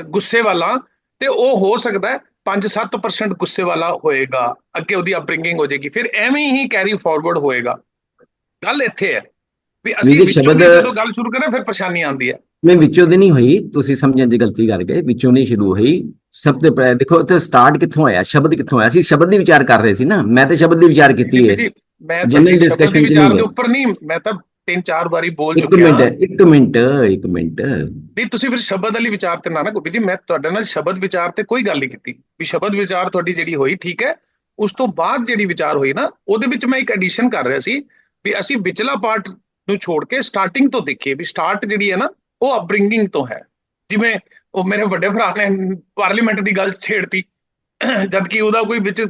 ਗੁੱਸੇ ਵਾਲਾ, ਤੇ ਉਹ ਹੋ ਸਕਦਾ 5-7% ਗੁੱਸੇ ਵਾਲਾ ਹੋਏਗਾ, ਅੱਗੇ ਉਹਦੀ ਅਪਬ੍ਰਿੰਗਿੰਗ ਹੋ ਜਾਏਗੀ। ਫਿਰ ਐਵੇਂ ਹੀ ਕੈਰੀ ਫਾਰਵਰਡ ਹੋਏਗਾ। ਗੱਲ ਇੱਥੇ ਹੈ ਵੀ ਅਸੀਂ ਵਿੱਚੋਂ ਦੀ ਜਦੋਂ ਗੱਲ ਸ਼ੁਰੂ ਕਰਾਂ ਫਿਰ ਪਰੇਸ਼ਾਨੀ ਆਉਂਦੀ ਹੈ। ਮੈਂ ਵਿੱਚੋਂ ਦੀ ਨਹੀਂ ਹੋਈ, ਤੁਸੀਂ ਸਮਝਣ ਦੀ ਗਲਤੀ ਕਰ ਗਏ। ਵਿੱਚੋਂ ਨਹੀਂ ਸ਼ੁਰੂ ਹੋਈ। ਸਭ ਤੋਂ ਪਹਿਲਾਂ ਦੇਖੋ ਇੱਥੇ ਸਟਾਰਟ ਕਿੱਥੋਂ ਹੋਇਆ, ਸ਼ਬਦ ਕਿੱਥੋਂ ਆਇਆ? ਅਸੀਂ ਸ਼ਬਦ ਦੀ ਵਿਚਾਰ ਕਰ ਰਹੇ ਸੀ ਨਾ, ਮੈਂ ਤੇ ਸ਼ਬਦ ਦੀ ਵਿਚਾਰ ਕੀਤੀ ਹੈ। ਮੈਂ ਜਨਰਲ ਡਿਸਕਸ਼ਨ ਵਿਚਾਰ ਦੇ ਉੱਪਰ ਨਹੀਂ, ਮੈਂ ਤਾਂ 3-4 ਵਾਰੀ ਬੋਲ ਚੁੱਕਿਆ। ਇੱਕ ਮਿੰਟ ਨਹੀਂ, ਤੁਸੀਂ ਫਿਰ ਸ਼ਬਦ ਵਾਲੀ ਵਿਚਾਰ ਤੇ ਨਾ ਗੋਪੀ ਜੀ, ਮੈਂ ਤੁਹਾਡੇ ਨਾਲ ਸ਼ਬਦ ਵਿਚਾਰ ਤੇ ਕੋਈ ਗੱਲ ਨਹੀਂ ਕੀਤੀ ਵੀ ਸ਼ਬਦ ਵਿਚਾਰ ਤੁਹਾਡੀ ਜਿਹੜੀ ਹੋਈ ਠੀਕ ਹੈ। ਉਸ ਤੋਂ ਬਾਅਦ ਜਿਹੜੀ ਵਿਚਾਰ ਹੋਈ ਨਾ, ਉਹਦੇ ਵਿੱਚ ਮੈਂ ਇੱਕ ਐਡੀਸ਼ਨ ਕਰ ਰਿਹਾ ਸੀ ਵੀ ਅਸੀਂ ਵਿਚਲਾ ਪਾਰਟ ਨੂੰ ਛੋੜ ਕੇ ਸਟਾਰਟਿੰਗ ਤੋਂ ਦੇਖੀਏ ਵੀ ਸਟਾਰਟ ਜਿਹੜੀ ਹੈ ਨਾ ਉਹ ਅਪਬ੍ਰਿੰਗਿੰਗ ਤੋਂ ਹੈ। ਜਿਵੇਂ ਉਹ ਮੇਰੇ ਵੱਡੇ ਭਰਾ ਨੇ ਪਾਰਲੀਮੈਂਟ ਦੀ ਗੱਲ ਛੇੜਤੀ, ਜਦਕਿ ਉਹਦਾ ਕੋਈ ਵਿੱਚ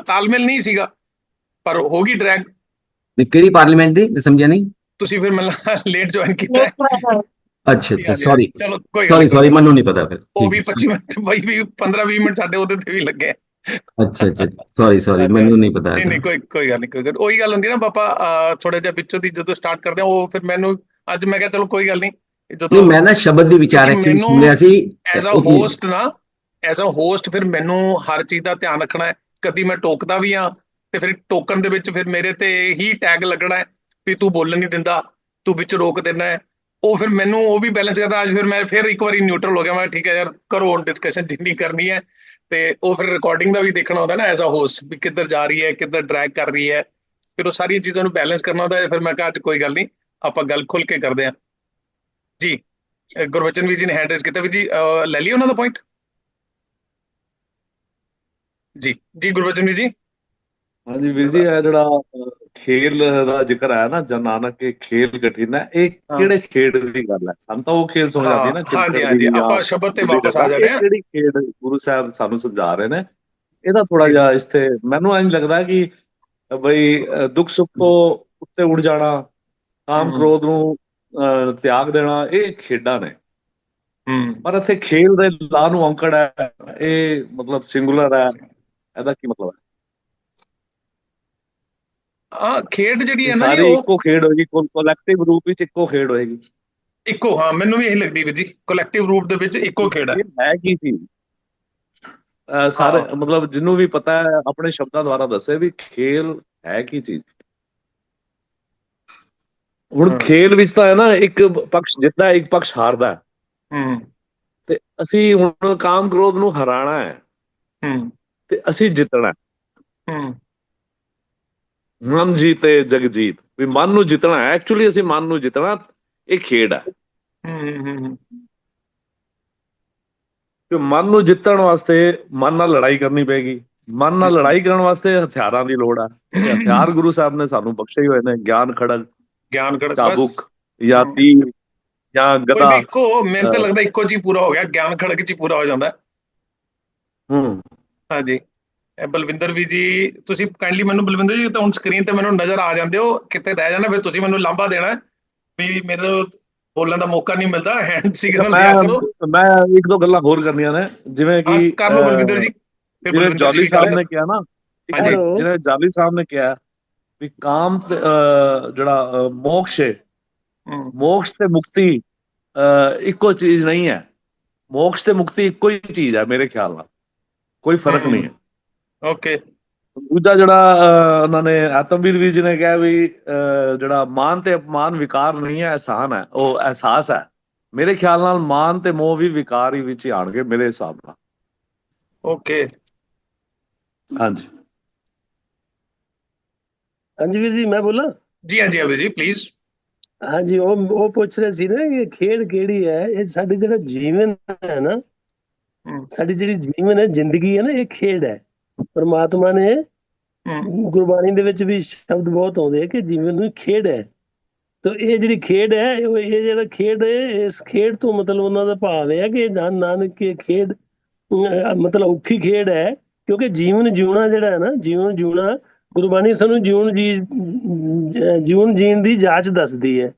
ਤਾਲਮੇਲ ਨਹੀਂ ਸੀਗਾ, ਪਰ ਹੋ ਗਈ ਡਰੈਗ। ਕਿਹੜੀ ਪਾਰਲੀਮੈਂਟ ਦੀ? ਸਮਝਿਆ ਨਹੀਂ। ਤੁਸੀਂ ਫਿਰ ਮੈਨੂੰ ਲੇਟ ਜੁਆਇਨ ਕੀਤਾ। ਅੱਛਾ ਅੱਛਾ, ਸੌਰੀ ਚਲੋ ਕੋਈ ਗੱਲ ਸੌਰੀ ਨਹੀਂ, ਸੌਰੀ, ਮੈਨੂੰ ਨਹੀਂ ਪਤਾ ਫਿਰ। ਉਹ ਠੀਕ ਵੀ ਹੈ, 25 ਮਿੰਟ ਬਾਈ ਵੀ 15-20 ਮਿੰਟ ਸਾਡੇ ਉਹਦੇ ਤੇ ਵੀ ਲੱਗੇ। ਅੱਛਾ ਅੱਛਾ, ਸੌਰੀ ਸੌਰੀ, ਹਾਂਜੀ, ਮੈਨੂੰ ਨਹੀਂ ਪਤਾ ਨਹੀਂ ਹੈਗਾ। ਨਹੀਂ, ਕੋਈ ਗੱਲ ਨਹੀਂ, ਕੋਈ ਗੱਲ। ਉਹੀ ਗੱਲ ਹੁੰਦੀ ਨਾ ਪਾਪਾ, ਥੋੜਾ ਜਿਹਾ ਵਿੱਚੋਂ ਦੀ ਜਦੋਂ ਸਟਾਰਟ ਕਰਦੇ ਆ ਉਹ ਫਿਰ ਮੈਨੂੰ ਅੱਜ ਮੈਂ ਕਿਹਾ ਚਲੋ ਕੋਈ ਗੱਲ ਨਹੀਂ ਨਹੀਂ, ਜਦੋਂ, ਮੈਂ ਨਾ ਸ਼ਬਦ ਦੀ ਵਿਚਾਰ ਕਿਉਂਕਿ ਐਕਚੁਅਲੀ ਮੈਨੂੰ ਸੁਣਿਆ ਸੀ। ਐਜ਼ ਅ ਹੋਸਟ ਨਾ, ਐਜ਼ ਅ ਹੋਸਟ ਫਿਰ ਮੈਨੂੰ ਹਰ ਚੀਜ਼ ਦਾ ਧਿਆਨ ਰੱਖਣਾ ਹੈ। ਕਦੀ ਮੈਂ ਟੋਕਦਾ ਵੀ ਹਾਂ ਤੇ ਫਿਰ ਟੋਕਣ ਦੇ ਵਿੱਚ ਫਿਰ ਮੇਰੇ ਤੇ ਹੀ ਟੈਗ ਲੱਗਣਾ ਹੈ ਵੀ ਤੂੰ ਬੋਲਣ ਨਹੀਂ ਦਿੰਦਾ, ਤੂੰ ਵਿੱਚ ਰੋਕ ਦਿੰਦਾ ਹੈ। ਉਹ ਫਿਰ ਮੈਨੂੰ ਉਹ ਵੀ ਬੈਲੈਂਸ ਕਰਦਾ। ਅੱਜ ਫਿਰ ਮੈਂ ਫਿਰ ਇੱਕ ਵਾਰੀ ਨਿਊਟਰਲ ਹੋ ਗਿਆ, ਮੈਂ ਠੀਕ ਹੈ ਯਾਰ ਕਰੋ ਹੁਣ ਡਿਸਕਸ਼ਨ ਜਿੰਨੀ ਕਰਨੀ ਹੈ। ਤੇ ਉਹ ਫਿਰ ਰਿਕਾਰਡਿੰਗ ਦਾ ਵੀ ਦੇਖਣਾ ਹੁੰਦਾ ਨਾ ਐਜ਼ ਅ ਹੋਸਟ, ਵੀ ਕਿੱਧਰ ਜਾ ਰਹੀ ਹੈ, ਕਿੱਧਰ ਡਰੈਗ ਕਰ ਰਹੀ ਹੈ, ਫਿਰ ਉਹ ਸਾਰੀਆਂ ਚੀਜ਼ਾਂ ਨੂੰ ਬੈਲੈਂਸ ਕਰਨਾ ਹੁੰਦਾ। ਫਿਰ ਮੈਂ ਕਿਹਾ ਅੱਜ ਕੋਈ ਗੱਲ ਨਹੀਂ, ਆਪਾਂ ਗੱਲ ਖੁੱਲ ਕੇ ਕਰਦੇ ਹਾਂ ਜੀ। ਗੁਰਬਚਨ ਵੀਰ ਜੀ ਨੇ ਹੈਂਡ ਰੇਜ਼ ਕੀਤਾ। ਵੀ ਜੀ ਲੈ ਲਈ ਉਹਨਾਂ ਦਾ ਪੁਆਇੰਟ ਜੀ। ਜੀ ਗੁਰਬਚਨ ਵੀਰ ਜੀ। ਹਾਂਜੀ ਵੀਰ ਜੀ, ਇਹ ਜਿਹੜਾ ਖੇਲ ਦਾ ਜ਼ਿਕਰ ਆਇਆ ਨਾ, ਜਨ ਨਾਨਕ ਕੇ ਖੇਲ ਕਠਿਨ ਹੈ, ਇਹ ਕਿਹੜੇ ਖੇਡ ਦੀ ਗੱਲ ਹੈ? ਸਾਨੂੰ ਤਾਂ ਉਹ ਖੇਲ ਸਮਝ ਆਉਂਦੀ ਹੈ ਨਾ, ਹਾਂਜੀ ਕਿੱਕਰ ਹਾਂਜੀ, ਦੀ ਜਾਂ ਆਪਾਂ ਸ਼ਬਦ ਤੇ ਗੁੱਲੀ ਵਾਪਸ ਆ ਡੰਡਾ। ਜਾ ਇਹ ਰਹੇ ਹਾਂ ਕਿਹੜੀ ਖੇਡ ਗੁਰੂ ਸਾਹਿਬ ਸਾਨੂੰ ਸਮਝਾ ਰਹੇ ਨੇ? ਇਹਦਾ ਥੋੜਾ ਜੀ। ਜਿਹਾ ਇਸ ਤੇ ਮੈਨੂੰ ਇੰਝ ਲੱਗਦਾ ਕਿ ਬਈ ਦੁੱਖ ਸੁੱਖ ਤੋਂ ਉੱਤੇ ਉੱਡ ਜਾਣਾ, ਕਾਮ ਕ੍ਰੋਧ ਨੂੰ ਤਿਆਗ ਦੇਣਾ, ਇਹ ਖੇਡਾਂ ਨੇ। ਪਰ ਇੱਥੇ ਖੇਲ ਦੇ ਲਾ ਨੂੰ ਔਂਕੜ ਹੈ, ਇਹ ਮਤਲਬ ਸਿੰਗੂਲਰ ਹੈ, ਇਹਦਾ ਕੀ ਮਤਲਬ ਹੈ? ਖੇਡ ਜਿਹੜੀ ਇਹ ਹੈ ਨਾ ਜੀ, ਸਾਰੀ ਉਹ ਇੱਕੋ ਖੇਡ ਹੋਏਗੀ, ਕਲੈਕਟਿਵ ਰੂਪ ਵਿੱਚ ਇੱਕੋ ਖੇਡ ਹੋਏਗੀ। ਇੱਕੋ, ਹਾਂ ਮੈਨੂੰ ਵੀ ਇਹੀ ਲੱਗਦੀ ਵੀ ਜੀ, ਕਲੈਕਟਿਵ ਰੂਪ ਦੇ ਵਿੱਚ ਇੱਕੋ ਖੇਡ ਹੈ। ਹੈ ਕੀ ਚੀਜ਼? ਸਾਰੇ ਮਤਲਬ ਜਿਹਨੂੰ ਵੀ ਪਤਾ ਹੈ ਆਪਣੇ ਸ਼ਬਦਾਂ ਦੁਆਰਾ ਦੱਸੇ ਵੀ ਖੇਲ ਹੈ ਕੀ ਚੀਜ਼। ਹੁਣ ਖੇਲ ਵਿੱਚ ਤਾਂ ਹੈ ਨਾ, ਇੱਕ ਪਕਸ਼ ਜਿੱਤਦਾ, ਇੱਕ ਪਕਸ਼ ਹਾਰਦਾ ਹੈ। ਤੇ ਅਸੀਂ ਹੁਣ ਕਾਮ ਕ੍ਰੋਧ ਨੂੰ ਹਰਾਣਾ ਹੈ ਤੇ ਅਸੀਂ ਜਿੱਤਣਾ। ਮਨ ਜੀਤੇ ਜਗ ਜੀਤ, ਵੀ ਮਨ ਨੂੰ ਜਿੱਤਣਾ ਹੈ। ਐਕਚੁਅਲੀ ਅਸੀਂ ਮਨ ਨੂੰ ਜਿੱਤਣਾ, ਇਹ ਖੇਡ ਹੈ। ਤੇ ਮਨ ਨੂੰ ਜਿੱਤਣ ਵਾਸਤੇ ਮਨ ਨਾਲ ਲੜਾਈ ਕਰਨੀ ਪਏਗੀ। ਮਨ ਨਾਲ ਲੜਾਈ ਕਰਨ ਵਾਸਤੇ ਹਥਿਆਰਾਂ ਦੀ ਲੋੜ ਹੈ, ਤੇ ਹਥਿਆਰ ਗੁਰੂ ਸਾਹਿਬ ਨੇ ਸਾਨੂੰ ਬਖਸ਼ੇ ਹੋਏ ਨੇ। ਗਿਆਨ ਖੜਗ, ਚਾਬੁਕ ਜਾਂ ਤੀਰ ਜਾਂ ਕੋਈ ਗਦਾ। ਵੀ ਇੱਕੋ, ਮੈਨੂੰ ਤਾਂ ਲੱਗਦਾ ਇੱਕੋ ਚੀਜ਼ ਪੂਰਾ ਹੋ ਗਿਆ, ਗਿਆਨ ਖੜਗ ਚ ਹੀ ਪੂਰਾ ਹੋ ਜਾਂਦਾ। ਹਾਂਜੀ ਬਲਵਿੰਦਰ ਵੀ ਜੀ, ਤੁਸੀਂ ਕਾਈਂਡਲੀ ਮੈਨੂੰ, ਬਲਵਿੰਦਰ ਜੀ ਤਾਂ ਹੁਣ ਸਕਰੀਨ ਤੇ ਮੈਨੂੰ ਨਜ਼ਰ ਆ ਜਾਂਦੇ ਹੋ, ਕਿਤੇ ਰਹਿ ਜਾਣਾ ਫਿਰ ਤੁਸੀਂ ਮੈਨੂੰ ਲਾਂਭਾ ਦੇਣਾ ਵੀ ਮੈਨੂੰ ਬੋਲਣ ਦਾ ਮੌਕਾ ਨਹੀਂ ਮਿਲਦਾ, ਹੈਂਡ ਸਿਗਨਲ ਦਿਆ ਕਰੋ। ਮੈਂ ਇੱਕ ਦੋ ਗੱਲਾਂ ਹੋਰ ਕਰਨੀਆਂ ਨੇ, ਜਿਵੇਂ ਕਿ ਕਰ ਲਓ ਬਲਵਿੰਦਰ ਜੀ, ਫਿਰ ਜਿਵੇਂ ਬਲਵਿੰਦਰ ਜੀ ਜੌਲੀ ਵੀ ਕਰੇ। ਸਾਹਿਬ ਨੇ ਕਿਹਾ ਨਾ, ਜਿਵੇਂ ਜੌਲੀ ਸਾਹਿਬ ਨੇ ਕਿਹਾ ਵੀ ਕਾਮ ਜਿਹੜਾ ਮੋਕਸ਼ ਹੈ, ਮੋਕਸ਼ ਤੇ ਮੁਕਤੀ ਇੱਕੋ ਚੀਜ਼ ਨਹੀਂ ਹੈ। ਮੋਕਸ਼ ਤੇ ਮੁਕਤੀ ਇੱਕੋ ਹੀ ਚੀਜ਼ ਹੈ ਮੇਰੇ ਖਿਆਲ ਨਾਲ, ਕੋਈ ਫਰਕ ਨਹੀਂ ਹੈ। ਓਕੇ। ਦੂਜਾ ਜਿਹੜਾ ਉਹਨਾਂ ਨੇ ਆਤਮਵੀਰ ਵੀਰ ਜੀ ਨੇ ਕਿਹਾ ਵੀ ਜਿਹੜਾ ਮਾਨ ਤੇ ਅਪਮਾਨ ਵਿਕਾਰ ਨਹੀਂ ਹੈ, ਅਹਿਸਾਨ ਹੈ, ਉਹ ਅਹਿਸਾਸ ਹੈ। ਮੇਰੇ ਖਿਆਲ ਨਾਲ ਮਾਨ ਤੇ ਮੋਹ ਵੀ ਵਿਕਾਰ ਹੀ ਵਿੱਚ ਆਣਗੇ ਮੇਰੇ ਹਿਸਾਬ ਨਾਲ। ਓਕੇ ਹਾਂਜੀ ਹਾਂਜੀ ਵੀਰ ਜੀ, ਮੈਂ ਬੋਲਾਂ? ਜੀ ਹਾਂਜੀ ਅਭੀ ਜੀ ਪਲੀਜ਼। ਹਾਂਜੀ, ਉਹ ਪੁੱਛ ਰਹੇ ਸੀ ਨਾ ਕਿ ਖੇਡ ਕਿਹੜੀ ਹੈ। ਇਹ ਸਾਡੀ ਜਿਹੜਾ ਜੀਵਨ ਹੈ ਨਾ, ਸਾਡੀ ਜਿਹੜੀ ਜੀਵਨ ਹੈ, ਜ਼ਿੰਦਗੀ ਹੈ ਨਾ, ਇਹ ਖੇਡ ਹੈ। ਪਰਮਾਤਮਾ ਨੇ ਗੁਰਬਾਣੀ ਦੇ ਵਿੱਚ ਵੀ ਸ਼ਬਦ ਬਹੁਤ ਆਉਂਦੇ ਕਿ ਜੀਵਨ ਨੂੰ ਖੇਡ ਹੈ। ਤਾਂ ਇਹ ਜਿਹੜੀ ਖੇਡ ਹੈ, ਇਹ ਜਿਹੜਾ ਖੇਡ ਹੈ, ਇਸ ਖੇਡ ਤੋਂ ਮਤਲਬ ਉਹਨਾਂ ਦਾ ਭਾਵ ਹੈ ਕਿ ਜਨ ਨਾਨਕ ਕੀ ਖੇਡ ਮਤਲਬ ਔਖੀ ਖੇਡ ਹੈ। ਕਿਉਂਕਿ ਜੀਵਨ ਜਿਉਣਾ ਜਿਹੜਾ ਹੈ ਨਾ, ਜੀਵਨ ਜਿਉਣਾ, ਗੁਰਬਾਣੀ ਸਾਨੂੰ ਜੀਵਨ ਜੀਣ ਦੀ ਜਾਂਚ ਦੱਸਦੀ ਹੈ।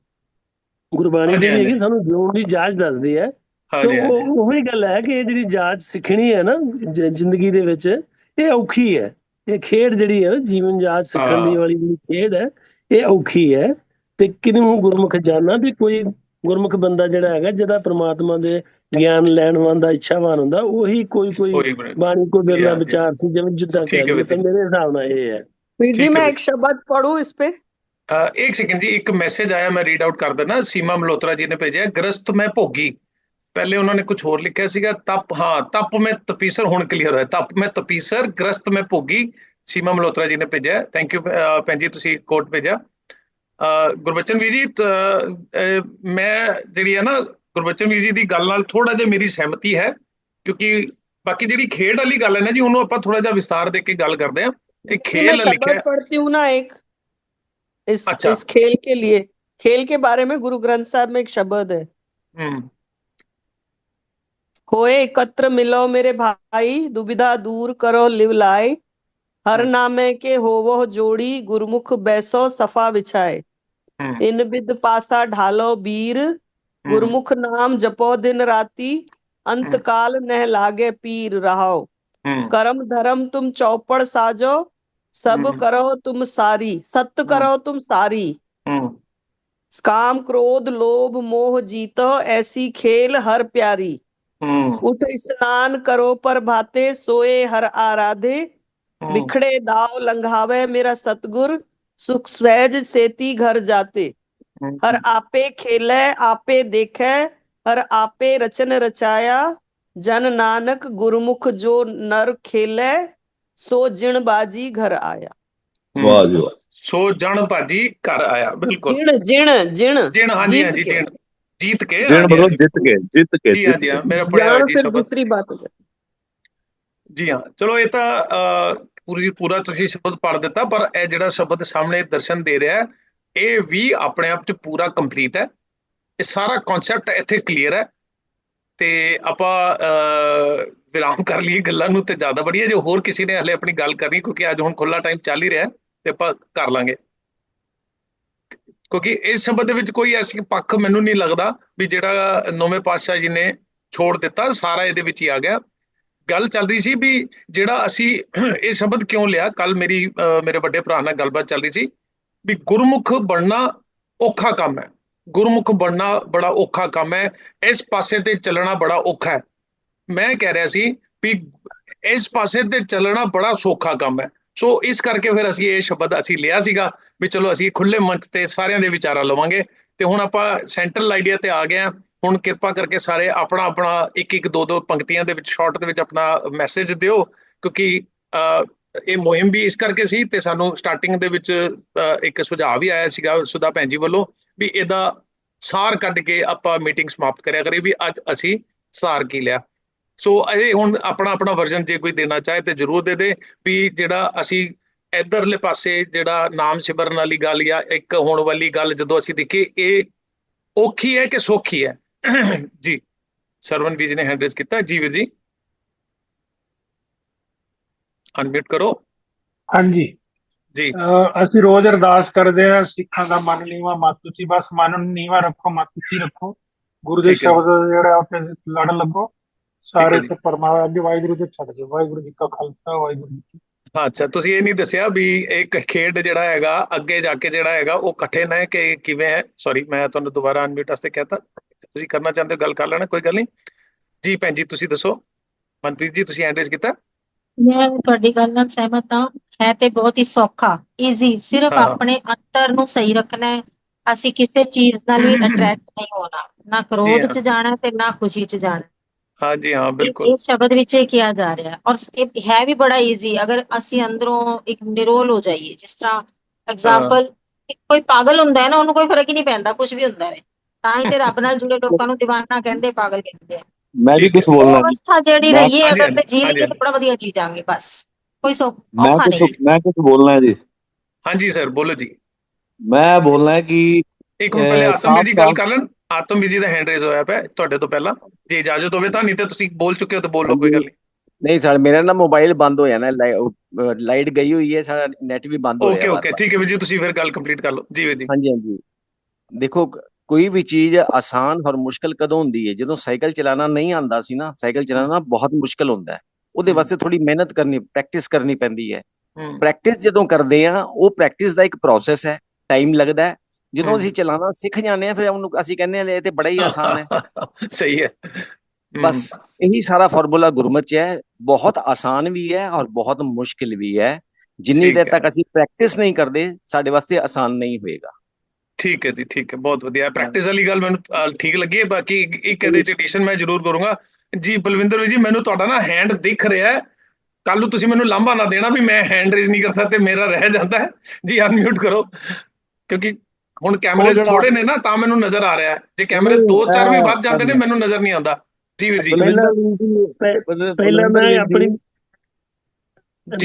ਗੁਰਬਾਣੀ ਜਿਹੜੀ ਹੈਗੀ ਸਾਨੂੰ ਜਿਉਣ ਦੀ ਜਾਂਚ ਦੱਸਦੀ ਹੈ। ਤੇ ਉਹੀ ਗੱਲ ਹੈ ਕਿ ਇਹ ਜਿਹੜੀ ਜਾਂਚ ਸਿੱਖਣੀ ਹੈ ਨਾ ਜ਼ਿੰਦਗੀ ਦੇ ਵਿੱਚ, ਇਹ ਔਖੀ ਹੈ। ਇਹ ਖੇਡ ਜਿਹੜੀ ਹੈ ਨਾ, ਜੀਵਨ ਜਾਂਚ ਸਿੱਖਣ ਦੀ ਵਾਲੀ ਜਿਹੜੀ ਖੇਡ ਹੈ, ਇਹ ਔਖੀ ਹੈ। ਤੇ ਕਿਨੂੰ ਗੁਰਮੁਖ ਜਾਣਾ, ਵੀ ਕੋਈ ਗੁਰਮੁਖ ਬੰਦਾ ਜਿਹੜਾ ਹੈਗਾ, ਜਿਹਦਾ ਪ੍ਰਮਾਤਮਾ ਦੇ ਗਿਆਨ ਲੈਣ ਦਾ ਇੱਛਾਵਾਨ ਹੁੰਦਾ, ਉਹੀ ਕੋਈ ਬਾਣੀ ਕੋ ਬਿਰਲਾ ਵਿਚਾਰ ਸੀ, ਜਿਵੇਂ ਜਿੱਦਾਂ ਕਹਿ ਲਈਏ। ਤਾਂ ਮੇਰੇ ਹਿਸਾਬ ਨਾਲ ਇਹ ਹੈ। जी मैं एक शब्द पढ़ूं इस पे? एक सेकंड जी, एक मैसेज आया, मैं रीड आउट कर देना। सीमा मल्होत्रा जी ने भेजा, ग्रस्त मैं भोगी। पहले उन्होंने कुछ होर लिखा सीगा, तप, हाँ तप में तपीसर, हुण क्लीयर होया, तप में तपीसर, ग्रस्त में भोगी। सीमा मल्होत्रा जी ने भेजा, थैंक यू भैन जी, तुसीं कोट भेजा। गुरबचन वीर जी, मैं जिहड़ी है ना गुरबचन वीर जी की गल नाल थोड़ा जिहा मेरी सहमति है, क्योंकि बाकी जिहड़ी खेड वाली गल है ना जी, उहनूं आपां थोड़ा जिहा विस्तार दे के गल करदे हां। मैं शब्द पढ़ती हूँ ना एक, इस खेल के लिए, खेल के बारे में गुरु ग्रंथ साहब में एक शब्द है। होए एकत्र मिलो मेरे भाई, दुविधा दूर करो लिव लाए, हर नामे के होवो जोड़ी, गुरमुख बैसो सफा बिछाए, इन बिद पासा ढालो बीर, गुरमुख नाम जपो दिन राती, अंत काल नह लागे पीर रहाओ। कर्म धर्म तुम चौपड़ साजो, सब करो तुम सारी, सत्य करो तुम सारी। काम क्रोध लोभ मोह जीतो, ऐसी खेल हर प्यारी। उठ स्नान करो पर भाते, सोए हर आराधे। बिखड़े दाव लंघावे मेरा सतगुर, सुख सहज सेती घर जाते। हर आपे खेले आपे देखे, हर आपे रचन रचाया। जन नानक गुरमुख जो नर खेले, सो जिण बाजी घर आया। वाह जी वाह। सो जन बाजी घर आया, बिल्कुल। जिण जिण जिण जिण, हाँ जी, हाँ जी, जिण जीत के, जिण मतलब जित के, जित के, जी हाँ जी हाँ, मेरा पढ़िया जान जी फिर शब्द, दूसरी बात हो जाती। ਜੀ ਹਾਂ, ਚਲੋ ਇਹ ਤਾਂ ਪੂਰਾ ਤੁਸੀਂ ਸ਼ਬਦ ਪੜ੍ਹ ਦਿੱਤਾ, ਪਰ ਇਹ ਜਿਹੜਾ ਸ਼ਬਦ ਸਾਹਮਣੇ ਦਰਸ਼ਨ ਦੇ ਰਿਹਾ ਇਹ ਵੀ ਆਪਣੇ ਆਪ ਚ ਪੂਰਾ ਕੰਪਲੀਟ ਹੈ। ਇਹ ਸਾਰਾ ਕਨਸੈਪਟ ਇੱਥੇ ਕਲੀਅਰ ਹੈ ਤੇ ਆਪਾਂ ਵਿਰਾਮ ਕਰ ਲਈਏ ਗੱਲਾਂ ਨੂੰ ਤੇ ਜ਼ਿਆਦਾ ਵਧੀਆ। ਜੇ ਹੋਰ ਕਿਸੇ ਨੇ ਹਲੇ ਆਪਣੀ ਗੱਲ ਕਰਨੀ, ਕਿਉਂਕਿ ਅੱਜ ਹੁਣ ਖੁੱਲਾ ਟਾਈਮ ਚੱਲ ਹੀ ਰਿਹਾ ਤੇ ਆਪਾਂ ਕਰ ਲਾਂਗੇ, ਕਿਉਂਕਿ ਇਸ ਸ਼ਬਦ ਦੇ ਵਿੱਚ ਕੋਈ ਐਸੀ ਪੱਖ ਮੈਨੂੰ ਨਹੀਂ ਲੱਗਦਾ ਵੀ ਜਿਹੜਾ ਨੌਵੇਂ ਪਾਤਸ਼ਾਹ ਜੀ ਨੇ ਛੋੜ ਦਿੱਤਾ, ਸਾਰਾ ਇਹਦੇ ਵਿੱਚ ਹੀ ਆ ਗਿਆ। ਗੱਲ ਚੱਲ ਰਹੀ ਸੀ ਵੀ ਜਿਹੜਾ ਅਸੀਂ ਇਹ ਸ਼ਬਦ ਕਿਉਂ ਲਿਆ, ਕੱਲ ਮੇਰੇ ਵੱਡੇ ਭਰਾ ਨਾਲ ਗੱਲਬਾਤ ਚੱਲ ਰਹੀ ਸੀ ਵੀ ਗੁਰਮੁਖ ਬਣਨਾ ਔਖਾ ਕੰਮ ਹੈ, ਗੁਰਮੁਖ ਬਣਨਾ ਬੜਾ ਔਖਾ ਕੰਮ ਹੈ, ਇਸ ਪਾਸੇ ਤੇ ਚੱਲਣਾ ਬੜਾ ਔਖਾ ਹੈ। ਮੈਂ ਕਹਿ ਰਿਹਾ ਸੀ ਵੀ ਇਸ ਪਾਸੇ ਤੇ ਚੱਲਣਾ ਬੜਾ ਸੌਖਾ ਕੰਮ ਹੈ। ਸੋ ਇਸ ਕਰਕੇ ਫਿਰ ਅਸੀਂ ਇਹ ਸ਼ਬਦ ਅਸੀਂ ਲਿਆ ਸੀਗਾ ਵੀ ਚਲੋ ਅਸੀਂ ਖੁੱਲੇ ਮੰਚ ਤੇ ਸਾਰਿਆਂ ਦੇ ਵਿਚਾਰਾਂ ਲਵਾਂਗੇ। ਤੇ ਹੁਣ ਆਪਾਂ ਸੈਂਟਰਲ ਆਈਡੀਆ ਤੇ ਆ ਗਏ ਹਾਂ। ਹੁਣ ਕਿਰਪਾ ਕਰਕੇ ਸਾਰੇ ਆਪਣਾ ਆਪਣਾ ਇੱਕ ਦੋ ਪੰਕਤੀਆਂ ਦੇ ਵਿੱਚ ਸ਼ਾਰਟ ਦੇ ਵਿੱਚ ਆਪਣਾ ਮੈਸੇਜ ਦਿਓ, ਕਿਉਂਕਿ ਇਹ ਮੁਹਿੰਮ ਵੀ ਇਸ ਕਰਕੇ ਸੀ ਤੇ ਸਾਨੂੰ ਸਟਾਰਟਿੰਗ ਦੇ ਵਿੱਚ ਇੱਕ ਸੁਝਾਅ ਵੀ ਆਇਆ ਸੀਗਾ ਸੁਧਾ ਭੈਣ ਜੀ ਵੱਲੋਂ ਵੀ ਇਹਦਾ ਸਾਰ ਕੱਢ ਕੇ ਆਪਾਂ ਮੀਟਿੰਗ ਸਮਾਪਤ ਕਰਿਆ ਕਰੇ ਵੀ ਅੱਜ ਅਸੀਂ ਸਾਰ ਕੀ ਲਿਆ। ਸੋ ਇਹ ਹੁਣ ਆਪਣਾ ਆਪਣਾ ਵਰਜਨ ਜੇ ਕੋਈ ਦੇਣਾ ਚਾਹੇ ਤੇ ਜ਼ਰੂਰ ਦੇ ਦੇ ਵੀ ਜਿਹੜਾ ਅਸੀਂ ਇੱਧਰਲੇ ਪਾਸੇ ਜਿਹੜਾ ਨਾਮ ਸਿਮਰਨ ਵਾਲੀ ਗੱਲ ਜਾਂ ਇੱਕ ਹੋਣ ਵਾਲੀ ਗੱਲ ਜਦੋਂ ਅਸੀਂ ਦੇਖੀਏ ਇਹ ਔਖੀ ਹੈ ਕਿ ਸੌਖੀ ਹੈ। ਜੀ ਸਰਵਨ ਵੀਰ ਜੀ ਨੇ ਹੈਂਡ ਰੇਜ਼ ਕੀਤਾ। ਜੀ ਵੀਰ ਜੀ ਅਨਮਿਊਟ ਕਰੋ। ਹਾਂਜੀ ਜੀ ਅਸੀਂ ਰੋਜ਼ ਅਰਦਾਸ ਕਰਦੇ ਹਾਂ, ਸਿੱਖਾਂ ਦਾ ਮਨ ਨੀਵਾਂ ਮਤ ਉੱਚੀ, ਬਸ ਮਨ ਨੂੰ ਨੀਵਾਂ ਰੱਖੋ ਮਤ ਉੱਚੀ ਰੱਖੋ, ਗੁਰੂ ਦੇ ਸ਼ਬਦ ਜਿਹੜਾ ਉੱਤੇ ਲੜ ਲੱਗੋ, ਸਾਰੇ ਤੇ ਪਰਮਾਤਮਾ ਅੱਗੇ ਵਾਹਿਗੁਰੂ ਦੇ ਛੱਡ ਦਿਓ। ਵਾਹਿਗੁਰੂ ਜੀ ਕਾ ਖਾਲਸਾ ਵਾਹਿਗੁਰੂ ਜੀ ਕੀ। ਅੱਛਾ, ਤੁਸੀਂ ਇਹ ਨਹੀਂ ਦੱਸਿਆ ਵੀ ਇੱਕ ਖੇਡ ਜਿਹੜਾ ਹੈਗਾ ਅੱਗੇ ਜਾ ਕੇ ਜਿਹੜਾ ਹੈਗਾ ਉਹ ਇਕੱਠੇ ਨੇ ਕਿ ਕਿਵੇਂ ਹੈ। ਸੌਰੀ, ਮੈਂ ਤੁਹਾਨੂੰ ਦੁਬਾਰਾ ਅਨਮਿਊਟ ਵਾਸਤੇ ਕਹਿਤਾ, ਤੁਸੀਂ ਕਰਨਾ ਚਾਹੁੰਦੇ ਹੋ ਗੱਲ ਕਰ ਲੈਣਾ, ਕੋਈ ਗੱਲ ਨਹੀਂ। ਜੀ ਭੈਣ ਜੀ ਤੁਸੀਂ ਦੱਸੋ। ਮਨਪ੍ਰੀਤ ਜੀ ਤੁਸੀਂ ਹੈਂਡ ਰੇਜ਼ ਕੀਤਾ। ਮੈਂ ਤੁਹਾਡੀ ਗੱਲ ਨਾਲ ਸਹਿਮਤ ਹਾਂ। ਹੈ ਤੇ ਬਹੁਤ ਹੀ ਸੌਖਾ, ਈਜ਼ੀ, ਸਿਰਫ ਆਪਣੇ ਅੰਤਰ ਨੂੰ ਸਹੀ ਰੱਖਣਾ ਹੈ। ਅਸੀਂ ਕਿਸੇ ਚੀਜ਼ ਨਾਲ ਵੀ ਅਟਰੈਕਟ ਨਹੀਂ ਹੋਣਾ, ਨਾ ਕ੍ਰੋਧ ਚ ਜਾਣਾ ਤੇ ਨਾ ਖੁਸ਼ੀ ਚ ਜਾਣਾ। ਹਾਂਜੀ ਹਾਂ ਬਿਲਕੁਲ, ਇਹ ਸ਼ਬਦ ਵਿੱਚ ਇਹ ਕਿਹਾ ਜਾ ਰਿਹਾ ਔਰ ਇਹ ਹੈ ਵੀ ਬੜਾ ਈਜ਼ੀ ਅਗਰ ਅਸੀਂ ਅੰਦਰੋਂ ਇੱਕ ਨਿਰੋਲ ਹੋ ਜਾਈਏ। ਜਿਸ ਤਰ੍ਹਾਂ ਐਗਜ਼ਾਮਪਲ, ਕੋਈ ਪਾਗਲ ਹੁੰਦਾ ਹੈ ਨਾ, ਉਹਨੂੰ ਕੋਈ ਫਰਕ ਹੀ ਨਹੀਂ ਪੈਂਦਾ ਕੁਝ ਵੀ ਹੁੰਦਾ ਹੈ, ਤਾਂ ਹੀ ਤੇ ਰੱਬ ਨਾਲ ਜੁੜੇ ਲੋਕਾਂ ਨੂੰ ਦੀਵਾਨਾ ਕਹਿੰਦੇ, ਪਾਗਲ ਕਹਿੰਦੇ ਆ। ਮੈਂ ਵੀ ਕੁਝ ਬੋਲਣਾ ਜੀ। ਅਵਸਥਾ ਜਿਹੜੀ ਰਹੀਏ ਅਗਰ ਤੇ ਜੀ ਲਈਏ ਬੜਾ ਵਧੀਆ ਚੀਜ਼ ਆਂਗੇ, ਬਸ ਕੋਈ ਔਖਾ ਨਹੀਂ। ਮੈਂ ਕੁਝ ਬੋਲਣਾ ਹੈ ਜੀ। ਹਾਂਜੀ ਸਰ ਬੋਲੋ ਜੀ। ਮੈਂ ਬੋਲਣਾ ਹੈ ਕਿ ਇੱਕ ਮਿੰਟ ਪਹਿਲੇ ਆਤਮ ਵੀਰ ਜੀ ਗੱਲ ਕਰ ਲੈਣ। ਆਤਮ ਵੀਰ ਜੀ ਦਾ ਹੈਂਡ ਰੇਜ਼ ਹੋਇਆ ਪਿਆ ਤੁਹਾਡੇ ਤੋਂ ਪਹਿਲਾਂ, ਜੇ ਇਜਾਜ਼ਤ ਹੋਵੇ ਤਾਂ, ਨਹੀਂ ਤੇ ਤੁਸੀਂ ਬੋਲ ਚੁੱਕੇ ਹੋ ਤਾਂ ਬੋਲ ਲਓ, ਕੋਈ ਗੱਲ ਨਹੀਂ। ਨਹੀਂ ਸਰ, ਮੇਰਾ ਨਾ ਮੋਬਾਈਲ ਬੰਦ ਹੋ ਜਾਣਾ, ਲਾਈਟ ਗਈ ਹੋਈ ਹੈ, ਸਾਡਾ ਨੈਟ ਵੀ ਬੰਦ ਹੋ ਰਿਹਾ। ਓਕੇ ਠੀਕ ਹੈ ਵੀਰ ਜੀ, ਤੁਸੀਂ ਫਿਰ ਗੱਲ ਕੰਪਲੀਟ ਕਰ ਲਓ। ਜੀ ਵੀਰ ਜੀ। ਹਾਂਜੀ ਦੇਖੋ, ਕੋਈ ਵੀ ਚੀਜ਼ ਆਸਾਨ ਔਰ ਮੁਸ਼ਕਲ ਕਦੋਂ ਹੁੰਦੀ ਹੈ? ਜਦੋਂ ਸਾਈਕਲ ਚਲਾਉਣਾ ਨਹੀਂ ਆਉਂਦਾ ਸੀ ਨਾ, ਸਾਈਕਲ ਚਲਾਉਣਾ ਬਹੁਤ ਮੁਸ਼ਕਲ ਹੁੰਦਾ ਹੈ। ਉਹਦੇ ਵਾਸਤੇ ਥੋੜੀ ਮਿਹਨਤ ਕਰਨੀ, ਪ੍ਰੈਕਟਿਸ ਕਰਨੀ ਪੈਂਦੀ ਹੈ। ਪ੍ਰੈਕਟਿਸ ਜਦੋਂ ਕਰਦੇ ਆ, ਉਹ ਪ੍ਰੈਕਟਿਸ ਦਾ ਇੱਕ ਪ੍ਰੋਸੈਸ ਹੈ, ਟਾਈਮ ਲੱਗਦਾ ਹੈ। ਜਦੋਂ ਅਸੀਂ ਚਲਾਉਣਾ ਸਿੱਖ ਜਾਂਦੇ ਆ ਫਿਰ ਉਹਨੂੰ ਅਸੀਂ ਕਹਿੰਦੇ ਆ ਇਹ ਤੇ ਬੜਾ ਹੀ ਆਸਾਨ ਹੈ। ਸਹੀ ਹੈ। ਬਸ ਇਹੀ ਸਾਰਾ ਫਾਰਮੂਲਾ ਗੁਰਮਤਿ 'ਚ ਹੈ। ਬਹੁਤ ਆਸਾਨ ਵੀ ਹੈ ਔਰ ਬਹੁਤ ਮੁਸ਼ਕਿਲ ਵੀ ਹੈ। ਜਿੰਨੀ ਦੇਰ ਤੱਕ ਅਸੀਂ ਪ੍ਰੈਕਟਿਸ ਨਹੀਂ ਕਰਦੇ, ਸਾਡੇ ਵਾਸਤੇ ਆਸਾਨ ਨਹੀਂ ਹੋਏਗਾ। ਠੀਕ ਹੈ ਜੀ, ਠੀਕ ਹੈ, ਬਹੁਤ ਵਧੀਆ। ਪ੍ਰੈਕਟਿਸ ਵਾਲੀ ਗੱਲ ਮੈਨੂੰ ਠੀਕ ਲੱਗੀ ਹੈ। ਬਾਕੀ ਇੱਕ ਇਹਦੇ 'ਚ ਐਡੀਸ਼ਨ ਮੈਂ ਜ਼ਰੂਰ ਕਰੂੰਗਾ। ਜੀ ਬਲਵਿੰਦਰ ਵੀਰ ਜੀ, ਮੈਨੂੰ ਤੁਹਾਡਾ ਨਾ ਹੈਂਡ ਦਿਖ ਰਿਹਾ, ਕੱਲ ਨੂੰ ਤੁਸੀਂ ਮੈਨੂੰ ਲਾਂਭਾ ਨਾ ਦੇਣਾ ਵੀ ਮੈਂ ਹੈਂਡ ਰੇਜ਼ ਨਹੀਂ ਕਰ ਸਕਦਾ ਤੇ ਮੇਰਾ ਰਹਿ ਜਾਂਦਾ ਹੈ। ਜੀ ਅਨਮਿਊਟ ਕਰੋ, ਕਿਉਂਕਿ ਹੁਣ ਕੈਮਰੇ ਥੋੜੇ ਨੇ ਨਾ ਤਾਂ ਮੈਨੂੰ ਨਜ਼ਰ ਆ ਰਿਹਾ। ਜੇ ਕੈਮਰੇ 2-4 ਵੀ ਵੱਧ ਜਾਂਦੇ ਨੇ ਮੈਨੂੰ ਨਜ਼ਰ ਨਹੀਂ ਆਉਂਦਾ। ਜੀ ਵੀਰ ਜੀ। ਪਹਿਲਾਂ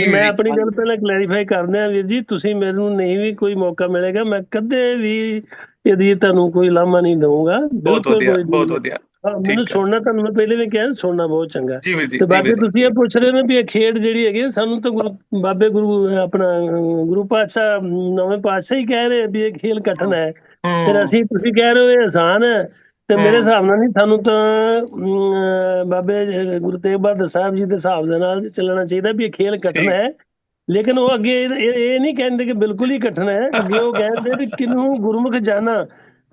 ਮੈਂ ਆਪਣੀ ਗੱਲ ਪਹਿਲਾਂ ਕਲੈਰੀਫਾਈ ਕਰਦੇ ਆ ਵੀਰ ਜੀ। ਤੁਸੀਂ ਮੈਨੂੰ ਨਹੀਂ ਵੀ ਕੋਈ ਮੌਕਾ ਮਿਲੇਗਾ, ਮੈਂ ਕਦੇ ਵੀ ਇਹਦੀ ਤੁਹਾਨੂੰ ਕੋਈ ਲਾਮਾ ਨਹੀਂ ਦਊਂਗਾ। ਬਿਲਕੁਲ ਬਹੁਤ ਵਧੀਆ। ਮੈਨੂੰ ਸੁਣਨਾ, ਤੁਹਾਨੂੰ ਮੈਂ ਪਹਿਲੇ ਵੀ ਕਿਹਾ, ਸੁਣਨਾ ਬਹੁਤ ਚੰਗਾ। ਤੇ ਬਾਕੀ ਤੁਸੀਂ ਇਹ ਪੁੱਛ ਰਹੇ ਨੇ ਵੀ ਇਹ ਖੇਡ ਜਿਹੜੀ ਹੈਗੀ ਸਾਨੂੰ ਤਾਂ ਗੁਰੂ ਪਾਤਸ਼ਾਹ ਨੌਵੇਂ ਪਾਤਸ਼ਾਹ ਹੀ ਕਹਿ ਰਹੇ ਵੀ ਇਹ ਖੇਲ ਕਠਨ ਹੈ। ਫਿਰ ਤੁਸੀਂ ਕਹਿ ਰਹੇ ਹੋ ਇਹ ਆਸਾਨ ਹੈ। ਤੇ ਮੇਰੇ ਹਿਸਾਬ ਨਾਲ ਨਹੀਂ, ਸਾਨੂੰ ਤਾਂ ਬਾਬੇ ਗੁਰੂ ਤੇਗ ਬਹਾਦਰ ਸਾਹਿਬ ਜੀ ਦੇ ਹਿਸਾਬ ਦੇ ਨਾਲ ਚੱਲਣਾ ਚਾਹੀਦਾ ਵੀ ਇਹ ਖੇਲ ਕਠਿਨ ਹੈ, ਲੇਕਿਨ ਉਹ ਅੱਗੇ ਇਹ ਨਹੀਂ ਕਹਿੰਦੇ ਕਿ ਬਿਲਕੁਲ ਹੀ ਕਠਿਨ ਹੈ। ਅੱਗੇ ਉਹ ਕਹਿੰਦੇ ਵੀ ਕਿਨੂੰ ਗੁਰਮੁਖ ਜਾਣਾ,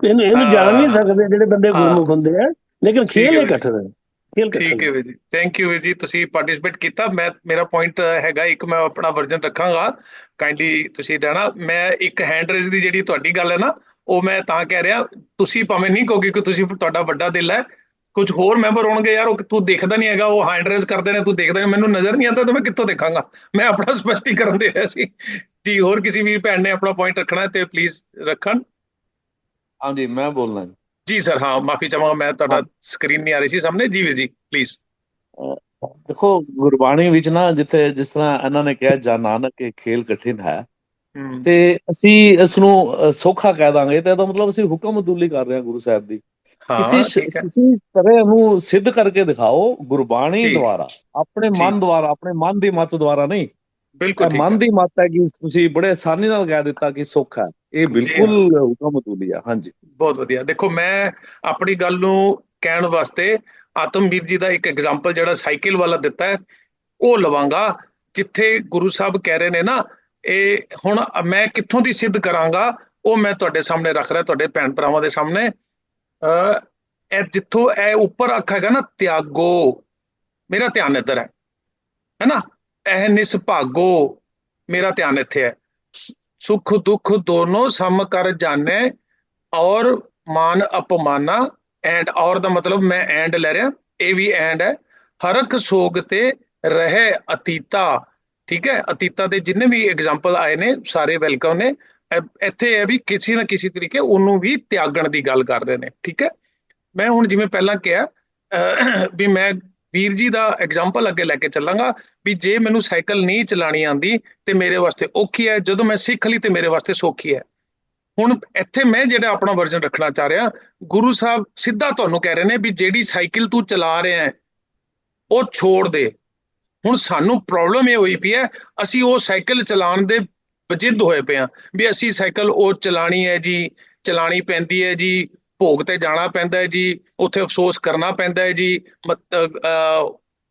ਇਹਨੂੰ ਜਾਣ ਨਹੀਂ ਸਕਦੇ ਜਿਹੜੇ ਬੰਦੇ ਗੁਰਮੁਖ ਹੁੰਦੇ ਆ, ਲੇਕਿਨ ਖੇਲ ਇਹ ਕਠਿਨ ਹੈ। ਠੀਕ ਹੈ ਵੀਰ ਜੀ, ਥੈਂਕ ਯੂ ਵੀਰ ਜੀ, ਤੁਸੀਂ ਪਾਰਟਿਸਿਪੇਟ ਕੀਤਾ। ਮੇਰਾ ਪੁਆਇੰਟ ਹੈਗਾ, ਇੱਕ ਮੈਂ ਆਪਣਾ ਵਰਜਨ ਰੱਖਾਂਗਾ, ਕਾਈਂਡਲੀ ਤੁਸੀਂ ਰਹਿਣਾ। ਮੈਂ ਇੱਕ ਹੈਂਡ ਰੇਜ਼ ਦੀ ਜਿਹੜੀ ਤੁਹਾਡੀ ਗੱਲ ਹੈ ਨਾ, ਉਹ ਮੈਂ ਤਾਂ ਕਹਿ ਰਿਹਾ, ਤੁਸੀਂ ਭਾਵੇਂ ਨਹੀਂ ਕਹੋਗੇ ਕਿ ਤੁਸੀਂ, ਤੁਹਾਡਾ ਵੱਡਾ ਦਿਲ ਹੈ, ਕੁਝ ਹੋਰ ਮੈਂਬਰ ਹੋਣਗੇ ਯਾਰ ਉਹ ਤੂੰ ਦੇਖਦਾ ਨਹੀਂ ਹੈਗਾ, ਉਹ ਹੈਂਡ ਰੇਜ਼ ਕਰਦੇ ਨੇ ਤੂੰ ਦੇਖਦਾ ਨਹੀਂ, ਮੈਨੂੰ ਨਜ਼ਰ ਨਹੀਂ ਆਉਂਦਾ ਤਾਂ ਮੈਂ ਕਿੱਥੋਂ ਦੇਖਾਂਗਾ। ਮੈਂ ਆਪਣਾ ਸਪਸ਼ਟੀਕਰਨ ਦੇ ਰਿਹਾ ਸੀ ਜੀ। ਹੋਰ ਕਿਸੇ ਵੀ ਭੈਣ ਨੇ ਆਪਣਾ ਪੁਆਇੰਟ ਰੱਖਣਾ ਤੇ ਪਲੀਜ਼ ਰੱਖਣ। ਹਾਂਜੀ, ਮੈਂ ਬੋਲਣਾ ਜੀ ਸਰ। ਹਾਂ, ਮਾਫੀ ਚਾਹਾਂਗਾ, ਮੈਂ ਤੁਹਾਡਾ ਸਕਰੀਨ ਨਹੀਂ ਆ ਰਹੀ ਸੀ ਸਾਹਮਣੇ। ਜੀ ਵੀਰ ਜੀ ਪਲੀਜ਼। ਦੇਖੋ, ਗੁਰਬਾਣੀ ਵਿੱਚ ਨਾ ਜਿੱਥੇ ਜਿਸ ਤਰ੍ਹਾਂ ਇਹਨਾਂ ਨੇ ਕਿਹਾ ਜਾ ਨਾਨਕ ਇਹ ਖੇਲ ਕਠਿਨ ਹੈ, ਤੇ ਅਸੀਂ ਇਸ ਨੂੰ ਸੌਖਾ ਕਹਿ ਦਾਂਗੇ ਤੇ ਇਹਦਾ ਮਤਲਬ ਅਸੀਂ ਹੁਕਮ ਅਦੂਲੀ ਕਰ ਰਹੇ ਹਾਂ ਗੁਰੂ ਸਾਹਿਬ ਦੀ। ਕਿਸੇ ਤਰ੍ਹਾਂ ਇਹਨੂੰ ਸਿੱਧ ਕਰਕੇ ਦਿਖਾਓ ਗੁਰਬਾਣੀ ਦੁਆਰਾ, ਆਪਣੇ ਮਨ ਦੁਆਰਾ, ਆਪਣੇ ਮਨ ਦੀ ਮੱਤ ਦੁਆਰਾ ਨਹੀਂ। ਬਿਲਕੁਲ ਮਨ ਦੀ ਮੱਤ ਹੈ ਕਿ ਤੁਸੀਂ ਬੜੇ ਆਸਾਨੀ ਨਾਲ ਕਹਿ ਦਿੱਤਾ ਕਿ ਸੌਖਾ ਹੈ, ਇਹ ਬਿਲਕੁਲ ਹੁਕਮ ਅਦੂਲੀ ਆ। ਹਾਂਜੀ, ਬਹੁਤ ਵਧੀਆ। ਦੇਖੋ, ਮੈਂ ਆਪਣੀ ਗੱਲ ਨੂੰ ਕਹਿਣ ਵਾਸਤੇ ਆਤਮਵੀਰ ਜੀ ਦਾ ਇੱਕ ਐਗਜ਼ਾਮਪਲ ਜਿਹੜਾ ਸਾਈਕਲ ਵਾਲਾ ਦਿੱਤਾ ਹੈ ਉਹ ਲਵਾਂਗਾ, ਜਿੱਥੇ ਗੁਰੂ ਸਾਹਿਬ ਕਹਿ ਰਹੇ ਨੇ ਨਾ, ਇਹ ਹੁਣ ਮੈਂ ਕਿੱਥੋਂ ਦੀ ਸਿੱਧ ਕਰਾਂਗਾ ਉਹ ਮੈਂ ਤੁਹਾਡੇ ਸਾਹਮਣੇ ਰੱਖ ਰਿਹਾ, ਤੁਹਾਡੇ ਭੈਣ ਭਰਾਵਾਂ ਦੇ ਸਾਹਮਣੇ। ਇਹ ਜਿੱਥੋਂ ਇਹ ਉੱਪਰ ਅੱਖ ਹੈਗਾ ਨਾ, ਤਿਆਗੋ, ਮੇਰਾ ਧਿਆਨ ਇੱਧਰ ਹੈ ਨਾ, ਇਹ ਨਿਸਭਾਗੋ, ਮੇਰਾ ਧਿਆਨ ਇੱਥੇ ਹੈ। ਸੁਖ ਦੁੱਖ ਦੋਨੋਂ ਸਮ ਕਰ ਜਾਣੇ, ਔਰ ਮਾਨ ਅਪਮਾਨਾ, ਐਂਡ ਔਰ ਦਾ ਮਤਲਬ ਮੈਂ ਐਂਡ ਲੈ ਰਿਹਾ, ਇਹ ਵੀ ਐਂਡ ਹੈ। ਹਰਖ ਸੋਗ ਤੇ ਰਹੇ ਅਤੀਤਾ, ਠੀਕ ਹੈ। ਅਤੀਤਾ ਦੇ ਜਿੰਨੇ ਵੀ ਐਗਜ਼ਾਮਪਲ ਆਏ ਨੇ ਸਾਰੇ ਵੈਲਕਮ ਨੇ। ਇੱਥੇ ਹੈ ਵੀ ਕਿਸੇ ਨਾ ਕਿਸੇ ਤਰੀਕੇ ਉਹਨੂੰ ਵੀ ਤਿਆਗਣ ਦੀ ਗੱਲ ਕਰ ਰਹੇ ਨੇ, ਠੀਕ ਹੈ। ਮੈਂ ਹੁਣ ਜਿਵੇਂ ਪਹਿਲਾਂ ਕਿਹਾ ਵੀ ਮੈਂ ਵੀਰ ਜੀ ਦਾ ਐਗਜ਼ਾਮਪਲ ਅੱਗੇ ਲੈ ਕੇ ਚੱਲਾਂਗਾ ਵੀ ਜੇ ਮੈਨੂੰ ਸਾਈਕਲ ਨਹੀਂ ਚਲਾਣੀ ਆਉਂਦੀ ਤੇ ਮੇਰੇ ਵਾਸਤੇ ਔਖੀ ਹੈ, ਜਦੋਂ ਮੈਂ ਸਿੱਖ ਲਈ ਤੇ ਮੇਰੇ ਵਾਸਤੇ ਸੌਖੀ ਹੈ। ਹੁਣ ਇੱਥੇ ਮੈਂ ਜਿਹੜਾ ਆਪਣਾ ਵਰਜਨ ਰੱਖਣਾ ਚਾਹ ਰਿਹਾ, ਗੁਰੂ ਸਾਹਿਬ ਸਿੱਧਾ ਤੁਹਾਨੂੰ ਕਹਿ ਰਹੇ ਨੇ ਵੀ ਜਿਹੜੀ ਸਾਈਕਲ ਤੂੰ ਚਲਾ ਰਿਹਾ ਉਹ ਛੋੜ ਦੇ। ਹੁਣ ਸਾਨੂੰ ਪ੍ਰੋਬਲਮ ਇਹ ਹੋਈ ਪਈ ਹੈ, ਅਸੀਂ ਉਹ ਸਾਈਕਲ ਚਲਾਉਣ ਦੇ ਵਜਿੱਦ ਹੋਏ ਪਏ ਹਾਂ ਵੀ ਅਸੀਂ ਸਾਈਕਲ ਉਹ ਚਲਾਣੀ ਹੈ ਜੀ, ਚਲਾਣੀ ਪੈਂਦੀ ਹੈ ਜੀ, ਭੋਗ ਤੇ ਜਾਣਾ ਪੈਂਦਾ ਹੈ ਜੀ, ਉੱਥੇ ਅਫਸੋਸ ਕਰਨਾ ਪੈਂਦਾ ਹੈ ਜੀ।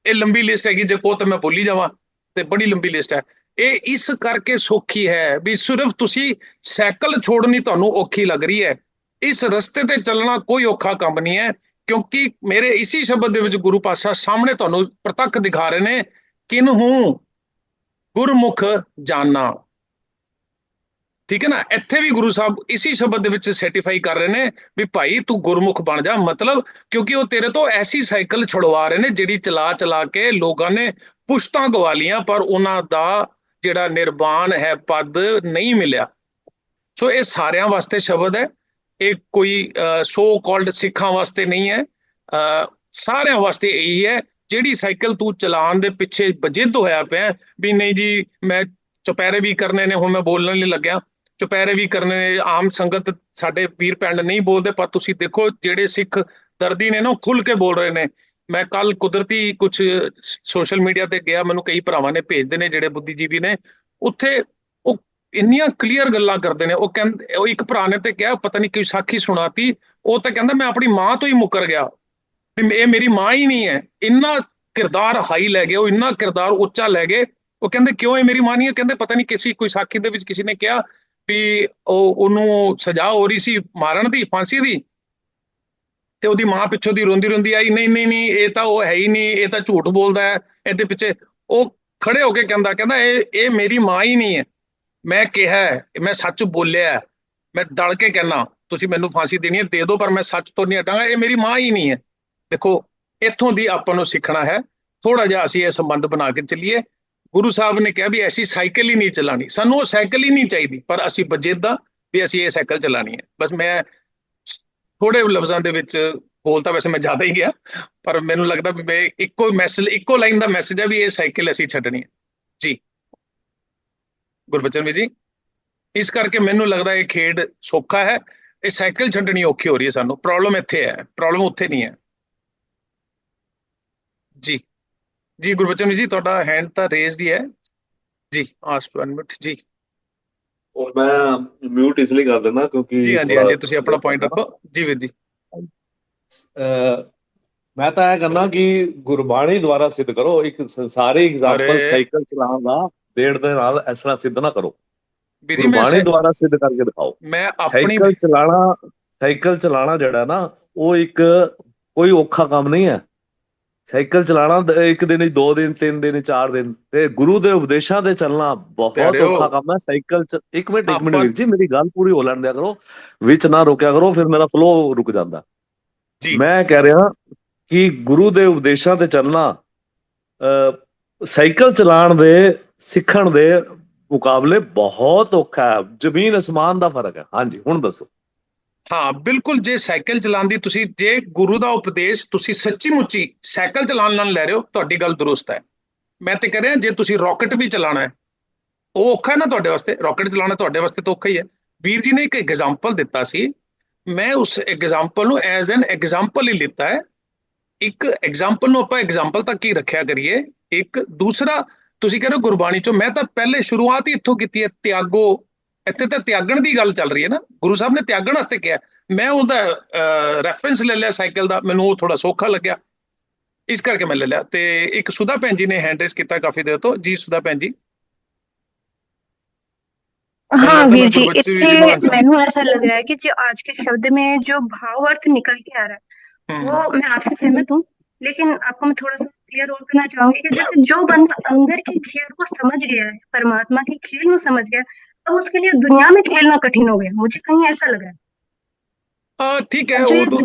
ਇਹ ਲੰਬੀ ਲਿਸਟ ਹੈਗੀ, ਜੇ ਕੋ ਤਾਂ ਮੈਂ ਭੁੱਲੀ ਜਾਵਾਂ ਤੇ ਬੜੀ ਲੰਬੀ ਲਿਸਟ ਹੈ। ਇਹ ਇਸ ਕਰਕੇ ਸੌਖੀ ਹੈ ਵੀ ਸਿਰਫ ਤੁਸੀਂ ਸਾਈਕਲ ਛੋੜਨੀ ਤੁਹਾਨੂੰ ਔਖੀ ਲੱਗ ਰਹੀ ਹੈ, ਇਸ ਰਸਤੇ ਤੇ ਚੱਲਣਾ ਕੋਈ ਔਖਾ ਕੰਮ ਨਹੀਂ ਹੈ। ਕਿਉਂਕਿ ਮੇਰੇ ਇਸੀ ਸ਼ਬਦ ਦੇ ਵਿੱਚ ਗੁਰੂ ਪਾਤਸ਼ਾਹ ਸਾਹਮਣੇ ਤੁਹਾਨੂੰ ਪ੍ਰਤੱਖ ਦਿਖਾ ਰਹੇ ਨੇ, ਕਿਨਹੂ ਗੁਰਮੁਖ ਜਾਨਾ, ਠੀਕ ਹੈ ਨਾ। ਇੱਥੇ ਵੀ ਗੁਰੂ ਸਾਹਿਬ ਇਸੀ ਸ਼ਬਦ ਦੇ ਵਿੱਚ ਸਰਟੀਫਾਈ ਕਰ ਰਹੇ ਨੇ ਵੀ ਭਾਈ ਤੂੰ ਗੁਰਮੁਖ ਬਣ ਜਾ। ਮਤਲਬ ਕਿਉਂਕਿ ਉਹ ਤੇਰੇ ਤੋਂ ਐਸੀ ਸਾਈਕਲ ਛੁਡਵਾ ਰਹੇ ਨੇ ਜਿਹੜੀ ਚਲਾ ਚਲਾ ਕੇ ਲੋਕਾਂ ਨੇ ਪੁਸ਼ਤਾਂ ਗਵਾ ਲੀਆਂ, ਪਰ ਉਹਨਾਂ ਦਾ ਜਿਹੜਾ ਨਿਰਵਾਣ ਹੈ ਪਦ ਨਹੀਂ ਮਿਲਿਆ। ਸੋ ਇਹ ਸਾਰਿਆਂ ਵਾਸਤੇ ਸ਼ਬਦ ਹੈ, ਇਹ ਕੋਈ ਸੋ ਕਾਲਡ ਸਿੱਖਾਂ ਵਾਸਤੇ ਨਹੀਂ ਹੈ, ਸਾਰਿਆਂ ਵਾਸਤੇ ਇਹੀ ਹੈ। ਜਿਹੜੀ ਸਾਈਕਲ ਤੂੰ ਚਲਾਉਣ ਦੇ ਪਿੱਛੇ ਬਜਿੱਦ ਹੋਇਆ ਪਿਆ ਵੀ ਨਹੀਂ ਜੀ ਮੈਂ ਚੁਪਹਿਰੇ ਵੀ ਕਰਨੇ ਨੇ, ਹੁਣ ਮੈਂ ਬੋਲਣ ਲਈ ਲੱਗਿਆ, ਚੁਪਹਿਰੇ ਵੀ ਕਰਨੇ ਨੇ। ਆਮ ਸੰਗਤ ਸਾਡੇ ਵੀਰ ਭੈਣ ਨਹੀਂ ਬੋਲਦੇ, ਪਰ ਤੁਸੀਂ ਦੇਖੋ ਜਿਹੜੇ ਸਿੱਖ ਦਰਦੀ ਨੇ ਨਾ ਉਹ ਖੁੱਲ ਕੇ ਬੋਲ ਰਹੇ ਨੇ। ਮੈਂ ਕੱਲ ਕੁਦਰਤੀ ਕੁਝ ਸੋਸ਼ਲ ਮੀਡੀਆ ਤੇ ਗਿਆ, ਮੈਨੂੰ ਕਈ ਭਰਾਵਾਂ ਨੇ ਭੇਜਦੇ ਨੇ ਜਿਹੜੇ ਬੁੱਧੀਜੀਵੀ ਨੇ, ਉੱਥੇ ਉਹ ਇੰਨੀਆਂ ਕਲੀਅਰ ਗੱਲਾਂ ਕਰਦੇ ਨੇ। ਉਹ ਕਹਿੰਦੇ, ਉਹ ਇੱਕ ਭਰਾ ਨੇ ਤੇ ਕਿਹਾ, ਪਤਾ ਨਹੀਂ ਕੋਈ ਸਾਖੀ ਸੁਣਾਤੀ, ਉਹ ਤਾਂ ਕਹਿੰਦਾ ਮੈਂ ਆਪਣੀ ਮਾਂ ਤੋਂ ਹੀ ਮੁੱਕਰ ਗਿਆ ਵੀ ਇਹ ਮੇਰੀ ਮਾਂ ਹੀ ਨਹੀਂ ਹੈ। ਇੰਨਾ ਕਿਰਦਾਰ ਹਾਈ ਲੈ ਗਏ ਉਹ, ਇੰਨਾ ਕਿਰਦਾਰ ਉੱਚਾ ਲੈ ਗਏ। ਉਹ ਕਹਿੰਦੇ ਕਿਉਂ ਇਹ ਮੇਰੀ ਮਾਂ ਨਹੀਂ ਹੈ? ਕਹਿੰਦੇ ਪਤਾ ਨਹੀਂ ਕਿਸੇ ਕੋਈ ਸਾਖੀ ਦੇ ਵਿੱਚ ਕਿਸੇ ਨੇ ਕਿਹਾ ਵੀ ਉਹਨੂੰ ਸਜ਼ਾ ਹੋ ਰਹੀ ਸੀ ਮਾਰਨ ਦੀ, ਫਾਂਸੀ ਦੀ, ਤੇ ਉਹਦੀ ਮਾਂ ਪਿੱਛੋਂ ਦੀ ਰੋਂਦੀ ਰੋਂਦੀ ਆਈ, ਨਹੀਂ ਨਹੀਂ ਨਹੀਂ ਇਹ ਤਾਂ ਉਹ ਹੈ ਹੀ ਨਹੀਂ, ਇਹ ਤਾਂ ਝੂਠ ਬੋਲਦਾ ਹੈ, ਇਹਦੇ ਪਿੱਛੇ। ਉਹ ਖੜੇ ਹੋ ਕੇ ਕਹਿੰਦਾ ਇਹ ਮੇਰੀ ਮਾਂ ਹੀ ਨਹੀਂ ਹੈ, ਮੈਂ ਕਿਹਾ ਮੈਂ ਸੱਚ ਬੋਲਿਆ, ਮੈਂ ਡਲ ਕੇ ਕਹਿਣਾ ਤੁਸੀਂ ਮੈਨੂੰ ਫਾਂਸੀ ਦੇਣੀ ਹੈ ਦੇ ਦਿਓ, ਪਰ ਮੈਂ ਸੱਚ ਤੋਂ ਨਹੀਂ ਹਟਾਂਗਾ, ਇਹ ਮੇਰੀ ਮਾਂ ਹੀ ਨਹੀਂ ਹੈ। ਦੇਖੋ ਇੱਥੋਂ ਦੀ ਆਪਾਂ ਨੂੰ ਸਿੱਖਣਾ ਹੈ, ਥੋੜਾ ਜਿਹਾ ਅਸੀਂ ਇਹ ਸੰਬੰਧ ਬਣਾ ਕੇ ਚੱਲੀਏ। ਗੁਰੂ ਸਾਹਿਬ ਨੇ ਕਿਹਾ ਵੀ ਐਸੀ ਸਾਈਕਲ ਹੀ ਨਹੀਂ ਚਲਾਣੀ, ਸਾਨੂੰ ਉਹ ਸਾਈਕਲ ਹੀ ਨਹੀਂ ਚਾਹੀਦੀ, ਪਰ ਅਸੀਂ ਬਜਿੱਦ ਹਾਂ ਵੀ ਅਸੀਂ ਇਹ ਸਾਈਕਲ ਚਲਾਣੀ ਹੈ। ਬਸ ਮੈਂ ਥੋੜੇ ਲਫ਼ਜ਼ਾਂ ਦੇ ਵਿੱਚ ਬੋਲਤਾ, ਵੈਸੇ ਮੈਂ ਜ਼ਿਆਦਾ ਹੀ ਗਿਆ, ਪਰ ਮੈਨੂੰ ਲੱਗਦਾ ਵੀ ਮੈਂ ਇੱਕੋ ਮੈਸੇਜ, ਇੱਕੋ ਲਾਈਨ ਦਾ ਮੈਸੇਜ ਹੈ ਵੀ ਇਹ ਸਾਈਕਲ ਅਸੀਂ ਛੱਡਣੀ ਹੈ ਜੀ ਗੁਰਬਚਨ ਜੀ। ਇਸ ਕਰਕੇ ਮੈਨੂੰ ਲੱਗਦਾ ਇਹ ਖੇਡ ਸੌਖਾ ਹੈ, ਇਹ ਸਾਈਕਲ ਛੱਡਣੀ ਔਖੀ ਹੋ ਰਹੀ ਹੈ ਸਾਨੂੰ। ਪ੍ਰੋਬਲਮ ਇੱਥੇ ਹੈ, ਪ੍ਰੋਬਲਮ ਉੱਥੇ ਨਹੀਂ ਹੈ ਜੀ। ਜੀ ਗੁਰਬਚਨ ਜੀ, ਤੁਹਾਡਾ ਹੈਂਡ ਤਾਂ ਰੇਜ਼ਡ ਹੀ ਹੈ ਜੀ, ਆਸਕ 1 ਮਿੰਟ ਜੀ। ਔਰ ਮੈਂ ਮਿਊਟ ਇਸ ਲਈ ਕਰ ਦਿੰਦਾ ਕਿਉਂਕਿ ਜੀ ਹਾਂਜੀ ਹਾਂਜੀ, ਤੁਸੀਂ ਆਪਣਾ ਪੁਆਇੰਟ ਰੱਖੋ ਜੀ ਵੀਰ ਜੀ। ਮੈਂ ਤਾਂ ਇਹ ਕਹਿੰਦਾ ਕਿ ਗੁਰਬਾਣੀ ਦੁਆਰਾ ਸਿੱਧ ਕਰੋ। ਇੱਕ ਸੰਸਾਰੀ ਐਗਜ਼ਾਮਪਲ ਅਰੇ ਸਾਈਕਲ ਚਲਾਉਣ ਦਾ ਦੇੜ ਦੇ ਨਾਲ ਇਸ ਤਰ੍ਹਾਂ ਸਿੱਧ ਨਾ ਕਰੋ। ਵੀਰ ਜੀ ਗੁਰਬਾਣੀ ਦੁਆਰਾ ਸਿੱਧ ਕਰਕੇ ਦਿਖਾਓ। ਮੈਂ ਆਪਣੀ ਸਾਈਕਲ ਚਲਾਣਾ ਜਿਹੜਾ ਨਾ, ਉਹ ਇੱਕ ਕੋਈ ਔਖਾ ਕੰਮ ਨਹੀਂ ਹੈ। ਸਾਈਕਲ ਚਲਾਣਾ ਇੱਕ ਦਿਨ, 2 ਦਿਨ, 3 ਦਿਨ, 4 ਦਿਨ, ਤੇ ਗੁਰੂ ਦੇ ਉਪਦੇਸ਼ਾਂ ਤੇ ਚੱਲਣਾ ਬਹੁਤ ਪਿਆਰਿਓ ਔਖਾ ਕੰਮ ਹੈ। ਸਾਈਕਲ ਚ ਇੱਕ ਮਿੰਟ ਆਪਾਂ ਵੀਰ ਜੀ, ਮੇਰੀ ਗੱਲ ਪੂਰੀ ਹੋ ਲੈਣ ਦਿਆ ਕਰੋ, ਵਿੱਚ ਨਾ ਰੋਕਿਆ ਕਰੋ, ਫਿਰ ਮੇਰਾ ਫਲੋ ਰੁਕ ਜਾਂਦਾ। ਜੀ ਮੈਂ ਕਹਿ ਰਿਹਾ ਕਿ ਗੁਰੂ ਦੇ ਉਪਦੇਸ਼ਾਂ ਤੇ ਚੱਲਣਾ ਸਾਈਕਲ ਚਲਾਉਣ ਦੇ ਸਿੱਖਣ ਦੇ ਮੁਕਾਬਲੇ ਬਹੁਤ ਔਖਾ ਹੈ। ਜ਼ਮੀਨ ਅਸਮਾਨ ਦਾ ਫਰਕ ਹੈ। ਹਾਂਜੀ, ਹੁਣ ਦੱਸੋ। ਹਾਂ ਬਿਲਕੁਲ, ਜੇ ਸਾਈਕਲ ਚਲਾਉਣ ਦੀ ਤੁਸੀਂ, ਜੇ ਗੁਰੂ ਦਾ ਉਪਦੇਸ਼ ਤੁਸੀਂ ਸੱਚੀ ਮੁੱਚੀ ਸਾਈਕਲ ਚਲਾਉਣ ਨਾਲ ਲੈ ਰਹੇ ਹੋ, ਤੁਹਾਡੀ ਗੱਲ ਦਰੁਸਤ ਹੈ। ਮੈਂ ਤੇ ਕਹਿ ਰਿਹਾ, ਜੇ ਤੁਸੀਂ ਰਾਕਟ ਵੀ ਚਲਾਉਣਾ ਹੈ, ਉਹ ਔਖਾ ਨਾ ਤੁਹਾਡੇ ਵਾਸਤੇ। ਰਾਕਟ ਚਲਾਉਣਾ ਤੁਹਾਡੇ ਵਾਸਤੇ ਤਾਂ ਔਖਾ ਹੀ ਹੈ। ਵੀਰ ਜੀ ਨੇ ਇੱਕ ਐਗਜ਼ਾਮਪਲ ਦਿੱਤਾ ਸੀ, ਮੈਂ ਉਸ ਐਗਜ਼ਾਮਪਲ ਨੂੰ ਐਜ਼ ਐਨ ਐਗਜ਼ਾਮਪਲ ਹੀ ਲਿੱਤਾ ਹੈ। ਇੱਕ ਐਗਜ਼ਾਮਪਲ ਨੂੰ ਆਪਾਂ ਐਗਜ਼ਾਮਪਲ ਤੱਕ ਹੀ ਰੱਖਿਆ ਕਰੀਏ। ਇੱਕ ਦੂਸਰਾ, ਤੁਸੀਂ ਕਹਿ ਰਹੇ ਹੋ ਗੁਰਬਾਣੀ ਚੋਂ, ਮੈਂ ਤਾਂ ਪਹਿਲੇ ਸ਼ੁਰੂਆਤ ਹੀ ਇੱਥੋਂ ਕੀਤੀ ਹੈ, ਤਿਆਗੋ। ਇੱਥੇ ਤਾਂ ਤਿਆਗਣ ਦੀ ਗੱਲ ਚੱਲ ਰਹੀ ਹੈ ਨਾ, ਗੁਰੂ ਸਾਹਿਬ ਨੇ ਤਿਆਗਣ ਵਾਸਤੇ ਕਿਹਾ। ਮੈਂ ਉਹਦਾ ਰੈਫਰੈਂਸ ਲੈ ਲਿਆ ਸਾਈਕਲ ਦਾ, ਮੈਨੂੰ ਉਹ ਥੋੜਾ ਸੌਖਾ ਲੱਗਿਆ, ਇਸ ਕਰਕੇ ਮੈਂ ਲੈ ਲਿਆ। ਤੇ ਇੱਕ ਸੁਧਾ ਭੈਣ ਜੀ ਨੇ ਹੈਂਡ ਰੇਸ ਕੀਤਾ ਕਾਫੀ ਦੇਰ ਤੋਂ। ਜੀ ਸੁਧਾ ਭੈਣ ਜੀ। हाँ वीर जी, इतने मैनू ऐसा लग रहा है कि जो आज के शब्द में जो भाव अर्थ निकल के आ रहा है, वो मैं आपसे सहमत हूँ। लेकिन आपको मैं थोड़ा सा क्लियर और करना चाहूंगी कि जैसे जो बंदा अंदर की खेल को समझ गया है, परमात्मा की खेल को समझ गया, अब उसके लिए दुनिया में खेलना कठिन हो गया। मुझे कहीं ऐसा लग रहा है। ठीक है, वो तो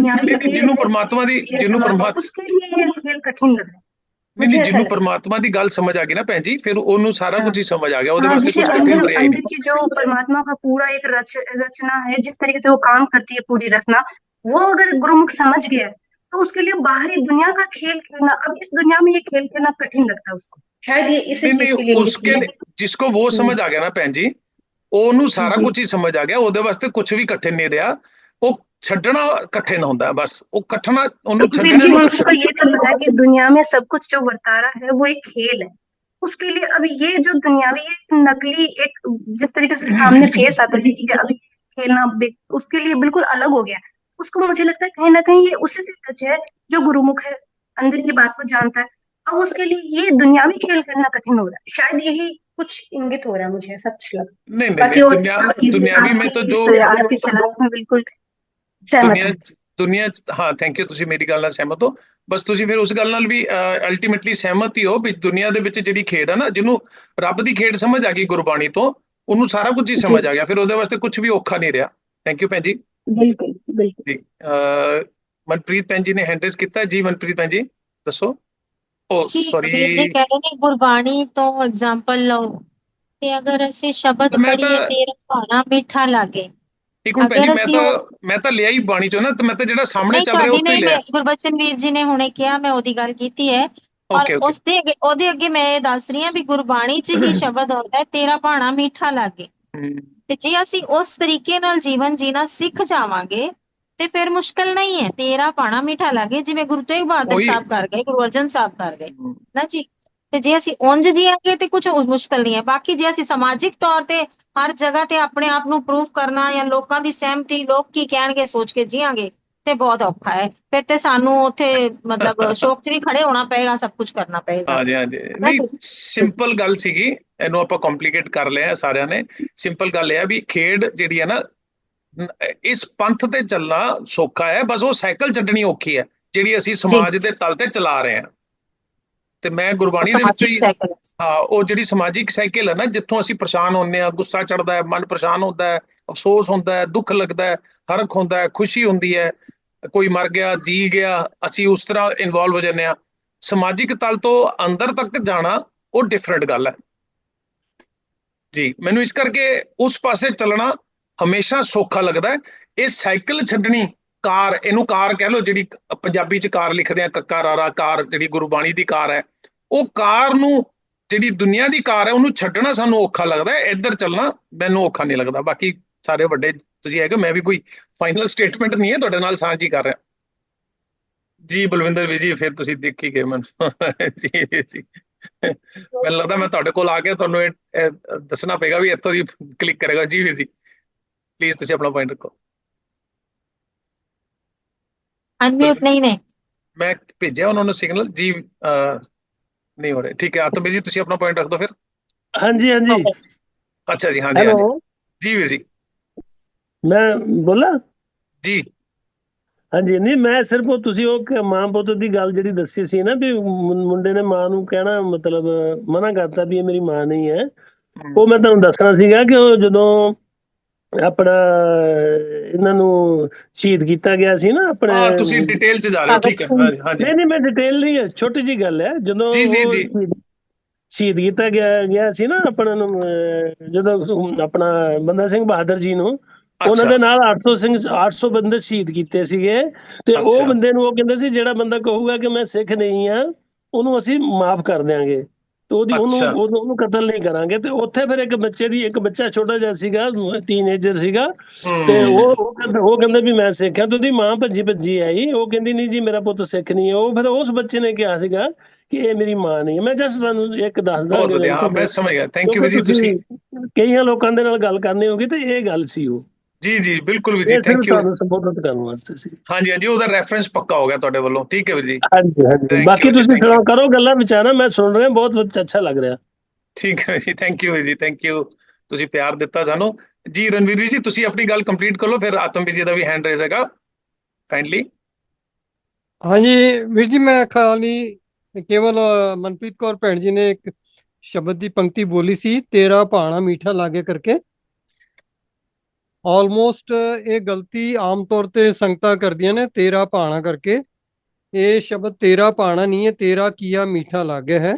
जिन्हों परमात्मा दी, जिन्हों परमात्मा, उसके लिए ये खेल कठिन लग रहा है। नहीं जिन्हों परमात्मा दी गल समझ आ गई ना भैन जी, फिर ओनू सारा कुछ ही समझ आ गया। ਉਹਦੇ ਵਾਸਤੇ जिसे कुछ कठिन अंदर ਰਿਹਾ ही नहीं। की जो परमात्मा का पूरा एक रचना है, जिस तरीके से वो काम करती है पूरी रचना, वो अगर गुरुमुख समझ गया है, तो उसके लिए बाहरी दुनिया का खेल खेलना, अब इस दुनिया में ये खेल खेलना कठिन लगता है उसको। शायद ये इसी चीज के लिए उसके जिसको वो समझ आ गया ना भैन जी, ਉਹਨੂੰ ਸਾਰਾ ਕੁਝ ਹੀ ਸਮਝ ਆ ਗਿਆ। ਉਹਦੇ ਵਾਸਤੇ ਕੁਝ ਵੀ ਕਠਿਨ ਨਹੀਂ ਰਿਹਾ। ਉਹ ਛੱਡਣਾ ਕਠਿਨ ਹੁੰਦਾ, बस ਉਹ ਕੱਟਣਾ, ਉਹਨੂੰ ਛੱਡਣੇ ਨੂੰ उसको ये तो पता है कि दुनिया में सब कुछ जो वर्तारा है वो एक खेल है। उसके लिए अब ये जो दुनियावी एक नकली एक जिस तरीके से सामने फेस आता है कि अभी खेलना उसके लिए बिल्कुल अलग हो गया। उसको मुझे लगता है कहीं ना कहीं ये उसी से टच है जो गुरुमुख है, अंदर की बात को जानता है। अब उसके लिए ये दुनियावी खेल करना कठिन हो रहा है। शायद यही कुछ इंगित हो रहा है, मुझे ऐसा कुछ लगा। नहीं दुनियावी में तो जो आज की सलाह में बिल्कुल दुनिया हाँ थैंक यू, ਤੁਸੀਂ ਮੇਰੀ ਗੱਲ ਨਾਲ ਸਹਿਮਤ ਹੋ। ਬਸ ਤੁਸੀਂ ਫਿਰ ਉਸ ਗੱਲ ਨਾਲ ਵੀ ਅਲਟੀਮੇਟਲੀ ਸਹਿਮਤ ਹੀ ਹੋ ਵੀ ਦੁਨੀਆ ਦੇ ਵਿੱਚ ਜਿਹੜੀ ਖੇਡ ਹੈ ਨਾ, ਜਿਹਨੂੰ ਰੱਬ ਦੀ ਖੇਡ ਸਮਝ ਆ ਗਈ ਗੁਰਬਾਣੀ ਤੋਂ, ਉਹਨੂੰ ਸਾਰਾ ਕੁਝ ਹੀ ਸਮਝ ਆ ਗਿਆ, ਫਿਰ ਉਹਦੇ ਵਾਸਤੇ ਕੁਝ ਵੀ ਔਖਾ ਨਹੀਂ ਰਿਹਾ। ਥੈਂਕ ਯੂ ਭੈਣ ਜੀ। ਬਿਲਕੁਲ ਬਿਲਕੁਲ ਜੀ ਮਨਪ੍ਰੀਤ ਭੈਣ ਜੀ ਨੇ ਹੈਂਡ ਰੇਸ ਕੀਤਾ। ਜੀ ਮਨਪ੍ਰੀਤ ਭੈਣ ਜੀ ਦੱਸੋ। ਓ ਸੌਰੀ ਜੀ ਕਹਿ ਰਹੇ ਨੇ ਗੁਰਬਾਣੀ ਤੋਂ ਐਗਜ਼ਾਮਪਲ ਲਓ, ਤੇ ਅਗਰ ਅਸੀਂ ਸ਼ਬਦ ਪੜ੍ਹੀਏ ਤੇਰਾ ਭਾਣਾ ਮਿੱਠਾ ਲਾਗੇ। ਇੱਕ ਮਿੰਟ ਭੈਣ ਜੀ, ਮੈਂ ਤਾਂ ਲਿਆ ਹੀ ਬਾਣੀ ਚੋਂ ਨਾ, ਤੇ ਮੈਂ ਤਾਂ ਜਿਹੜਾ ਸਾਹਮਣੇ ਚੱਲ ਰਿਹਾ ਉਹ ਤੋਂ ਹੀ ਲਿਆ। ਗੁਰਬਚਨ ਵੀਰ ਜੀ ਨੇ ਹੁਣੇ ਕਿਹਾ, ਮੈਂ ਉਹਦੀ ਗੱਲ ਕੀਤੀ ਹੈ। ਔਰ ਉਹਦੇ ਅੱਗੇ ਮੈਂ ਇਹ ਦੱਸ ਰਹੀ ਹਾਂ ਵੀ ਗੁਰਬਾਣੀ 'ਚ ਹੀ ਸ਼ਬਦ ਆਉਂਦਾ ਹੈ, ਤੇਰਾ ਭਾਣਾ ਮਿੱਠਾ ਲਾਗੇ। ਤੇ ਜੇ ਅਸੀਂ ਉਸ ਤਰੀਕੇ ਨਾਲ ਜੀਵਨ ਜੀਣਾ ਸਿੱਖ ਜਾਵਾਂਗੇ ਤੇ ਫਿਰ ਮੁਸ਼ਕਲ ਨਹੀਂ ਹੈ। ਤੇਰਾ ਭਾਣਾ ਮਿੱਠਾ ਲਾਗੇ, ਜਿਵੇਂ ਗੁਰੂ ਤੇਗ ਬਹਾਦਰ ਸਾਹਿਬ ਕਰ ਗਏ, ਗੁਰੂ ਅਰਜਨ ਸਾਹਿਬ ਕਰ ਗਏ ਨਾ ਜੀ। ਤੇ ਜੇ ਅਸੀਂ ਉਂਝ ਜੀਆਂਗੇ ਤੇ ਕੁਝ ਮੁਸ਼ਕਲ ਨਹੀਂ ਹੈ। ਬਾਕੀ ਜੇ ਅਸੀਂ ਸਮਾਜਿਕ ਤੌਰ ਤੇ ਹਰ ਜਗ੍ਹਾ ਤੇ ਆਪਣੇ ਆਪ ਨੂੰ ਪ੍ਰੂਫ ਕਰਨਾ ਜਾਂ ਲੋਕਾਂ ਦੀ ਸਹਿਮਤੀ, ਲੋਕ ਕੀ ਕਹਿਣਗੇ ਸੋਚ ਕੇ ਜੀਆਂਗੇ, ਤੇ ਬਹੁਤ ਔਖਾ ਹੈ। ਫਿਰ ਤੇ ਸਾਨੂੰ ਉੱਥੇ ਮਤਲਬ ਸ਼ੌਕ 'ਚ ਵੀ ਖੜੇ ਹੋਣਾ ਪਏਗਾ, ਸਭ ਕੁਝ ਕਰਨਾ ਪਏਗਾ। ਹਾਂਜੀ ਹਾਂਜੀ, ਨਹੀਂ ਸਿੰਪਲ ਗੱਲ ਸੀਗੀ, ਇਹਨੂੰ ਆਪਾਂ ਕੰਪਲਿਕੇਟ ਕਰ ਲਿਆ ਸਾਰਿਆਂ ਨੇ। ਸਿੰਪਲ ਗੱਲ ਇਹ ਹੈ ਵੀ ਖੇਡ ਜਿਹੜੀ ਹੈ ਨਾ, ਇਸ ਪੰਥ ਤੇ ਚੱਲਣਾ ਸੌਖਾ ਹੈ, ਬਸ ਉਹ ਸਾਈਕਲ ਛੱਡਣੀ ਔਖੀ ਹੈ ਜਿਹੜੀ ਅਸੀਂ ਸਮਾਜ ਦੇ ਤਲ ਤੇ ਚਲਾ ਰਹੇ ਹਾਂ। ਤੇ ਮੈਂ ਗੁਰਬਾਣੀ ਦੇ ਵਿੱਚ ਹੀ ਹਾਂ, ਉਹ ਜਿਹੜੀ ਸਮਾਜਿਕ ਸਾਈਕਲ ਹੈ ਨਾ, ਜਿੱਥੋਂ ਅਸੀਂ ਪਰੇਸ਼ਾਨ ਹੁੰਦੇ ਹਾਂ, ਗੁੱਸਾ ਚੜਦਾ ਹੈ, ਮਨ ਪਰੇਸ਼ਾਨ ਹੁੰਦਾ ਹੈ, ਅਫਸੋਸ ਹੁੰਦਾ ਹੈ, ਦੁੱਖ ਲੱਗਦਾ ਹੈ, ਹਰਖ ਹੁੰਦਾ ਹੈ, ਖੁਸ਼ੀ ਹੁੰਦੀ ਹੈ, ਕੋਈ ਮਰ ਗਿਆ, ਜੀ ਗਿਆ, ਅਸੀਂ ਉਸ ਤਰ੍ਹਾਂ ਇਨਵੋਲਵ ਹੋ ਜਾਂਦੇ ਹਾਂ। ਸਮਾਜਿਕ ਤਲ ਤੋਂ ਅੰਦਰ ਤੱਕ ਜਾਣਾ ਉਹ ਡਿਫਰੈਂਟ ਗੱਲ ਹੈ ਜੀ। ਮੈਨੂੰ ਇਸ ਕਰਕੇ ਉਸ ਪਾਸੇ ਚੱਲਣਾ ਹਮੇਸ਼ਾ ਸੌਖਾ ਲੱਗਦਾ ਹੈ। ਇਹ ਸਾਈਕਲ ਛੱਡਣੀ, ਕਾਰ, ਇਹਨੂੰ ਕਾਰ ਕਹਿ ਲਓ, ਜਿਹੜੀ ਪੰਜਾਬੀ 'ਚ ਕਾਰ ਲਿਖਦੇ ਆ, ਕੱਕਾ ਰਾਰਾ ਕਾਰ, ਜਿਹੜੀ ਗੁਰਬਾਣੀ ਦੀ ਕਾਰ ਹੈ, ਉਹ ਕਾਰ ਨੂੰ, ਜਿਹੜੀ ਦੁਨੀਆ ਦੀ ਕਾਰ ਹੈ, ਉਹਨੂੰ ਛੱਡਣਾ ਸਾਨੂੰ ਔਖਾ ਲੱਗਦਾ ਹੈ। ਇੱਧਰ ਚੱਲਣਾ ਮੈਨੂੰ ਔਖਾ ਨਹੀਂ ਲੱਗਦਾ। ਬਾਕੀ ਸਾਰੇ ਵੱਡੇ ਤੁਸੀਂ ਹੈਗੇ, ਮੈਂ ਵੀ ਕੋਈ ਫਾਈਨਲ ਸਟੇਟਮੈਂਟ ਨਹੀਂ ਹੈ, ਤੁਹਾਡੇ ਨਾਲ ਸਾਂਝੀ ਕਰ ਰਿਹਾ ਜੀ। ਬਲਵਿੰਦਰ ਵੀ ਜੀ, ਫਿਰ ਤੁਸੀਂ ਦੇਖੀ ਗਏ ਮੈਨੂੰ ਜੀ ਜੀ। ਮੈਨੂੰ ਲੱਗਦਾ ਮੈਂ ਤੁਹਾਡੇ ਕੋਲ ਆ ਕੇ ਤੁਹਾਨੂੰ ਇਹ ਦੱਸਣਾ ਪਏਗਾ ਵੀ ਇੱਥੋਂ ਦੀ ਕਲਿੱਕ ਕਰੇਗਾ ਜੀ। ਵੀਰ ਜੀ ਪਲੀਜ਼ ਤੁਸੀਂ ਆਪਣਾ ਪੁਆਇੰਟ ਰੱਖੋ। अनम्यूट नहीं ने मैं भेजा उन्होंने सिग्नल जी नहीं हो रहे। ठीक है आतम जी ਤੁਸੀਂ ਆਪਣਾ ਪੁਆਇੰਟ ਰੱਖ ਦਿਓ ਫਿਰ। हाँ जी हाँ जी ਅੱਛਾ ਜੀ हाँ जी हेलो जी ਵੀਰ ਜੀ मैं बोला ਜੀ ਹਾਂਜੀ ਨਹੀਂ ਮੈਂ ਸਿਰਫ ਉਹ ਤੁਸੀਂ ਉਹ ਮਾਂ ਪੁੱਤ ਦੀ ਗੱਲ ਜਿਹੜੀ ਦੱਸੀ ਸੀ ਨਾ ਵੀ ਮੁੰਡੇ ਨੇ ਮਾਂ ਨੂੰ ਕਹਿਣਾ ਮਤਲਬ ਮਨਾ ਕਰਤਾ ਵੀ ਇਹ ਮੇਰੀ ਮਾਂ ਨਹੀਂ ਹੈ ਉਹ ਮੈਂ ਤੁਹਾਨੂੰ ਦੱਸਣਾ ਸੀਗਾ ਕਿ ਉਹ ਜਦੋਂ ਆਪਣਾ ਇਹਨਾਂ ਨੂੰ ਸ਼ਹੀਦ ਕੀਤਾ ਗਿਆ ਸੀ ਨਾ ਆਪਣੇ ਹਾਂ ਤੁਸੀਂ ਡਿਟੇਲ ਚ ਜਾ ਰਹੇ ਹੋ ਠੀਕ ਹੈ ਹਾਂਜੀ ਨਹੀਂ ਮੈਂ ਡਿਟੇਲ ਨਹੀਂ ਹੈ ਛੋਟੀ ਜੀ ਗੱਲ ਹੈ ਜਦੋਂ ਜੀ ਜੀ ਜੀ ਸ਼ਹੀਦ ਕੀਤਾ ਗਿਆ ਸੀ ਨਾ ਆਪਣਾ ਨੂੰ ਜਦੋਂ ਆਪਣਾ ਬੰਦਾ ਸਿੰਘ ਬਹਾਦਰ ਜੀ ਨੂੰ ਉਹਨਾਂ ਦੇ ਨਾਲ 800 ਬੰਦੇ ਸ਼ਹੀਦ ਕੀਤੇ ਸੀਗੇ ਤੇ ਉਹ ਬੰਦੇ ਨੂੰ ਉਹ ਕਹਿੰਦੇ ਸੀ ਜਿਹੜਾ ਬੰਦਾ ਕਹੂਗਾ ਕਿ ਮੈਂ ਸਿੱਖ ਨਹੀਂ ਆ ਉਹਨੂੰ ਅਸੀਂ ਮਾਫ ਕਰ ਦਿਆਂਗੇ ਤੇ ਉਹਨੂੰ ਕਤਲ ਨਹੀਂ ਕਰਾਂਗੇ ਤੇ ਉੱਥੇ ਫਿਰ ਇੱਕ ਬੱਚਾ ਛੋਟਾ ਜਿਹਾ ਸੀਗਾ ਟੀਨੇਜਰ ਸੀਗਾ ਤੇ ਉਹ ਕਹਿੰਦੇ ਵੀ ਮੈਂ ਸਿੱਖ ਆ ਤੇ ਉਹਦੀ ਮਾਂ ਭੱਜੀ ਆਈ ਉਹ ਕਹਿੰਦੀ ਨਹੀਂ ਜੀ ਮੇਰਾ ਪੁੱਤ ਸਿੱਖ ਨਹੀਂ ਹੈ ਉਹ ਫਿਰ ਉਸ ਬੱਚੇ ਨੇ ਕਿਹਾ ਸੀਗਾ ਕਿ ਇਹ ਮੇਰੀ ਮਾਂ ਨਹੀਂ ਹੈ ਮੈਂ ਜਸਟ ਤੁਹਾਨੂੰ ਇੱਕ ਦੱਸਦਾ ਬਹੁਤ ਵਧੀਆ ਹਾਂ ਮੈਂ ਸਮਝ ਗਿਆ ਥੈਂਕ ਯੂ ਜੀ ਤੁਸੀਂ ਕਈਆਂ ਲੋਕਾਂ ਦੇ ਨਾਲ ਗੱਲ ਕਰਨੀ ਹੋਗੀ ਤੇ ਇਹ ਗੱਲ ਸੀ ਉਹ ਜੀ ਜੀ ਬਿਲਕੁਲ ਵੀਰ ਜੀ ਥੈਂਕ ਯੂ ਤੁਹਾਨੂੰ ਸੰਬੋਧਿਤ ਕਰਨ ਵਾਸਤੇ ਸੀ ਹਾਂਜੀ ਹਾਂਜੀ ਉਹਦਾ ਰੈਫਰੈਂਸ ਪੱਕਾ ਹੋ ਗਿਆ ਤੁਹਾਡੇ ਵੱਲੋਂ ਠੀਕ ਹੈ ਵੀਰ ਜੀ ਹਾਂਜੀ ਬਾਕੀ ਤੁਸੀਂ ਕਰੋ ਗੱਲਾਂ ਵਿਚਾਰਾਂ ਮੈਂ ਸੁਣ ਰਿਹਾ ਬਹੁਤ ਅੱਛਾ ਲੱਗ ਰਿਹਾ ਠੀਕ ਹੈ ਜੀ ਥੈਂਕ ਯੂ ਵੀਰ ਜੀ ਥੈਂਕ ਯੂ ਤੁਸੀਂ ਪਿਆਰ ਦਿੱਤਾ ਸਾਨੂੰ ਜੀ ਰਣਵੀਰ ਵੀਰ ਜੀ ਤੁਸੀਂ ਆਪਣੀ ਗੱਲ ਕੰਪਲੀਟ ਕਰ ਲਓ ਫਿਰ ਆਤਮ ਵੀਰ ਜੀ ਦਾ ਵੀ ਹੈਂਡ ਰੇਜ਼ ਹੈਗਾ ਕਾਈਂਡਲੀ ਹਾਂਜੀ ਵੀਰ ਜੀ ਮੈਂ ਖਾਲੀ ਕੇਵਲ ਮਨਪ੍ਰੀਤ ਕੌਰ ਭੈਣ ਜੀ ਨੇ ਇੱਕ ਸ਼ਬਦ ਦੀ ਪੰਕਤੀ ਬੋਲੀ ਸੀ ਤੇਰਾ ਭਾਣਾ ਮੀਠਾ ਲਾਗੇ ਕਰਕੇ ਆਲਮੋਸਟ ਇਹ ਗਲਤੀ ਆਮ ਤੌਰ ਤੇ ਸੰਗਤਾਂ ਕਰਦੀਆਂ ਨੇ ਤੇਰਾ ਭਾਣਾ ਕਰਕੇ ਇਹ ਸ਼ਬਦ ਤੇਰਾ ਭਾਣਾ ਨਹੀਂ ਹੈ ਤੇਰਾ ਕੀਆ ਮੀਠਾ ਲਾਗੇ ਹੈ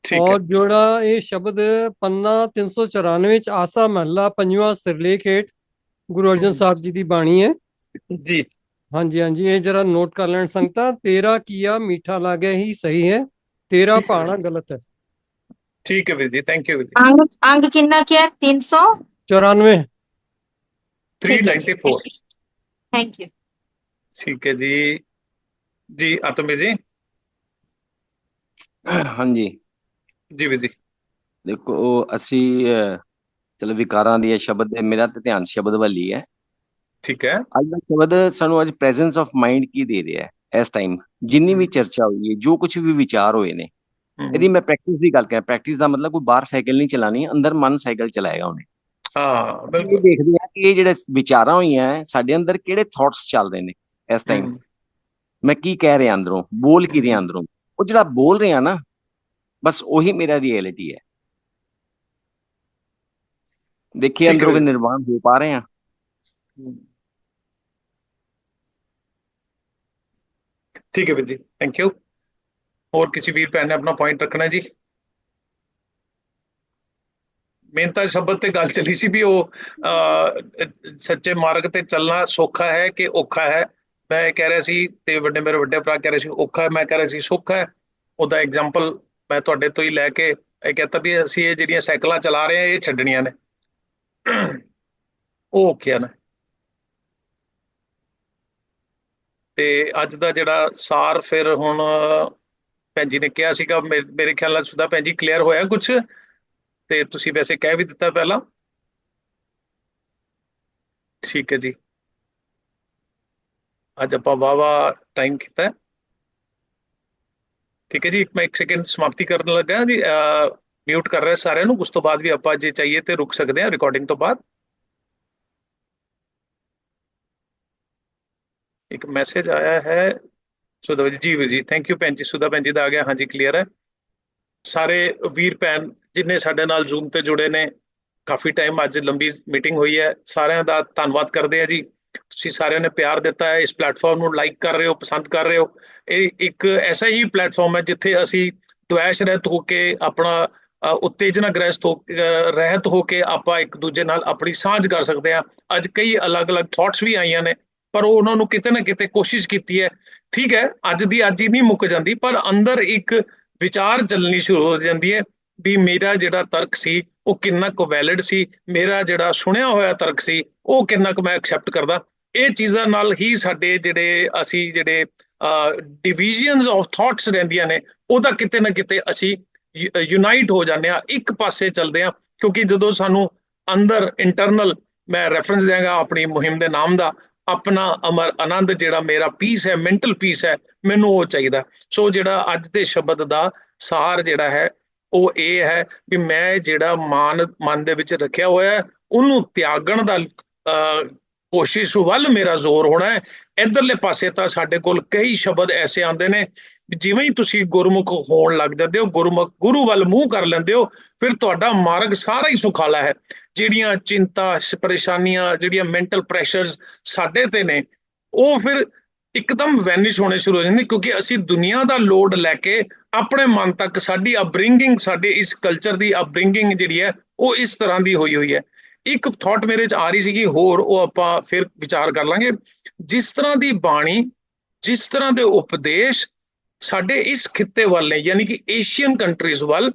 ਔਰ ਜਿਹੜਾ ਇਹ ਸ਼ਬਦ ਪੰਨਾ 394 ਚ ਆਸਾ ਮਹੱਲਾ ਪੰਜਵਾਂ ਸਿਰਲੇਖ ਹੇਠ ਗੁਰੂ ਅਰਜਨ ਸਾਹਿਬ ਜੀ ਦੀ ਬਾਣੀ ਹੈ ਜੀ ਹਾਂਜੀ ਇਹ ਜਰਾ ਨੋਟ ਕਰ ਲੈਣ ਸੰਗਤਾਂ ਤੇਰਾ ਕੀਆ ਮੀਠਾ ਲਾਗੇ ਹੀ ਸਹੀ ਹੈ ਤੇਰਾ ਭਾਣਾ ਗਲਤ ਹੈ ਠੀਕ ਹੈ ਵੀਰ ਜੀ ਥੈਂਕ ਯੂ ਵੀਰ ਜੀ अंग कितना किया 394 394 थैंक यू ठीक है जी आतम जी ਹਾਂਜੀ ਜੀ ਵੀਰ ਜੀ ਦੇਖੋ ਅਸੀਂ ਚਲੋ ਵਿਕਾਰਾਂ ਦੀ ਸ਼ਬਦ ਦੇ ਮੇਰਾ ਤੇ ਧਿਆਨ ਸ਼ਬਦ ਵੱਲ ਹੀ ਹੈ ਠੀਕ ਹੈ ਅੱਜ ਦਾ ਸ਼ਬਦ ਸਾਨੂੰ ਅੱਜ ਪ੍ਰੈਜ਼ੈਂਸ ਆਫ ਮਾਈਂਡ ਕੀ ਦੇ ਰਿਹਾ ਹੈ ਇਸ ਟਾਈਮ ਜਿੰਨੀ ਵੀ ਚਰਚਾ ਹੋਈ ਹੈ ਜੋ ਕੁਝ ਵੀ ਵਿਚਾਰ ਹੋਏ ਨੇ ਇਹਦੀ ਮੈਂ ਪ੍ਰੈਕਟਿਸ ਦੀ ਗੱਲ ਕਰਾਂ ਪ੍ਰੈਕਟਿਸ ਦਾ ਮਤਲਬ ਕੋਈ ਬਾਹਰ ਸਾਈਕਲ ਨਹੀਂ ਚਲਾਣੀ ਅੰਦਰ ਮਨ ਸਾਈਕਲ ਚਲਾਏਗਾ ਉਹਨੇ ਹਾਂ ਬਿਲਕੁਲ ਦੇਖਦੇ ਆ ਕਿ ਇਹ ਜਿਹੜੇ ਵਿਚਾਰਾਂ ਹੋਈਆਂ ਸਾਡੇ ਅੰਦਰ ਕਿਹੜੇ ਥਾਟਸ ਚੱਲ ਰਹੇ ਨੇ ਇਸ ਟਾਈਮ ਮੈਂ ਕੀ ਕਹਿ ਰਿਹਾ ਅੰਦਰੋਂ ਬੋਲ ਕੀ ਰਿਹਾ ਅੰਦਰੋਂ ਉਹ ਜਿਹੜਾ ਬੋਲ ਰਿਹਾ ਨਾ ਬਸ ਉਹੀ ਮੇਰਾ ਰਿਐਲਿਟੀ ਹੈ ਦੇਖिए अंदरों के निर्माण हो पा रहे हैं ठीक है ਵੀਰ ਜੀ थैंक यू और किसी वीर भैन ने अपना पॉइंट रखना जी मेन ਤਾਂ ਸ਼ਬਦ ਤੇ ਗੱਲ ਚੱਲੀ ਸੀ ਵੀ ਉਹ ਸੱਚੇ ਮਾਰਗ ਤੇ ਚੱਲਣਾ ਸੌਖਾ ਹੈ ਕਿ ਔਖਾ ਹੈ ਮੈਂ ਕਹਿ ਰਿਹਾ ਸੀ ਤੇ ਮੇਰੇ ਵੱਡੇ ਭਰਾ ਕਹਿ ਰਹੇ ਸੀ ਔਖਾ ਹੈ ਮੈਂ ਕਹਿ ਰਿਹਾ ਸੀ ਸੌਖਾ ਹੈ ਉਹਦਾ ਐਗਜ਼ਾਮਪਲ ਮੈਂ ਤੁਹਾਡੇ ਤੋਂ ਹੀ ਲੈ ਕੇ ਇਹ ਕਹਤਾ ਵੀ ਅਸੀਂ ਇਹ ਜਿਹੜੀਆਂ ਸਾਈਕਲਾਂ ਚਲਾ ਰਹੇ ਹਾਂ ਇਹ ਛੱਡਣੀਆਂ ਨੇ ਉਹ ਔਖੀਆਂ ਨੇ ਤੇ ਅੱਜ ਦਾ ਜਿਹੜਾ ਸਾਰ ਫਿਰ ਹੁਣ ਭੈਣ ਜੀ ਨੇ ਕਿਹਾ ਸੀਗਾ ਮੇਰੇ ਖਿਆਲ ਨਾਲ ਸੁਦਾ ਭੈਣ ਜੀ ਕਲੀਅਰ ਹੋਇਆ ਕੁਝ ਤੇ ਤੁਸੀਂ ਵੈਸੇ ਕਹਿ ਵੀ ਦਿੱਤਾ ਪਹਿਲਾਂ ਠੀਕ ਹੈ ਜੀ ਅੱਜ ਆਪਾਂ ਵਾਵਾ ਟਾਈਮ ਕੀਤਾ ਠੀਕ ਹੈ ਜੀ ਮੈਂ 1 ਸੈਕਿੰਡ ਸਮਾਪਤੀ ਕਰਨ ਲੱਗਾ ਜੀ ਮਿਊਟ ਕਰ ਰਿਹਾ ਸਾਰਿਆਂ ਨੂੰ ਉਸ ਤੋਂ ਬਾਅਦ ਵੀ ਆਪਾਂ ਜੇ ਚਾਹੀਏ ਤੇ ਰੁਕ ਸਕਦੇ ਹਾਂ ਰਿਕਾਰਡਿੰਗ ਤੋਂ ਬਾਅਦ ਇੱਕ ਮੈਸੇਜ ਆਇਆ ਹੈ ਸੁਦਾ ਜੀ ਵੀਰ ਜੀ ਥੈਂਕ ਯੂ ਭੈਣ ਜੀ ਸੁਦਾ ਭੈਣ ਜੀ ਦਾ ਆ ਗਿਆ ਹਾਂਜੀ ਕਲੀਅਰ ਹੈ ਸਾਰੇ ਵੀਰ ਭੈਣ ਜਿੰਨੇ ਸਾਡੇ ਨਾਲ ਜ਼ੂਮ ਤੇ ਜੁੜੇ ਨੇ ਕਾਫੀ ਟਾਈਮ ਅੱਜ ਲੰਬੀ ਮੀਟਿੰਗ ਹੋਈ ਹੈ ਸਾਰਿਆਂ ਦਾ ਧੰਨਵਾਦ ਕਰਦੇ ਆ ਜੀ ਤੁਸੀਂ ਸਾਰਿਆਂ ਨੇ ਪਿਆਰ ਦਿੱਤਾ ਹੈ ਇਸ ਪਲੇਟਫਾਰਮ ਨੂੰ ਲਾਈਕ ਕਰ ਰਹੇ ਹੋ ਪਸੰਦ ਕਰ ਰਹੇ ਹੋ ਇਹ ਇੱਕ ਐਸਾ ਹੀ ਪਲੇਟਫਾਰਮ ਹੈ ਜਿੱਥੇ ਅਸੀਂ ਦੁਆਇਸ਼ ਰਹਿਤ ਹੋ ਕੇ ਆਪਣਾ ਉਤੇਜਨਾ ਗ੍ਰਸਤ ਰਹਿਤ ਹੋ ਕੇ ਆਪਾਂ ਇੱਕ ਦੂਜੇ ਨਾਲ ਆਪਣੀ ਸਾਂਝ ਕਰ ਸਕਦੇ ਹਾਂ ਅੱਜ ਕਈ ਅਲੱਗ-ਅਲੱਗ ਥਾਟਸ ਵੀ ਆਈਆਂ ਨੇ ਪਰ ਉਹਨਾਂ ਨੂੰ ਕਿਤੇ ਨਾ ਕਿਤੇ ਕੋਸ਼ਿਸ਼ ਕੀਤੀ ਹੈ ਠੀਕ ਹੈ ਅੱਜ ਦੀ ਅੱਜ ਹੀ ਨਹੀਂ ਮੁੱਕ ਜਾਂਦੀ ਪਰ ਅੰਦਰ ਇੱਕ ਵਿਚਾਰ ਚੱਲਣੀ ਸ਼ੁਰੂ ਹੋ ਜਾਂਦੀ ਹੈ ਵੀ ਮੇਰਾ ਜਿਹੜਾ ਤਰਕ ਸੀ ਉਹ ਕਿੰਨਾ ਕੁ ਵੈਲਿਡ ਸੀ ਮੇਰਾ ਜਿਹੜਾ ਸੁਣਿਆ ਹੋਇਆ ਤਰਕ ਸੀ ਉਹ ਕਿੰਨਾ ਕੁ ਮੈਂ ਐਕਸੈਪਟ ਕਰਦਾ ਇਹ ਚੀਜ਼ਾਂ ਨਾਲ ਹੀ ਸਾਡੇ ਅਸੀਂ ਡਿਵੀਜ਼ਨਸ ਆਫ ਥਾਟਸ ਰਹਿੰਦੀਆਂ ਨੇ ਉਹਦਾ ਕਿਤੇ ਨਾ ਕਿਤੇ ਅਸੀਂ ਯੂਨਾਈਟ ਹੋ ਜਾਂਦੇ ਹਾਂ ਇੱਕ ਪਾਸੇ ਚੱਲਦੇ ਹਾਂ ਕਿਉਂਕਿ ਜਦੋਂ ਸਾਨੂੰ ਅੰਦਰ ਇੰਟਰਨਲ ਮੈਂ ਰੈਫਰੈਂਸ ਦਿਆਂਗਾ ਆਪਣੀ ਮੁਹਿੰਮ ਦੇ ਨਾਮ ਦਾ ਆਪਣਾ ਅਮਰ ਆਨੰਦ, ਜਿਹੜਾ ਮੇਰਾ ਪੀਸ ਹੈ, ਮੈਂਟਲ ਪੀਸ ਹੈ, ਮੈਨੂੰ ਉਹ ਚਾਹੀਦਾ। ਸੋ ਜਿਹੜਾ ਅੱਜ ਦੇ ਸ਼ਬਦ ਦਾ ਸਾਰ ਜਿਹੜਾ ਹੈ ਉਹ ਇਹ ਹੈ ਵੀ ਮੈਂ ਜਿਹੜਾ ਮਨ ਦੇ ਵਿੱਚ ਰੱਖਿਆ ਹੋਇਆ ਉਹਨੂੰ ਤਿਆਗਣ ਦਾ ਕੋਸ਼ਿਸ਼ ਵੱਲ ਮੇਰਾ ਜ਼ੋਰ ਹੋਣਾ ਹੈ। ਇਧਰਲੇ ਪਾਸੇ ਤਾਂ ਸਾਡੇ ਕੋਲ ਕਈ ਸ਼ਬਦ ਐਸੇ ਆਉਂਦੇ ਨੇ, ਜਿਵੇਂ ਹੀ ਤੁਸੀਂ ਗੁਰਮੁਖ ਹੋਣ ਲੱਗ ਜਾਂਦੇ ਹੋ, ਗੁਰੂ ਵੱਲ ਮੂੰਹ ਕਰ ਲੈਂਦੇ ਹੋ, ਫਿਰ ਤੁਹਾਡਾ ਮਾਰਗ ਸਾਰਾ ਹੀ ਸੁਖਾਲਾ ਹੈ। ਜਿਹੜੀਆਂ ਚਿੰਤਾ ਪਰੇਸ਼ਾਨੀਆਂ, ਜਿਹੜੀਆਂ ਮੈਂਟਲ ਪ੍ਰੈਸ਼ਰਸ ਸਾਡੇ ਤੇ ਨੇ, ਉਹ ਫਿਰ ਇੱਕਦਮ ਵੈਨਿਸ਼ ਹੋਣੇ ਸ਼ੁਰੂ ਹੋ ਜਾਂਦੇ, ਕਿਉਂਕਿ ਅਸੀਂ ਦੁਨੀਆ ਦਾ ਲੋਡ ਲੈ ਕੇ ਆਪਣੇ ਮਨ ਤੱਕ, ਸਾਡੀ ਅਪਬ੍ਰਿੰਗਿੰਗ, ਸਾਡੇ ਇਸ ਕਲਚਰ ਦੀ ਅਪਬ੍ਰਿੰਗਿੰਗ ਜਿਹੜੀ ਹੈ ਉਹ ਇਸ ਤਰ੍ਹਾਂ ਦੀ ਹੋਈ ਹੈ। ਇੱਕ ਥਾਟ ਮੇਰੇ 'ਚ ਆ ਰਹੀ ਸੀਗੀ ਹੋਰ, ਉਹ ਆਪਾਂ ਫਿਰ ਵਿਚਾਰ ਕਰ ਲਾਂਗੇ। ਜਿਸ ਤਰ੍ਹਾਂ ਦੀ ਬਾਣੀ, ਜਿਸ ਤਰ੍ਹਾਂ ਦੇ ਉਪਦੇਸ਼ ਸਾਡੇ ਇਸ ਖਿੱਤੇ ਵੱਲ ਨੇ, ਯਾਨੀ ਕਿ ਏਸ਼ੀਅਨ ਕੰਟਰੀਜ਼ ਵੱਲ,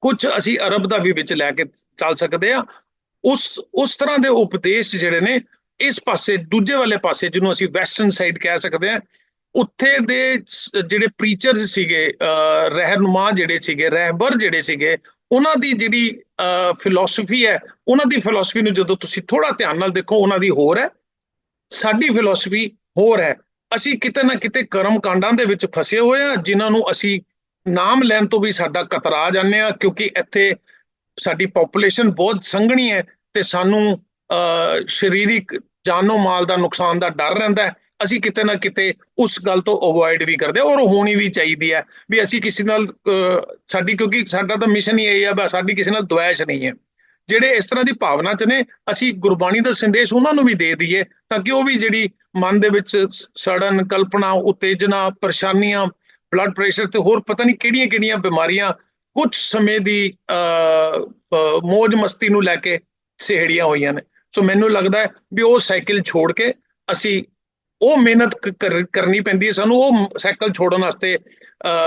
ਕੁਝ ਅਸੀਂ ਅਰਬ ਦਾ ਵੀ ਵਿੱਚ ਲੈ ਕੇ ਚੱਲ ਸਕਦੇ ਆ, ਉਸ ਤਰ੍ਹਾਂ ਦੇ ਉਪਦੇਸ਼ ਜਿਹੜੇ ਨੇ ਇਸ ਪਾਸੇ, ਦੂਜੇ ਵਾਲੇ ਪਾਸੇ ਜਿਹਨੂੰ ਅਸੀਂ ਵੈਸਟਰਨ ਸਾਈਡ ਕਹਿ ਸਕਦੇ ਆ, ਉੱਥੇ ਦੇ ਜਿਹੜੇ ਪ੍ਰੀਚਰ ਸੀਗੇ, ਰਹਿਨੁਮਾ ਜਿਹੜੇ ਸੀਗੇ, ਰਹਿਬਰ ਜਿਹੜੇ ਸੀਗੇ, ਉਹਨਾਂ ਦੀ ਜਿਹੜੀ ਫਿਲਾਸਫੀ ਹੈ, ਉਹਨਾਂ ਦੀ ਫਿਲਾਸਫੀ ਨੂੰ ਜਦੋਂ ਤੁਸੀਂ ਥੋੜਾ ਧਿਆਨ ਨਾਲ ਦੇਖੋ, ਉਹਨਾਂ ਦੀ ਹੋਰ ਹੈ, ਸਾਡੀ ਫਿਲਾਸਫੀ ਹੋਰ ਹੈ। ਅਸੀਂ ਕਿਤੇ ਨਾ ਕਿਤੇ ਕਰਮ ਕਾਂਡਾਂ ਦੇ ਵਿੱਚ ਫਸੇ ਹੋਏ ਆ, ਜਿਨ੍ਹਾਂ ਨੂੰ ਅਸੀਂ ਨਾਮ ਲੈਣ ਤੋਂ ਵੀ ਸਾਡਾ ਕਤਰਾ ਜਾਂਦੇ ਆ, ਕਿਉਂਕਿ ਇੱਥੇ ਸਾਡੀ ਪੋਪੂਲੇਸ਼ਨ ਬਹੁਤ ਸੰਘਣੀ ਹੈ ਤੇ ਸਾਨੂੰ ਸਰੀਰਿਕ ਜਾਨੋ ਮਾਲ ਦਾ ਨੁਕਸਾਨ ਦਾ ਡਰ ਰਹਿੰਦਾ ਹੈ। ਅਸੀਂ ਕਿਤੇ ਨਾ ਕਿਤੇ ਉਸ ਗੱਲ ਤੋਂ ਅਵੋਇਡ ਵੀ ਕਰਦੇ, ਔਰ ਹੋਣੀ ਵੀ ਚਾਹੀਦੀ ਹੈ ਵੀ ਅਸੀਂ ਕਿਸੇ ਨਾਲ ਸਾਡੀ, ਕਿਉਂਕਿ ਸਾਡਾ ਤਾਂ ਮਿਸ਼ਨ ਹੀ ਇਹ ਹੈ, ਸਾਡੀ ਕਿਸੇ ਨਾਲ ਦੁਆਇਸ਼ ਨਹੀਂ ਹੈ। ਜਿਹੜੇ ਇਸ ਤਰ੍ਹਾਂ ਦੀ ਭਾਵਨਾ 'ਚ ਨੇ, ਅਸੀਂ ਗੁਰਬਾਣੀ ਦਾ ਸੰਦੇਸ਼ ਉਹਨਾਂ ਨੂੰ ਵੀ ਦੇ ਦਈਏ, ਤਾਂ ਕਿ ਉਹ ਵੀ ਜਿਹੜੀ ਮਨ ਦੇ ਵਿੱਚ ਸੜਨ, ਕਲਪਨਾ, ਉਤੇਜਨਾ, ਪਰੇਸ਼ਾਨੀਆਂ, ਬਲੱਡ ਪ੍ਰੈਸ਼ਰ ਤੇ ਹੋਰ ਪਤਾ ਨਹੀਂ ਕਿਹੜੀਆਂ ਬਿਮਾਰੀਆਂ ਕੁਝ ਸਮੇਂ ਦੀ ਮੌਜ ਮਸਤੀ ਨੂੰ ਲੈ ਕੇ ਸਿਹੜੀਆਂ ਹੋਈਆਂ ਨੇ। ਸੋ ਮੈਨੂੰ ਲੱਗਦਾ ਹੈ ਵੀ ਉਹ ਸਾਈਕਲ ਛੋੜ ਕੇ ਅਸੀਂ ਉਹ ਮਿਹਨਤ ਕਰਨੀ ਪੈਂਦੀ ਹੈ, ਸਾਨੂੰ ਉਹ ਸਾਈਕਲ ਛੋੜਨ ਵਾਸਤੇ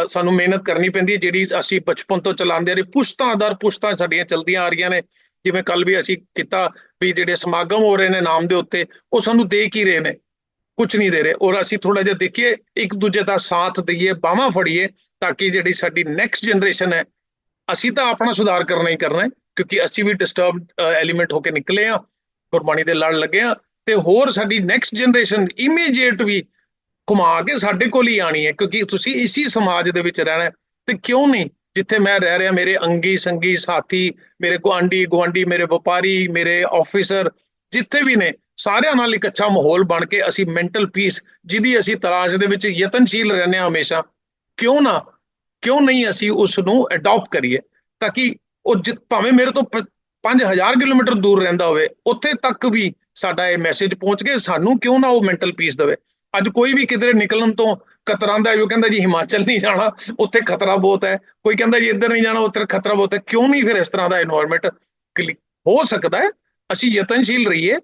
ਸਾਨੂੰ ਮਿਹਨਤ ਕਰਨੀ ਪੈਂਦੀ ਹੈ, ਜਿਹੜੀ ਅਸੀਂ ਬਚਪਨ ਤੋਂ ਚਲਾਉਂਦੇ ਰਹੇ, ਪੁਸ਼ਤਾਂ ਦਰ ਪੁਸ਼ਤਾਂ ਸਾਡੀਆਂ ਚਲਦੀਆਂ ਆ ਰਹੀਆਂ ਨੇ। ਜਿਵੇਂ ਕੱਲ ਵੀ ਅਸੀਂ ਕੀਤਾ ਵੀ ਜਿਹੜੇ ਸਮਾਗਮ ਹੋ ਰਹੇ ਨੇ ਨਾਮ ਦੇ ਉੱਤੇ, ਉਹ ਸਾਨੂੰ ਦੇ ਕੀ ਰਹੇ ਨੇ, ਕੁਝ ਨਹੀਂ ਦੇ ਰਹੇ। ਔਰ ਅਸੀਂ ਥੋੜਾ ਜਿਹਾ ਦੇਖੀਏ, ਇੱਕ ਦੂਜੇ ਦਾ ਸਾਥ ਦਈਏ, ਬਾਹਾਂ ਫੜੀਏ, ਤਾਂ ਕਿ ਜਿਹੜੀ ਸਾਡੀ ਨੈਕਸਟ ਜਨਰੇਸ਼ਨ ਹੈ, ਅਸੀਂ ਤਾਂ ਆਪਣਾ ਸੁਧਾਰ ਕਰਨਾ ਹੀ ਕਰਨਾ ਹੈ, ਕਿਉਂਕਿ ਅਸੀਂ ਵੀ ਡਿਸਟਰਬਡ ਐਲੀਮੈਂਟ ਹੋ ਕੇ ਨਿਕਲੇ ਆ, ਗੁਰਬਾਣੀ ਦੇ ਲੜ ਲੱਗੇ ਆ, ਤੇ ਹੋਰ ਸਾਡੀ ਨੈਕਸਟ ਜਨਰੇਸ਼ਨ ਇਮੀਡੀਏਟ ਵੀ ਘੁਮਾ ਕੇ ਸਾਡੇ ਕੋਲ ਹੀ ਆਣੀ ਹੈ, ਕਿਉਂਕਿ ਤੁਸੀਂ ਇਸੀ ਸਮਾਜ ਦੇ ਵਿੱਚ ਰਹਿਣਾ। ਤੇ ਕਿਉਂ ਨਹੀਂ, ਜਿੱਥੇ ਮੈਂ ਰਹਿ ਰਿਹਾ, ਮੇਰੇ ਅੰਗੀ ਸੰਗੀ ਸਾਥੀ, ਮੇਰੇ ਗੁਆਂਢੀ, ਮੇਰੇ ਵਪਾਰੀ, ਮੇਰੇ ਆਫੀਸਰ ਜਿੱਥੇ ਵੀ ਨੇ, ਸਾਰਿਆਂ ਨਾਲ ਇੱਕ ਅੱਛਾ ਮਾਹੌਲ ਬਣ ਕੇ ਅਸੀਂ ਮੈਂਟਲ ਪੀਸ, ਜਿਹਦੀ ਅਸੀਂ ਤਲਾਸ਼ ਦੇ ਵਿੱਚ ਯਤਨਸ਼ੀਲ ਰਹਿੰਦੇ ਹਾਂ ਹਮੇਸ਼ਾ, ਕਿਉਂ ਨਹੀਂ ਅਸੀਂ ਉਸ ਨੂੰ ਅਡਾਪਟ ਕਰੀਏ, ਤਾਂ ਕਿ ਉਹ ਭਾਵੇਂ ਮੇਰੇ ਤੋਂ 5000 ਕਿਲੋਮੀਟਰ ਦੂਰ ਰਹਿੰਦਾ ਹੋਵੇ, ਉੱਥੇ ਤੱਕ ਵੀ ਸਾਡਾ ਇਹ ਮੈਸੇਜ ਪਹੁੰਚ ਕੇ ਸਾਨੂੰ ਕਿਉਂ ਨਾ ਉਹ ਮੈਂਟਲ ਪੀਸ ਦੇਵੇ। ਅੱਜ ਕੋਈ ਵੀ ਕਿਧਰੇ ਨਿਕਲਣ ਤੋਂ ਕਤਰਾਂਦਾ, ਉਹ ਕਹਿੰਦਾ ਜੀ ਹਿਮਾਚਲ ਨਹੀਂ ਜਾਣਾ, ਉੱਥੇ ਖਤਰਾ ਬਹੁਤ ਹੈ, ਕੋਈ ਕਹਿੰਦਾ ਜੀ ਇੱਧਰ ਨਹੀਂ ਜਾਣਾ, ਉੱਧਰ ਖਤਰਾ ਬਹੁਤ ਹੈ। ਕਿਉਂ ਨਹੀਂ ਫਿਰ ਇਸ ਤਰ੍ਹਾਂ ਦਾ এনवायरमेंट ਹੋ ਸਕਦਾ ਹੈ। ਅਸੀਂ ਯਤਨਸ਼ੀਲ ਰਹੀਏ,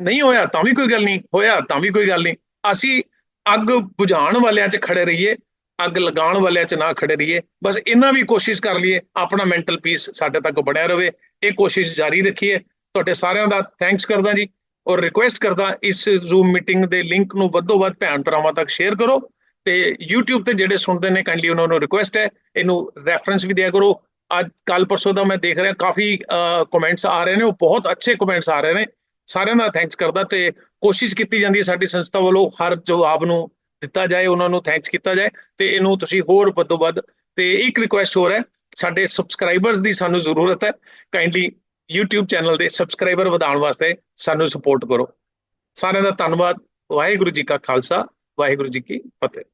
ਨਹੀਂ ਹੋਇਆ ਤਾਂ ਵੀ ਕੋਈ ਗੱਲ ਨਹੀਂ, ਹੋਇਆ ਤਾਂ ਵੀ ਕੋਈ ਗੱਲ ਨਹੀਂ, ਅਸੀਂ ਅੱਗ ਬੁਝਾਉਣ ਵਾਲਿਆਂ 'ਚ ਖੜੇ ਰਹੀਏ, ਅੱਗ ਲਗਾਉਣ ਵਾਲਿਆਂ 'ਚ ਨਾ ਖੜੇ ਰਹੀਏ। ਬਸ ਇੰਨਾ ਵੀ ਕੋਸ਼ਿਸ਼ ਕਰ ਲਈਏ, ਆਪਣਾ ਮੈਂਟਲ ਪੀਸ ਸਾਡੇ ਤੱਕ ਬਣਿਆ ਰਹੇ, ਇਹ ਕੋਸ਼ਿਸ਼ ਜਾਰੀ ਰੱਖੀਏ। ਤੁਹਾਡੇ ਸਾਰਿਆਂ ਦਾ ਥੈਂਕਸ ਕਰਦਾ ਜੀ, ਔਰ ਰਿਕੁਐਸਟ ਕਰਦਾ ਇਸ ਜ਼ੂਮ ਮੀਟਿੰਗ ਦੇ ਲਿੰਕ ਨੂੰ ਵੱਧੋ ਵੱਧ ਭੈਣ ਭਰਾਵਾਂ ਤੱਕ ਸ਼ੇਅਰ ਕਰੋ, ਤੇ YouTube ਤੇ ਜਿਹੜੇ ਸੁਣਦੇ ਨੇ ਕਾਈਂਡਲੀ ਉਹਨਾਂ ਨੂੰ ਰਿਕੁਐਸਟ ਹੈ ਇਹਨੂੰ ਰੈਫਰੈਂਸ ਵੀ ਦਿਆ ਕਰੋ। ਅੱਜ ਕੱਲ ਪਰਸੋਂ ਦਾ ਮੈਂ ਦੇਖ ਰਿਹਾ ਕਾਫੀ ਕਮੈਂਟਸ ਆ ਰਹੇ ਨੇ, ਉਹ ਬਹੁਤ ਅੱਛੇ ਕਮੈਂਟਸ ਆ ਰਹੇ ਨੇ, ਸਾਰਿਆਂ ਦਾ ਥੈਂਕਸ ਕਰਦਾ। ਤੇ ਕੋਸ਼ਿਸ਼ ਕੀਤੀ ਜਾਂਦੀ ਹੈ ਸਾਡੀ ਸੰਸਥਾ ਵੱਲੋਂ ਹਰ ਜਵਾਬ ਨੂੰ ਦਿੱਤਾ ਜਾਏ, ਉਹਨਾਂ ਨੂੰ ਥੈਂਕਸ ਕੀਤਾ ਜਾਏ, ਤੇ ਇਹਨੂੰ ਤੁਸੀਂ ਹੋਰ ਵੱਧੋ ਵੱਧ। ਤੇ ਇੱਕ ਰਿਕੁਐਸਟ ਹੋਰ ਹੈ, ਸਾਡੇ ਸਬਸਕ੍ਰਾਈਬਰਸ ਦੀ ਸਾਨੂੰ ਜ਼ਰੂਰਤ ਹੈ, ਕਾਈਂਡਲੀ YouTube ਚੈਨਲ ਦੇ ਸਬਸਕ੍ਰਾਈਬਰ ਵਧਾਉਣ ਵਾਸਤੇ ਸਾਨੂੰ ਸਪੋਰਟ ਕਰੋ। ਸਾਰਿਆਂ ਦਾ ਧੰਨਵਾਦ। ਵਾਹਿਗੁਰੂ ਜੀ ਕਾ ਖਾਲਸਾ, ਵਾਹਿਗੁਰੂ ਜੀ ਕੀ ਫਤਿਹ।